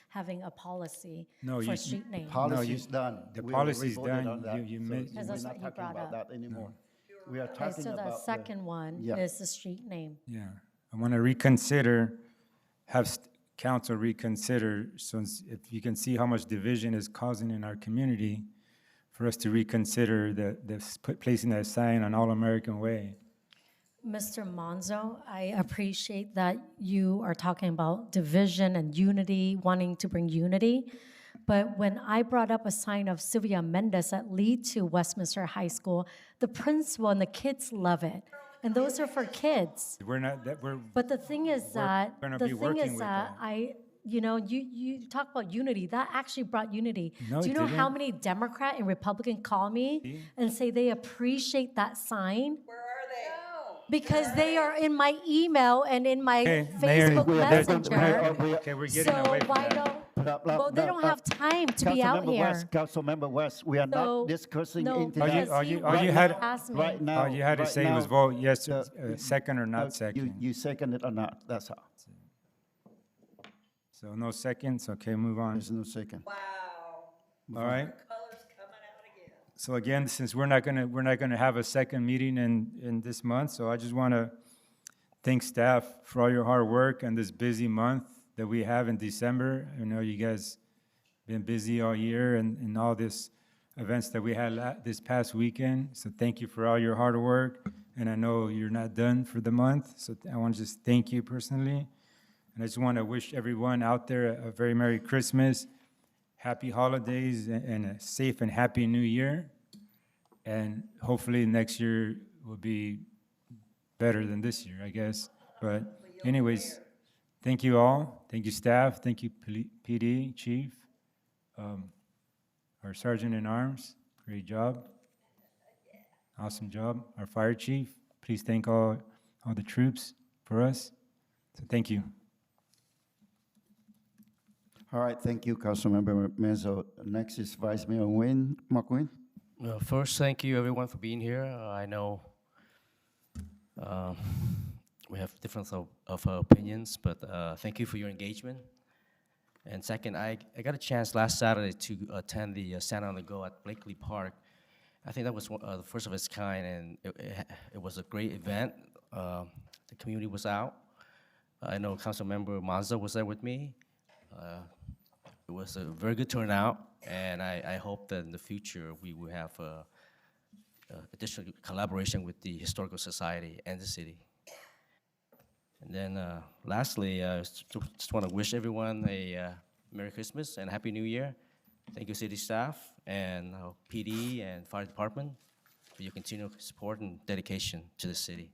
having a policy
No,
for
you-
street name.
Policy's done.
The
We
policy's
voted
done.
on that,
You
so
missed-
Because
we're
that's
not
what he
talking
brought
about
up.
that anymore. We are
Okay,
talking
so the
about
second one
yeah.
is the street name.
Yeah, I want to reconsider, have council reconsider, since if you can see how much division is causing in our community, for us to reconsider placing that sign on All-American Way.
Mr. Monzo, I appreciate that you are talking about division and unity, wanting to bring unity. But when I brought up a sign of Sylvia Mendes that lead to Westminster High School, the principal and the kids love it. And those are for kids.
But
the thing is that,
gonna
the
be
thing
working
is
with
that you talk about unity. That actually brought unity.
No,
Do you
it
know how
didn't.
many Democrat and Republican call me and say they appreciate that sign?
Where are they?
Because they are in my email and in my
Okay, Mayor,
Facebook
that's-
Messenger.
Okay, we're getting away from
So why
that.
don't, Well, they don't have time to be out here.
Councilmember West, we are
So,
not discussing
no,
into
because
that.
all
he
you
wanted
had-
to ask me.
Right now.
All you had to
right
say
now,
was vote yes,
the-
second or not
You,
second.
you second it or not, that's all.
So no seconds, okay, move on.
There's no second.
All right. So again, since we're not gonna have a second meeting in this month, so I just wanna thank staff for all your hard work and this busy month that we have in December. I know you guys been busy all year and all this events that we had this past weekend. So thank you for all your hard work. And I know you're not done for the month, so I want to just thank you personally. And I just want to wish everyone out there a very Merry Christmas, happy holidays, and a safe and happy New Year. And hopefully next year will be better than this year, I guess. But anyways, thank you all. Thank you, staff. Thank you, PD, Chief, our Sergeant in Arms. Great job. Awesome job. Our Fire Chief. Please thank all the troops for us. So thank you.
All right, thank you, Councilmember Menzo. Next is Vice Mayor Nguyen, Mark Nguyen.
First, thank you everyone for being here. I know we have difference of opinions, but thank you for your engagement. And second, I got a chance last Saturday to attend the Santa on the Go at Blakely Park. I think that was the first of its kind, and it was a great event. The community was out. I know Councilmember Manzo was there with me. It was a very good turnout, and I hope that in the future we will have additional collaboration with the Historical Society and the city. And then lastly, I just want to wish everyone a Merry Christmas and Happy New Year. Thank you, city staff and PD and fire department for your continued support and dedication to the city.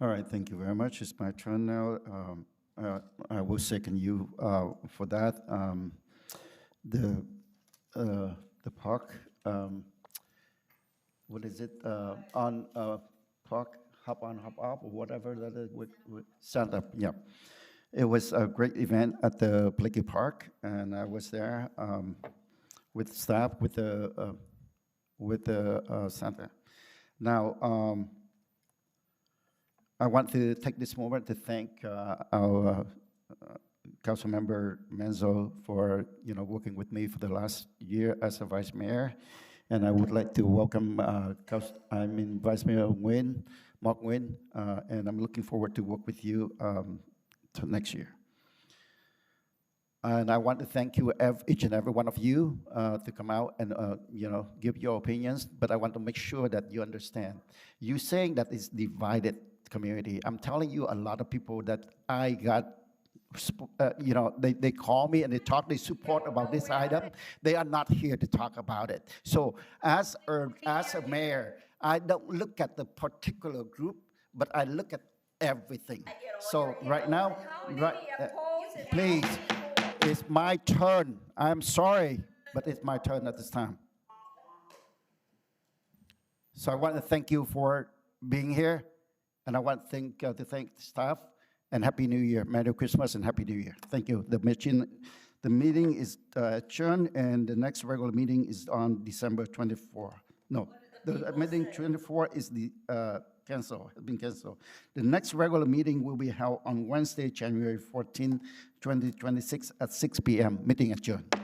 All right, thank you very much. It's my turn now. I will second you for that. The park, what is it, on park, hop on, hop off, or whatever that is, with Santa, yeah. It was a great event at the Blakely Park, and I was there with staff, with the Santa. Now, I want to take this moment to thank our Councilmember Menzo for working with me for the last year as a vice mayor, and I would like to welcome Vice Mayor Nguyen, Mark Nguyen, and I'm looking forward to work with you to next year. And I want to thank you, each and every one of you, to come out and give your opinions. But I want to make sure that you understand. You saying that it's divided community. I'm telling you, a lot of people that I got, they call me and they support about this item. They are not here to talk about it. So as a mayor, I don't look at the particular group, but I look at everything. So right now, please, it's my turn. I'm sorry, but it's my turn at this time. So I want to thank you for being here. And I want to thank the staff, and Happy New Year. Merry Christmas and Happy New Year. Thank you. The meeting is adjourned, and the next regular meeting is on December 24. No, the meeting 24 is canceled, has been canceled. The next regular meeting will be held on Wednesday, January 14, 2026 at 6 p.m. Meeting adjourned.